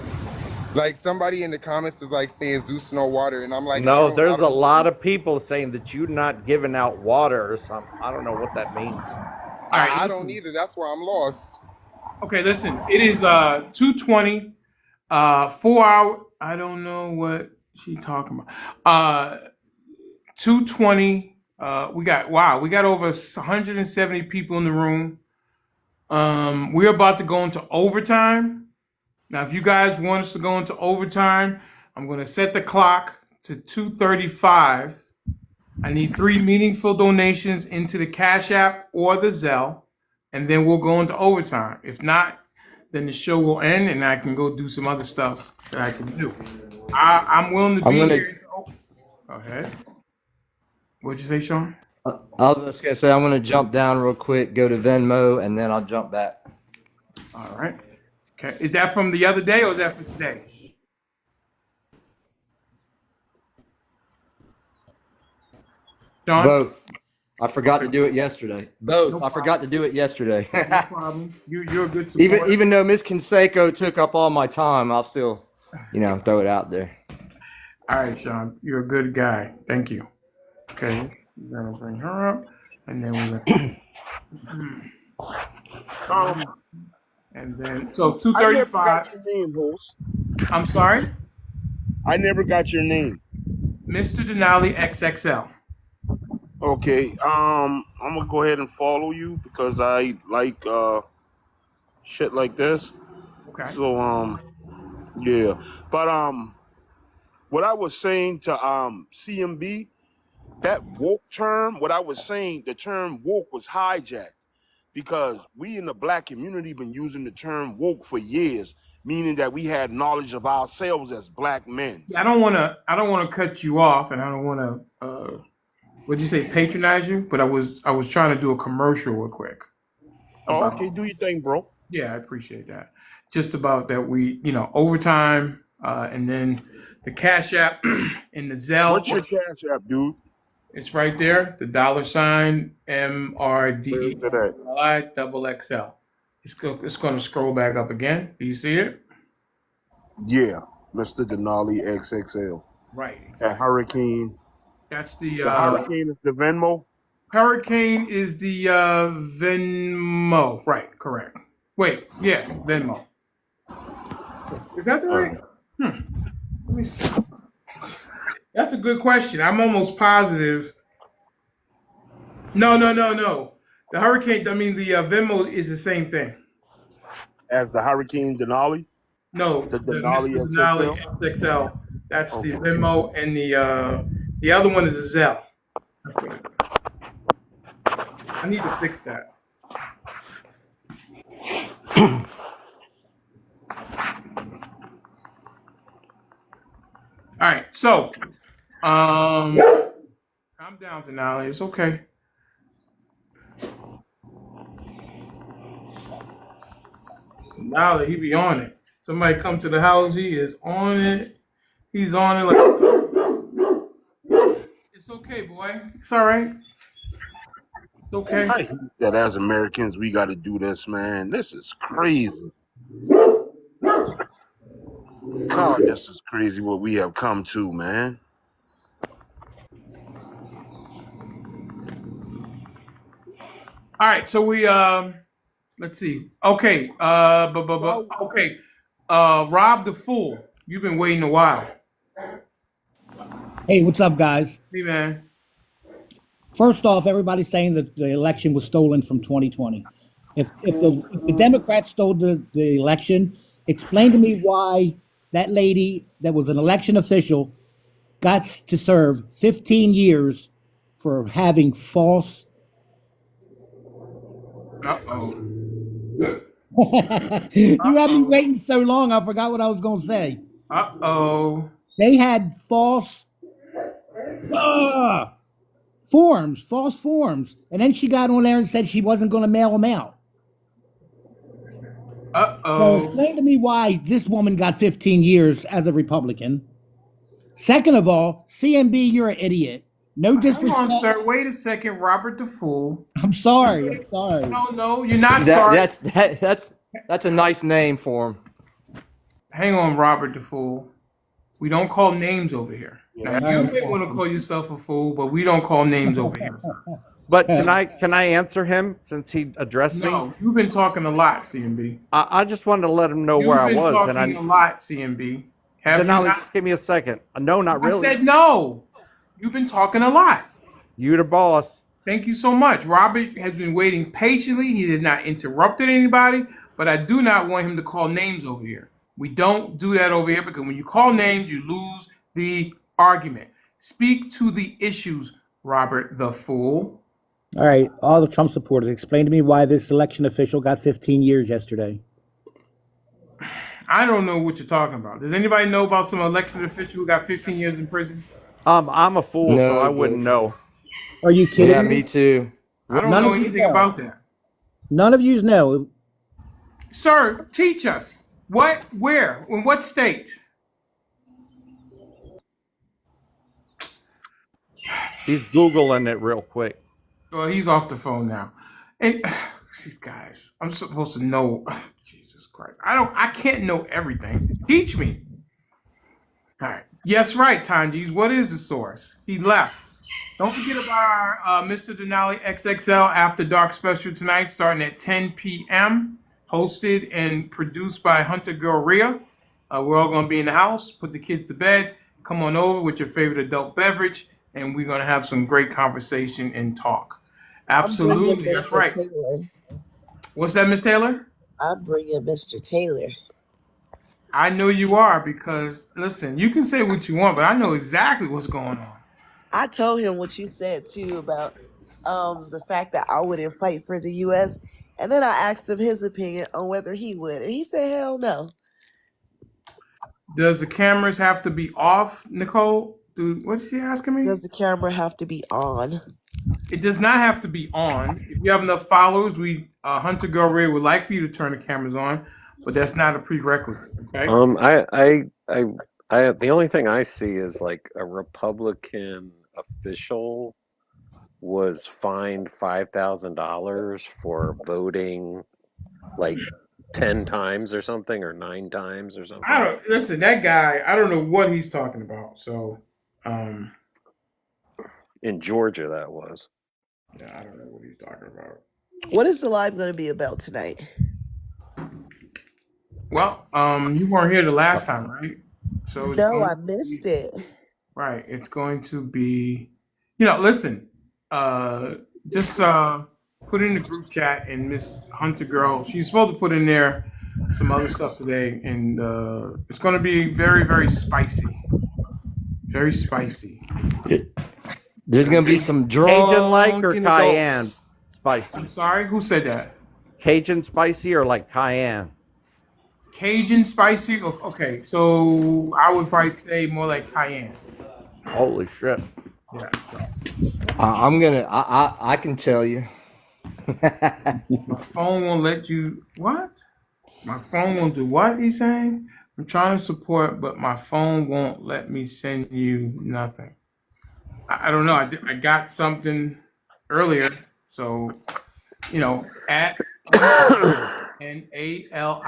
Like somebody in the comments is like saying Zeus no water, and I'm like, No, I there's a don't. lot of people saying that you're not giving out water or something. I don't know what that means. All right, I don't listen. either. That's why I'm lost. Okay, listen. It is 2:20. 4 hour. I don't know what she talking about. 2:20. We got over 170 people in the room. We're about to go into overtime. Now, if you guys want us to go into overtime, I'm going to set the clock to 2:35. I need 3 meaningful donations into the Cash App or the Zelle, and then we'll go into overtime. If not, then the show will end, and I can go do some other stuff that I can do. I'm willing to I'm be gonna. here. Go ahead. What'd you say, Sean? I was just gonna say I'm gonna jump down real quick, go to Venmo, and then I'll jump back. All right. Okay. Is that from the other day or is that from today? Sean? Both. I forgot to Okay. do it yesterday. Both. No I forgot problem. to do it yesterday. No problem. You're a good even supporter. even though Miss Conseco took up all my time, I'll still, throw it out there. All right, Sean. You're a good guy. Thank you. Okay. We're gonna bring her up, and then we're Um, gonna and then so I never got 2:35. your name, host. I'm sorry, I never got your name. Mr. Denali XXL. Okay. I'm gonna go ahead and follow you because I like shit like this. Okay. So yeah. But what I was saying to CMB, that woke term, what I was saying, the term woke was hijacked because we in the black community been using the term woke for years, meaning that we had knowledge of ourselves as black men. Yeah, I don't wanna cut you off, and I don't wanna what'd you say, patronize you? But I was trying to do a commercial real quick Oh, about. okay, do your thing, bro. Yeah, I appreciate that. Just about that we, overtime, and then the Cash App and the Zelle. What's your cash app, dude? It's right there. The $ Where's it at? MRDENALI double XL. It's going to scroll back up again. Do you see it? Yeah, Mr. Denali XXL. Right, At exactly. Hurricane. That's The the Hurricane is the Venmo. Hurricane is the Venmo. Right, correct. Wait, yeah, Venmo. Is that the right? Hmm. Let me see. That's a good question. I'm almost positive. No, no, no, no. The Hurricane, I mean, the Venmo is the same thing. As the Hurricane Denali. No, The the Denali Mr. Denali XXL. XXL. That's the Okay. Venmo, and the other one is a Zelle. I think. I need to fix that. All right, so um, calm down, Denali. It's okay. Denali, he be on it. Somebody come to the house, he is on it. He's on it like it's okay, boy. It's all right. It's okay. I hate that as Americans we got to do this, man. This is crazy. God, this is crazy what we have come to, man. All right, so we let's see. Okay, but Well, okay. Rob the Fool, you've been waiting a while. Hey, what's up, guys? Hey man. First off, everybody's saying that the election was stolen from 2020. If the Democrats stole the election, explain to me why that lady that was an election official got to serve 15 years for having false. Uh-oh. You had me waiting so long, I forgot what I was going to say. Uh-oh. They had false forms, false forms. And then she got on there and said she wasn't going to mail them out. So Uh-oh. explain to me why this woman got 15 years as a Republican. Second of all, CMB, you're an idiot. No Hang on, disrespect. sir. Wait a second. Robert the Fool. I'm sorry. I'm sorry. No, you're not That sorry. that's a nice name for him. Hang on, Robert the Fool. We don't call names over here. Now, you may want to call yourself a fool, but we don't call names over here. But can I answer him since he addressed me? No, you've been talking a lot, CMB. I just wanted to let him know where You've I been was, talking a lot, CMB. Have you Denali, not? just give me a second. No, not really. I said no. You've been talking a lot. You the boss. Thank you so much. Robert has been waiting patiently. He has not interrupted anybody, but I do not want him to call names over here. We don't do that over here because when you call names, you lose the argument. Speak to the issues, Robert the Fool. All right, all the Trump supporters, explain to me why this election official got 15 years yesterday. I don't know what you're talking about. Does anybody know about some election official who got 15 years in prison? I'm a fool, so I wouldn't know. Are you kidding Yeah, me? me too. I don't know anything about that. None of you know. Sir, teach us. What, where, in what state? He's Googling it real quick. Well, he's off the phone now. And these guys, I'm supposed to know. Jesus Christ. I can't know everything. Teach me. All right. Yes, right, Tanjis. What is the source? He left. Don't forget about our Mr. Denali XXL After Dark special tonight, starting at 10 p.m., hosted and produced by Hunter Gorilla. We're all going to be in the house, put the kids to bed, come on over with your favorite adult beverage, and we're going to have some great conversation and talk. Absolutely, that's Mr. right. Taylor. What's that, Miss Taylor? I'm bringing Mr. Taylor. I know you are because, listen, you can say what you want, but I know exactly what's going on. I told him what you said too about the fact that I wouldn't fight for the U.S. And then I asked him his opinion on whether he would, and he said, "Hell no." Does the cameras have to be off, Nicole? What's she asking me? Does the camera have to be on? It does not have to be on. If you have enough followers, Hunter Gorilla would like for you to turn the cameras on, but that's not a prerequisite. Okay. The only thing I see is like a Republican official was fined $5,000 for voting like 10 times or something, or 9 times or something. Listen, that guy, I don't know what he's talking about. So, in Georgia, that was. Yeah, I don't know what he's talking about. What is the live going to be about tonight? Well, you weren't here the last time, right? So no, I missed it. Right. It's going to be, listen, just put in the group chat and Miss Hunter Girl, she's supposed to put in there some other stuff today, and it's going to be very, very spicy. Very spicy. There's going to be some Cajun like or cayenne adults. spicy? I'm sorry, who said that? Cajun spicy or like cayenne? Cajun spicy? Okay, so I would probably say more like cayenne. Holy shit. Yeah. I can tell you. My phone won't let you, what? My phone won't do what, he's saying? I'm trying to support, but my phone won't let me send you nothing. I don't know. I got something earlier. So, at NALIXXL.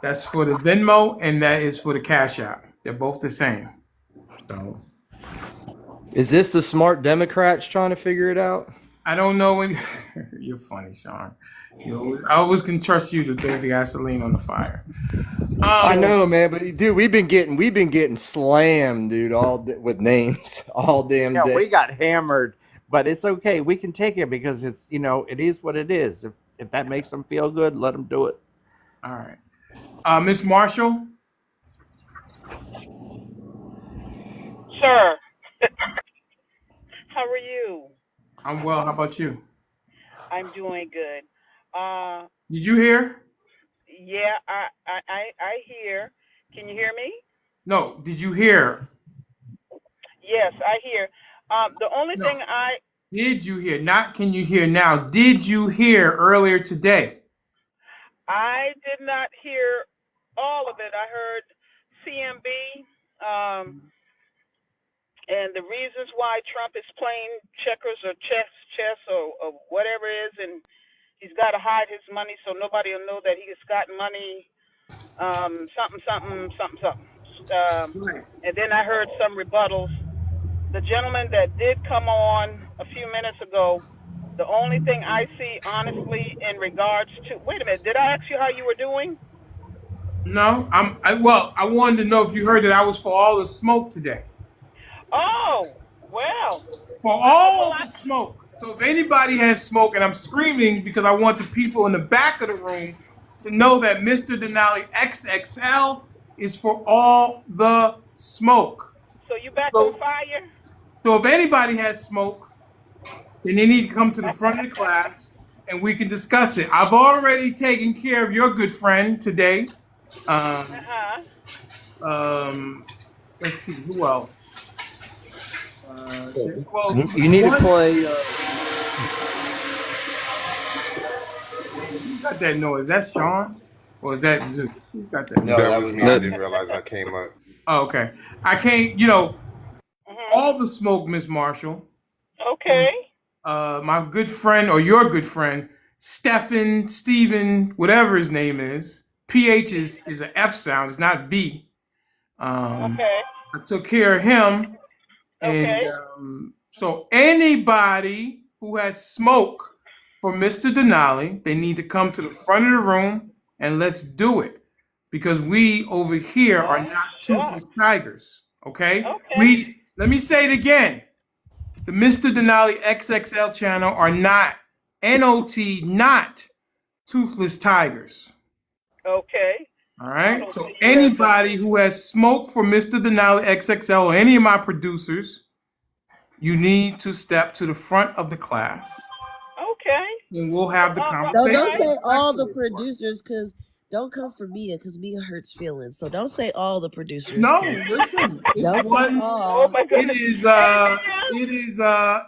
That's for the Venmo, and that is for the Cash App. They're both the same. So, is this the smart Democrats trying to figure it out? I don't know. You're funny, Sean. I always can trust you to throw the gasoline on the fire. I know, man, but dude, we've been getting slammed, dude, with names all damn day. Yeah, we got hammered, but it's okay. We can take it because it's it is what it is. If that makes them feel good, let them do it. All right, Miss Marshall. Sir. How are you? I'm well. How about you? I'm doing good. Did you hear? Yeah, I hear. Can you hear me? No. Did you hear? Yes, I hear. The only No. thing Did you hear? Not can you hear now. Did you hear earlier today? I did not hear all of it. I heard CMB, and the reasons why Trump is playing checkers or chess or whatever it is, and he's got to hide his money so nobody will know that he's got money. Something, something, something, something. Right. And then I heard some rebuttals. The gentleman that did come on a few minutes ago, the only thing I see honestly in regards to, wait a minute, did I ask you how you were doing? No. Well, I wanted to know if you heard that I was for all the smoke today. Oh, well, For well, all the smoke. So if anybody has smoke, and I'm screaming because I want the people in the back of the room to know that Mr. Denali XXL is for all the smoke. so you back on So, fire? so if anybody has smoke, then they need to come to the front of the class and we can discuss it. I've already taken care of your good friend today. Um, Uh-huh. um, let's see, who else? Well, You need to one. play. Who got that noise? Is that Sean? Or is that Zeus? Who's got that No, noise? That that was was me. I me. didn't realize I came up. Oh, okay. I can't, Mhm. all the smoke, Miss Marshall. Okay. My good friend or your good friend, Steven, whatever his name is. PH is an F sound, it's not V. Okay. I took care of him. Okay. And so anybody who has smoke for Mr. Denali, they need to come to the front of the room and let's do it. Because we over here are Oh, not toothless shucks. tigers. Okay? Okay. Let me say it again. The Mr. Denali XXL channel are not not toothless tigers. Okay. All I right. don't So see you as a. anybody who has smoke for Mr. Denali XXL or any of my producers, you need to step to the front of the class Okay. and we'll have the No, All don't conversation right. say all the respectfully. producers, because don't come for Mia, because Mia hurts feelings. So don't say all the producers, because No, listen, it's don't say one. Oh all. my It goodness. is Hey, Mia.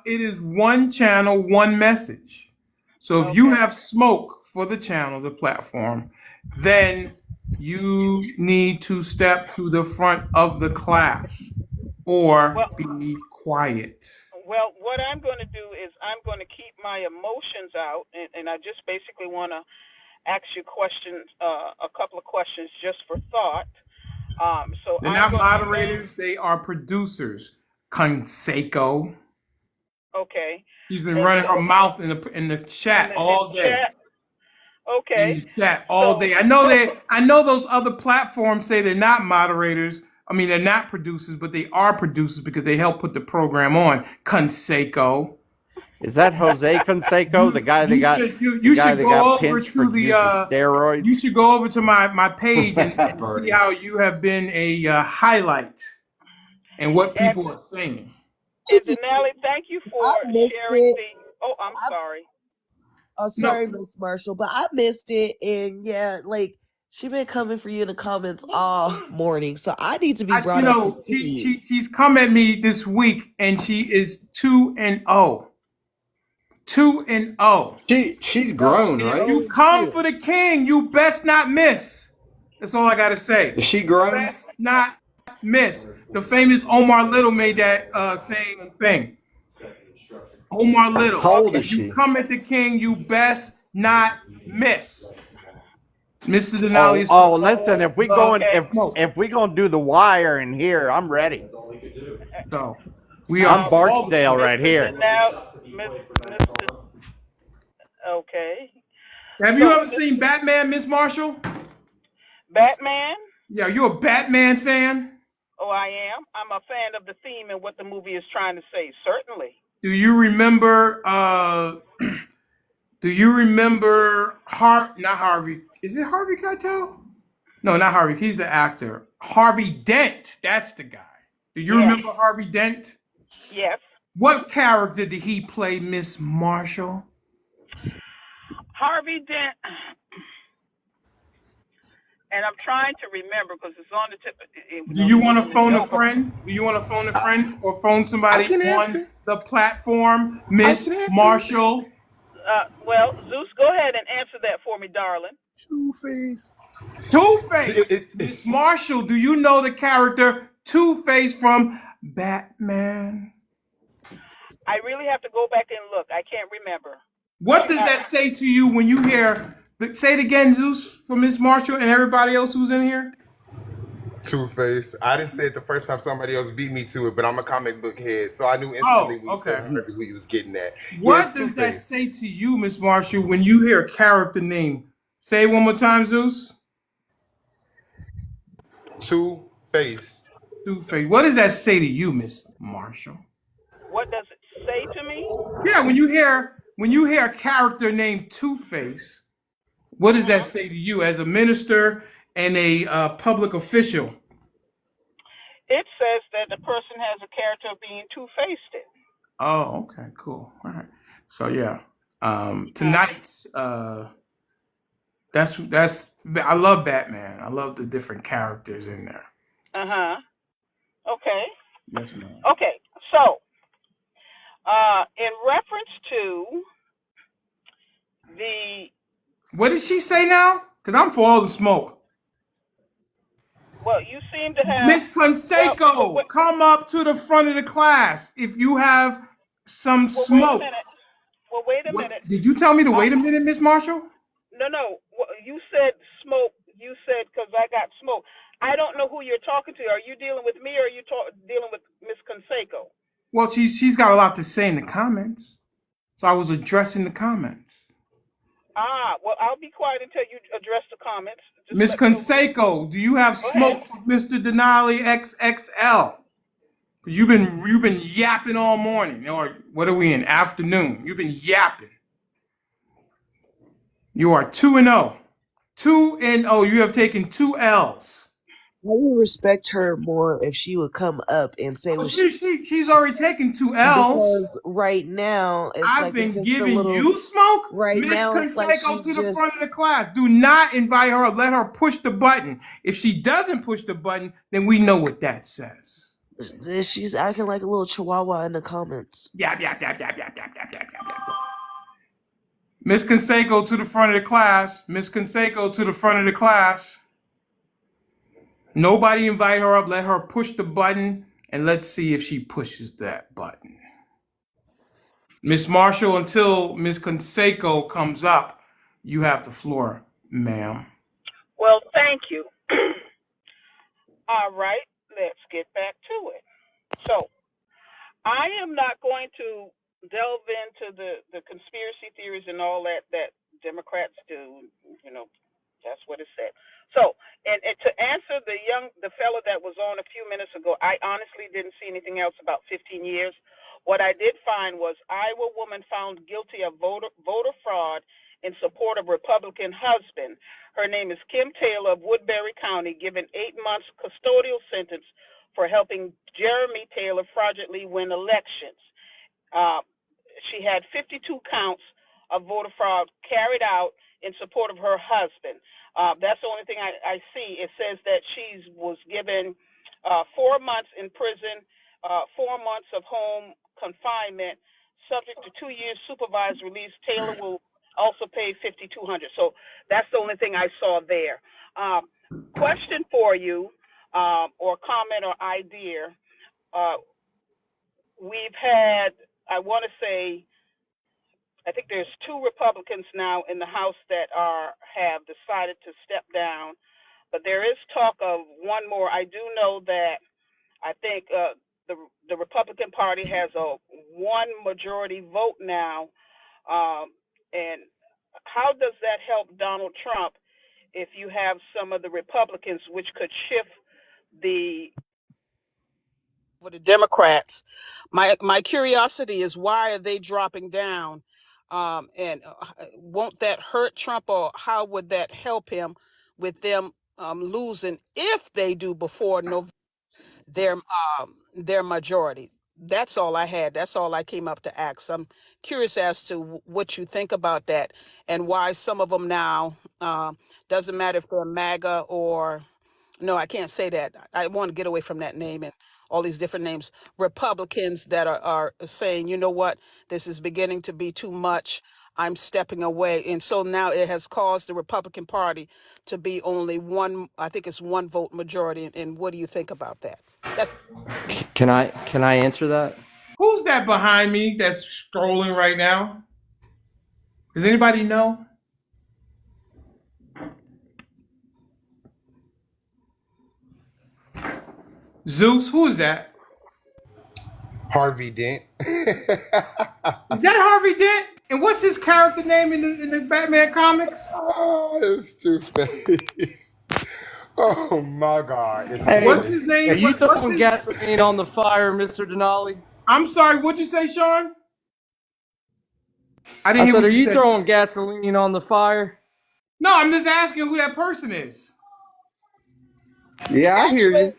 it is one channel, one message. So if you Okay. have smoke for the channel, the platform, then you need to step to the front of the class or Well, be quiet. what I'm going to do is I'm going to keep my emotions out, and I just basically want to ask you questions, a couple of questions just for thought. So They're I'm not going to remain moderators, they are producers. Conseco. okay, She's been and running her so mouth in the in chat the all day. chat, In okay. the chat all So day. I know those other platforms say they're not moderators. I mean, they're not producers, but they are producers because they help put the program on. Conseco. Is that Jose Canseco, You the you guy should that go got over pinched for to the using steroids? you should go over to my page and see Bernie. how you have been a highlight and what and people are saying. and Denali, thank you I for missed sharing it. the. Oh, I'm I, sorry. oh, No, sorry, Miss Marshall, but I missed it. And yeah, like, she been coming for you in the comments all morning. So I need to be brought up to speed. she's come at me this week and she is 2-0. 2-0. She's No, grown, she's If right? you 0 come 2. for the king, you best not miss. That's all I gotta say. Is she grown? Best not miss. The famous Omar Little made that same thing. Omar Little. How old Okay. is If you she? come at the king, you best not miss. Mr. Denali Oh, is for oh, listen, all the Okay. smoke. if we gonna do the wire in here, I'm ready. So we are I'm for all the Barksdale smoke. right Mr. here. Denali, Mr. Okay. Have you So, ever seen Batman, Miss Marshall? Batman. Yeah, you a Batman fan? Oh, I am. I'm a fan of the theme and what the movie is trying to say. Certainly. Do you remember do you remember not Harvey? Is it Harvey Keitel? No, not Harvey. He's the actor. Harvey Dent. That's the guy. Do you Yes. remember Harvey Dent? Yes. What character did he play, Miss Marshall? Harvey Dent, and I'm trying to remember because it's on the tip. Do you It was want in to the phone a note. friend? Do you want to phone a I, friend or phone I somebody can on answer. the platform, I Miss can answer. Marshall? Well, Zeus, go ahead and answer that for me, darling. Two Face. Two-Face. Miss Marshall, do you know the character Two-Face from Batman? I really have to go back and look. I can't remember. What does that I, say to you when you hear? Say it again, Zeus, for Miss Marshall and everybody else who's in here. Two Face. I didn't say it the first time somebody else beat me to it, but I'm a comic book head, so I knew instantly Oh, when you said okay. Harvey who you was getting at. What Yes, Two does that Face. say to you, Miss Marshall, when you hear a character name? Say it one more time, Zeus. Two Face. Two-Face. What does that say to you, Miss Marshall? what does it say to me? Yeah, when you hear a character named Two-Face, what does that Hmm. say to you as a minister and a public official? It says that the person has a character of being two-faced. Oh, okay, cool. All right. So yeah, Uh tonight's that's I love Batman. I love the different characters in there. huh. Okay. Yes, ma'am. Okay. So, in reference to the What did she say now? Because I'm for all the smoke. well, you seem to have Miss well, Conseco, come up to the front of the class if you have some wait a smoke. minute. Well, wait a What minute. did you tell me to Uh, wait a minute, Miss Marshall? no, no. You said smoke. You said because I got smoke. I don't know who you're talking to. Are you dealing with me or are you dealing with Miss Conseco? Well, she's got a lot to say in the comments, so I was addressing the comments. Well, I'll be quiet until you address the comments. Just Miss let me know who you. Conseco, do you have Go ahead. smoke for Mr. Denali XXL? Because you've been yapping all morning, or what are we in afternoon? You've been yapping. You are 2-0. 2-0. You have taken 2 L's. I would respect her more if she would come up and say Oh, what she's already taken 2 L's. because right now it's I've like it's been just a giving little. you smoke. Right Miss now it's like Conseco to she's the front just. of the class. Do not invite her. Let her push the button. If she doesn't push the button, then we know what that says. She's acting like a little chihuahua in the comments. Yap, yap, yap, yap, yap, yap, yap, yap, yap, yap. Miss Conseco to the front of the class. Miss Conseco to the front of the class. Nobody invite her up. Let her push the button, and let's see if she pushes that button. Miss Marshall, until Miss Conseco comes up, you have the floor, ma'am. Well, thank you. All right, let's get back to it. So, I am not going to delve into the conspiracy theories and all that Democrats do. You know, that's what it said. So, and to answer the fellow that was on a few minutes ago, I honestly didn't see anything else about 15 years. What I did find was Iowa woman found guilty of voter fraud in support of Republican husband. Her name is Kim Taylor of Woodbury County, given 8 months custodial sentence for helping Jeremy Taylor fraudulently win elections. Uh, she had 52 counts of voter fraud carried out in support of her husband. That's the only thing I see. It says that she was given 4 months in prison, 4 months of home confinement, subject to 2 years supervised release. Taylor will also pay $5,200. So that's the only thing I saw there. Question for you, or comment or idea. Uh, we've had, I want to say, I think there's two Republicans now in the House that have decided to step down, but there is talk of one more. I do know that I think the Republican Party has a one majority vote now, and how does that help Donald Trump if you have some of the Republicans, which could shift the for the Democrats? My curiosity is why are they dropping down, and won't that hurt Trump, or how would that help him with them losing if they do before November their majority? That's all I had. That's all I came up to ask. I'm curious as to what you think about that and why some of them now, doesn't matter if they're MAGA or, no, I can't say that. I want to get away from that name and all these different names. Republicans that are saying, you know what, this is beginning to be too much. I'm stepping away. And so now it has caused the Republican Party to be only one, I think it's one vote majority. And what do you think about that? That's Can I answer that? Who's that behind me that's scrolling right now? Does anybody know? Zeus, who is that? Harvey Dent. Is that Harvey Dent? And what's his character name in the Batman comics? Oh, it's Two-Face. Oh my God, it's Hey, What's his Two-Face. are name? you What's throwing his? gasoline on the fire, Mr. Denali? I'm sorry. What'd you say, Sean? I I didn't hear said, what are you you said. throwing gasoline on the fire? No, I'm just asking who that person is. Yeah, I hear actually, you.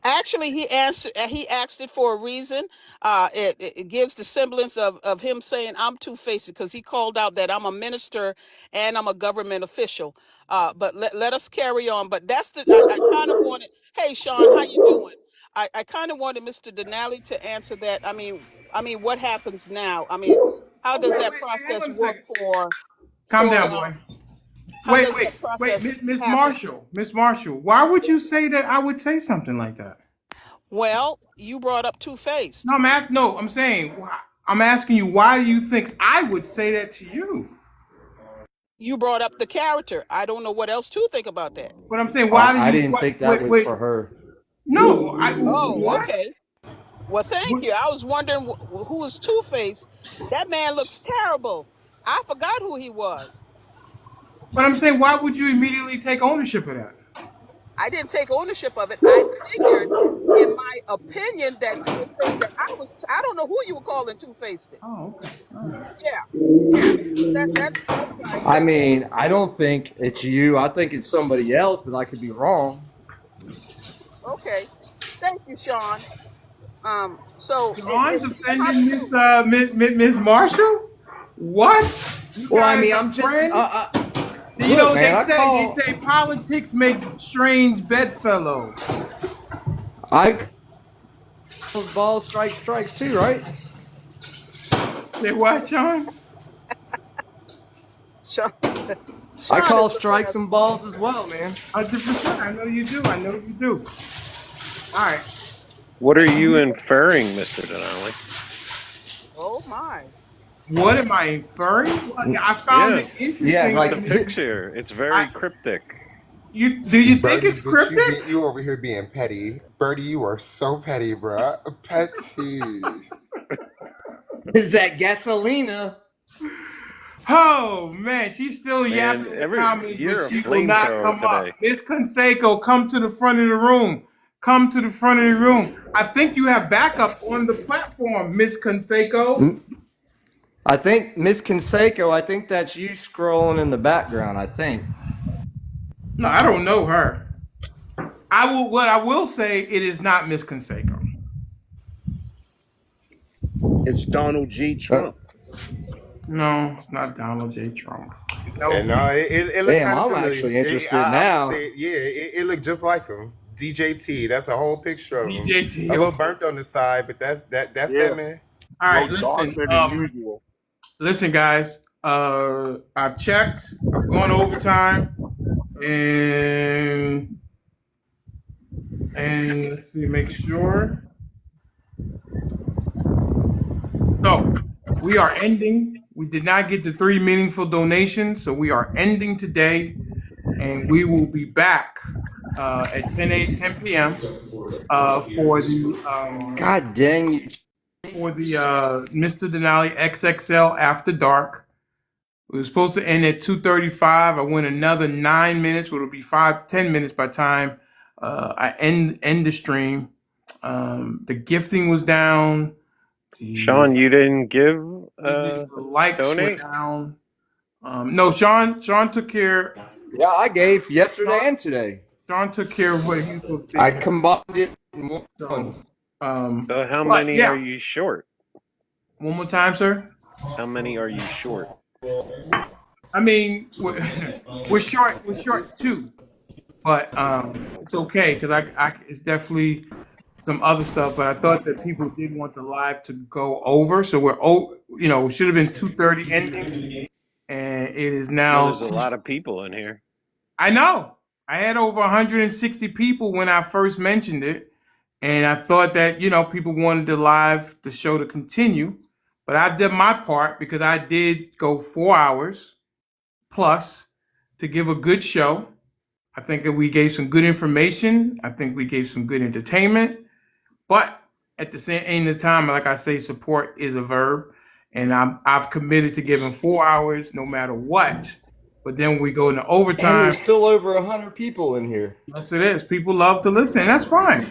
actually, he asked it for a reason. It gives the semblance of him saying I'm two-faced because he called out that I'm a minister and I'm a government official. But let us carry on. But that's I kind of wanted. Hey, Sean, how you doing? I kind of wanted Mr. Denali to answer that. I mean, what happens now? I mean, how Oh, does wait, that wait, hang process on a work second. for Calm for down, um, boy. how Wait, does wait, that wait, process Miss happen? Marshall, Miss Marshall. Why would you say that I would say something like that? Well, you brought up two-faced. No, I'm saying, I'm asking you, why do you think I would say that to you? You brought up the character. I don't know what else to think about that. But I'm saying, why do I you? didn't What? think that Wait, was wait. for her. No, Oh, what? okay. Well, thank What? you. I was wondering who is Two Face. That man looks terrible. I forgot who he was. But I'm saying, why would you immediately take ownership of that? I didn't take ownership of it. I figured, in my opinion, that you were saying that I was. I don't know who you were calling Two Faced. Oh, okay. All right. Yeah, yeah. That's what I I said. mean, I don't think it's you. I think it's somebody else, but I could be wrong. Okay. Thank you, Sean. So Sean Tia, how defending you Miss doing? Miss Marshall. What? You Well, I guys mean, are I'm just friends? You look, know man. they say politics make strange bedfellows. I those balls strikes too, right? Say what, Sean? Sean, I Sean is call the strikes best. and balls as well, man. 100%. I know you do. I know you do. All right. What are you inferring, Mr. Denali? Oh my. What am I inferring? Well, I found Yeah, it Yeah, interesting the that like picture. It's I very cryptic. you do you think Birdie, it's but cryptic? you over here being petty. Birdie, you are so petty, bruh. Petty. is that Gasolina? Oh man, she's still Man, yapping in the comments, but you're a she will not flamethrower come up. today. Miss Conseco, come to the front of the room. Come to the front of the room. I think you have backup on the platform, Miss Conseco. I think Miss Conseco. I think that's you scrolling in the background. I think. No, I don't know her. I will. What I will say, it is not Miss Conseco. It's Donald J. Uh, Trump. No, it's not Donald J. Trump. And No, no, it looked Damn, kind of I'm familiar. actually interested I would now. say, yeah, it looked just like him. DJT. That's a whole picture of him. DJT. A little Okay. burnt on the side, but that's Yeah, that man. All a right. little Listen. darker than usual. Listen, guys. I've checked. I've gone overtime, and let's see, make sure. So we are ending. We did not get the 3 meaningful donations, so we are ending today, and we will be back at 10 p.m. For the God dang you! Mr. Denali XXL After Dark. We were supposed to end at 2:35. I went another 9 minutes, which will be 10 minutes by time I end the stream. The gifting was down. Sean, you didn't give Even the likes were donate? down. No, Sean took care. Yeah, I gave yesterday Sean, and today. Sean took care of what he was supposed to I take care of. combined it in So one. So how But many are yeah, you short? one more time, sir. How many are you short? I mean, we're short. We're short two, but it's okay because it's definitely some other stuff. But I thought that people did want the live to go over, so it should have been 2:30 ending, and it is Well, now there's a two. lot of people in here. I know. I had over 160 people when I first mentioned it, and I thought that people wanted the show to continue, but I did my part because I did go 4 hours plus to give a good show. I think that we gave some good information. I think we gave some good entertainment. But at the same end of the time, like I say, support is a verb, and I've committed to giving 4 hours no matter what. But then we go into And overtime. there's still over 100 people in here. Yes, it is. People love to listen, and that's fine.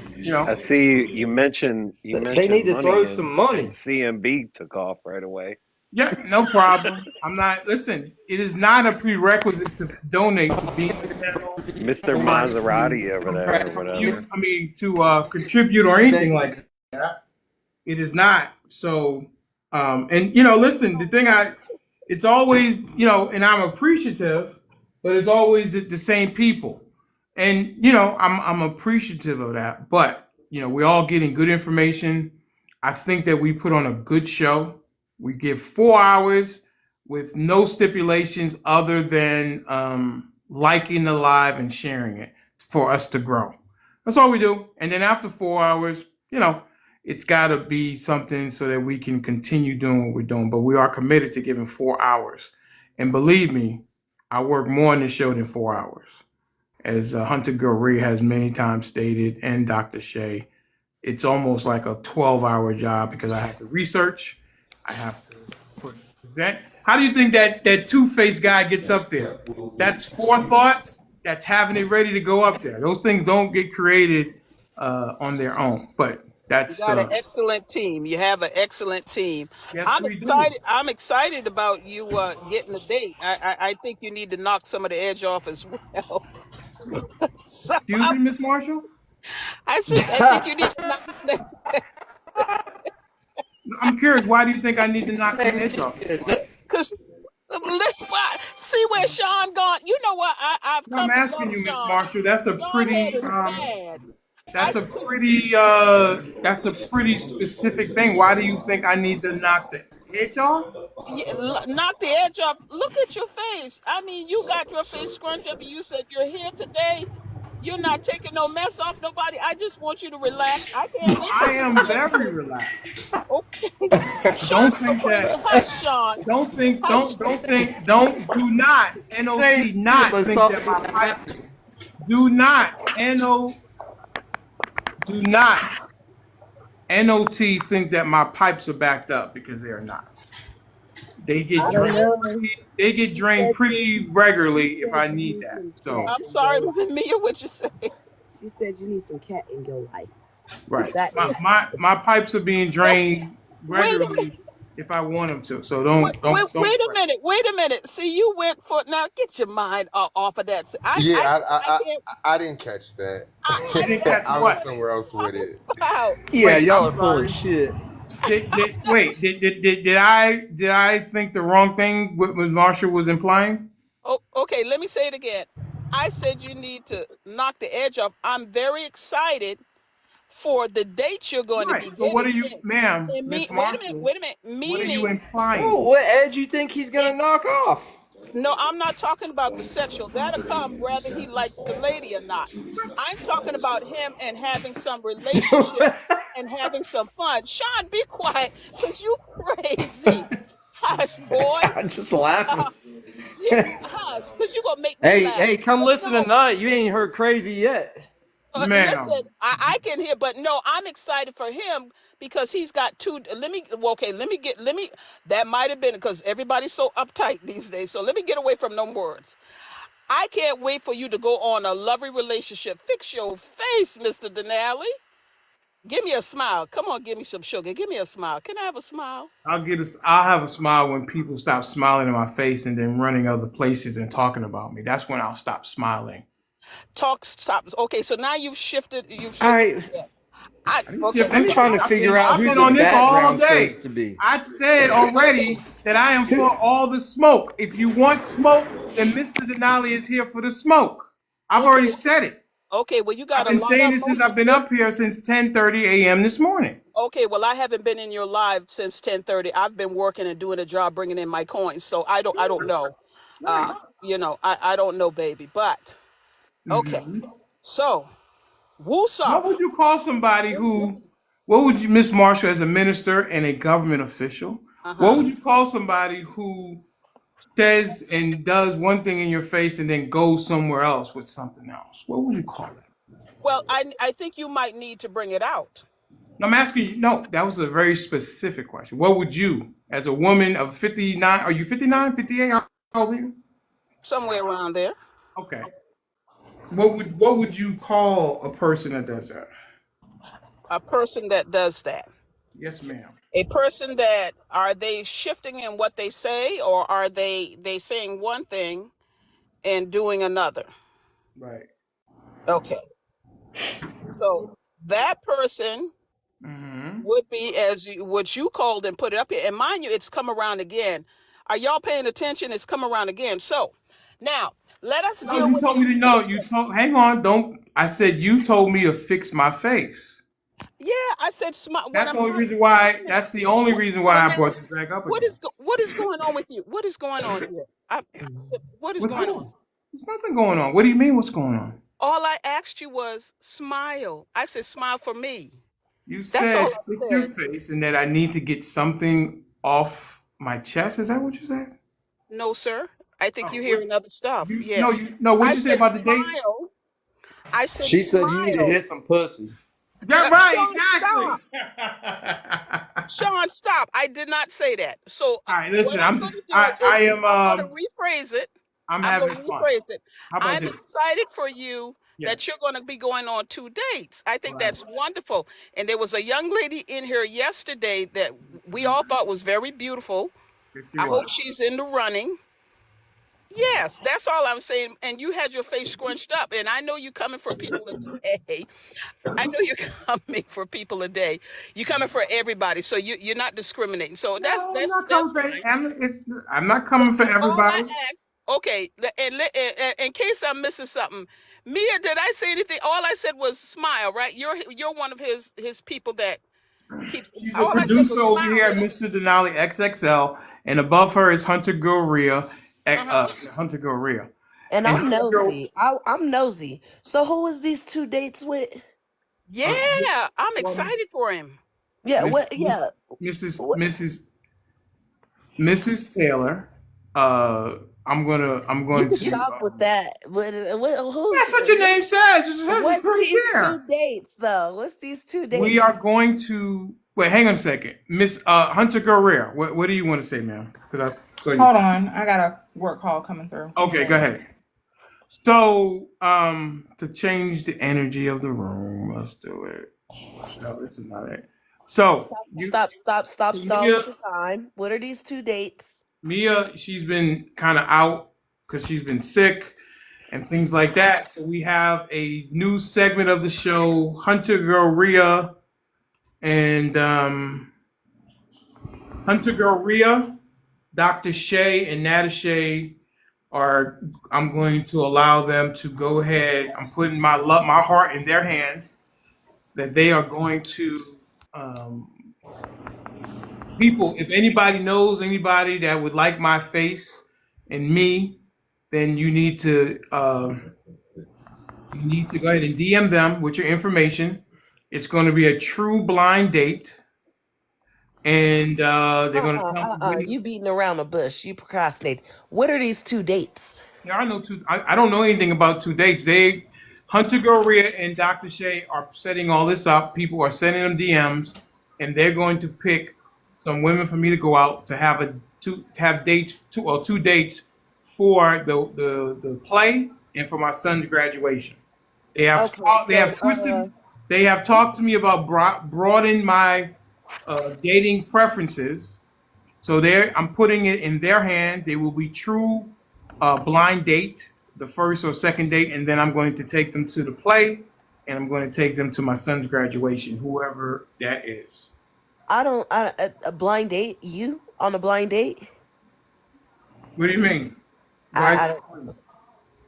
I see you mentioned They need to money throw some and money. CMB took off right away. Yeah, no problem. I'm not. Listen, it is not a prerequisite to donate to be in the panel Mr. or to Maserati over there or whatever. to contribute or anything like that. It is not. So, and listen, it's always, and I'm appreciative, but it's always the same people. And, I'm appreciative of that. But, we're all getting good information. I think that we put on a good show. We give 4 hours with no stipulations other than liking the live and sharing it for us to grow. That's all we do. And then after 4 hours, it's got to be something so that we can continue doing what we're doing. But we are committed to giving 4 hours. And believe me, I work more on this show than 4 hours. As Hunter Gurry has many times stated, and Dr. Shea, it's almost like a 12-hour job because I have to research. I have to present. How do you think that two-faced guy gets up there? That's forethought. That's having it ready to go up there. Those things don't get created on their own. But You that's got an excellent team. You have an excellent team. yes, I'm we do. excited. I'm excited about you getting a date. I think you need to knock some of the edge off as well. So Excuse me, Miss Marshall. I think you need to knock that. I'm curious. Why do you think I need to knock some edge off? Because see where Sean gone. You know what? I've No, I'm come to asking love you, Miss Sean. Marshall. That's a Sean head pretty is bad. I that's a pretty specific thing. Why do you think I need to knock the edge off? knock the edge off. Look at your face. I mean, you got your face scrunched up, and you said you're here today. You're not taking no mess off nobody. I just want you to relax. I can't wait for I you to am be very upset. relaxed. Okay, Sean. Don't think Hush, that. Sean. Don't think. Hush. Do not. Not Let's think stop. that my pipe. Do not. Do not. Not think that my pipes are backed up because they are not. They get I don't drained. know. They get She drained said pretty she regularly if said I you need need that. some cat So I'm in your sorry, life. Mia. What you say? She said you need some cat in your life. right, That is my pipes are being Okay. drained Wait a minute. regularly if I want them to. So don't Wait a fret. minute. Wait a minute. See, you went for now. Get your mind off of that. Yeah, I can't. I didn't catch that. You didn't catch I was what? somewhere else with it. Wow. Yeah, Wait, y'all I'm are full of sorry. shit. Did I think the wrong thing? What Marshall was implying? Oh, okay. Let me say it again. I said you need to knock the edge off. I'm very excited for the date you're going to Right. be So what are getting you, in. ma'am, And me, Miss Marshall? wait a minute. What are you Meaning, Oh, implying? what edge you think he's gonna it, knock off? no, I'm not talking about the sexual. That'll come whether he likes the lady or not. I'm talking about him and having some relationship and having some fun. Sean, be quiet, cause you crazy. Hush, boy. I'm just laughing. Uh, yeah, hush, cause you gonna make me Hey, laugh. hey, come But listen no, tonight. You ain't heard crazy yet. listen, Ma'am. I can hear, but no, I'm excited for him because he's got two. Well, okay, let me. That might have been because everybody's so uptight these days. So let me get away from them words. I can't wait for you to go on a lovely relationship. Fix your face, Mr. Denali. Give me a smile. Come on, give me some sugar. Give me a smile. Can I have a smile? I'll have a smile when people stop smiling in my face and then running other places and talking about me. That's when I'll stop smiling. Talk stops. Okay, so now you've shifted. All right. Again. I'm trying to figure out I've who been the on this all background's day. supposed to be. I said already that I am for all the smoke. If you want smoke, then Mr. Denali is here for the smoke. I've already said it. Okay, well, you I've got a been lot saying of it since I've emotions. been up here since 10:30 a.m. this morning. Okay, well, I haven't been in your live since 10:30. I've been working and doing a job, bringing in my coins. So I don't know. Right. I don't know, baby. But okay, Hmm. so woosah. What would you call somebody who? What would you, Miss Marshall, as a minister and a government official? Uh What huh. would you call somebody who says and does one thing in your face and then goes somewhere else with something else? What would you call that? Well, I think you might need to bring it out No, I'm asking you. No, that was a very specific question. What would you, as a woman of 59, are you 59, 58? How old are you? somewhere around there. Okay. What would you call a person that does that? A person that does that. Yes, ma'am. A person that are they shifting in what they say, or are they saying one thing and doing another? Right. Okay, so that person Mm-hmm. would be as what you called and put it up here. And mind you, it's come around again. Are y'all paying attention? It's come around again. So now let us No, deal you with told the me to know. first You one. told. Hang on. Don't. I said you told me to fix my face. Yeah, I said what That's I'm the only trying. reason why. Wait a minute. That's the only reason why But I now, brought this back up again. what is going on with you? What is going on here? What is What's going going on? on? There's nothing going on. What do you mean? What's going on? All I asked you was smile. I said smile for me. You That's all said I fix your said. face and that I need to get something off my chest. Is that what you said? No, sir. I think Oh, you're what? hearing other stuff. You Yeah. no, you no. What'd I you say said about the date? smile. I said She said you need to smile. hit some pussy. Yeah, right. Sean, Exactly. stop. Sean, stop. I did not say that. So All right. what Listen. I'm I'm going just. to do I is am. I'm going to rephrase it. I'm I'm going having to fun. rephrase it. How about I'm this? excited for you that Yes. you're going to be going on 2 dates. I think Right. that's wonderful. And there was a young lady in here yesterday that we all thought was very beautiful. Yes, she I hope was. she's in the running. Yes, that's all I'm saying. And you had your face scrunched up. And I know you coming for people today. I know you're coming for people a day. You're coming for everybody, so you're not discriminating. So that's No, I'm that's not coming that's for. fine. I'm not coming for All I everybody. asked, okay, and in case I'm missing something, Mia, did I say anything? All I said was smile, right? You're one of his people that keeps. She's a All I said was producer over smile, here at did Mr. Denali XXL, and above her is Hunter Goria, I? Uh-huh. Hunter Goria, And and I'm Hunter Gor. nosy. I'm nosy. So who was these 2 dates with? Yeah, I'm Well, excited for him. Yeah, Miss, what? Miss, Yeah, Mrs. what? Mrs. Mrs. Taylor. Uh, I'm You going can to. stop with that. Who's That's what your name says. It says it what's right these two there. dates though? What's these two We are dates? going to wait. Hang on a second, Miss Hunter Guerrero. What do you want to say, ma'am? Because I saw you. Hold on, I got a work call coming through. Give me Okay, go one. ahead. So, to change the energy of the room, let's do it. No, this is not it. So, Stop stalling Mia, for time. What are these 2 dates? Mia, she's been kind of out because she's been sick and things like that. So we have a new segment of the show, Hunter Girl Rhea and Hunter Girl Rhea, Dr. Shay and Nata Shay are. I'm going to allow them to go ahead. I'm putting my love, my heart in their hands. That they are going to um, people. If anybody knows anybody that would like my face and me, then you need to go ahead and DM them with your information. It's going to be a true blind date, and they're going to tell me. You beating around the bush. You procrastinate. What are these 2 dates? Yeah, I know two. I don't know anything about two dates. They Hunter Goria and Dr. Shay are setting all this up. People are sending them DMs, and they're going to pick some women for me to go out to have to have dates two dates for the play and for my son's graduation. Okay, They have so twisted. They have talked to me about broadening my dating preferences. So I'm putting it in their hand. They will be true blind date, the first or second date, and then I'm going to take them to the play. and I'm going to take them to my son's graduation, whoever that is. I don't. A blind date? You on a blind date? What do you mean? Why is I that don't. funny?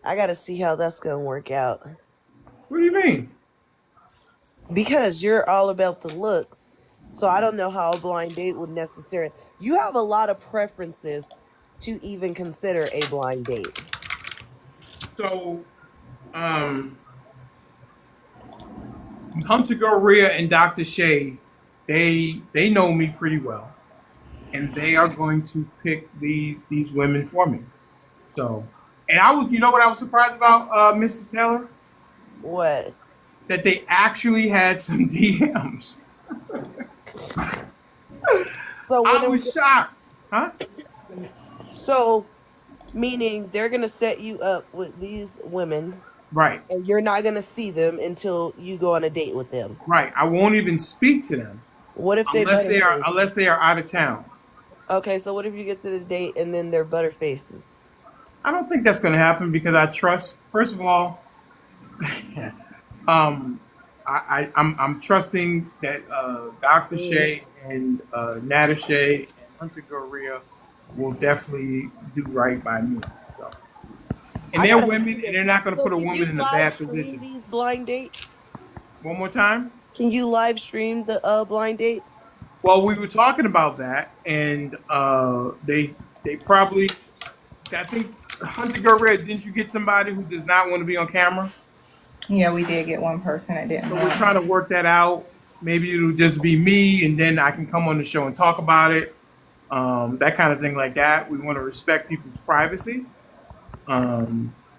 I got to see how that's gonna work out. What do you mean? Because you're all about the looks. So I don't know how a blind date would necessarily. You have a lot of preferences to even consider a blind date. So, um, Hunter Gorea and Dr. Shea, they know me pretty well, and they are going to pick these women for me. So, and I was, you know what I was surprised about, Mrs. Taylor, What? that they actually had some DMs. So when I are we? was shocked, huh? So meaning they're gonna set you up with these women, Right, and you're not gonna see them until you go on a date with them. right. I won't even speak to them What if they butterface? unless they are out of town. Okay, so what if you get to the date and then they're butterfaces? I don't think that's going to happen because I trust. First of all, um, I'm trusting that Dr. Mm. Shea and Nada Shea and Hunter Gorea will definitely do right by me. So, and I they're gotta ask women, and this. they're not going to So put a can woman you in a live bad stream position. these blind dates? One more time. Can you live stream the blind dates? Well, we were talking about that, and they probably. I think Hunter Gorea. Didn't you get somebody who does not want to be on camera? Yeah, we did get one person that didn't So we're want. trying to work that out. Maybe it'll just be me, and then I can come on the show and talk about it. That kind of thing, like that. We want to respect people's privacy.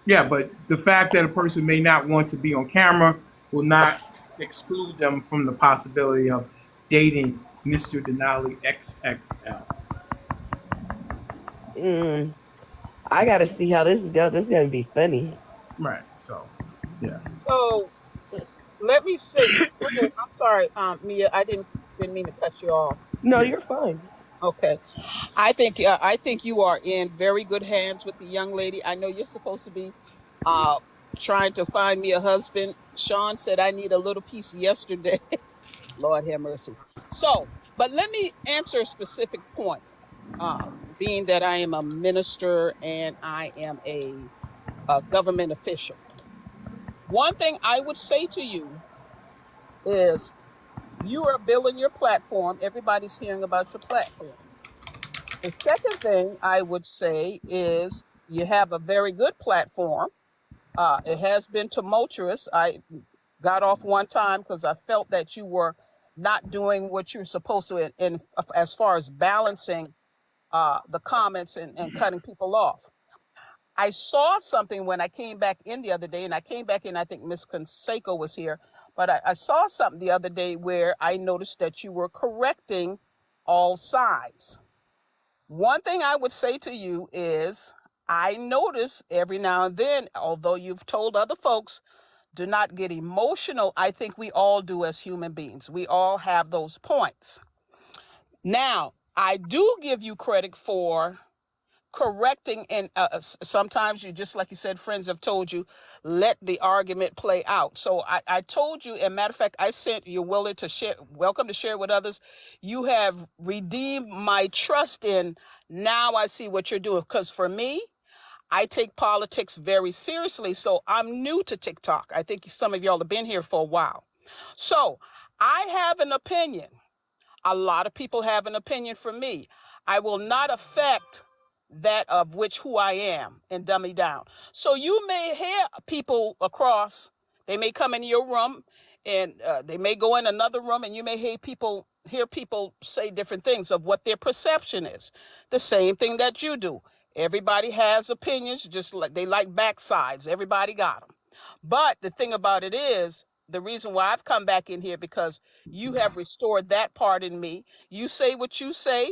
Yeah, but the fact that a person may not want to be on camera will not exclude them from the possibility of dating Mr. Denali XXL. Mm, I gotta see how this is going. This is gonna be funny. Right. So, yeah. So let me say, oh, I'm sorry, Mia, didn't mean to cut you off. No, you're fine. Okay. I think you are in very good hands with the young lady. I know you're supposed to be uh trying to find me a husband. Sean said I need a little piece yesterday. Lord have mercy. So, but let me answer a specific point. Being that I am a minister and I am a government official. One thing I would say to you is you are building your platform. Everybody's hearing about your platform. The second thing I would say is you have a very good platform. It has been tumultuous. I got off one time because I felt that you were not doing what you're supposed to in as far as balancing the comments and cutting people off. I saw something when I came back in the other day, and I came back in, I think Miss Conseco was here, but I saw something the other day where I noticed that you were correcting all sides. One thing I would say to you is I notice every now and then, although you've told other folks, do not get emotional. I think we all do as human beings. We all have those points. Now, I do give you credit for correcting, and sometimes you, just like you said, friends have told you, let the argument play out. So I told you, and matter of fact, I sent you're willing to share, welcome to share with others. You have redeemed my trust in, now I see what you're doing. Because for me, I take politics very seriously. So I'm new to TikTok. I think some of y'all have been here for a while. So I have an opinion. A lot of people have an opinion for me. I will not affect that of which who I am and dumb me down. So you may hear people across, they may come in your room and they may go in another room and you may hear people say different things of what their perception is. The same thing that you do. Everybody has opinions, just like they like backsides. Everybody got them. But the thing about it is, the reason why I've come back in here because you have restored that part in me. You say what you say.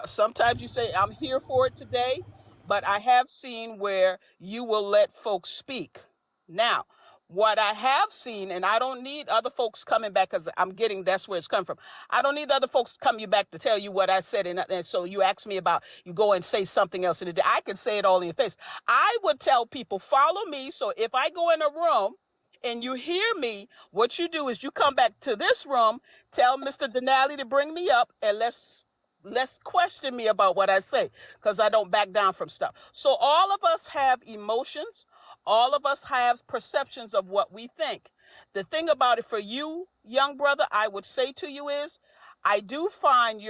Sometimes you say, I'm here for it today, but I have seen where you will let folks speak. Now, what I have seen, and I don't need other folks coming back because I'm getting that's where it's coming from. I don't need other folks coming back to tell you what I said. And so you ask me about, you go and say something else. And I can say it all in your face. I would tell people, follow me. So if I go in a room and you hear me, what you do is you come back to this room, tell Mr. Denali to bring me up, and let's question me about what I say, because I don't back down from stuff. So all of us have emotions. All of us have perceptions of what we think. The thing about it for you, young brother, I would say to you is, I do find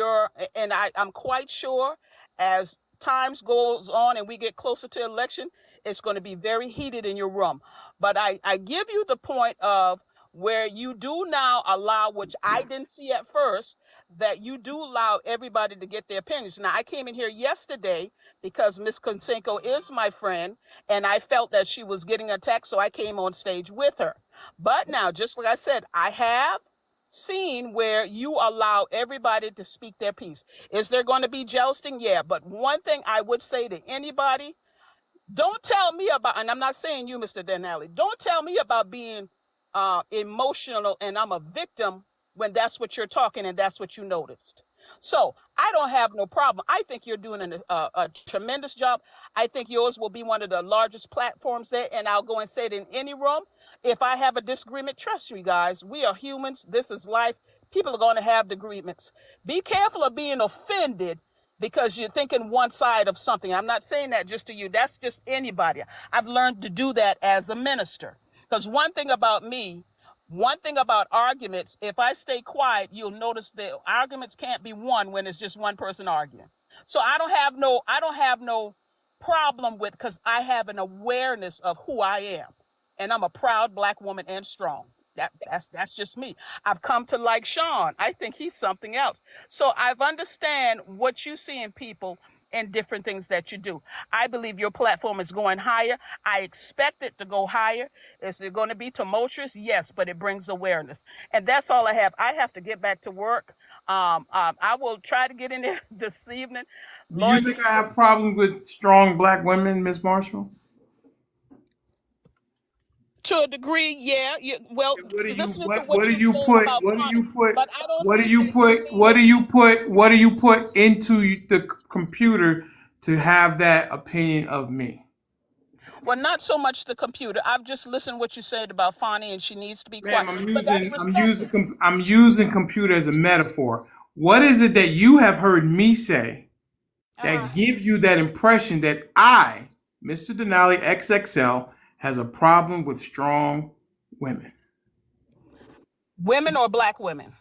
I'm quite sure as times goes on and we get closer to election, it's going to be very heated in your room. But I give you the point of where you do now allow, which I didn't see at first, that you do allow everybody to get their opinions. Now, I came in here yesterday because Miss Conseco is my friend, and I felt that she was getting attacked, so I came on stage with her. But now, just like I said, I have seen where you allow everybody to speak their piece. Is there going to be jousting? Yeah, but one thing I would say to anybody, don't tell me about, and I'm not saying you, Mr. Denali, don't tell me about being emotional and I'm a victim when that's what you're talking and that's what you noticed. So I don't have no problem. I think you're doing a tremendous job. I think yours will be one of the largest platforms there, and I'll go and say it in any room. If I have a disagreement, trust me, guys, we are humans. This is life. People are going to have disagreements. Be careful of being offended because you're thinking one side of something. I'm not saying that just to you. That's just anybody. I've learned to do that as a minister. Because one thing about me, one thing about arguments, if I stay quiet, you'll notice that arguments can't be won when it's just one person arguing. So I don't have no problem with, because I have an awareness of who I am. And I'm a proud black woman and strong. That's just me. I've come to like Sean. I think he's something else. So I've understand what you see in people and different things that you do. I believe your platform is going higher. I expect it to go higher. Is it going to be tumultuous? Yes, but it brings awareness. And that's all I have. I have to get back to work. I will try to get in there this evening. Do you Lord, think I have problems with strong black women, Miss Marshall? to a degree, yeah. Well, What do you listening to what what do you're you saying put about funny, but I don't what do think you that you put mean that. what do you put into the computer to have that opinion of me? Well, not so much the computer. I've just listened what you said about Fonnie, and she needs to be quiet. Ma'am, But that's respected. I'm using computer as a metaphor. What is it that you have heard me say Uh-huh. that gives you that impression that I, Mr. Denali XXL, has a problem with strong women? Women or black women?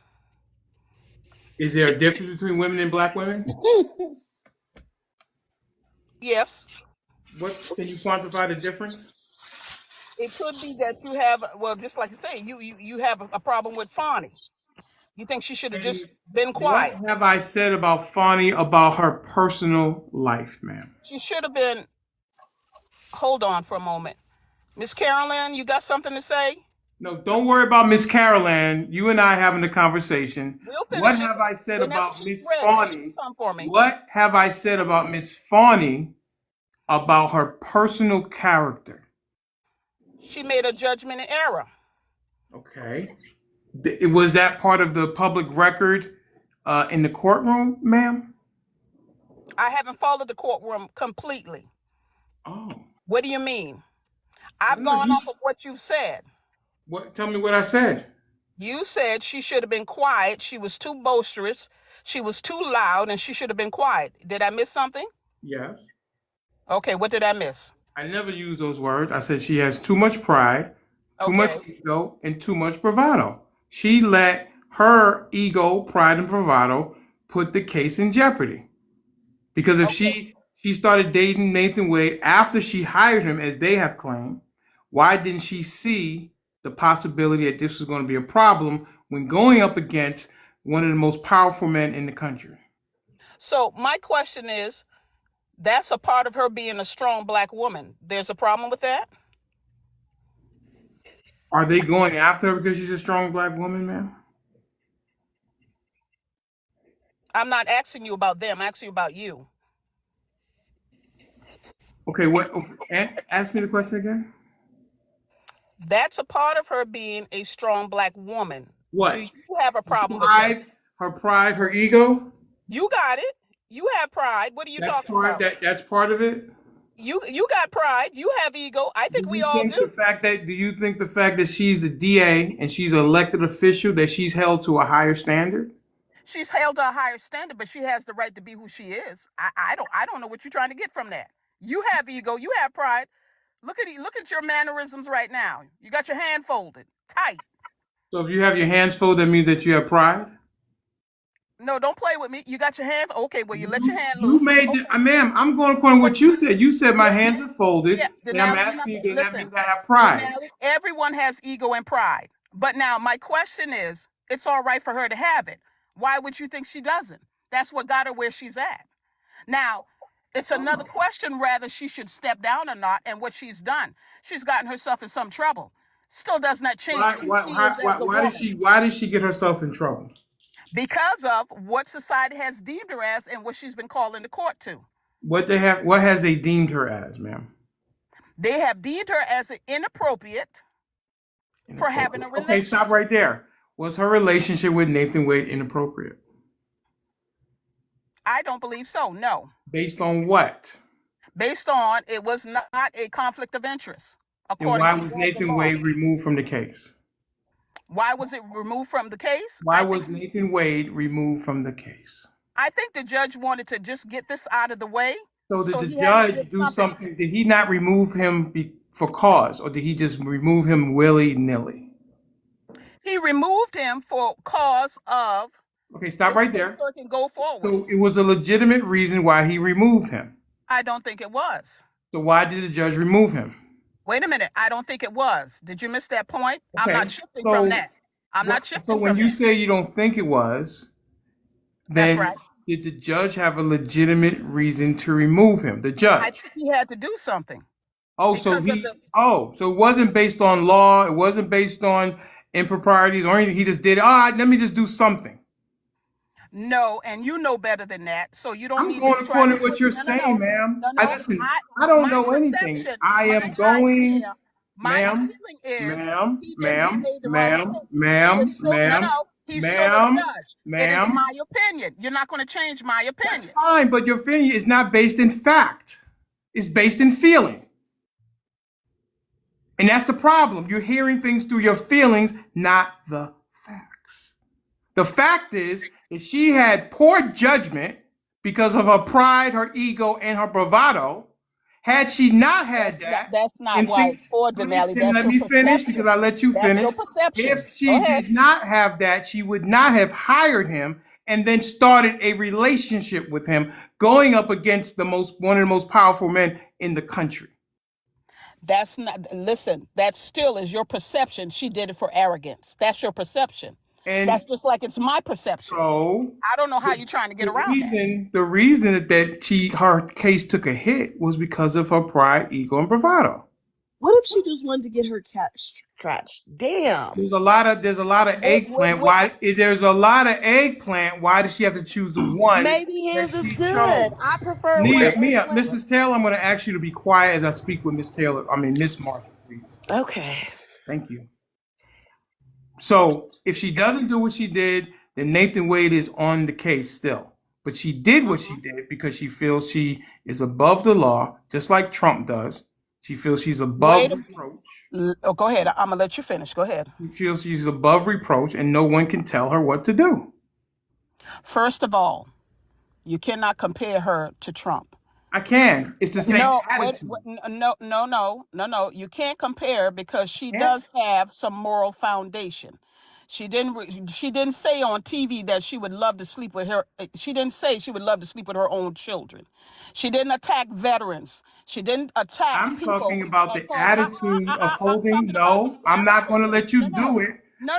Is there a difference between women and black women? Yes. What can you quantify the difference? It could be that you have, well, just like you say, you have a problem with Fonnie. You think she should have And just been what quiet. have I said about Fani about her personal life, ma'am? She should have been, hold on for a moment. Miss Carolyn, you got something to say? No, don't worry about Miss Caroline. You and I having a conversation. We'll What finish it have I said whenever about she's Miss ready. She can Fani? come for me. What have I said about Miss Fani about her personal character? She made a judgment in error. Okay. Was that part of the public record in the courtroom, ma'am? I haven't followed the courtroom completely. Oh, What do you mean? I I've don't know. gone off of what you've said. What? Tell me what I said. You said she should have been quiet. She was too boisterous. She was too loud, and she should have been quiet. Did I miss something? Yes. Okay, what did I miss? I never used those words. I said she has too much pride, too much Okay. ego, and too much bravado. She let her ego, pride, and bravado put the case in jeopardy. Because if Okay. she started dating Nathan Wade after she hired him, as they have claimed, why didn't she see the possibility that this was going to be a problem when going up against one of the most powerful men in the country? So my question is, that's a part of her being a strong black woman. There's a problem with that? Are they going after her because she's a strong black woman, man? I'm not asking you about them. I'm asking you about you. Okay, what? Ask me the question again. That's a part of her being a strong black woman. Do What? you have a problem with that? Pride, her ego. You got it. You have pride. What are you talking about? That's part of it. You got pride. You have ego. I Do think we you all think do. the fact that she's the DA and she's an elected official that she's held to a higher standard? She's held to a higher standard, but she has the right to be who she is. I don't know what you're trying to get from that. You have ego. You have pride. Look at your mannerisms right now. You got your hand folded tight. So if you have your hands full, that means that you have pride. No, don't play with me. You got your hand. Okay, well you let You your hand you loose. made Okay, ma'am. I'm going according to what? what you said. You said my Yeah, hands are yeah. folded, and I'm Denali, you're not asking you, gonna does that mean listen. I have pride? Denali, everyone has ego and pride. But now my question is, it's all right for her to have it. Why would you think she doesn't? That's what got her where she's at. Now, it's another question whether she should step down or not, and what she's done. She's gotten herself in some trouble. Still does not change who she is as a woman Why did she get herself in trouble? because of what society has deemed her as and what she's been called into court to. What has they deemed her as, ma'am? They have deemed her as inappropriate for having a Okay, stop relationship. right there. Was her relationship with Nathan Wade inappropriate? I don't believe so, no. Based on what? Based on it was not a conflict of interest, And according why to was Georgia Nathan law. Wade removed from the case? Why was it removed from the case? Why was Nathan Wade removed from the case? I think the judge wanted to just get this out of the way, So did so the he had to judge get do something. something? Did he not remove him for cause, or did he just remove him willy nilly? He removed him for cause of Okay, stop this right case there. so it can go forward. So it was a legitimate reason why he removed him. I don't think it was. So why did the judge remove him? Wait a minute. I don't think it was. Did you miss that point? I'm not Okay, shifting from so that. I'm not shifting when from you that. say you don't think it was, That's then right. did the judge have a legitimate reason to remove him? The I judge. think he had to do something Oh, because of the so it wasn't based on law. It wasn't based on improprieties or anything. He just did. Let me just do something. no, and you know better than that, so you don't I'm need to going try to according to what twist. you're No, no, saying, no, ma'am. no, I no. listen. I don't My know anything. perception, I my am going, idea, my ma'am, feeling is ma'am, he ma'am, made the right ma'am, statement. He is ma'am, still no, ma'am, no. He's still a ma'am, judge. It is ma'am. my opinion. You're not going to change my That's opinion. fine, but your opinion is not based in fact. It's based in feeling. And that's the problem. You're hearing things through your feelings, not the facts. The fact is that she had poor judgment because of her pride, her ego, and her bravado. Had she not had that, That's not and why it's for, Denali. That's let your me finish because perception. I let you That's finish. your perception. If Go she ahead. did not have that, she would not have hired him and then started a relationship with him, going up against one of the most powerful men in the country. That's not, listen, that still is your perception. She did it for arrogance. That's your perception. And That's just like it's my perception. so I don't know how you're trying to get around that. the reason that her case took a hit was because of her pride, ego, and bravado. What if she just wanted to get her cat scratched? Damn. There's a lot of eggplant. There's a lot of eggplant. Why does she have to choose the one Maybe that his is she chose? good. I prefer Mia, white eggplant. Mrs. Taylor, I'm going to ask you to be quiet as I speak with Miss Taylor. I mean, Miss Marshall, please. Okay. Thank you. So if she doesn't do what she did, then Nathan Wade is on the case still. But she did what she did because she feels she is above the law, just like Trump does. She feels she's above reproach. Oh, go ahead. I'm going to let you finish. Go ahead. She feels she's above reproach and no one can tell her what to do. First of all, you cannot compare her to Trump. I can. It's the same attitude. No. You can't compare because she does have some moral foundation. She didn't say on TV that she would love to sleep with her. She didn't say she would love to sleep with her own children. She didn't attack veterans. She didn't attack I'm people. talking about the attitude of holding. No, I'm not going to let you do it.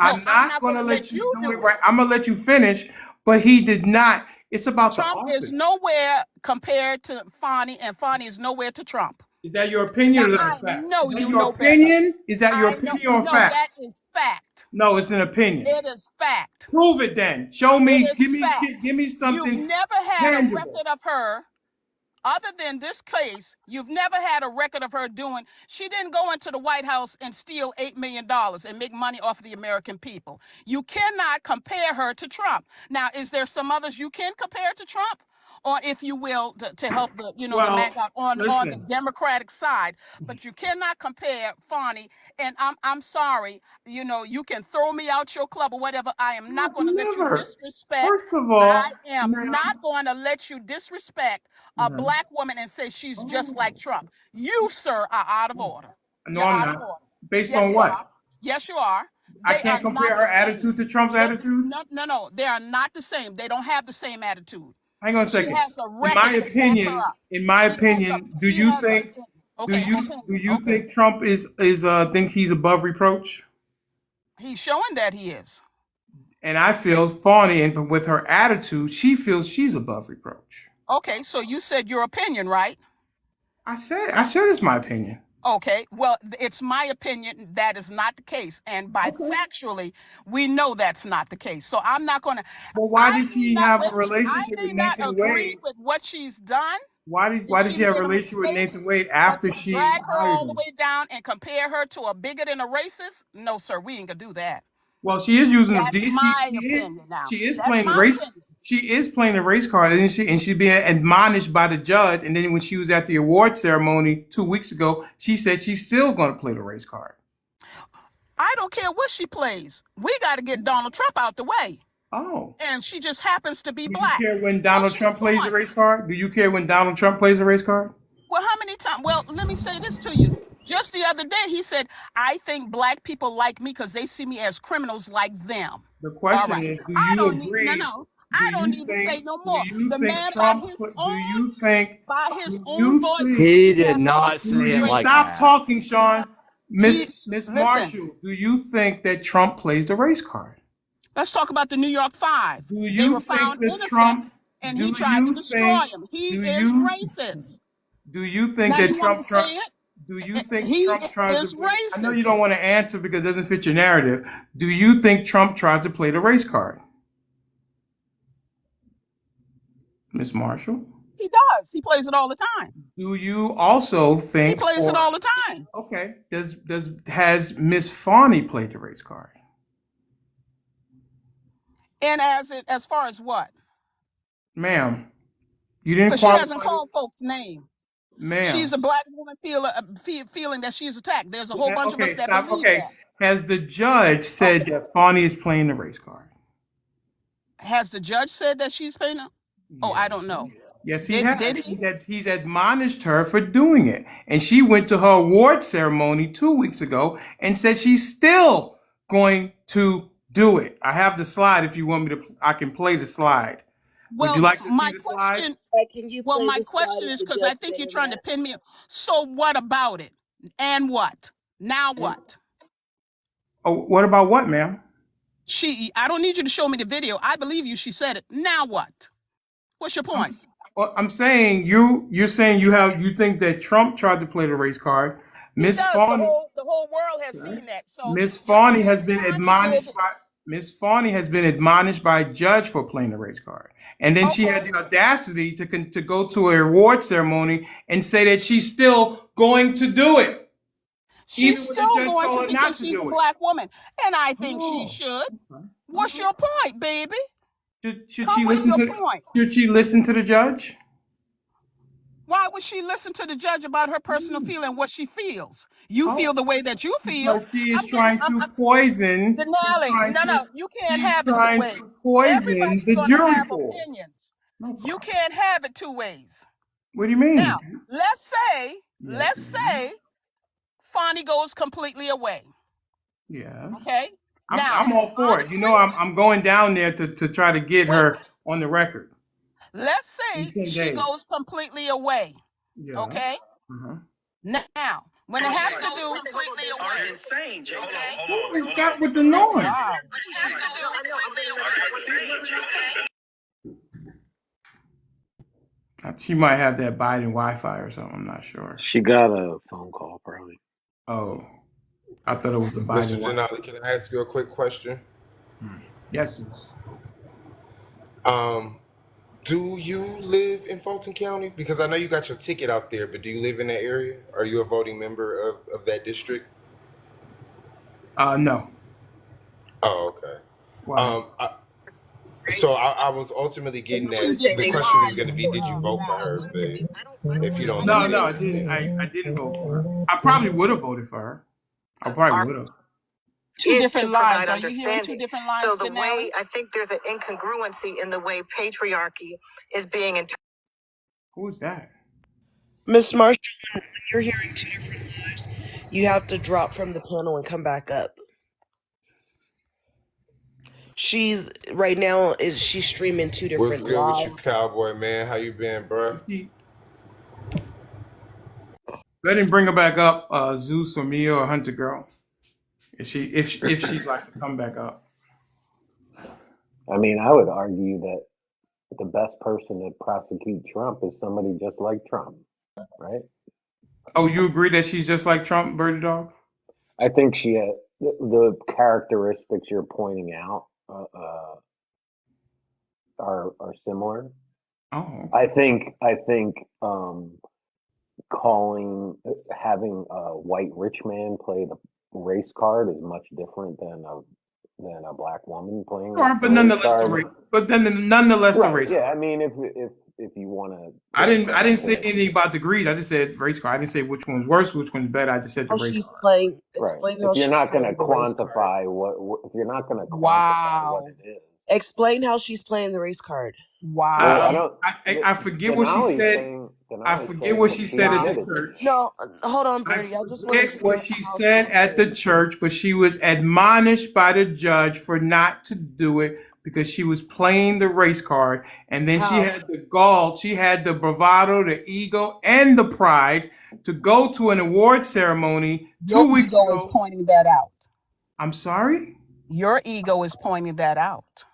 I'm not going to let you do it. Right. I'm going to let you finish. But he did not. It's about the Trump is office. nowhere compared to Fani, and Fani is nowhere to Trump. Is that your opinion or is that a fact? No, is that you your know opinion? better. Is that your opinion or No, fact? that is fact. No, it's an opinion. It is fact. Prove it then. Show me. It is Give me something. You've never had tangible. a record of her. Other than this case, you've never had a record of her doing. She didn't go into the White House and steal $8 million and make money off of the American people. You cannot compare her to Trump. Now, is there some others you can compare to Trump? or if you will, to help the Well, MAGA on the listen, Democratic side. But you cannot compare Fani. And I'm sorry, you can throw me out your club or whatever. I am not I've going to let you never. disrespect. First of I all, am not ma'am. going to let you disrespect a black woman and say she's just like Trump. You, sir, are out of order. No, You're I'm out of not. order. Based Yes, on you are. what? Yes, you are. I They are can't not compare her the same. attitude to Trump's attitude. No, no, no. They are not the same. They don't have the same attitude. Hang on a She second. has a record to back her up. In my opinion, She has a okay do opinion. you Okay. think Trump is think he's above reproach? He's showing that he is. And I feel Fawny, and with her attitude, she feels she's above reproach. Okay, so you said your opinion, right? I said it's my opinion. Okay, well, it's my opinion that is not the case. And by factually, we know that's not the case. So I'm not going to, Well, why I did may she not, have wait a a minute, I relationship with may not Nathan agree Wade? with what she's done. Why did She she have a made a relationship with mistake. Nathan Wade But after to she drag her hired all the him? way down and compare her to a bigot and a racist, no, sir, we ain't going to do that. Well, she is using That's the my opinion now. she is That's playing the my race. opinion. She is playing the race card, isn't she? And she's being admonished by the judge. And then when she was at the award ceremony 2 weeks ago, she said she's still going to play the race card. I don't care what she plays. We got to get Donald Trump out the way. Oh. And she just happens to be Do you black. care when Donald What's your Trump plays the point? race card? Do you care when Donald Trump plays the race card? Well, how many times? Well, let me say this to you. Just the other day, he said, I think black people like me because they see me as criminals like them. The All question right. is, do I you don't need, no, agree? no. Do I don't you need to say think? no Do more. you The think man by Trump? his Do own, you think? by his Do own you voice, think? He he did has not Do say it you demonstrated. like stop that. talking, Sean? He, Miss listen, Marshall, do you think that Trump plays the race card? let's talk about the New York Five. Do They you were think found that innocent Trump? and he Do tried to you destroy think? him. He Do is you? racist. Do you think Now, that you want me Trump to say try? it? Do you think He Trump tries to is play? I know you racist. don't want to answer because it doesn't fit your narrative. Do you think Trump tries to play the race card, Miss Marshall? He does. He plays it all the time. Do you also He think, plays it or all the time. okay, does has Miss Fawny played the race card, And as far as what? ma'am? You didn't Because she hasn't qualify, called folks' name. She's ma'am. a black woman feeling that she's attacked. There's a whole bunch of us Okay, that stop. believe Okay, that. has the judge said Okay. that Fawny is playing the race card? Has the judge said that she's paying? Oh, Yeah. I don't know. Yes, he Did has. he? He's admonished her for doing it. And she went to her award ceremony 2 weeks ago and said she's still going to do it. I have the slide if you want me to, I can play the slide. Would you Well, like to see my the slide? question. Can you Well, play my the slide question of is the because I judge think you're saying trying to that? pin me. So what about it? And what? Now what? Oh, what about what, ma'am? I don't need you to show me the video. I believe you. She said it. Now what? What's your I'm point? I'm saying you're saying you think that Trump tried to play the race card. He Miss does. The Fawny whole world has Okay. seen that. So Miss you're Fawny saying has been Bonnie did. admonished by Miss Fawny has been admonished by a judge for playing the race card, and then she had Okay. the audacity to go to a award ceremony and say that she's still going to do it, She's even when the still judge going to told her not because to she's a do it. black woman, and I think she Oh, should. okay. What's your point, baby? Should Come she with listen your to point. Should she listen to the judge? Why would she listen to the judge about her personal feeling, what she feels? You feel Oh, the way that you feel. because she is trying to poison. Denali, no, you can't She's have it two trying to ways. poison Everybody's the going to jury have pool. opinions. No You problem. can't have it two ways. What do you Now, mean? Yes, let's ma'am. say Fonnie goes completely away. Yes. Okay. Now, I'm all for it. You know, honestly, I'm going down there to try to get wait, her on the record let's in say 10 she days. goes completely away. Yeah. Okay. Uh-huh. Now, when it has to do completely away. Insane, Jay. Who is that with the Oh noise? God. She might have that Biden Wi-Fi or something. I'm not sure. She got a phone call probably. Oh, I thought it was the Mr. Biden Wi-Fi. Denali, can I ask you a quick question? Yes. Yes. Do you live in Fulton County? Because I know you got your ticket out there, but do you live in that area? Are you a voting member of that district? No. Oh, okay. Why? So I was ultimately getting Two at the different question was lives going to be, for did you you vote for her? now. But if you don't know No, the no, I answer, didn't. then I didn't vote for her. I probably would have voted for her. I probably would have. Two different lives. Are you hearing two different lives, so the Denali? Way I think there's an incongruency in the way patriarchy is being interpreted. Who is that? Miss Marshall, when you're hearing two different lives, you have to drop from the panel and come back up. She's right now is she's streaming two what's different good with you, lives. cowboy man? How you been, bro? Is she? Go ahead and bring her back up, Zeus or Mia or Hunter Girl. If she'd like to come back up. I mean, I would argue that the best person to prosecute Trump is somebody just like Trump, right? Oh, you agree that she's just like Trump, Birdie Dog? I think she had the characteristics you're pointing out are similar. Oh, I think calling having a white rich man play the race card is much different than a black woman playing sure, the but race nonetheless the race. card. But then nonetheless the Right. race. Yeah. I mean, if you want to I put it didn't I that didn't say way. anything about degrees. I just said race card. I didn't say which one's worse, which one's better. I just said the How race she's card. playing Right. explain If how you're she's not going to playing the race card. quantify if you're not going to quantify what Wow. it is. Explain how she's playing the race card. Well, I Wow. don't. I forget what she said. I Denali's forget saying what that she she said at the admitted it. church. No, hold on, I Birdie. I just want to forget what hear she how said she's at the playing. church, but she was admonished by the judge for not to do it because she was playing the race card. And then she How? had the gall, she had the bravado, the ego, and the pride to go to an award ceremony Your 2 weeks ego is ago. pointing that out. I'm sorry? Your ego is pointing that out.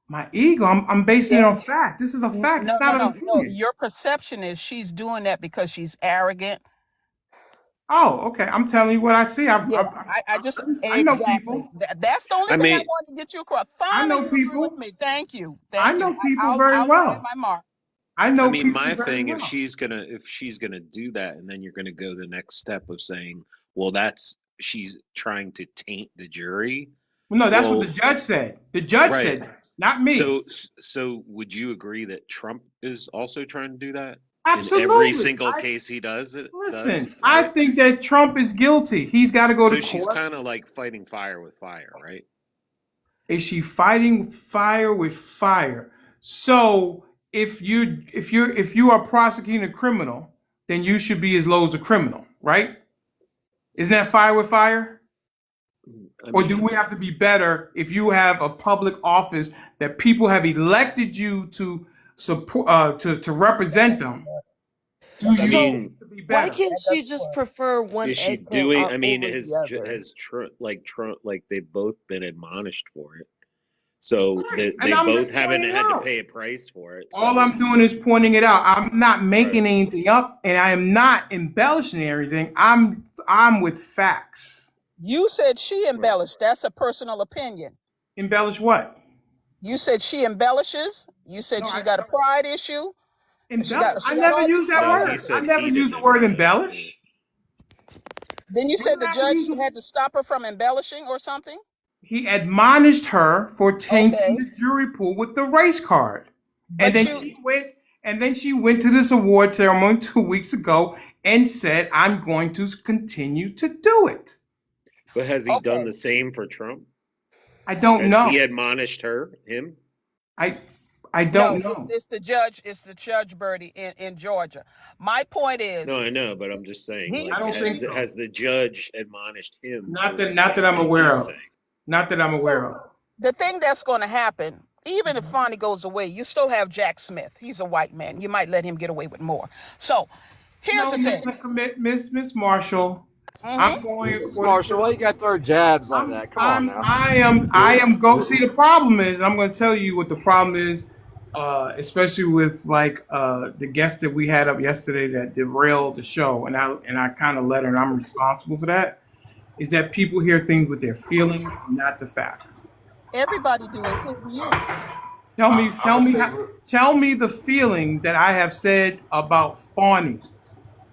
My ego, I'm basing it Yeah. on fact. This is a fact. It's No, not no, an no, no. opinion. Your perception is she's doing that because she's arrogant. Oh, okay. I'm telling you what I see. Yeah, I just I know exactly. people. That's the only I thing I mean, wanted to get you across. I Finally, know you agree with people. me. Thank you, I thank you. know people I'll very land well. my mark. I I know mean, people my very thing, well. if she's gonna do that, and then you're gonna go the next step of saying, well, that's she's trying to taint the jury. Well, no, that's what the Well, judge said. The judge right. said that, not me. So would you agree that Trump is also trying to do that in every Absolutely. single case he does, Listen, I right? think that Trump is guilty. He's got to go to So she's court. kind of like fighting fire with fire, right? Is she fighting fire with fire? So if you are prosecuting a criminal, then you should be as low as a criminal, right? Isn't that fire with fire? I Or do mean, we have to be better if you have a public office that people have elected you to support to represent them? Do I you So mean, need to be why better? can't she just prefer one is she eggplant doing? I mean, over the other? Trump like they've both been admonished for it, so Right. that And they I'm both just haven't pointing it had to out. pay a price for it. All So I'm doing is pointing it out. I'm not right. making anything up, and I am not embellishing everything. I'm with facts. You said she Right. embellished. That's a personal opinion. Embellish what? You said she embellishes. You said No, she I got a pride issue. embellish. She I got never all used these that No, bad. he word. I said never he used didn't the word embellish. Yeah. embellish. Then you When said did the I ever judge use the had to stop her from embellishing or something. He admonished her for tainting Okay, the jury pool with the race card. And but then you she went to this award ceremony 2 weeks ago and said, I'm going to continue to do it. But has he done okay? the same for Trump? I don't Has know. he admonished him? I I No, don't know. it's the judge. It's the judge, Birdie, in Georgia. My point No, is, I know, but I'm just saying, he I like, don't think he. so. has the judge admonished him Not for that the not that I'm things aware he's of. saying? Not that I'm aware So of. the thing that's going to happen, even if Fonnie goes away, you still have Jack Smith. He's a white man. You might let him get away with more. So here's No, the thing. Miss Marshall. Hmm. I'm going Miss according Marshall, to why you got to throw jabs like that? Come on now. I am go see the problem is I'm going to tell you what the problem is, especially with like the guest that we had up yesterday that derailed the show, and I kind of let her, and I'm responsible for that. Is that people hear things with their feelings and not the facts. Everybody do, including you. Tell me tell me the feeling that I have said about Fawny.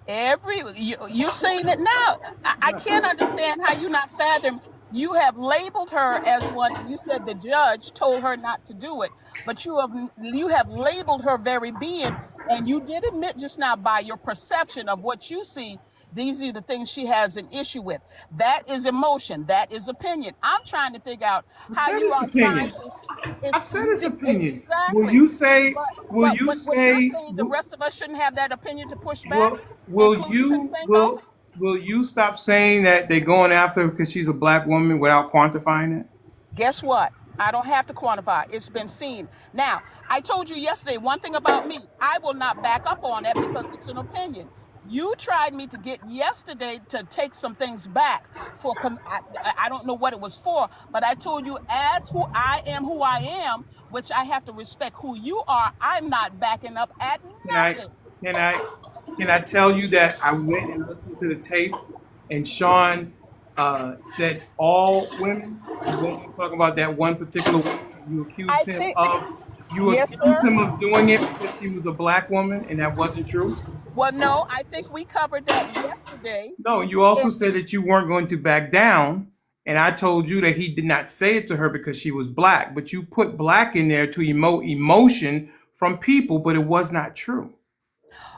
You saying it now. I can't understand how you not fathom. You have labeled her as one. You said the judge told her not to do it, but you have labeled her very being, and you did admit just now by your perception of what you see. These are the things she has an issue with. That is emotion. That is opinion. I'm trying to figure out I how said you his are trying opinion. to. I said his opinion. Will Exactly. you say? But Will but you but what you're say? saying, the rest of us shouldn't have that opinion to push back, Will including you Conseco. will you stop saying that they're going after her because she's a black woman without quantifying it? Guess what? I don't have to quantify. It's been seen. Now, I told you yesterday one thing about me. I will not back up on that because it's an opinion. You tried me to get yesterday to take some things back for I don't know what it was for, but I told you as who I am, which I have to respect who you are. I'm not backing up at Can I nothing. can I can I tell you that I went and listened to the tape, and Sean said all women. He wasn't talking about that one particular woman. I think You yes, accused sir. him of doing it because she was a black woman, and that wasn't true. Well, no, I think we covered that yesterday. No, you also And said that you weren't going to back down, and I told you that he did not say it to her because she was black, but you put black in there to emote emotion from people, but it was not true.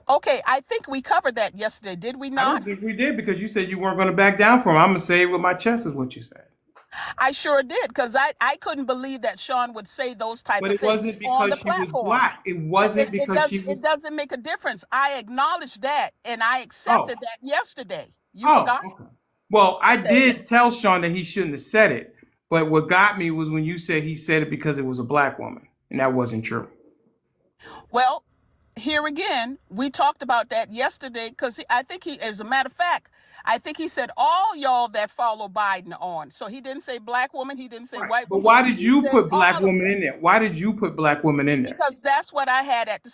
okay, I think we covered that yesterday, did we I not? don't think we did because you said you weren't going to back down from him. I'm going to say it with my chest, is what you said. I sure did, because I couldn't believe that Sean would say those type But of it things wasn't on the because she was platform. black. It wasn't because she was. It doesn't make a difference. I acknowledged that and I Oh, accepted that yesterday. You oh, forgot? okay. Well, I Okay. did tell Sean that he shouldn't have said it. But what got me was when you said he said it because it was a black woman, and that wasn't true. Well, here again, we talked about that yesterday because I think as a matter of fact, I think he said all y'all that follow Biden on. So he didn't say black woman, he didn't say Right. white But woman, why did he you said put black all of woman them. in there? Why did you put black woman in there? Because that's what I had at the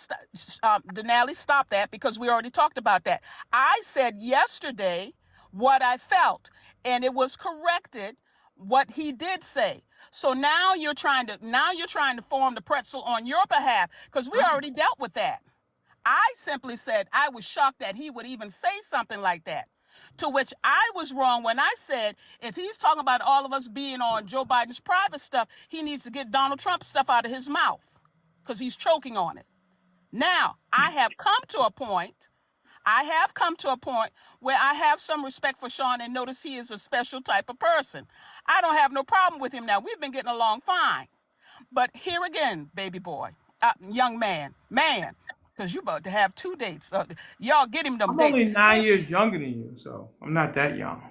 Denali, stop that because we already talked about that. I said yesterday what I felt, and it was corrected what he did say. So now you're trying to form the pretzel on your behalf because we already dealt with that. I simply said I was shocked that he would even say something like that. To which I was wrong when I said if he's talking about all of us being on Joe Biden's private stuff, he needs to get Donald Trump stuff out of his mouth because he's choking on it. Now, I have come to a point where I have some respect for Sean and notice he is a special type of person. I don't have no problem with him now. We've been getting along fine. But here again, baby boy, young man, because you about to have 2 dates. Y'all get him them I'm dates. only 9 years younger than you, so I'm not that young.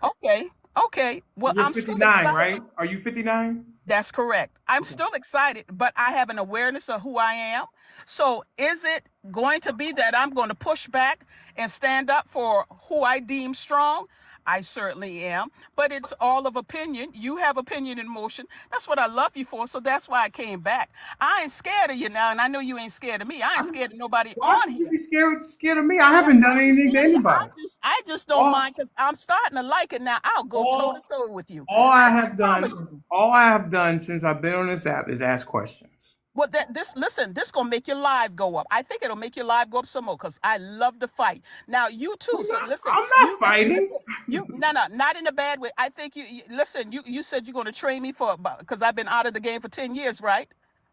Okay, okay. Well, You're I'm still 59, excited. right? Are you 59? That's correct. I'm Okay. still excited, but I have an awareness of who I am. So is it going to be that I'm going to push back and stand up for who I deem strong? I certainly am, but it's all of opinion. You have opinion in motion. That's what I love you for. So that's why I came back. I ain't scared of you now, and I know you ain't scared of me. I ain't scared of nobody Why on should you here. be scared of me? I That's haven't not done anything to scared of you. anybody. I just don't All mind because I'm starting to like it now. I'll go toe to all toe with you. all I I have done promise is you. all I have done since I've been on this app is ask questions. Well, this gonna make your live go up. I think it'll make your live go up some more because I love to fight. Now you too. So listen, I'm not fighting. no, not in a bad way. I think listen. You said you're gonna train me for because I've been out of the game for 10 years, right?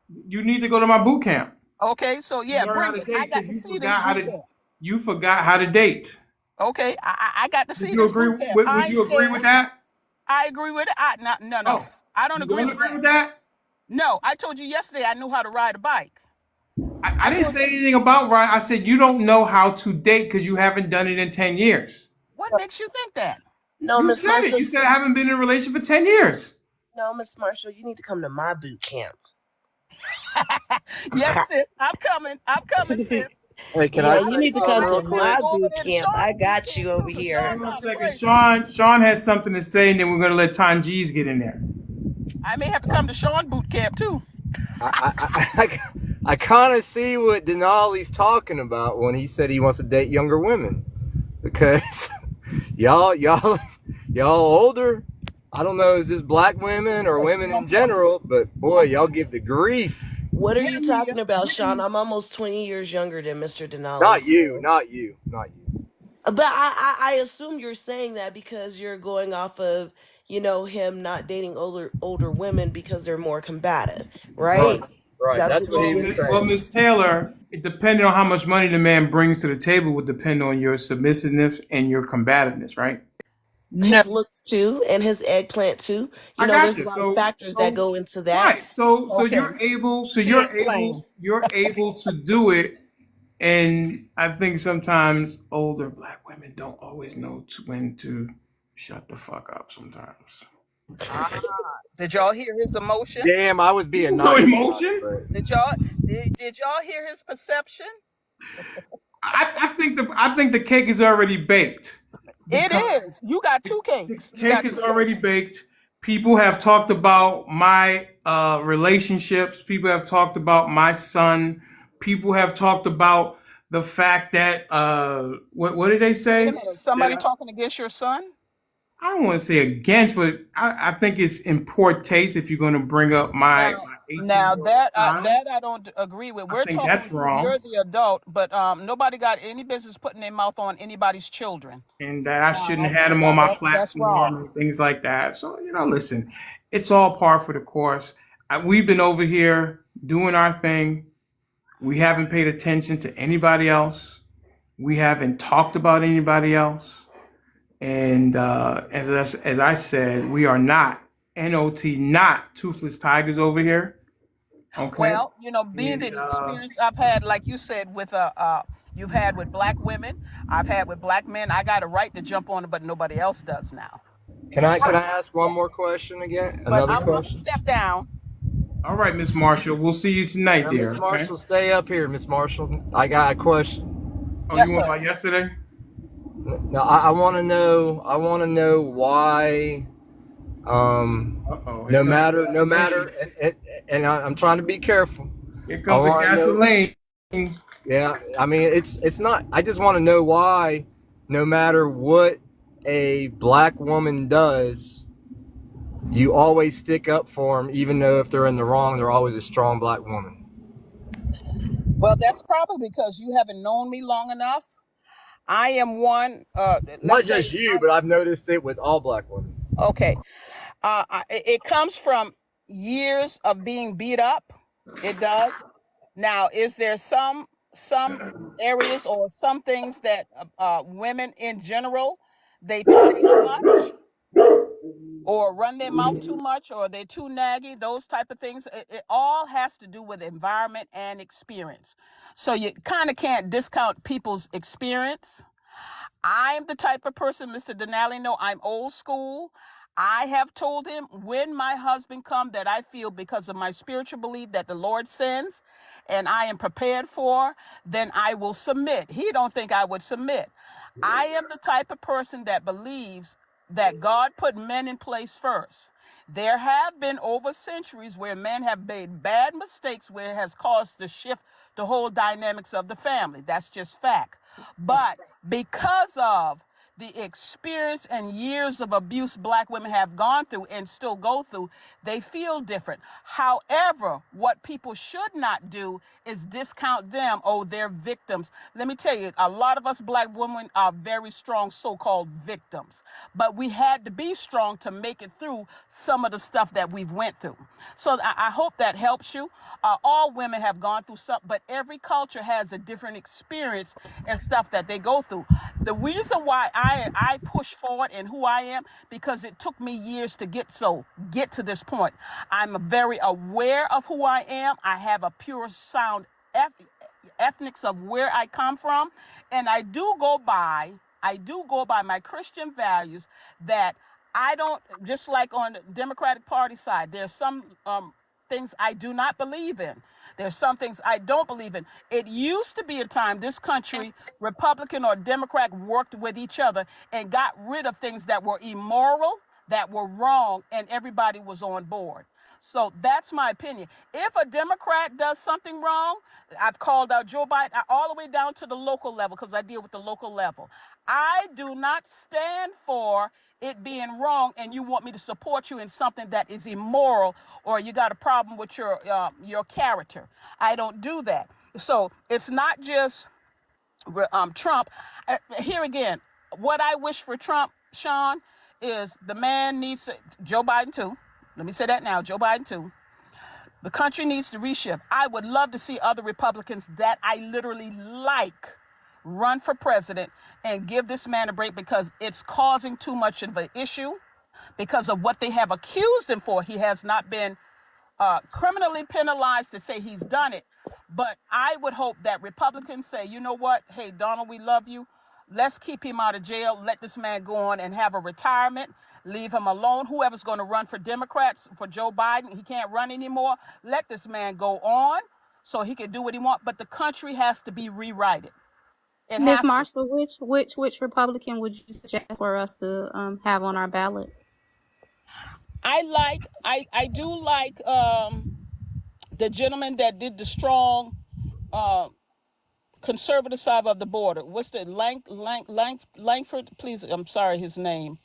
You need to go to my boot camp. Okay, so yeah, Learn how bring to it. I date got because to see this boot camp. you forgot how to date. Okay, I got to Would see you this agree? boot camp. I Would ain't you agree scared. with that? I agree with it. No. Oh, I don't you agree don't with agree that. with that? No, I told you yesterday I knew how to ride a bike. I I didn't told say you anything about Ryan. I said you don't know how to date because you haven't done it in 10 years. what makes you think that? No, You Miss said it. Marshall. You said I haven't been in a relationship for 10 years. No, Miss Marshall, you need to come to my boot camp. Yes, sis. I'm coming. I'm coming, sis. Hey, can Yeah, I I you say look need to forward. come something I to real look forward to my quick? go over boot there to camp. I Sean's boot got camp you too, over because here. Hold Sean on a kind of second. crazy. Sean has something to say, and then we're gonna let Tanjeez get in there. I may have to come to Sean boot camp too. I kind of see what Denali's talking about when he said he wants to date younger women, because y'all older. I don't know, is this black women or women in general? But boy, y'all give the grief. What are Get you him here. talking about, Get him Sean? here. I'm almost 20 years younger than Mr. Denali, Not you, so. not you, not you. But I assume you're saying that because you're going off of him not dating older women because they're more combative, Right, right? right. That's That's what what you he Well, get. was saying. Miss Taylor, depending on how much money the man brings to the table would depend on your submissiveness and your combativeness, right? No. His looks too, and his eggplant too. I got There's a you. lot of factors that So go into right. that. So Okay. She explained. you're able to do it. And I think sometimes older black women don't always know when to shut the fuck up sometimes. Ah. Did y'all hear his emotion? Damn, I was being No nice about it, emotion. but Did y'all did y'all hear his perception? I think the cake is already baked It because is. You got two the cakes. You cake got is two cakes. already baked. People have talked about my relationships. People have talked about my son. People have talked about the fact that what did they Wait a say? minute. Somebody That talking against your son? I don't want to say against, but I think it's in poor taste if you're going to bring up my Now, 18-year-old son. that I don't agree with. I We're think talking that's with you. You're wrong, the adult, but nobody got any business putting their mouth on anybody's children. and that I shouldn't have had him on Now my that's platform wrong. and things like that. So listen, it's all par for the course. We've been over here doing our thing. We haven't paid attention to anybody else. We haven't talked about anybody else. And as I said, we are not not toothless tigers over here. Okay. Well, being And the experience I've had, like you said, with you've had with black women, I've had with black men. I got a right to jump on it, but nobody else does now. Can I So, ask one more question again? but Another I'm gonna question? step down. all right, Miss Marshall, we'll see you tonight, Now, dear. Miss Okay. Marshall, stay up here, Miss Marshall. I got a question. Oh, you Yes, went sir. by yesterday? Now, I want to know. I want to know why. Uh-oh, here No comes the matter, no gasoline. matter, and I'm trying to be careful. Here I comes the want to know. gasoline. Yeah, I mean, it's not. I just want to know why, no matter what a black woman does, you always stick up for them, even though if they're in the wrong, they're always a strong black woman. Well, that's probably because you haven't known me long enough. I am one. Let's Not say, just you, but I've noticed it with all black women. okay. It comes from years of being beat up. It does. Now, is there some areas or some things that women in general they talk too much or run their mouth too much or they're too naggy? Those type of things. It all has to do with environment and experience. So you kind of can't discount people's experience. I'm the type of person, Mr. Denali, know I'm old school. I have told him when my husband come that I feel because of my spiritual belief that the Lord sends and I am prepared for, then I will submit. He don't think I would submit. I am the type of person that believes that God put men in place first. There have been over centuries where men have made bad mistakes where it has caused to shift the whole dynamics of the family. That's just fact. But because of the experience and years of abuse black women have gone through and still go through, they feel different. However, what people should not do is discount them. Oh, they're victims. Let me tell you, a lot of us black women are very strong so-called victims, but we had to be strong to make it through some of the stuff that we've went through. So I hope that helps you. All women have gone through something, but every culture has a different experience and stuff that they go through. The reason why I push forward and who I am, because it took me years to get to this point. I'm very aware of who I am. I have a pure sound ethnics of where I come from, and I do go by my Christian values that I don't, just like on the Democratic Party side, there's some things I do not believe in. There's some things I don't believe in. It used to be a time this country, Republican or Democrat, worked with each other and got rid of things that were immoral, that were wrong, and everybody was on board. So that's my opinion. If a Democrat does something wrong, I've called out Joe Biden all the way down to the local level because I deal with the local level. I do not stand for it being wrong and you want me to support you in something that is immoral or you got a problem with your character. I don't do that. So it's not just Trump. Here again, what I wish for Trump, Sean, is the man needs to, Joe Biden too. Let me say that now, Joe Biden too. The country needs to reshift. I would love to see other Republicans that I literally like run for president and give this man a break because it's causing too much of an issue because of what they have accused him for. He has not been criminally penalized to say he's done it. But I would hope that Republicans say, you know what? Hey, Donald, we love you. Let's keep him out of jail. Let this man go on and have a retirement. Leave him alone. Whoever's going to run for Democrats, for Joe Biden, he can't run anymore. Let this man go on so he can do what he wants. But the country has to be rewritten. It Ms. has to. Marshall, which Republican would you suggest for us to have on our ballot? I do like the gentleman that did the strong conservative side of the border. What's the Langford? Please, I'm sorry, his name.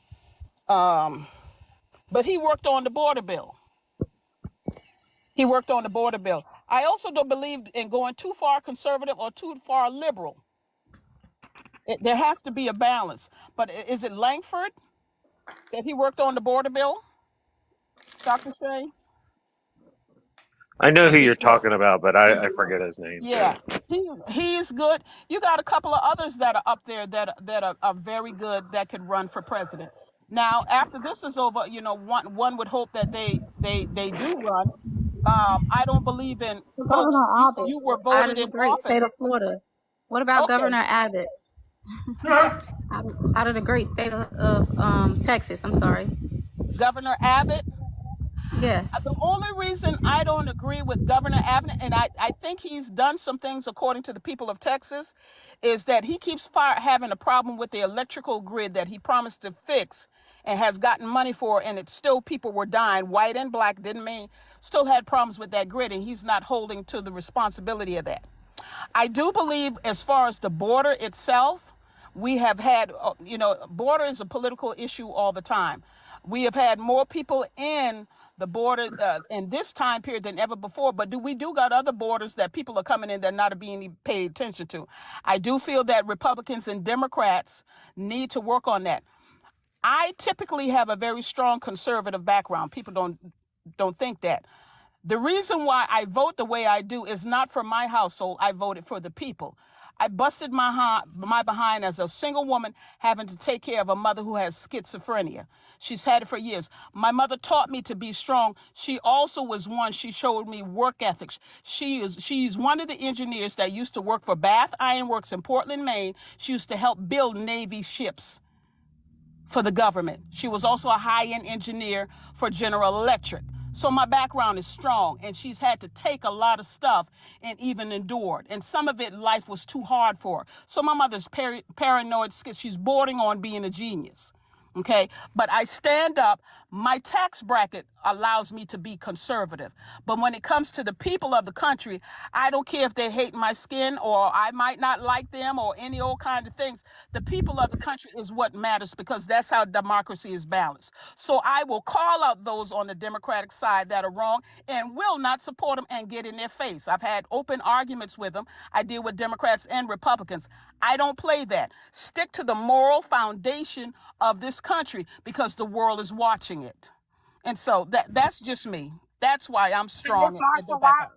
But he worked on the border bill. He worked on the border bill. I also don't believe in going too far conservative or too far liberal. There has to be a balance. But is it Langford that he worked on the border bill, Dr. Shay? I know I who you're think talking about, but I forget his name. Yeah, he's good. You got a couple of others that are up there that are very good that could run for president. Now, after this is over, you know, one would hope that they do run. I don't believe in folks. Governor Abbott You were out voted of the in great state of office. Florida. What about Okay, Governor Abbott out of the great state of Texas? I'm sorry. Governor Abbott. The Yes. only reason I don't agree with Governor Abbott, and I think he's done some things according to the people of Texas, is that he keeps having a problem with the electrical grid that he promised to fix and has gotten money for, and it's still people were dying, white and black, didn't mean, still had problems with that grid, and he's not holding to the responsibility of that. I do believe, as far as the border itself, we have had, border is a political issue all the time. We have had more people in the border in this time period than ever before, but we do got other borders that people are coming in that are not being paid attention to. I do feel that Republicans and Democrats need to work on that. I typically have a very strong conservative background. People don't think that. The reason why I vote the way I do is not for my household. I voted for the people. I busted my behind as a single woman having to take care of a mother who has schizophrenia. She's had it for years. My mother taught me to be strong. She also was one. She showed me work ethics. She's one of the engineers that used to work for Bath Iron Works in Portland, Maine. She used to help build Navy ships for the government. She was also a high-end engineer for General Electric. So my background is strong, and she's had to take a lot of stuff and even endured. And some of it, life was too hard for her. So my mother's paranoid, she's bordering on being a genius. Okay, but I stand up. My tax bracket allows me to be conservative. But when it comes to the people of the country, I don't care if they hate my skin or I might not like them or any old kind of things. The people of the country is what matters because that's how democracy is balanced. So I will call out those on the Democratic side that are wrong and will not support them and get in their face. I've had open arguments with them. I deal with Democrats and Republicans. I don't play that. Stick to the moral foundation of this country because the world is watching it. And so that's just me. That's why I'm So, Ms. strong and go Marshall, back up.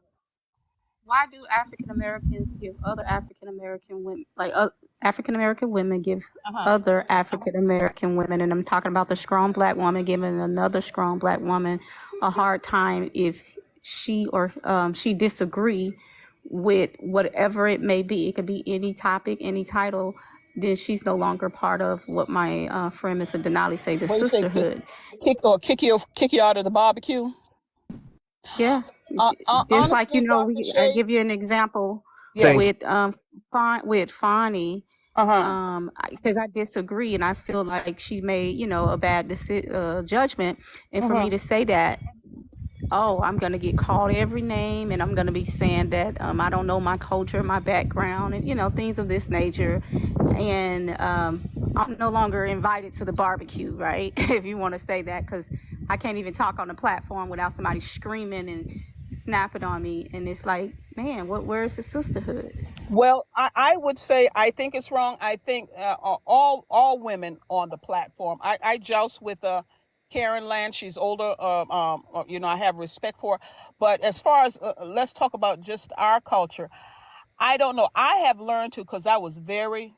why do African Americans give other African American women, like African American women, give other African American women, and I'm talking about the strong black woman giving another strong black woman a hard time if she or she disagree with whatever it may be. It could be any topic, any title. Then she's no longer part of what my friend Mr. Denali say, the What do you say? sisterhood. Kick you out of the barbecue? Yeah, just like Honestly, Dr. I Shay. give you an example Yes. with Fani, because I disagree and I feel like she made a bad judgment, and for me to say that, oh, I'm gonna get called every name, and I'm gonna be saying that I don't know my culture, my background, and things of this nature, and I'm no longer invited to the barbecue, right? If you want to say that, because I can't even talk on the platform without somebody screaming and snapping on me. And it's like, man, where's the sisterhood? Well, I would say I think it's wrong. I think all women on the platform. I joust with Karen Land. She's older. I have respect for her. But as far as let's talk about just our culture. I don't know. I have learned to, because I was very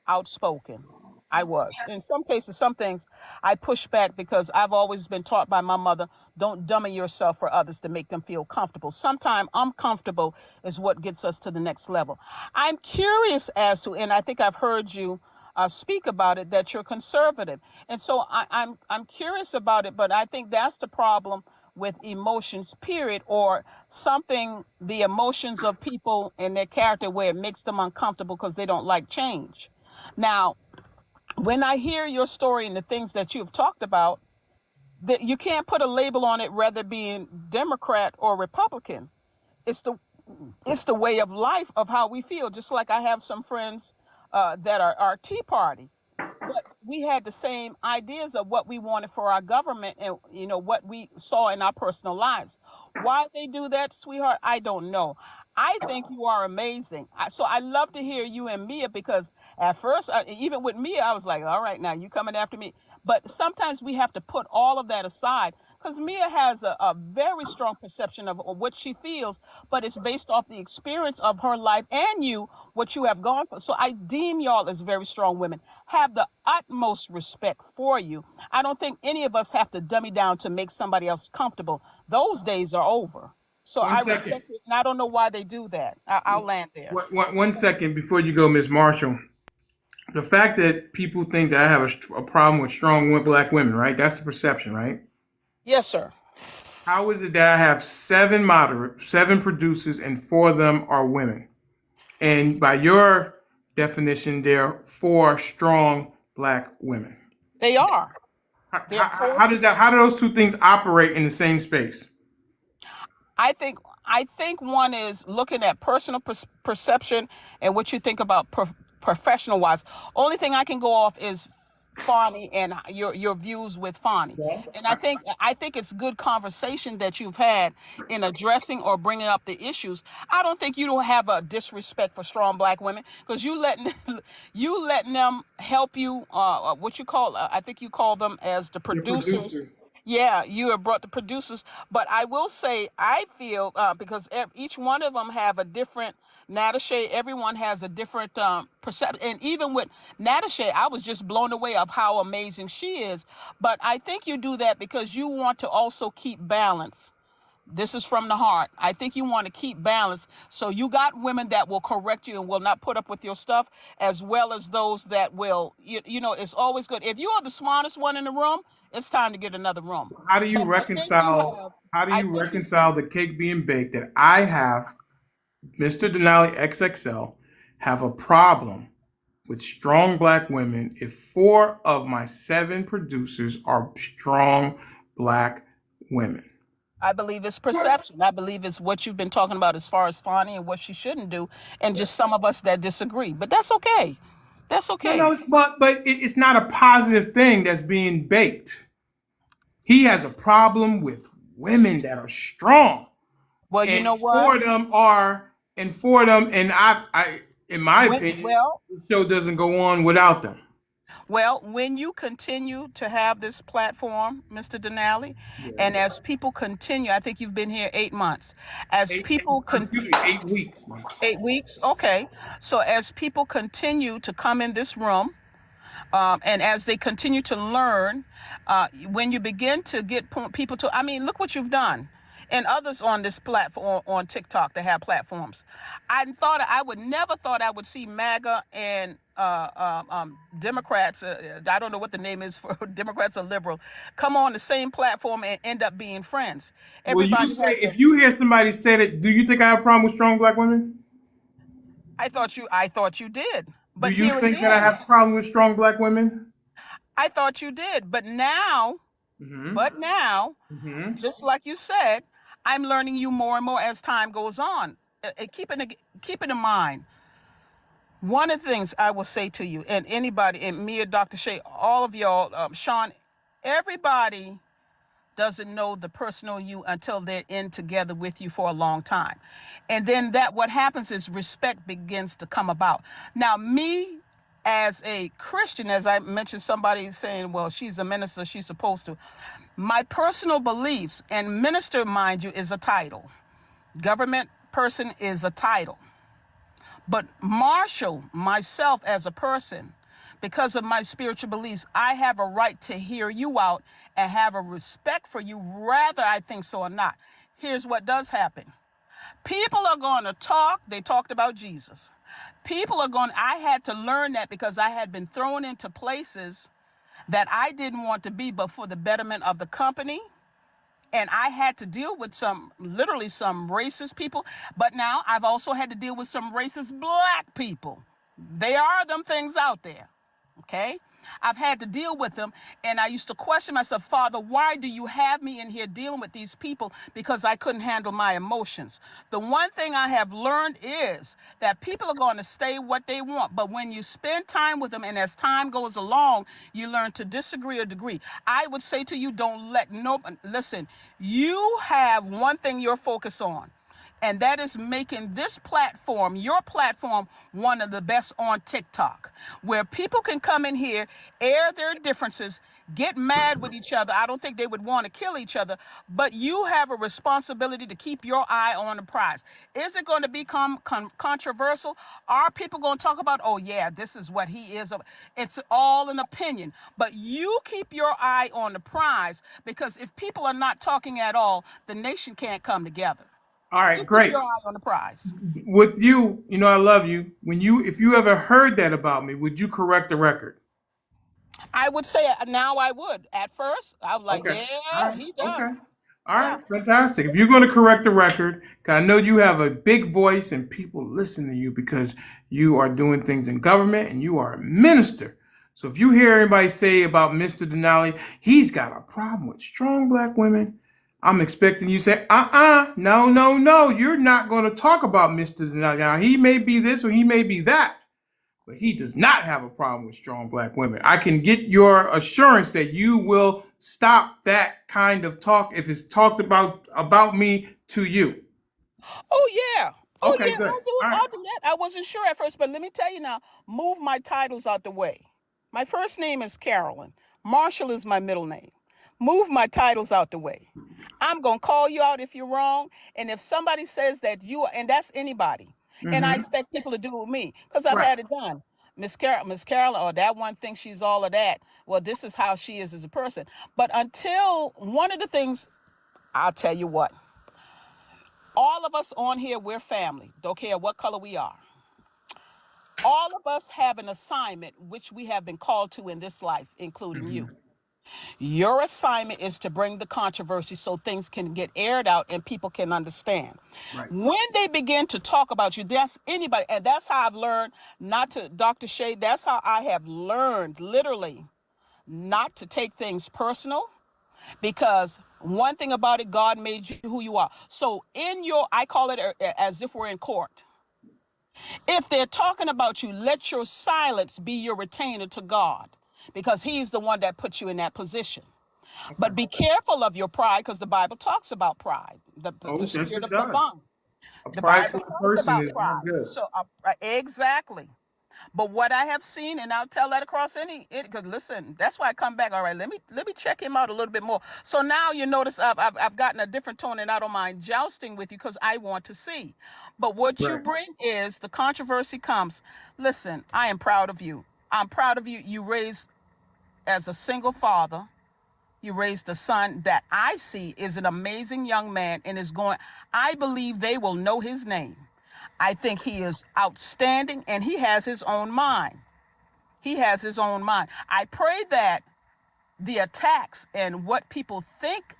outspoken. I was. In some cases, some things I push back because I've always been taught by my mother, don't dummy yourself for others to make them feel comfortable. Sometimes uncomfortable is what gets us to the next level. I'm curious as to, and I think I've heard you speak about it, that you're conservative. And so I'm curious about it, but I think that's the problem with emotions, period, or something, the emotions of people and their character where it makes them uncomfortable because they don't like change. Now, when I hear your story and the things that you've talked about, that you can't put a label on it, whether being Democrat or Republican. It's the way of life of how we feel. Just like I have some friends that are Tea Party, but we had the same ideas of what we wanted for our government and what we saw in our personal lives. Why they do that, sweetheart, I don't know. I think you are amazing. So I love to hear you and Mia, because at first, even with Mia, I was like, all right, now you coming after me. But sometimes we have to put all of that aside, because Mia has a very strong perception of what she feels, but it's based off the experience of her life and what you have gone through. So I deem y'all as very strong women. Have the utmost respect for you. I don't think any of us have to dummy down to make somebody else comfortable. Those days are over. So I 1 second. respect it, and I don't know why they do that. I'll land there. 1 second before you go, Miss Marshall. The fact that people think that I have a problem with strong black women, right? That's the perception, right? Yes, sir. How is it that I have seven producers, and 4 of them are women? And by your definition, they're 4 strong black women. They are. They're How does that? forces. How do those 2 things operate in the same space? I think one is looking at personal perception and what you think about professional wise. Only thing I can go off is Fani and your views with Fani. And I think it's good conversation that you've had in addressing or bringing up the issues. I don't think you don't have a disrespect for strong black women, because you letting them help you. What you call? I think you call them as the The producers. producers. Yeah, you have brought the producers, but I will say I feel because each one of them have a different Natasha. Everyone has a different perception, and even with Natasha, I was just blown away of how amazing she is. But I think you do that because you want to also keep balance. This is from the heart. I think you want to keep balance. So you got women that will correct you and will not put up with your stuff, as well as those that will, it's always good. If you are the smartest one in the room, it's time to get another room. How do you But I think you reconcile? have, How do I you think you, reconcile the cake being baked that I have, Mr. Denali XXL, have a problem with strong black women if 4 of my 7 producers are strong black women? I believe it's perception. I believe it's what you've been talking about as far as Fani and what she shouldn't do, and just some of us that disagree. But that's okay. That's No, okay. no, it's not a positive thing that's being baked. He has a problem with women that are strong, Well, you and know what? 4 of them, and in my When, opinion, well, the show doesn't go on without them. Well, when you continue to have this platform, Mr. Denali, Yeah. and as people continue, I think you've been here 8 months. As people Excuse me, 8 weeks, man. 8 weeks, okay. So as people continue to come in this room, and as they continue to learn, when you begin to get people to, I mean, look what you've done. And others on this platform, on TikTok, that have platforms. I would never thought I would see MAGA and Democrats. I don't know what the name is for Democrats or liberal. Come on the same platform and end up being friends. Well, you Everybody say has a. if you hear somebody say that, do you think I have a problem with strong black women? I thought you did, Do but you here think that I again, have a problem with strong black women? I thought you did, but now, Mm-hmm. but now. Mm-hmm. Just like you said, I'm learning you more and more as time goes on. Keep it in mind. One of the things I will say to you, and anybody, and me or Dr. Shay, all of y'all, Sean, everybody doesn't know the personal you until they're in together with you for a long time. And then that what happens is respect begins to come about. Now, me as a Christian, as I mentioned, somebody saying, well, she's a minister, she's supposed to. My personal beliefs, and minister, mind you, is a title. Government person is a title. But Marshall, myself as a person, because of my spiritual beliefs, I have a right to hear you out and have a respect for you, whether I think so or not. Here's what does happen. People are going to talk. They talked about Jesus. I had to learn that because I had been thrown into places that I didn't want to be, but for the betterment of the company. And I had to deal with literally some racist people. But now I've also had to deal with some racist black people. There are them things out there. Okay? I've had to deal with them. And I used to question myself, Father, why do you have me in here dealing with these people? Because I couldn't handle my emotions. The one thing I have learned is that people are going to say what they want. But when you spend time with them and as time goes along, you learn to disagree or agree. I would say to you, don't let listen, you have one thing you're focused on. And that is making this platform, your platform, one of the best on TikTok, where people can come in here, air their differences, get mad with each other. I don't think they would want to kill each other, but you have a responsibility to keep your eye on the prize. Is it going to become controversial? Are people going to talk about, oh yeah, this is what he is? It's all an opinion, but you keep your eye on the prize, because if people are not talking at all, the nation can't come together. All right, You keep great. your eye on the prize. With you, I love you. If you ever heard that about me, would you correct the record? I would say now I would. At first, I was like, Okay. All yeah, right. he Okay. does. All Yeah. right. Fantastic. If you're going to correct the record, 'cause I know you have a big voice and people listen to you because you are doing things in government and you are a minister. So if you hear anybody say about Mr. Denali, he's got a problem with strong black women, I'm expecting you to say, no, no, no, you're not going to talk about Mr. Denali. Now, he may be this or he may be that, but he does not have a problem with strong black women. I can get your assurance that you will stop that kind of talk if it's talked about me to you. Oh yeah. Oh Okay, yeah. good. I'll do it. All right. I'll do that. I wasn't sure at first, but let me tell you now. Move my titles out the way. My first name is Carolyn. Marshall is my middle name. Move my titles out the way. I'm gonna call you out if you're wrong, and if somebody says that you are, and that's anybody, and I Mm-hmm. expect people to do it with me because I've Right. had it done. Miss Carolyn, or that one thinks she's all of that. Well, this is how she is as a person. But until one of the things, I'll tell you what. All of us on here, we're family. Don't care what color we are. All of us have an assignment which we have been called to in this life, including Mm-hmm. you. Your assignment is to bring the controversy so things can get aired out and people can understand. Right. When they begin to talk about you, that's anybody. And that's how I've learned not to, Dr. Shay, that's how I have learned literally not to take things personal. Because one thing about it, God made you who you are. So I call it as if we're in court. If they're talking about you, let your silence be your retainer to God, because he's the one that put you in that position. Okay. But be careful of your pride, because the Bible talks about pride, the Oh, yes, spirit it of does. Leviathan. A The Bible prideful talks person about is not pride. good. So exactly. But what I have seen, and I'll tell that across because listen, that's why I come back. All right, let me check him out a little bit more. So now you notice I've gotten a different tone, and I don't mind jousting with you because I want to see. But what you Right. bring is the controversy comes. Listen, I am proud of you. I'm proud of you. You raised as a single father. You raised a son that I see is an amazing young man and is going. I believe they will know his name. I think he is outstanding and he has his own mind. He has his own mind. I pray that the attacks and what people think,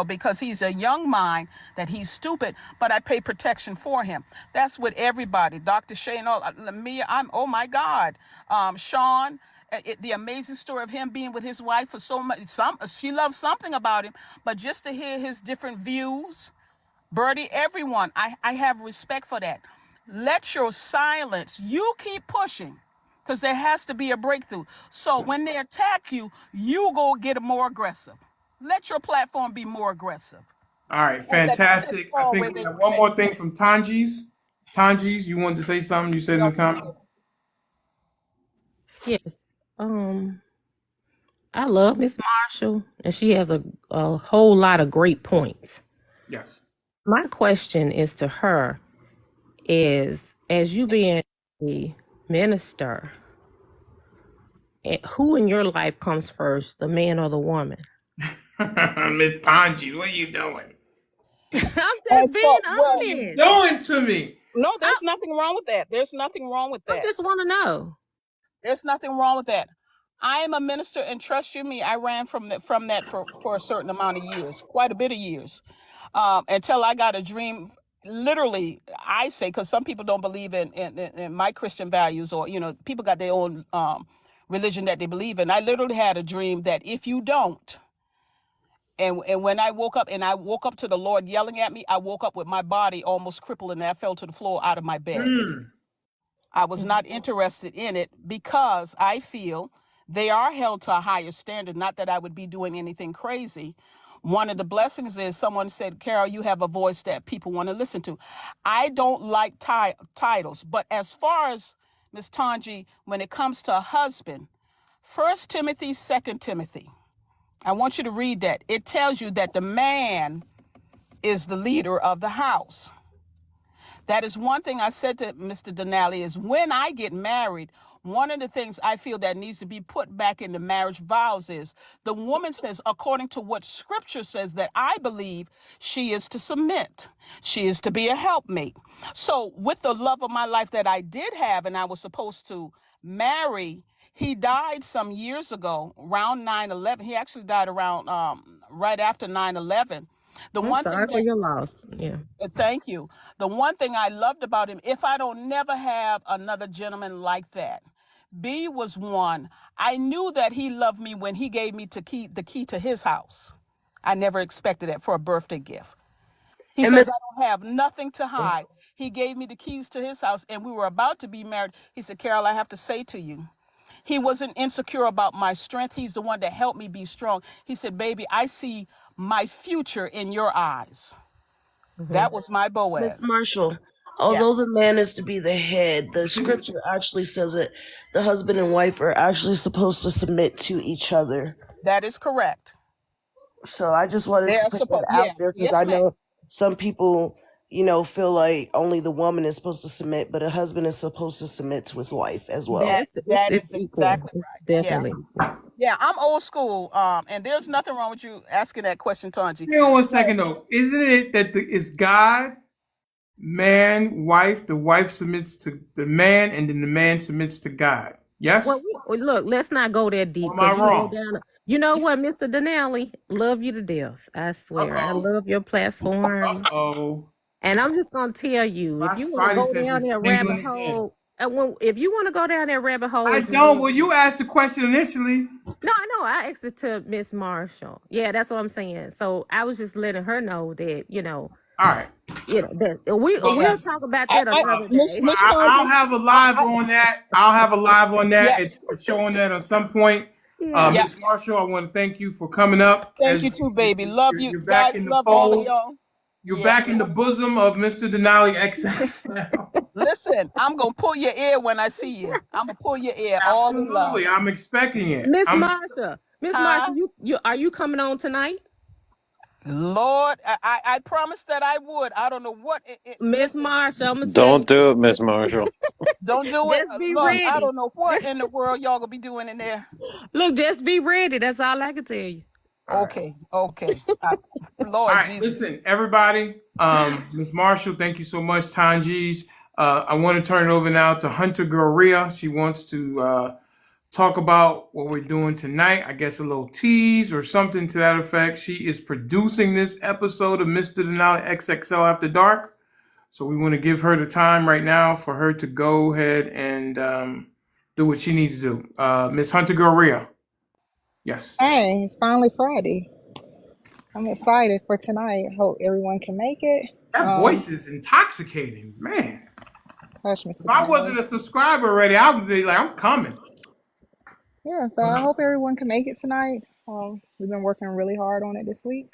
because he's a young mind, that he's stupid, but I pay protection for him. That's with everybody. Dr. Shane, me, oh my God. Sean, the amazing story of him being with his wife for so much, she loves something about him, but just to hear his different views, Birdie, everyone, I have respect for that. Let your silence, you keep pushing, because there has to be a breakthrough. So when they attack you, you go get more aggressive. Let your platform be more aggressive. All right, Don't let them just fantastic. I fall think where we they have one more thing from Tanji's. Tanji's, you wanted to say something? You said in the comment. Yes. I love Miss Marshall, and she has a whole lot of great points. Yes. My question is to her is, as you being a minister, who in your life comes first, the man or the woman? Miss Tanji's, what are you doing? I'm And just being so, What are well, you honest. doing to me? no, I, there's nothing wrong with that. There's nothing wrong with I that. just want to know. There's nothing wrong with that. I am a minister, and trust you me, I ran from that for a certain amount of years, quite a bit of years, until I got a dream. Literally, I say, because some people don't believe in my Christian values, or people got their own religion that they believe in. I literally had a dream that if you don't, and when I woke up, and I woke up to the Lord yelling at me, I woke up with my body almost crippled, and I fell to the floor out of my bed. I was not interested in it because I feel they are held to a higher standard. Not that I would be doing anything crazy. One of the blessings is someone said, Carol, you have a voice that people want to listen to. I don't like titles, but as far as Miss Tanji, when it comes to a husband, 1 Timothy, 2 Timothy, I want you to read that. It tells you that the man is the leader of the house. That is one thing I said to Mr. Denali is when I get married, one of the things I feel that needs to be put back in the marriage vows is the woman says, according to what scripture says, that I believe she is to submit. She is to be a helpmate. So with the love of my life that I did have and I was supposed to marry, he died some years ago, around 9/11. He actually died around right after 9/11. The I'm one thing sorry for that your loss. Yeah. Thank you. The one thing I loved about him, if I don't never have another gentleman like that, B was one. I knew that he loved me when he gave me the key to his house. I never expected that for a birthday gift. He And Miss says, I don't have nothing to hide. He gave me the keys to his house, and we were about to be married. He said, Carol, I have to say to you, he wasn't insecure about my strength. He's the one that helped me be strong. He said, baby, I see my future in your eyes. That was my Miss Boaz. Marshall, Yeah, although the man is to be the head, the scripture actually says that the husband and wife are actually supposed to submit to each other. that is correct. So I just wanted They to are put that supposed, yeah, out there because yes, I ma'am. know some people, feel like only the woman is supposed to submit, but a husband is supposed to submit to his wife as Yeah, well. That it's is equal. exactly It's right. Yeah, definitely equal. yeah. I'm old school. And there's nothing wrong with you asking that question, Tanji. Hang on one But second though. Isn't it that it's God, man, wife? The wife submits to the man, and then the man submits to God. Well, Yes. look, let's not go that deep Or am I because you can go wrong? down. You know what, Mr. Denali, love you to death. I Uh swear, I oh. love your platform, Oh. and I'm just gonna tell you, My if you want to spidey go sense down was that rabbit tingling again. hole, if you want to go down that rabbit hole, I it's don't. love. Well, you asked the question initially. No, I know. I asked it to Miss Marshall. Yeah, that's what I'm saying. So I was just letting her know that All right. that Well, yeah, we'll talk about I, that I, another Miss day. Miss I'll Tanji, have a I, live I, on that. I'll have a live on yeah, that and showing that at some point. Yeah. yeah. Miss Marshall, I want to thank you for coming up. Thank As you too, baby. Love you you're back guys. in the Love all of fold. y'all. You're Yeah. back in the bosom of Mr. Denali XXL. Listen, I'm gonna pull your ear when I see you. I'm gonna pull your ear. All in love. Absolutely, I'm expecting it. Miss Marsha, Miss Huh? Marsha, you are you coming on tonight? Lord, I promised that I would. I don't know what Miss listen, Marsha, I'm gonna tell Don't you do this. it, Miss Marshall. don't do it. Just be Look, I ready. don't know what in the world y'all gonna be doing in there. Look, just be ready. That's all I can tell you. All right. Okay, okay. All Lord right, Jesus. listen, everybody. Ms. Marshall, thank you so much. Tanjis. I want to turn it over now to Hunter Goria. She wants to talk about what we're doing tonight. I guess a little tease or something to that effect. She is producing this episode of Mr. Denali XXL After Dark. So we want to give her the time right now for her to go ahead and do what she needs to do. Miss Hunter Goria. Yes. Hey, it's finally Friday. I'm excited for tonight. Hope everyone can make it. That voice is intoxicating, man. Hush, If Mr. I Denali. wasn't a subscriber already, I would be like, I'm coming. Yeah, so I hope everyone can make it tonight. We've been working really hard on it this week.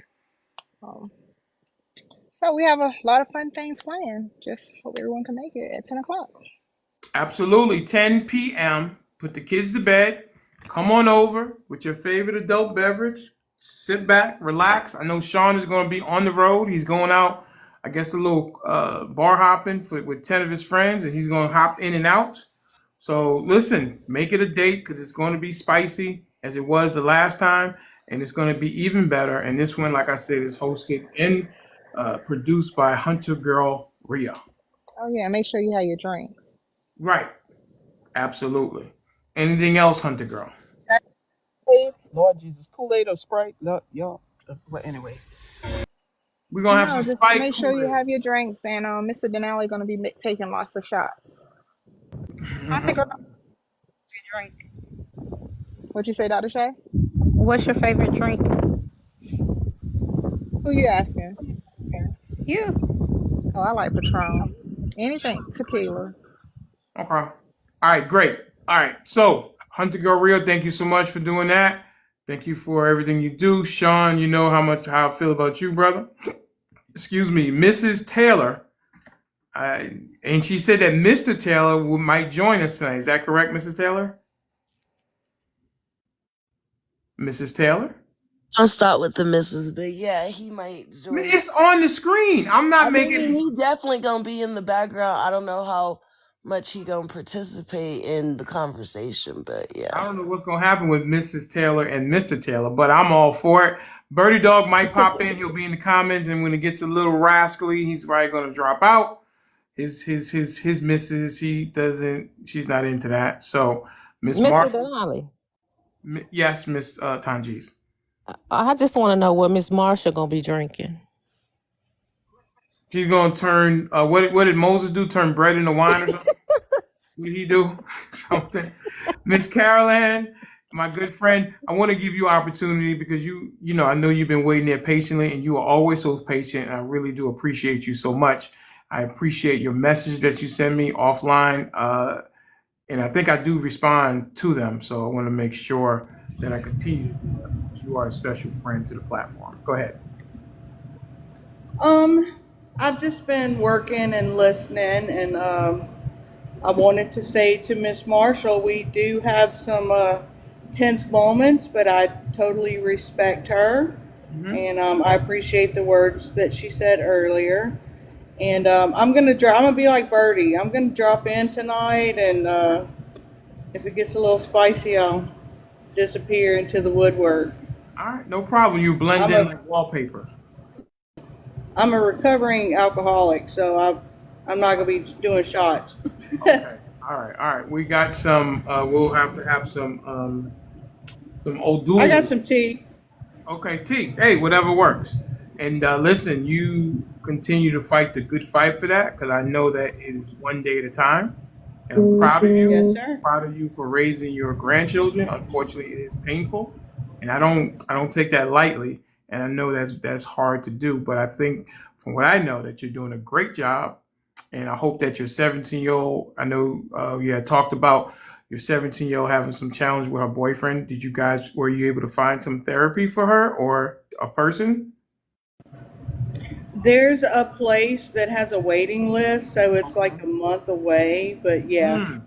Um, so we have a lot of fun things planned. Just hope everyone can make it at 10 o'clock. Absolutely. 10 p.m. Put the kids to bed. Come on over with your favorite adult beverage. Sit back, relax. I know Sean is going to be on the road. He's going out, I guess, a little bar hopping with 10 of his friends, and he's going to hop in and out. So listen, make it a date because it's going to be spicy as it was the last time, and it's going to be even better. And this one, like I said, is hosted and produced by Hunter Girl Rhea. Oh yeah, make sure you have your drinks. Right. Absolutely. Anything else, Hunter Girl? Kool-Aid, Lord Jesus, Kool-Aid or Sprite? No, y'all. Well, anyway. We're gonna have No, some just spike make sure you Kool-Aid. have your drinks, and Mr. Denali going to be taking lots of shots. Hunter girl, your drink. What you say, Dr. Shay? What's your favorite drink? Who you asking? You. Oh, I like Patron. Anything tequila. Okay. All right, great. All right. So, Hunter Girl Rio, thank you so much for doing that. Thank you for everything you do. Sean, you know how I feel about you, brother. Excuse me, Mrs. Taylor. And she said that Mr. Taylor might join us tonight. Is that correct, Mrs. Taylor? Mrs. Taylor? I'll start with the missus, but yeah, he might join. It's on the screen. I'm not I making. mean, he definitely gonna be in the background. I don't know how much he gonna participate in the conversation, but yeah. I don't know what's gonna happen with Mrs. Taylor and Mr. Taylor, but I'm all for it. Birdie Dog might pop in. He'll be in the comments, and when it gets a little rascally, he's probably gonna drop out. His missus, she's not into that. So Miss Mr. Marshall, Denali, yes, Miss Tanjis. I just want to know what Miss Marsha gonna be drinking. She's gonna turn. What did Moses do? Turn bread into wine or something? What did he do? Something. Miss Caroline, my good friend, I want to give you opportunity because I know you've been waiting there patiently, and you are always so patient. And I really do appreciate you so much. I appreciate your message that you send me offline, and I think I do respond to them. So I want to make sure that I continue to do that because you are a special friend to the platform. Go ahead. I've just been working and listening, and I wanted to say to Miss Marshall, we do have some tense moments, but I totally respect her, and I appreciate the words that she said earlier. And I'm gonna be like Birdie. I'm gonna drop in tonight, and if it gets a little spicy, I'll disappear into the woodwork. All right, no problem. You blend in like wallpaper. I'm a recovering alcoholic, so I'm not gonna be doing shots. Okay. All right. We got some. We'll have to have some O'Doul. I got some tea. Okay, tea. Hey, whatever works. And listen, you continue to fight the good fight for that because I know that it is one day at a time. And I'm proud of you. Yes, sir. Proud of you for raising your grandchildren. Unfortunately, it is painful, and I don't take that lightly. And I know that's hard to do, but I think from what I know that you're doing a great job. And I hope that your 17-year-old, I know you had talked about your 17-year-old having some challenge with her boyfriend. Were you able to find some therapy for her or a person? There's a place that has a waiting list, so it's like a month away, but yeah.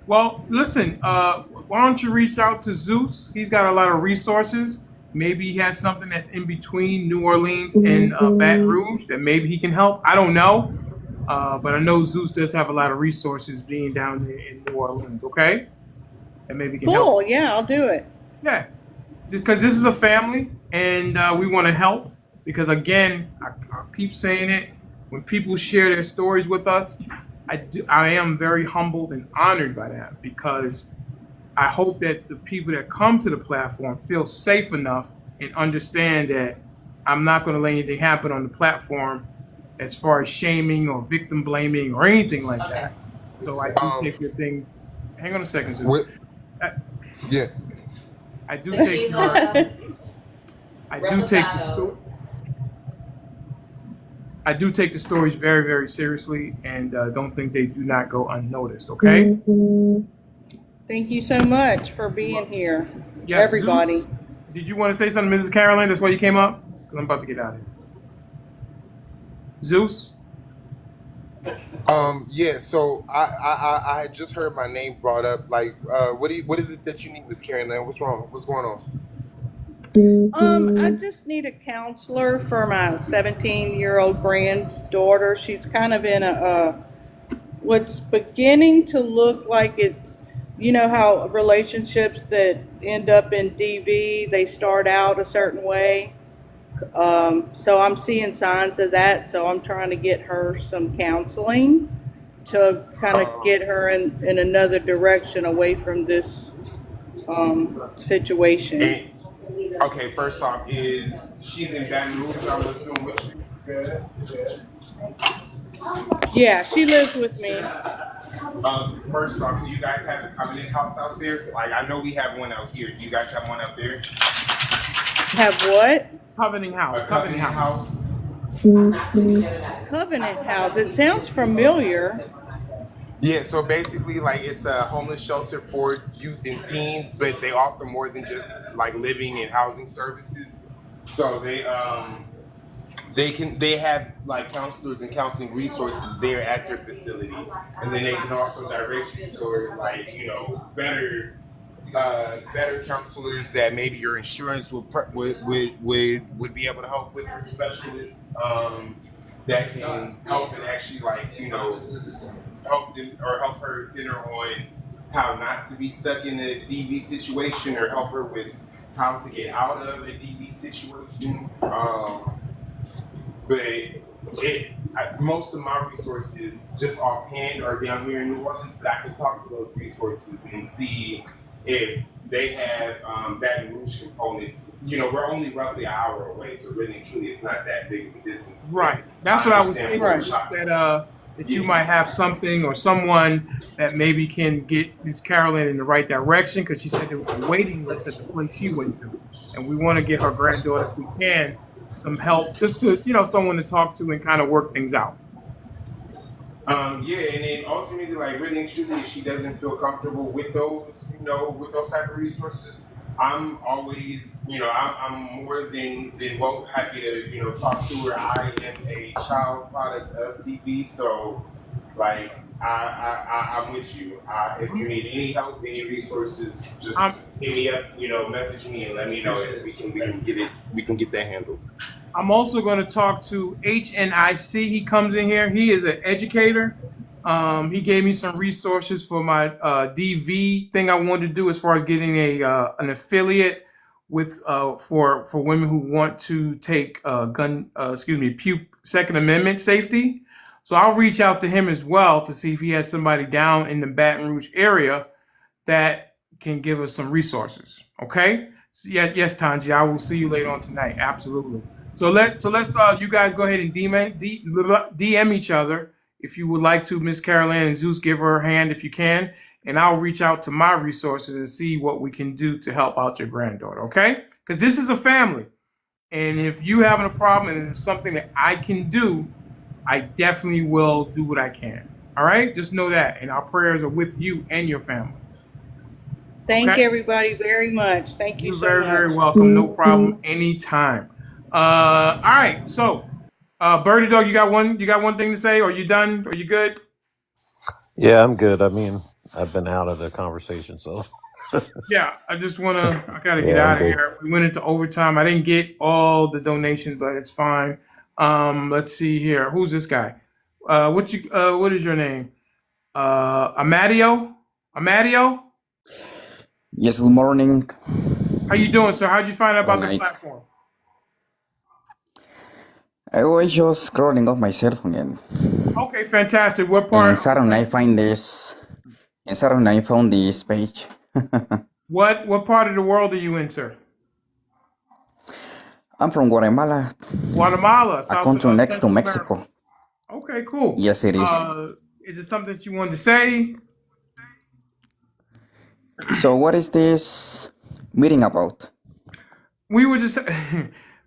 Well, listen, why don't you reach out to Zeus? He's got a lot of resources. Maybe he has something that's in between New Orleans and Baton Rouge that maybe he can help. I don't know. But I know Zeus does have a lot of resources being down there in New Orleans, okay? And maybe can help. Cool, yeah, I'll do it. Yeah, because this is a family, and we want to help. Because again, I keep saying it, when people share their stories with us, I am very humbled and honored by that because I hope that the people that come to the platform feel safe enough and understand that I'm not going to let anything happen on the platform as far as shaming or victim blaming or anything like that. So I do take your thing. Hang on a second, Zeus. Yeah. I do take your. I do take the stories very, very seriously, and don't think they do not go unnoticed. Okay. Thank you so much for being here, Yes, everybody. Did you want to say something, Mrs. Caroline? That's why you came up? Because I'm about to get out of here. Zeus? Yeah. So I had just heard my name brought up. Like, what is it that you need, Miss Karen? What's wrong? What's going on? I just need a counselor for my 17-year-old granddaughter. She's kind of in a what's beginning to look like it's, you know how relationships that end up in DV, they start out a certain way. So I'm seeing signs of that. So I'm trying to get her some counseling to kind of get her in another direction away from this situation. And okay, first off, is she's in Baton Rouge? I'm assuming with you. Yeah, she lives with me. First off, do you guys have a covenant house out there? Like, I know we have one out here. Do you guys have one out there? Have what? Covenant House. A covenant house. Covenant House. It sounds familiar. Yeah, so basically, like, it's a homeless shelter for youth and teens, but they offer more than just like living and housing services. So they have like counselors and counseling resources there at their facility, and then they can also direct you toward, like, better counselors that maybe your insurance would be able to help with, or specialists that can help and actually, like, help them or help her center on how not to be stuck in a DV situation, or help her with how to get out of a DV situation. Most of my resources, just offhand, are down here in New Orleans, but I can talk to those resources and see if they have Baton Rouge components. We're only roughly an hour away, so really and truly, it's not that big of a distance. Right. That's what I was thinking. That you might have something or someone that maybe can get Miss Carolyn in the right direction, because she said there was a waiting list at the place she went to, and we want to get her granddaughter, if we can, some help, just to someone to talk to and kind of work things out. Yeah, and then ultimately, like, really and truly, if she doesn't feel comfortable with those, with those type of resources, I'm always, I'm more than well happy to, talk to her. I am a child product of DB, so, like, I'm with you. If you need any help, any resources, just hit me up, message me and let me know, and we can get that handled. I'm also going to talk to HNIC. He comes in here. He is an educator. He gave me some resources for my DV thing I wanted to do, as far as getting an affiliate with for women who want to take Second Amendment safety. So I'll reach out to him as well to see if he has somebody down in the Baton Rouge area that can give us some resources. Okay? So yes, Tanji, I will see you later on tonight. Absolutely. So let's you guys go ahead and DM each other if you would like to. Miss Caroline and Zeus, give her a hand if you can, and I'll reach out to my resources and see what we can do to help out your granddaughter. Okay? Because this is a family, and if you having a problem and it's something that I can do, I definitely will do what I can. All right? Just know that, and our prayers are with you and your family. Thank everybody very much. Thank you so much. You're very, very welcome. No problem. Anytime. All right. So, Birdie Dog, you got one thing to say? Are you done? Are you good? Yeah, I'm good. I mean, I've been out of the conversation, so. Yeah, I gotta get Yeah, I'm out of good. here. We went into overtime. I didn't get all the donations, but it's fine. Let's see here. Who's this guy? What is your name? Amadio? Amadio? Yes, good morning. How you doing, sir? How'd you find out Good about the night. platform? I was just scrolling off my cell phone and Okay, fantastic. What and part? suddenly I find this and suddenly I found this page. What part of the world are you in, sir? I'm from Guatemala, Guatemala, a country next to Central Mexico. America. Okay, cool. Yes, it is. Is it something that you wanted to say? So what is this meeting about? We were just,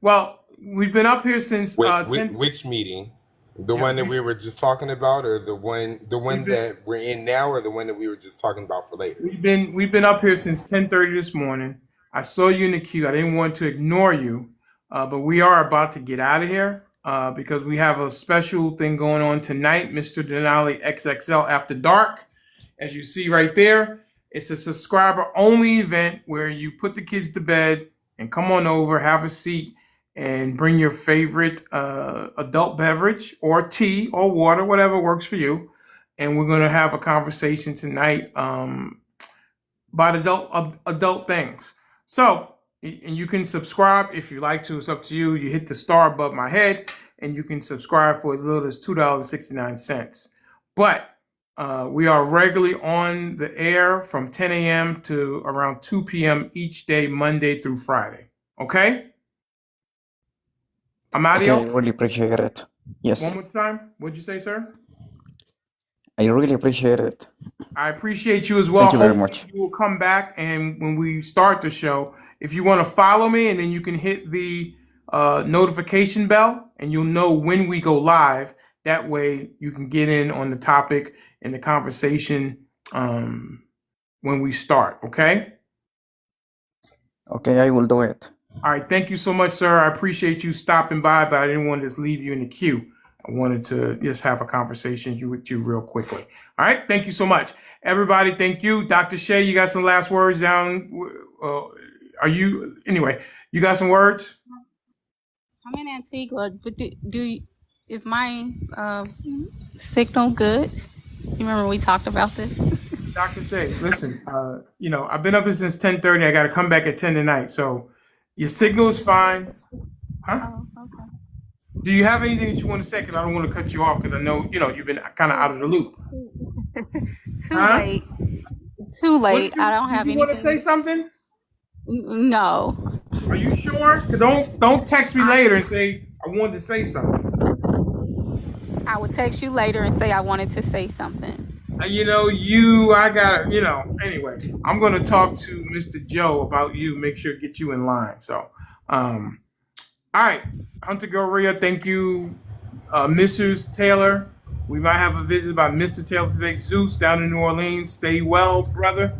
well, we've been up here since Which meeting? The one that we were just talking about, or the one that we're in now, or the one that we were just talking about for later? We've been up here since 10:30 this morning. I saw you in the queue. I didn't want to ignore you, but we are about to get out of here because we have a special thing going on tonight, Mr. Denali XXL After Dark. As you see right there, it's a subscriber only event where you put the kids to bed and come on over, have a seat, and bring your favorite adult beverage or tea or water, whatever works for you. And we're going to have a conversation tonight about adult things. So, and you can subscribe if you like to. It's up to you. You hit the star above my head, and you can subscribe for as little as $2.69. But we are regularly on the air from 10 a.m. to around 2 p.m. each day, Monday through Friday. Okay? Okay, I Amadio, really appreciate it. one Yes, more time. What'd you say, sir? I really appreciate it. I appreciate you as well. Thank you very Hopefully, much. you will come back, and when we start the show, if you want to follow me, and then you can hit the notification bell, and you'll know when we go live. That way, you can get in on the topic and the conversation when we start. Okay. Okay, I will do it. All right. Thank you so much, sir. I appreciate you stopping by, but I didn't want to just leave you in the queue. I wanted to just have a conversation with you real quickly. All right. Thank you so much. Everybody, thank you. Dr. Shea, you got some last words down? Anyway, you got some words? I'm in Antigua, but is my signal good? You remember we talked about this? Dr. Shea, listen, I've been up here since 10:30. I got to come back at 10 tonight. So your signal is fine. Huh? Oh, okay. Do you have anything that you want to say? Because I don't want to cut you off because I know, you've been kind of out of the loop. Too Huh? late. Too What late. I don't did have you want to say anything. something? No. Are you sure? 'Cause don't text me later and say I wanted to say something. I will text you later and say I wanted to say something. Anyway, I'm going to talk to Mr. Joe about you, make sure get you in line. So, all right, Hunter Gorilla, thank you, Mrs. Taylor. We might have a visit by Mr. Taylor today. Zeus down in New Orleans. Stay well, brother.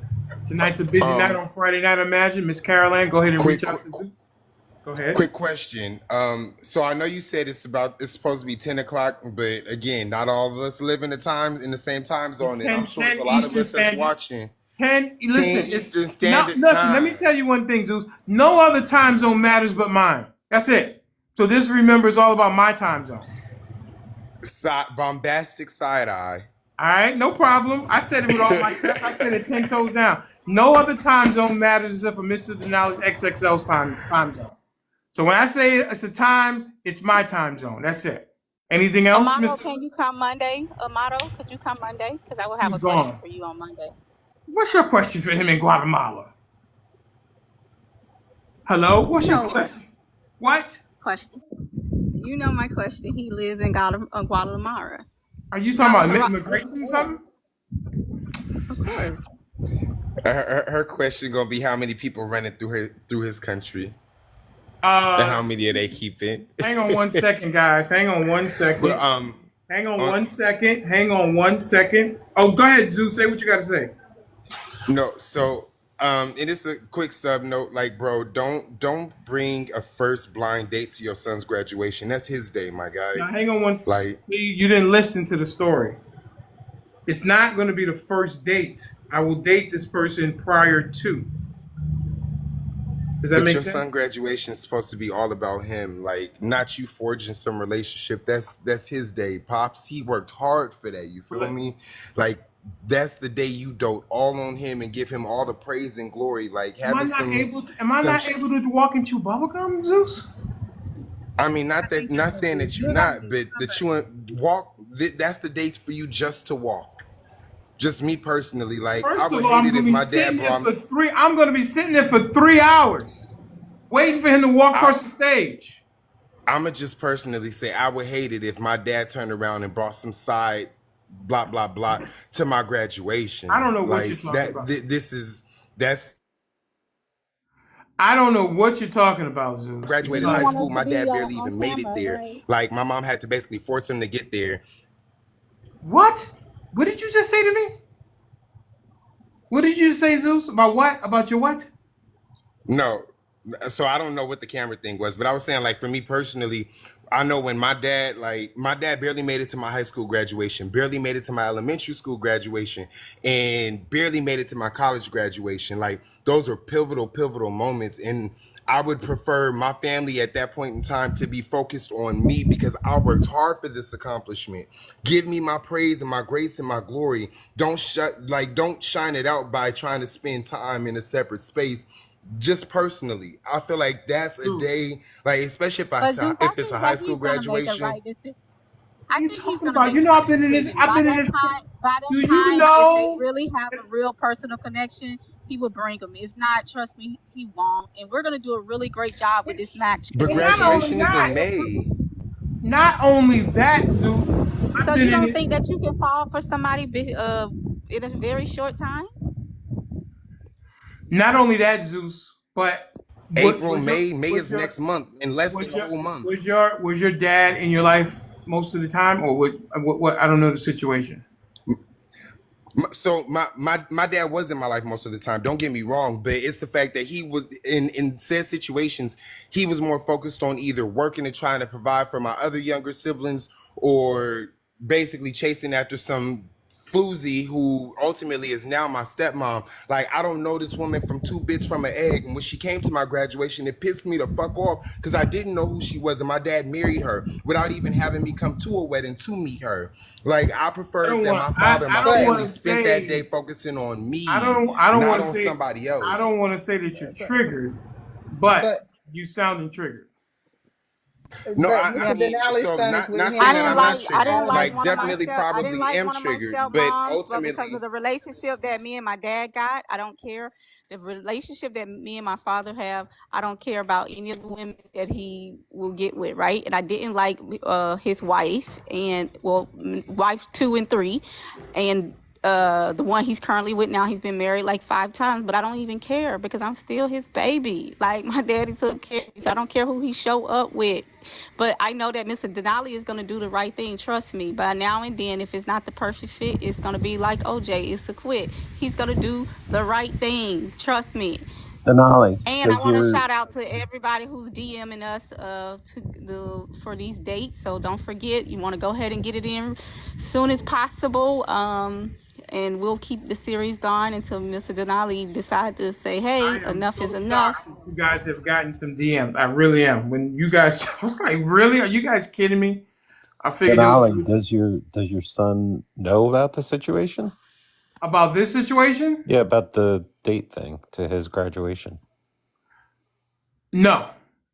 Tonight's a busy night on Friday night, I imagine. Miss Caroline, go ahead and Quick, reach out to Zeus. Go ahead. quick question. So I know you said it's supposed to be 10 o'clock, but again, not all of us live in the same time It's zone, and I'm 10, sure it's 10 a lot of Eastern us that's Standard. watching. 10, 10 listen, Eastern no, Standard listen, let me Time. tell you one thing, Zeus. No other time zone matters but mine. That's it. So this remember is all about my time zone. Bombastic side eye. All right, no problem. I said it with all my chest. I said it 10 toes down. No other time zone matters except for Mr. Denali's XXL's time zone. So when I say it's a time, it's my time zone. That's it. Anything else, Amato, Mr.? can you come Monday? Amato, could you come Monday? Because I will have He's a question gone. for you on Monday. What's your question for him in Guatemala? Hello? What's your No question? What? question. You know my question. He lives in Guatemala. Are you talking about Guatemala. immigration or something? Of course. Her question gonna be how many people running through his country, and Uh, how many are they keeping? Hang on one second, guys. Hang on one But second. Hang on one second. Hang on one second. Oh, go ahead, Zeus. Say what you got to say. No, so and it's a quick sub note, like, bro, don't bring a first blind date to your son's graduation. That's his day, my guy. Now, hang on one. Like, You didn't listen to the story. It's not going to be the first date. I will date this person prior to. Does that but make your sense? son graduation is supposed to be all about him, like not you forging some relationship. That's his day, pops. He worked hard for that. You feel me? Like, that's the day you dote all on him and give him all the praise and glory. Like Am I having not some able? Am I some. not able to walk and chew bubblegum, Zeus? I mean, not saying that you're not, but the chewing walk. That's the dates for you just to walk. Just me personally, like I First of would all, hate I'm it going if to be my dad sitting there brought. for three. I'm going to be sitting there for 3 hours, waiting for him to walk across the stage. I'ma just personally say I would hate it if my dad turned around and brought some side blah blah blah to my graduation. I don't know what you're Like talking that. about. That's I don't know what you're talking about, Zeus. graduated You high want school. us to My be dad barely on even made it camera, there. right? Like my mom had to basically force him to get there. What? What did you just say to me? What did you say, Zeus? About what? About your what? No, so I don't know what the camera thing was, but I was saying like for me personally, I know when my dad barely made it to my high school graduation, barely made it to my elementary school graduation, and barely made it to my college graduation. Like those are pivotal moments, and I would prefer my family at that point in time to be focused on me because I worked hard for this accomplishment. Give me my praise and my grace and my glory. Don't shine it out by trying to spend time in a separate space just personally. I feel like that's a day, like especially But Zeus, I if it's a think high that school he's gonna make the graduation. right decision. What I are you think he's talking gonna about? make You the know, right decision. I've been in this. By Do that you time, if they know? really have a real personal connection, he will bring him. If not, trust me, he won't. And we're gonna do a really great job with this match But And at not the end. only graduation is in that, May. not only that, Zeus. I've So been you in don't this. think that you can fall for somebody in a very short time? Not only that, Zeus, but what April, May was is your next month, in less than was a your whole month. was your dad in your life most of the time, or what? I don't know the situation. So my dad was in my life most of the time. Don't get me wrong, but it's the fact that he was in said situations, he was more focused on either working and trying to provide for my other younger siblings, or basically chasing after some floozy who ultimately is now my stepmom. Like I don't know this woman from two bits from an egg, and when she came to my graduation, it pissed me the fuck off because I didn't know who she was, and my dad married her without even having me come to a wedding to meet her. Like I I prefer don't that want. my father and I my don't family want to spent that day say. focusing on I me, don't. I don't not want to on say. somebody I else. don't want to say that you're But triggered, but but you sounding triggered. No, Yeah. Mr. Denali's so son is with not him I saying that didn't I'm not now. like I triggered. didn't like As Like one of my definitely step I didn't probably like am one of my triggered, but stepmoms, but because of ultimately the relationship that me and my dad got, I don't care. The relationship that me and my father have, I don't care about any of the women that he will get with, right? And I didn't like his wife and wife 2 and 3, and the one he's currently with now, he's been married like 5 times, but I don't even care because I'm still his baby. Like my daddy took care of me, so I don't care who he show up with. But I know that Mr. Denali is gonna do the right thing. Trust me. But now and then, if it's not the perfect fit, it's gonna be like OJ. It's a quit. He's gonna do the right thing. Trust me. Denali, And I does want to your shout out to everybody who's DMing us for these dates. So don't forget, you want to go ahead and get it in soon as possible. And we'll keep the series going until Mr. Denali decide to say, I "Hey, am enough is so enough." shocked that you guys have gotten some DMs. I really am. When you guys, I was like, really? Are you guys kidding me? I figured it was Denali, does your son know about the situation? about this situation. Yeah, about the date thing to his graduation. No.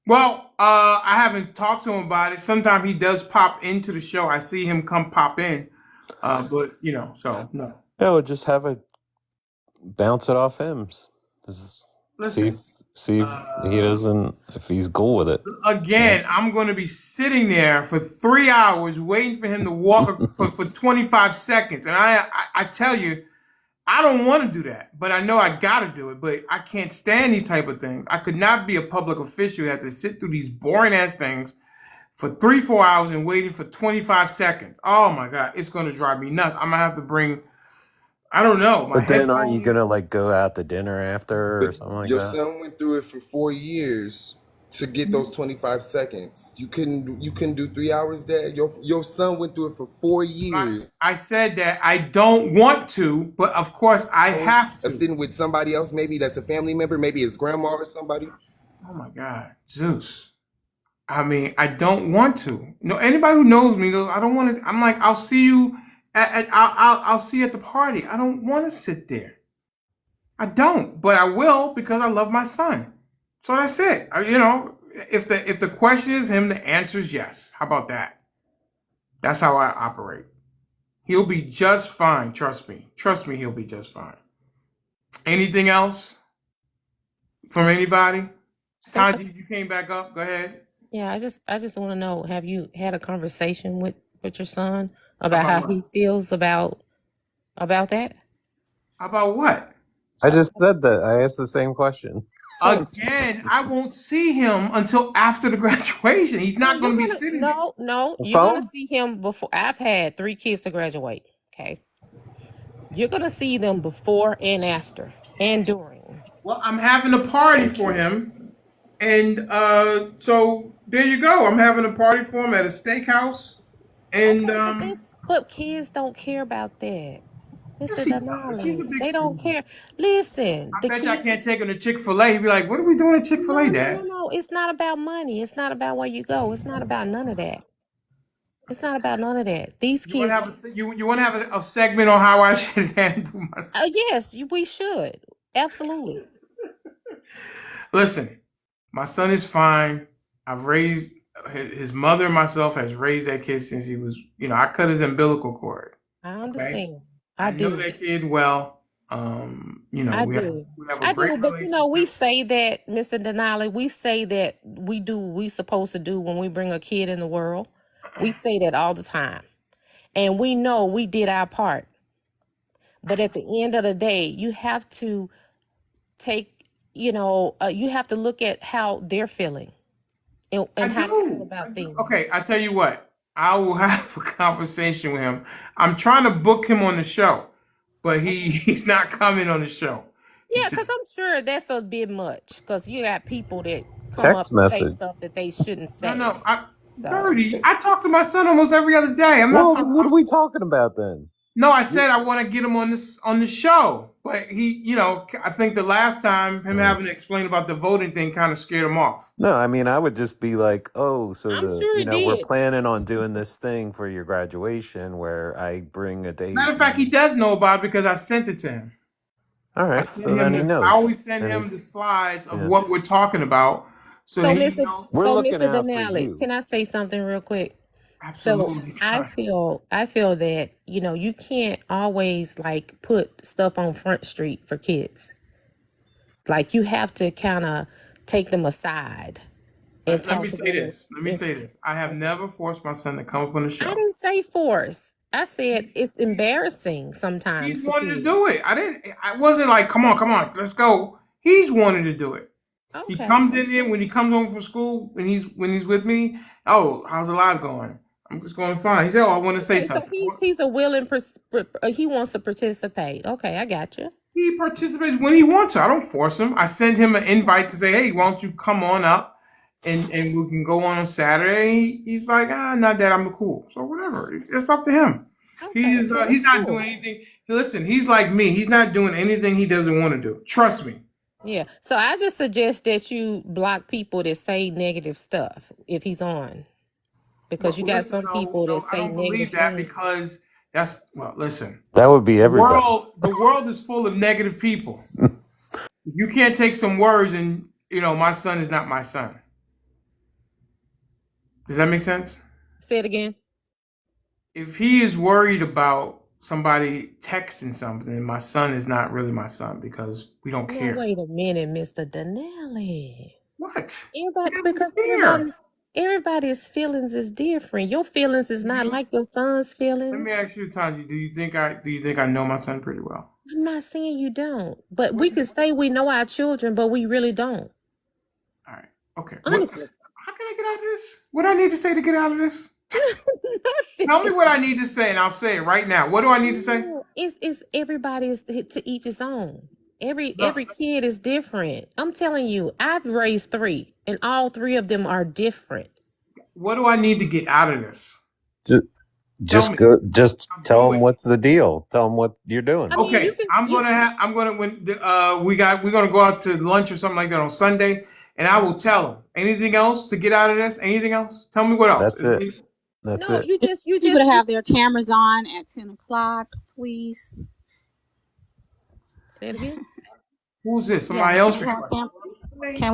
Well, I haven't talked to him about it. Sometimes he does pop into the show. I see him come pop in, but so no. No, just have a bounce it off him. Just see if Listen, see if he doesn't if he's cool with it. again, I'm going to be sitting there for 3 hours waiting for him to walk for 25 seconds, and I tell you, I don't want to do that, but I know I got to do it. But I can't stand these type of things. I could not be a public official who has to sit through these boring ass things for 3 4 hours and waiting for 25 seconds. Oh my god, it's going to drive me nuts. I'm gonna have to bring, I don't know, my But then aren't you headphones. gonna like go out to dinner after but or something like your that? son went through it for 4 years to get those 25 seconds. You couldn't do 3 hours, Dad. Your son went through it for four I, years I said that I don't want to, but of course I have of to. sitting with somebody else, maybe that's a family member, maybe his grandma or somebody. Oh my god, Zeus. I mean, I don't want to. Anybody who knows me goes, I don't want to. I'm like, I'll see you I'll see you at the party. I don't want to sit there. I don't, but I will because I love my son. So that's it. If the question is him, the answer is yes. How about that? That's how I operate. He'll be just fine. Trust me. Trust me, he'll be just fine. Anything else from anybody? Say so. Tanji, you came back up. Go ahead. Yeah, I just want to know, have you had a conversation with your son about About how what? he feels about that? About what? I just said that. I asked the same question. So Again, I won't see him until after the graduation. He's no, not going to be sitting there. no, The you're gonna phone? see him before. I've had 3 kids to graduate. Okay, you're gonna see them before and after and during. Well, I'm having a party Thank for you. him, and so there you go. I'm having a party for him at a steakhouse, and Okay, but kids don't care about that. yes, Mr. he does. He's a Denali, big they don't foodie. care. Listen, I the bet you I kids. can't take him to Chick-fil-A. He'd be like, "What are we doing at Chick-fil-A, Dad?" No. It's not about money. It's not about where you go. It's not about none of that. It's not about none of that. These You want to kids. have you want to have a segment on how I should handle myself? Yes, we should absolutely. Listen, my son is fine. I've raised his mother and myself has raised that kid since he was, I cut his umbilical cord. I Okay, understand. I I know do. that kid well. I We have do. a I great do. But we relationship. say that, Mr. Denali, we say that we do what we supposed to do when we bring a kid in the world. We say that all the time. And we know we did our part. But at the end of the day, you have to take, you have to look at how they're feeling I and how they feel do. I about do. Okay, things. I tell you what. I will have a conversation with him. I'm trying to book him on the show, but Okay. he's not coming on the show. He Yeah, said, because I'm sure that's a bit much. Because you got people that come up Text and say message. stuff that they shouldn't "No, say. no, So, Birdie. I talk to my son almost every other day. I'm not Well, talking. what are we talking about then? No, I said I want to get him on the show, but I think the last time him Uh, having to explain about the voting thing kind of scared him off. no, I mean, I would just be like, oh, so I'm sure it we're did. planning on doing this thing for your graduation where I bring a Matter date. of fact, he does know about it because I sent it to him. All I right, sent so him then he the. I knows. always send And him he's, the slides of yeah. what we're talking about, so that So, he Mr. knows. We're So, looking Mr. out for Denali, you. can I say something real quick? So, Absolutely, I John. feel, I feel that you can't always like put stuff on Front Street for kids. Like you have to kind of take them aside and Let talk me to say them. this. Let me say this. I have never forced my son to come up on the I show. didn't say force. I said He, it's he, embarrassing he's sometimes to wanted to kids. do it. I didn't. I wasn't like, come on, let's go. He's wanted to do it. He Okay. comes in there when he comes home from school when he's with me. Oh, how's the live going? I'm just going fine. He said, "Oh, I want to say Okay. So something." he's a willing. He wants to participate. Okay, I got you. He participates when he wants to. I don't force him. I send him an invite to say, "Hey, why don't you come on up and we can go on Saturday?" He's like, not that I'm cool. So whatever. It's up to him. Okay. Well, He's that's not cool. doing anything. Listen, he's like me. He's not doing anything he doesn't want to do. Trust me. Yeah. So I just suggest that you block people that say negative stuff if he's on, because But you got listen, some no, people that I say don't negative believe that things. because listen. That would be everybody. The world is full of negative people. You can't take some words and my son is not my son. Does that make sense? Say it again. If he is worried about somebody texting something, my son is not really my son because we don't Now care. wait a minute, Mr. Denali. What? He Everybody, doesn't because care. everybody's feelings is different. Your feelings is not You, like your son's let me feelings. ask you, Tanji. Do you think I know my son pretty well? I'm not saying you don't, but What? we could say we know our children, but we really don't. All right. Okay. What? Honestly. How can I get out of this? What do I need to say to get out of this? Tell me Nothing. what I need to say, and I'll say it right now. What do I need to say? No, it's everybody's to each his own. No. Every kid is different. I'm telling you, I've raised three, and all three of them are different. What do I need to get out of this? Just, Tell just me. go. Just I'll tell do them it. what's the deal. Tell them what you're I doing. mean, Okay, I'm gonna when we're gonna go out to lunch or something like that on Sunday, and I will tell them anything else to get out of this. Anything else? Tell me what else. That's it. That's no, it. People to have their cameras on at 10 o'clock, please. say it again. Who's this? Yeah, Somebody can else we have requested. can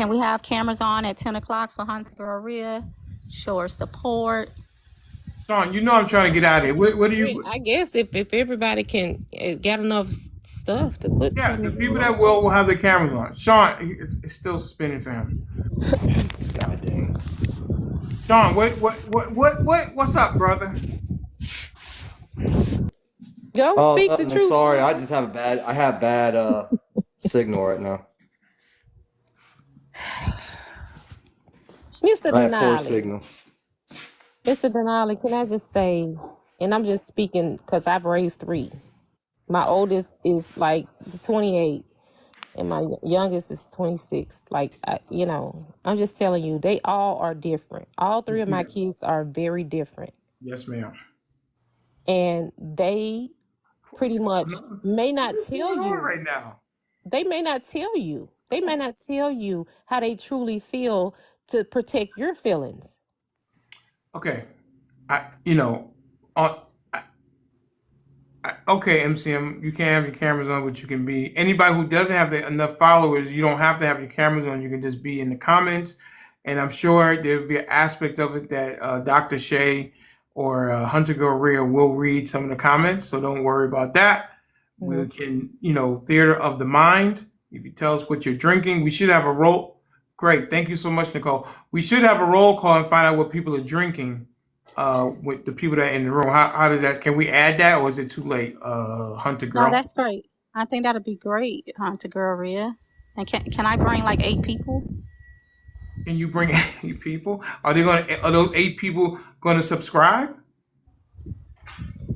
we have cameras on at 10 o'clock for Hunter Maria? Show her support. Sean, you know I'm trying to get out of here. What do Yeah, you? I guess if everybody can got enough stuff to put Yeah, the cameras people on. that will have their cameras on. Sean, it's still spinning for him. God dang. Sean, what's up, brother? Go Oh, speak the nothing. truth, Sorry, Sean. I have bad signal right now. Mr. I have poor Denali. signal. Mr. Denali, can I just say, and I'm just speaking because I've raised three. My oldest is like 28, and my youngest is 26. Like, I'm just telling you, they all are different. All three of my kids are very different, Yes, ma'am. and they pretty much may not What's tell going on you. right now? They may not tell you. They may not tell you how they truly feel to protect your feelings. Okay, I you know, on okay, MCM, you can have your cameras on, but you can be anybody who doesn't have enough followers. You don't have to have your cameras on. You can just be in the comments, and I'm sure there will be an aspect of it that Dr. Shay or Hunter Gorilla will read some of the comments. So don't worry about that. We can, theater of the mind. If you tell us what you're drinking, we should have a roll. Great, thank you so much, Nicole. We should have a roll call and find out what people are drinking with the people that are in the room. How does that? Can we add that, or is it too late? Hunter No, girl, that's great. I think that'd be great, to girl Rhea. And can I bring like 8 people? can you bring 8 people? Are those 8 people going to subscribe?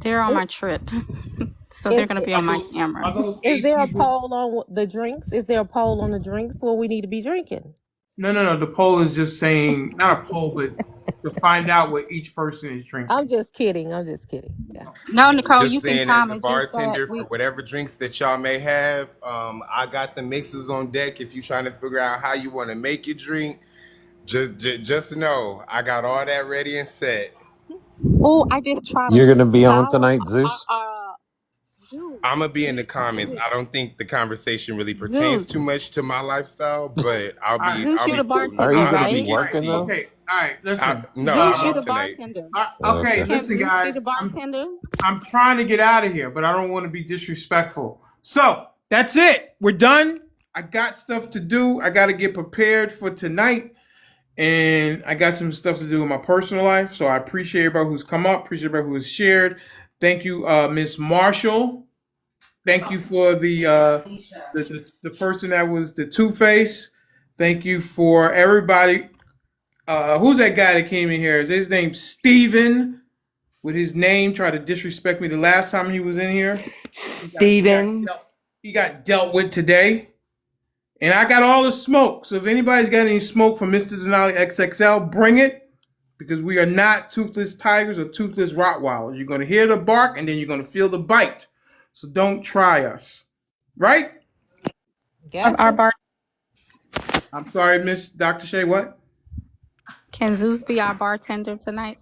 They're on my trip, so they're gonna be Are on my those camera. are those Is eight there a people? poll on the drinks? Is there a poll on the drinks? What we need to be drinking? No, no, no. The poll is just saying not a poll, but to find out what each person is drinking. I'm just kidding. I'm just kidding. Yeah. No, Nicole, Just you can saying, as a comment. Just that bartender, for we whatever drinks that y'all may have, I got the mixes on deck. If you're trying to figure out how you want to make your drink, just know I got all that ready and set. Oh, I just tried a You're gonna be on sour tonight, Zeus? Zeus. I'm gonna be in the comments. Zeus. I don't think the conversation really pertains too Zeus. much to my lifestyle, but All right. Zeus, I'll you be the floating. Are bartender, you gonna I'll be be right? getting working tea. though? Okay. All right. Listen. No, Zeus, I'm you off the tonight. bartender. Okay. Okay. Can Listen, Zeus be guys. the bartender? I'm trying to get out of here, but I don't want to be disrespectful. So that's it. We're done. I got stuff to do. I got to get prepared for tonight, and I got some stuff to do in my personal life. So I appreciate everybody who's come up. Appreciate everybody who has shared. Thank you, Miss Marshall. Thank you for the person that was the Two Face. Thank you for everybody. Who's that guy that came in here? Is his name Steven? With his name, tried to disrespect me the last time he was in here. Steven. He got dealt with today. And I got all the smoke. So if anybody's got any smoke from Mr. Denali XXL, bring it. Because we are not toothless tigers or toothless Rottweilers. You're going to hear the bark and then you're going to feel the bite. So don't try us. Right? Our Gotcha. bar I'm sorry, Miss Dr. Shay, what? Can Zeus be our bartender tonight?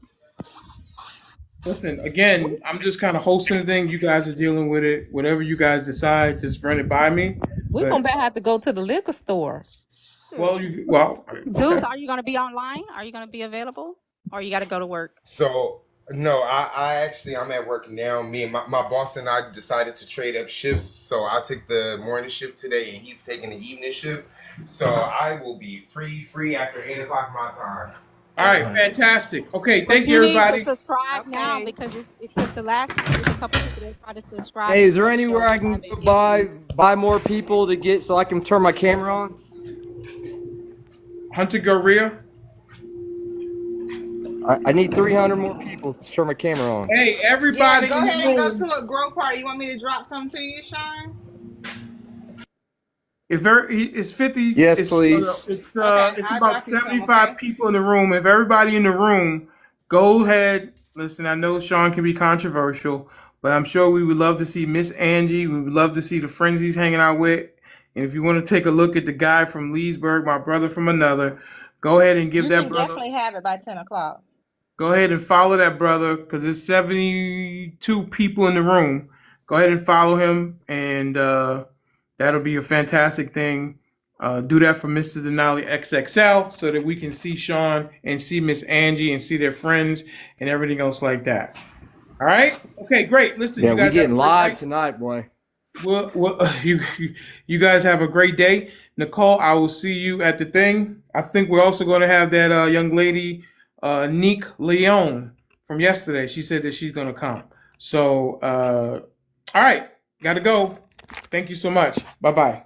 Listen, again, I'm just kind of hosting the thing. You guys are dealing with it. Whatever you guys decide, just run it by me. We're But, gonna have to go to the liquor store. Zeus, okay. are you gonna be online? Are you gonna be available? Or you gotta go to work? So no, I'm at work now. Me and my boss and I decided to trade up shifts. So I took the morning shift today and he's taking the evening shift. So I will be free after 8 o'clock my time. All right, fantastic. Okay, But thank you, you need to everybody. subscribe now because the last time there was a couple people that tried to subscribe Hey, is there before the show anywhere I was can having go issues. buy more people to get so I can turn my camera on? Hunter Gorilla. I need 300 more people to turn my camera on. Hey, Yeah, everybody go in the ahead and go room. to a grow party. You want me to drop something to you, Sean? It's 50. Yes, please. Okay, It's I'll about drop you some, okay? 75 people in the room. If everybody in the room, go ahead. Listen, I know Sean can be controversial, but I'm sure we would love to see Miss Angie. We would love to see the friends he's hanging out with. And if you want to take a look at the guy from Leesburg, my brother from another, go ahead and give You that can brother. definitely have it by 10 o'clock. Go ahead and follow that brother because there's 72 people in the room. Go ahead and follow him, and that'll be a fantastic thing. Do that for Mr. Denali XXL so that we can see Sean and see Miss Angie and see their friends and everything else like that. All right? Okay, great. Listen, Yeah, you we guys have a getting great live night. tonight, boy. You guys have a great day. Nicole, I will see you at the thing. I think we're also going to have that young lady, Nick Leon, from yesterday. She said that she's going to come. So, all right, got to go. Thank you so much. Bye-bye.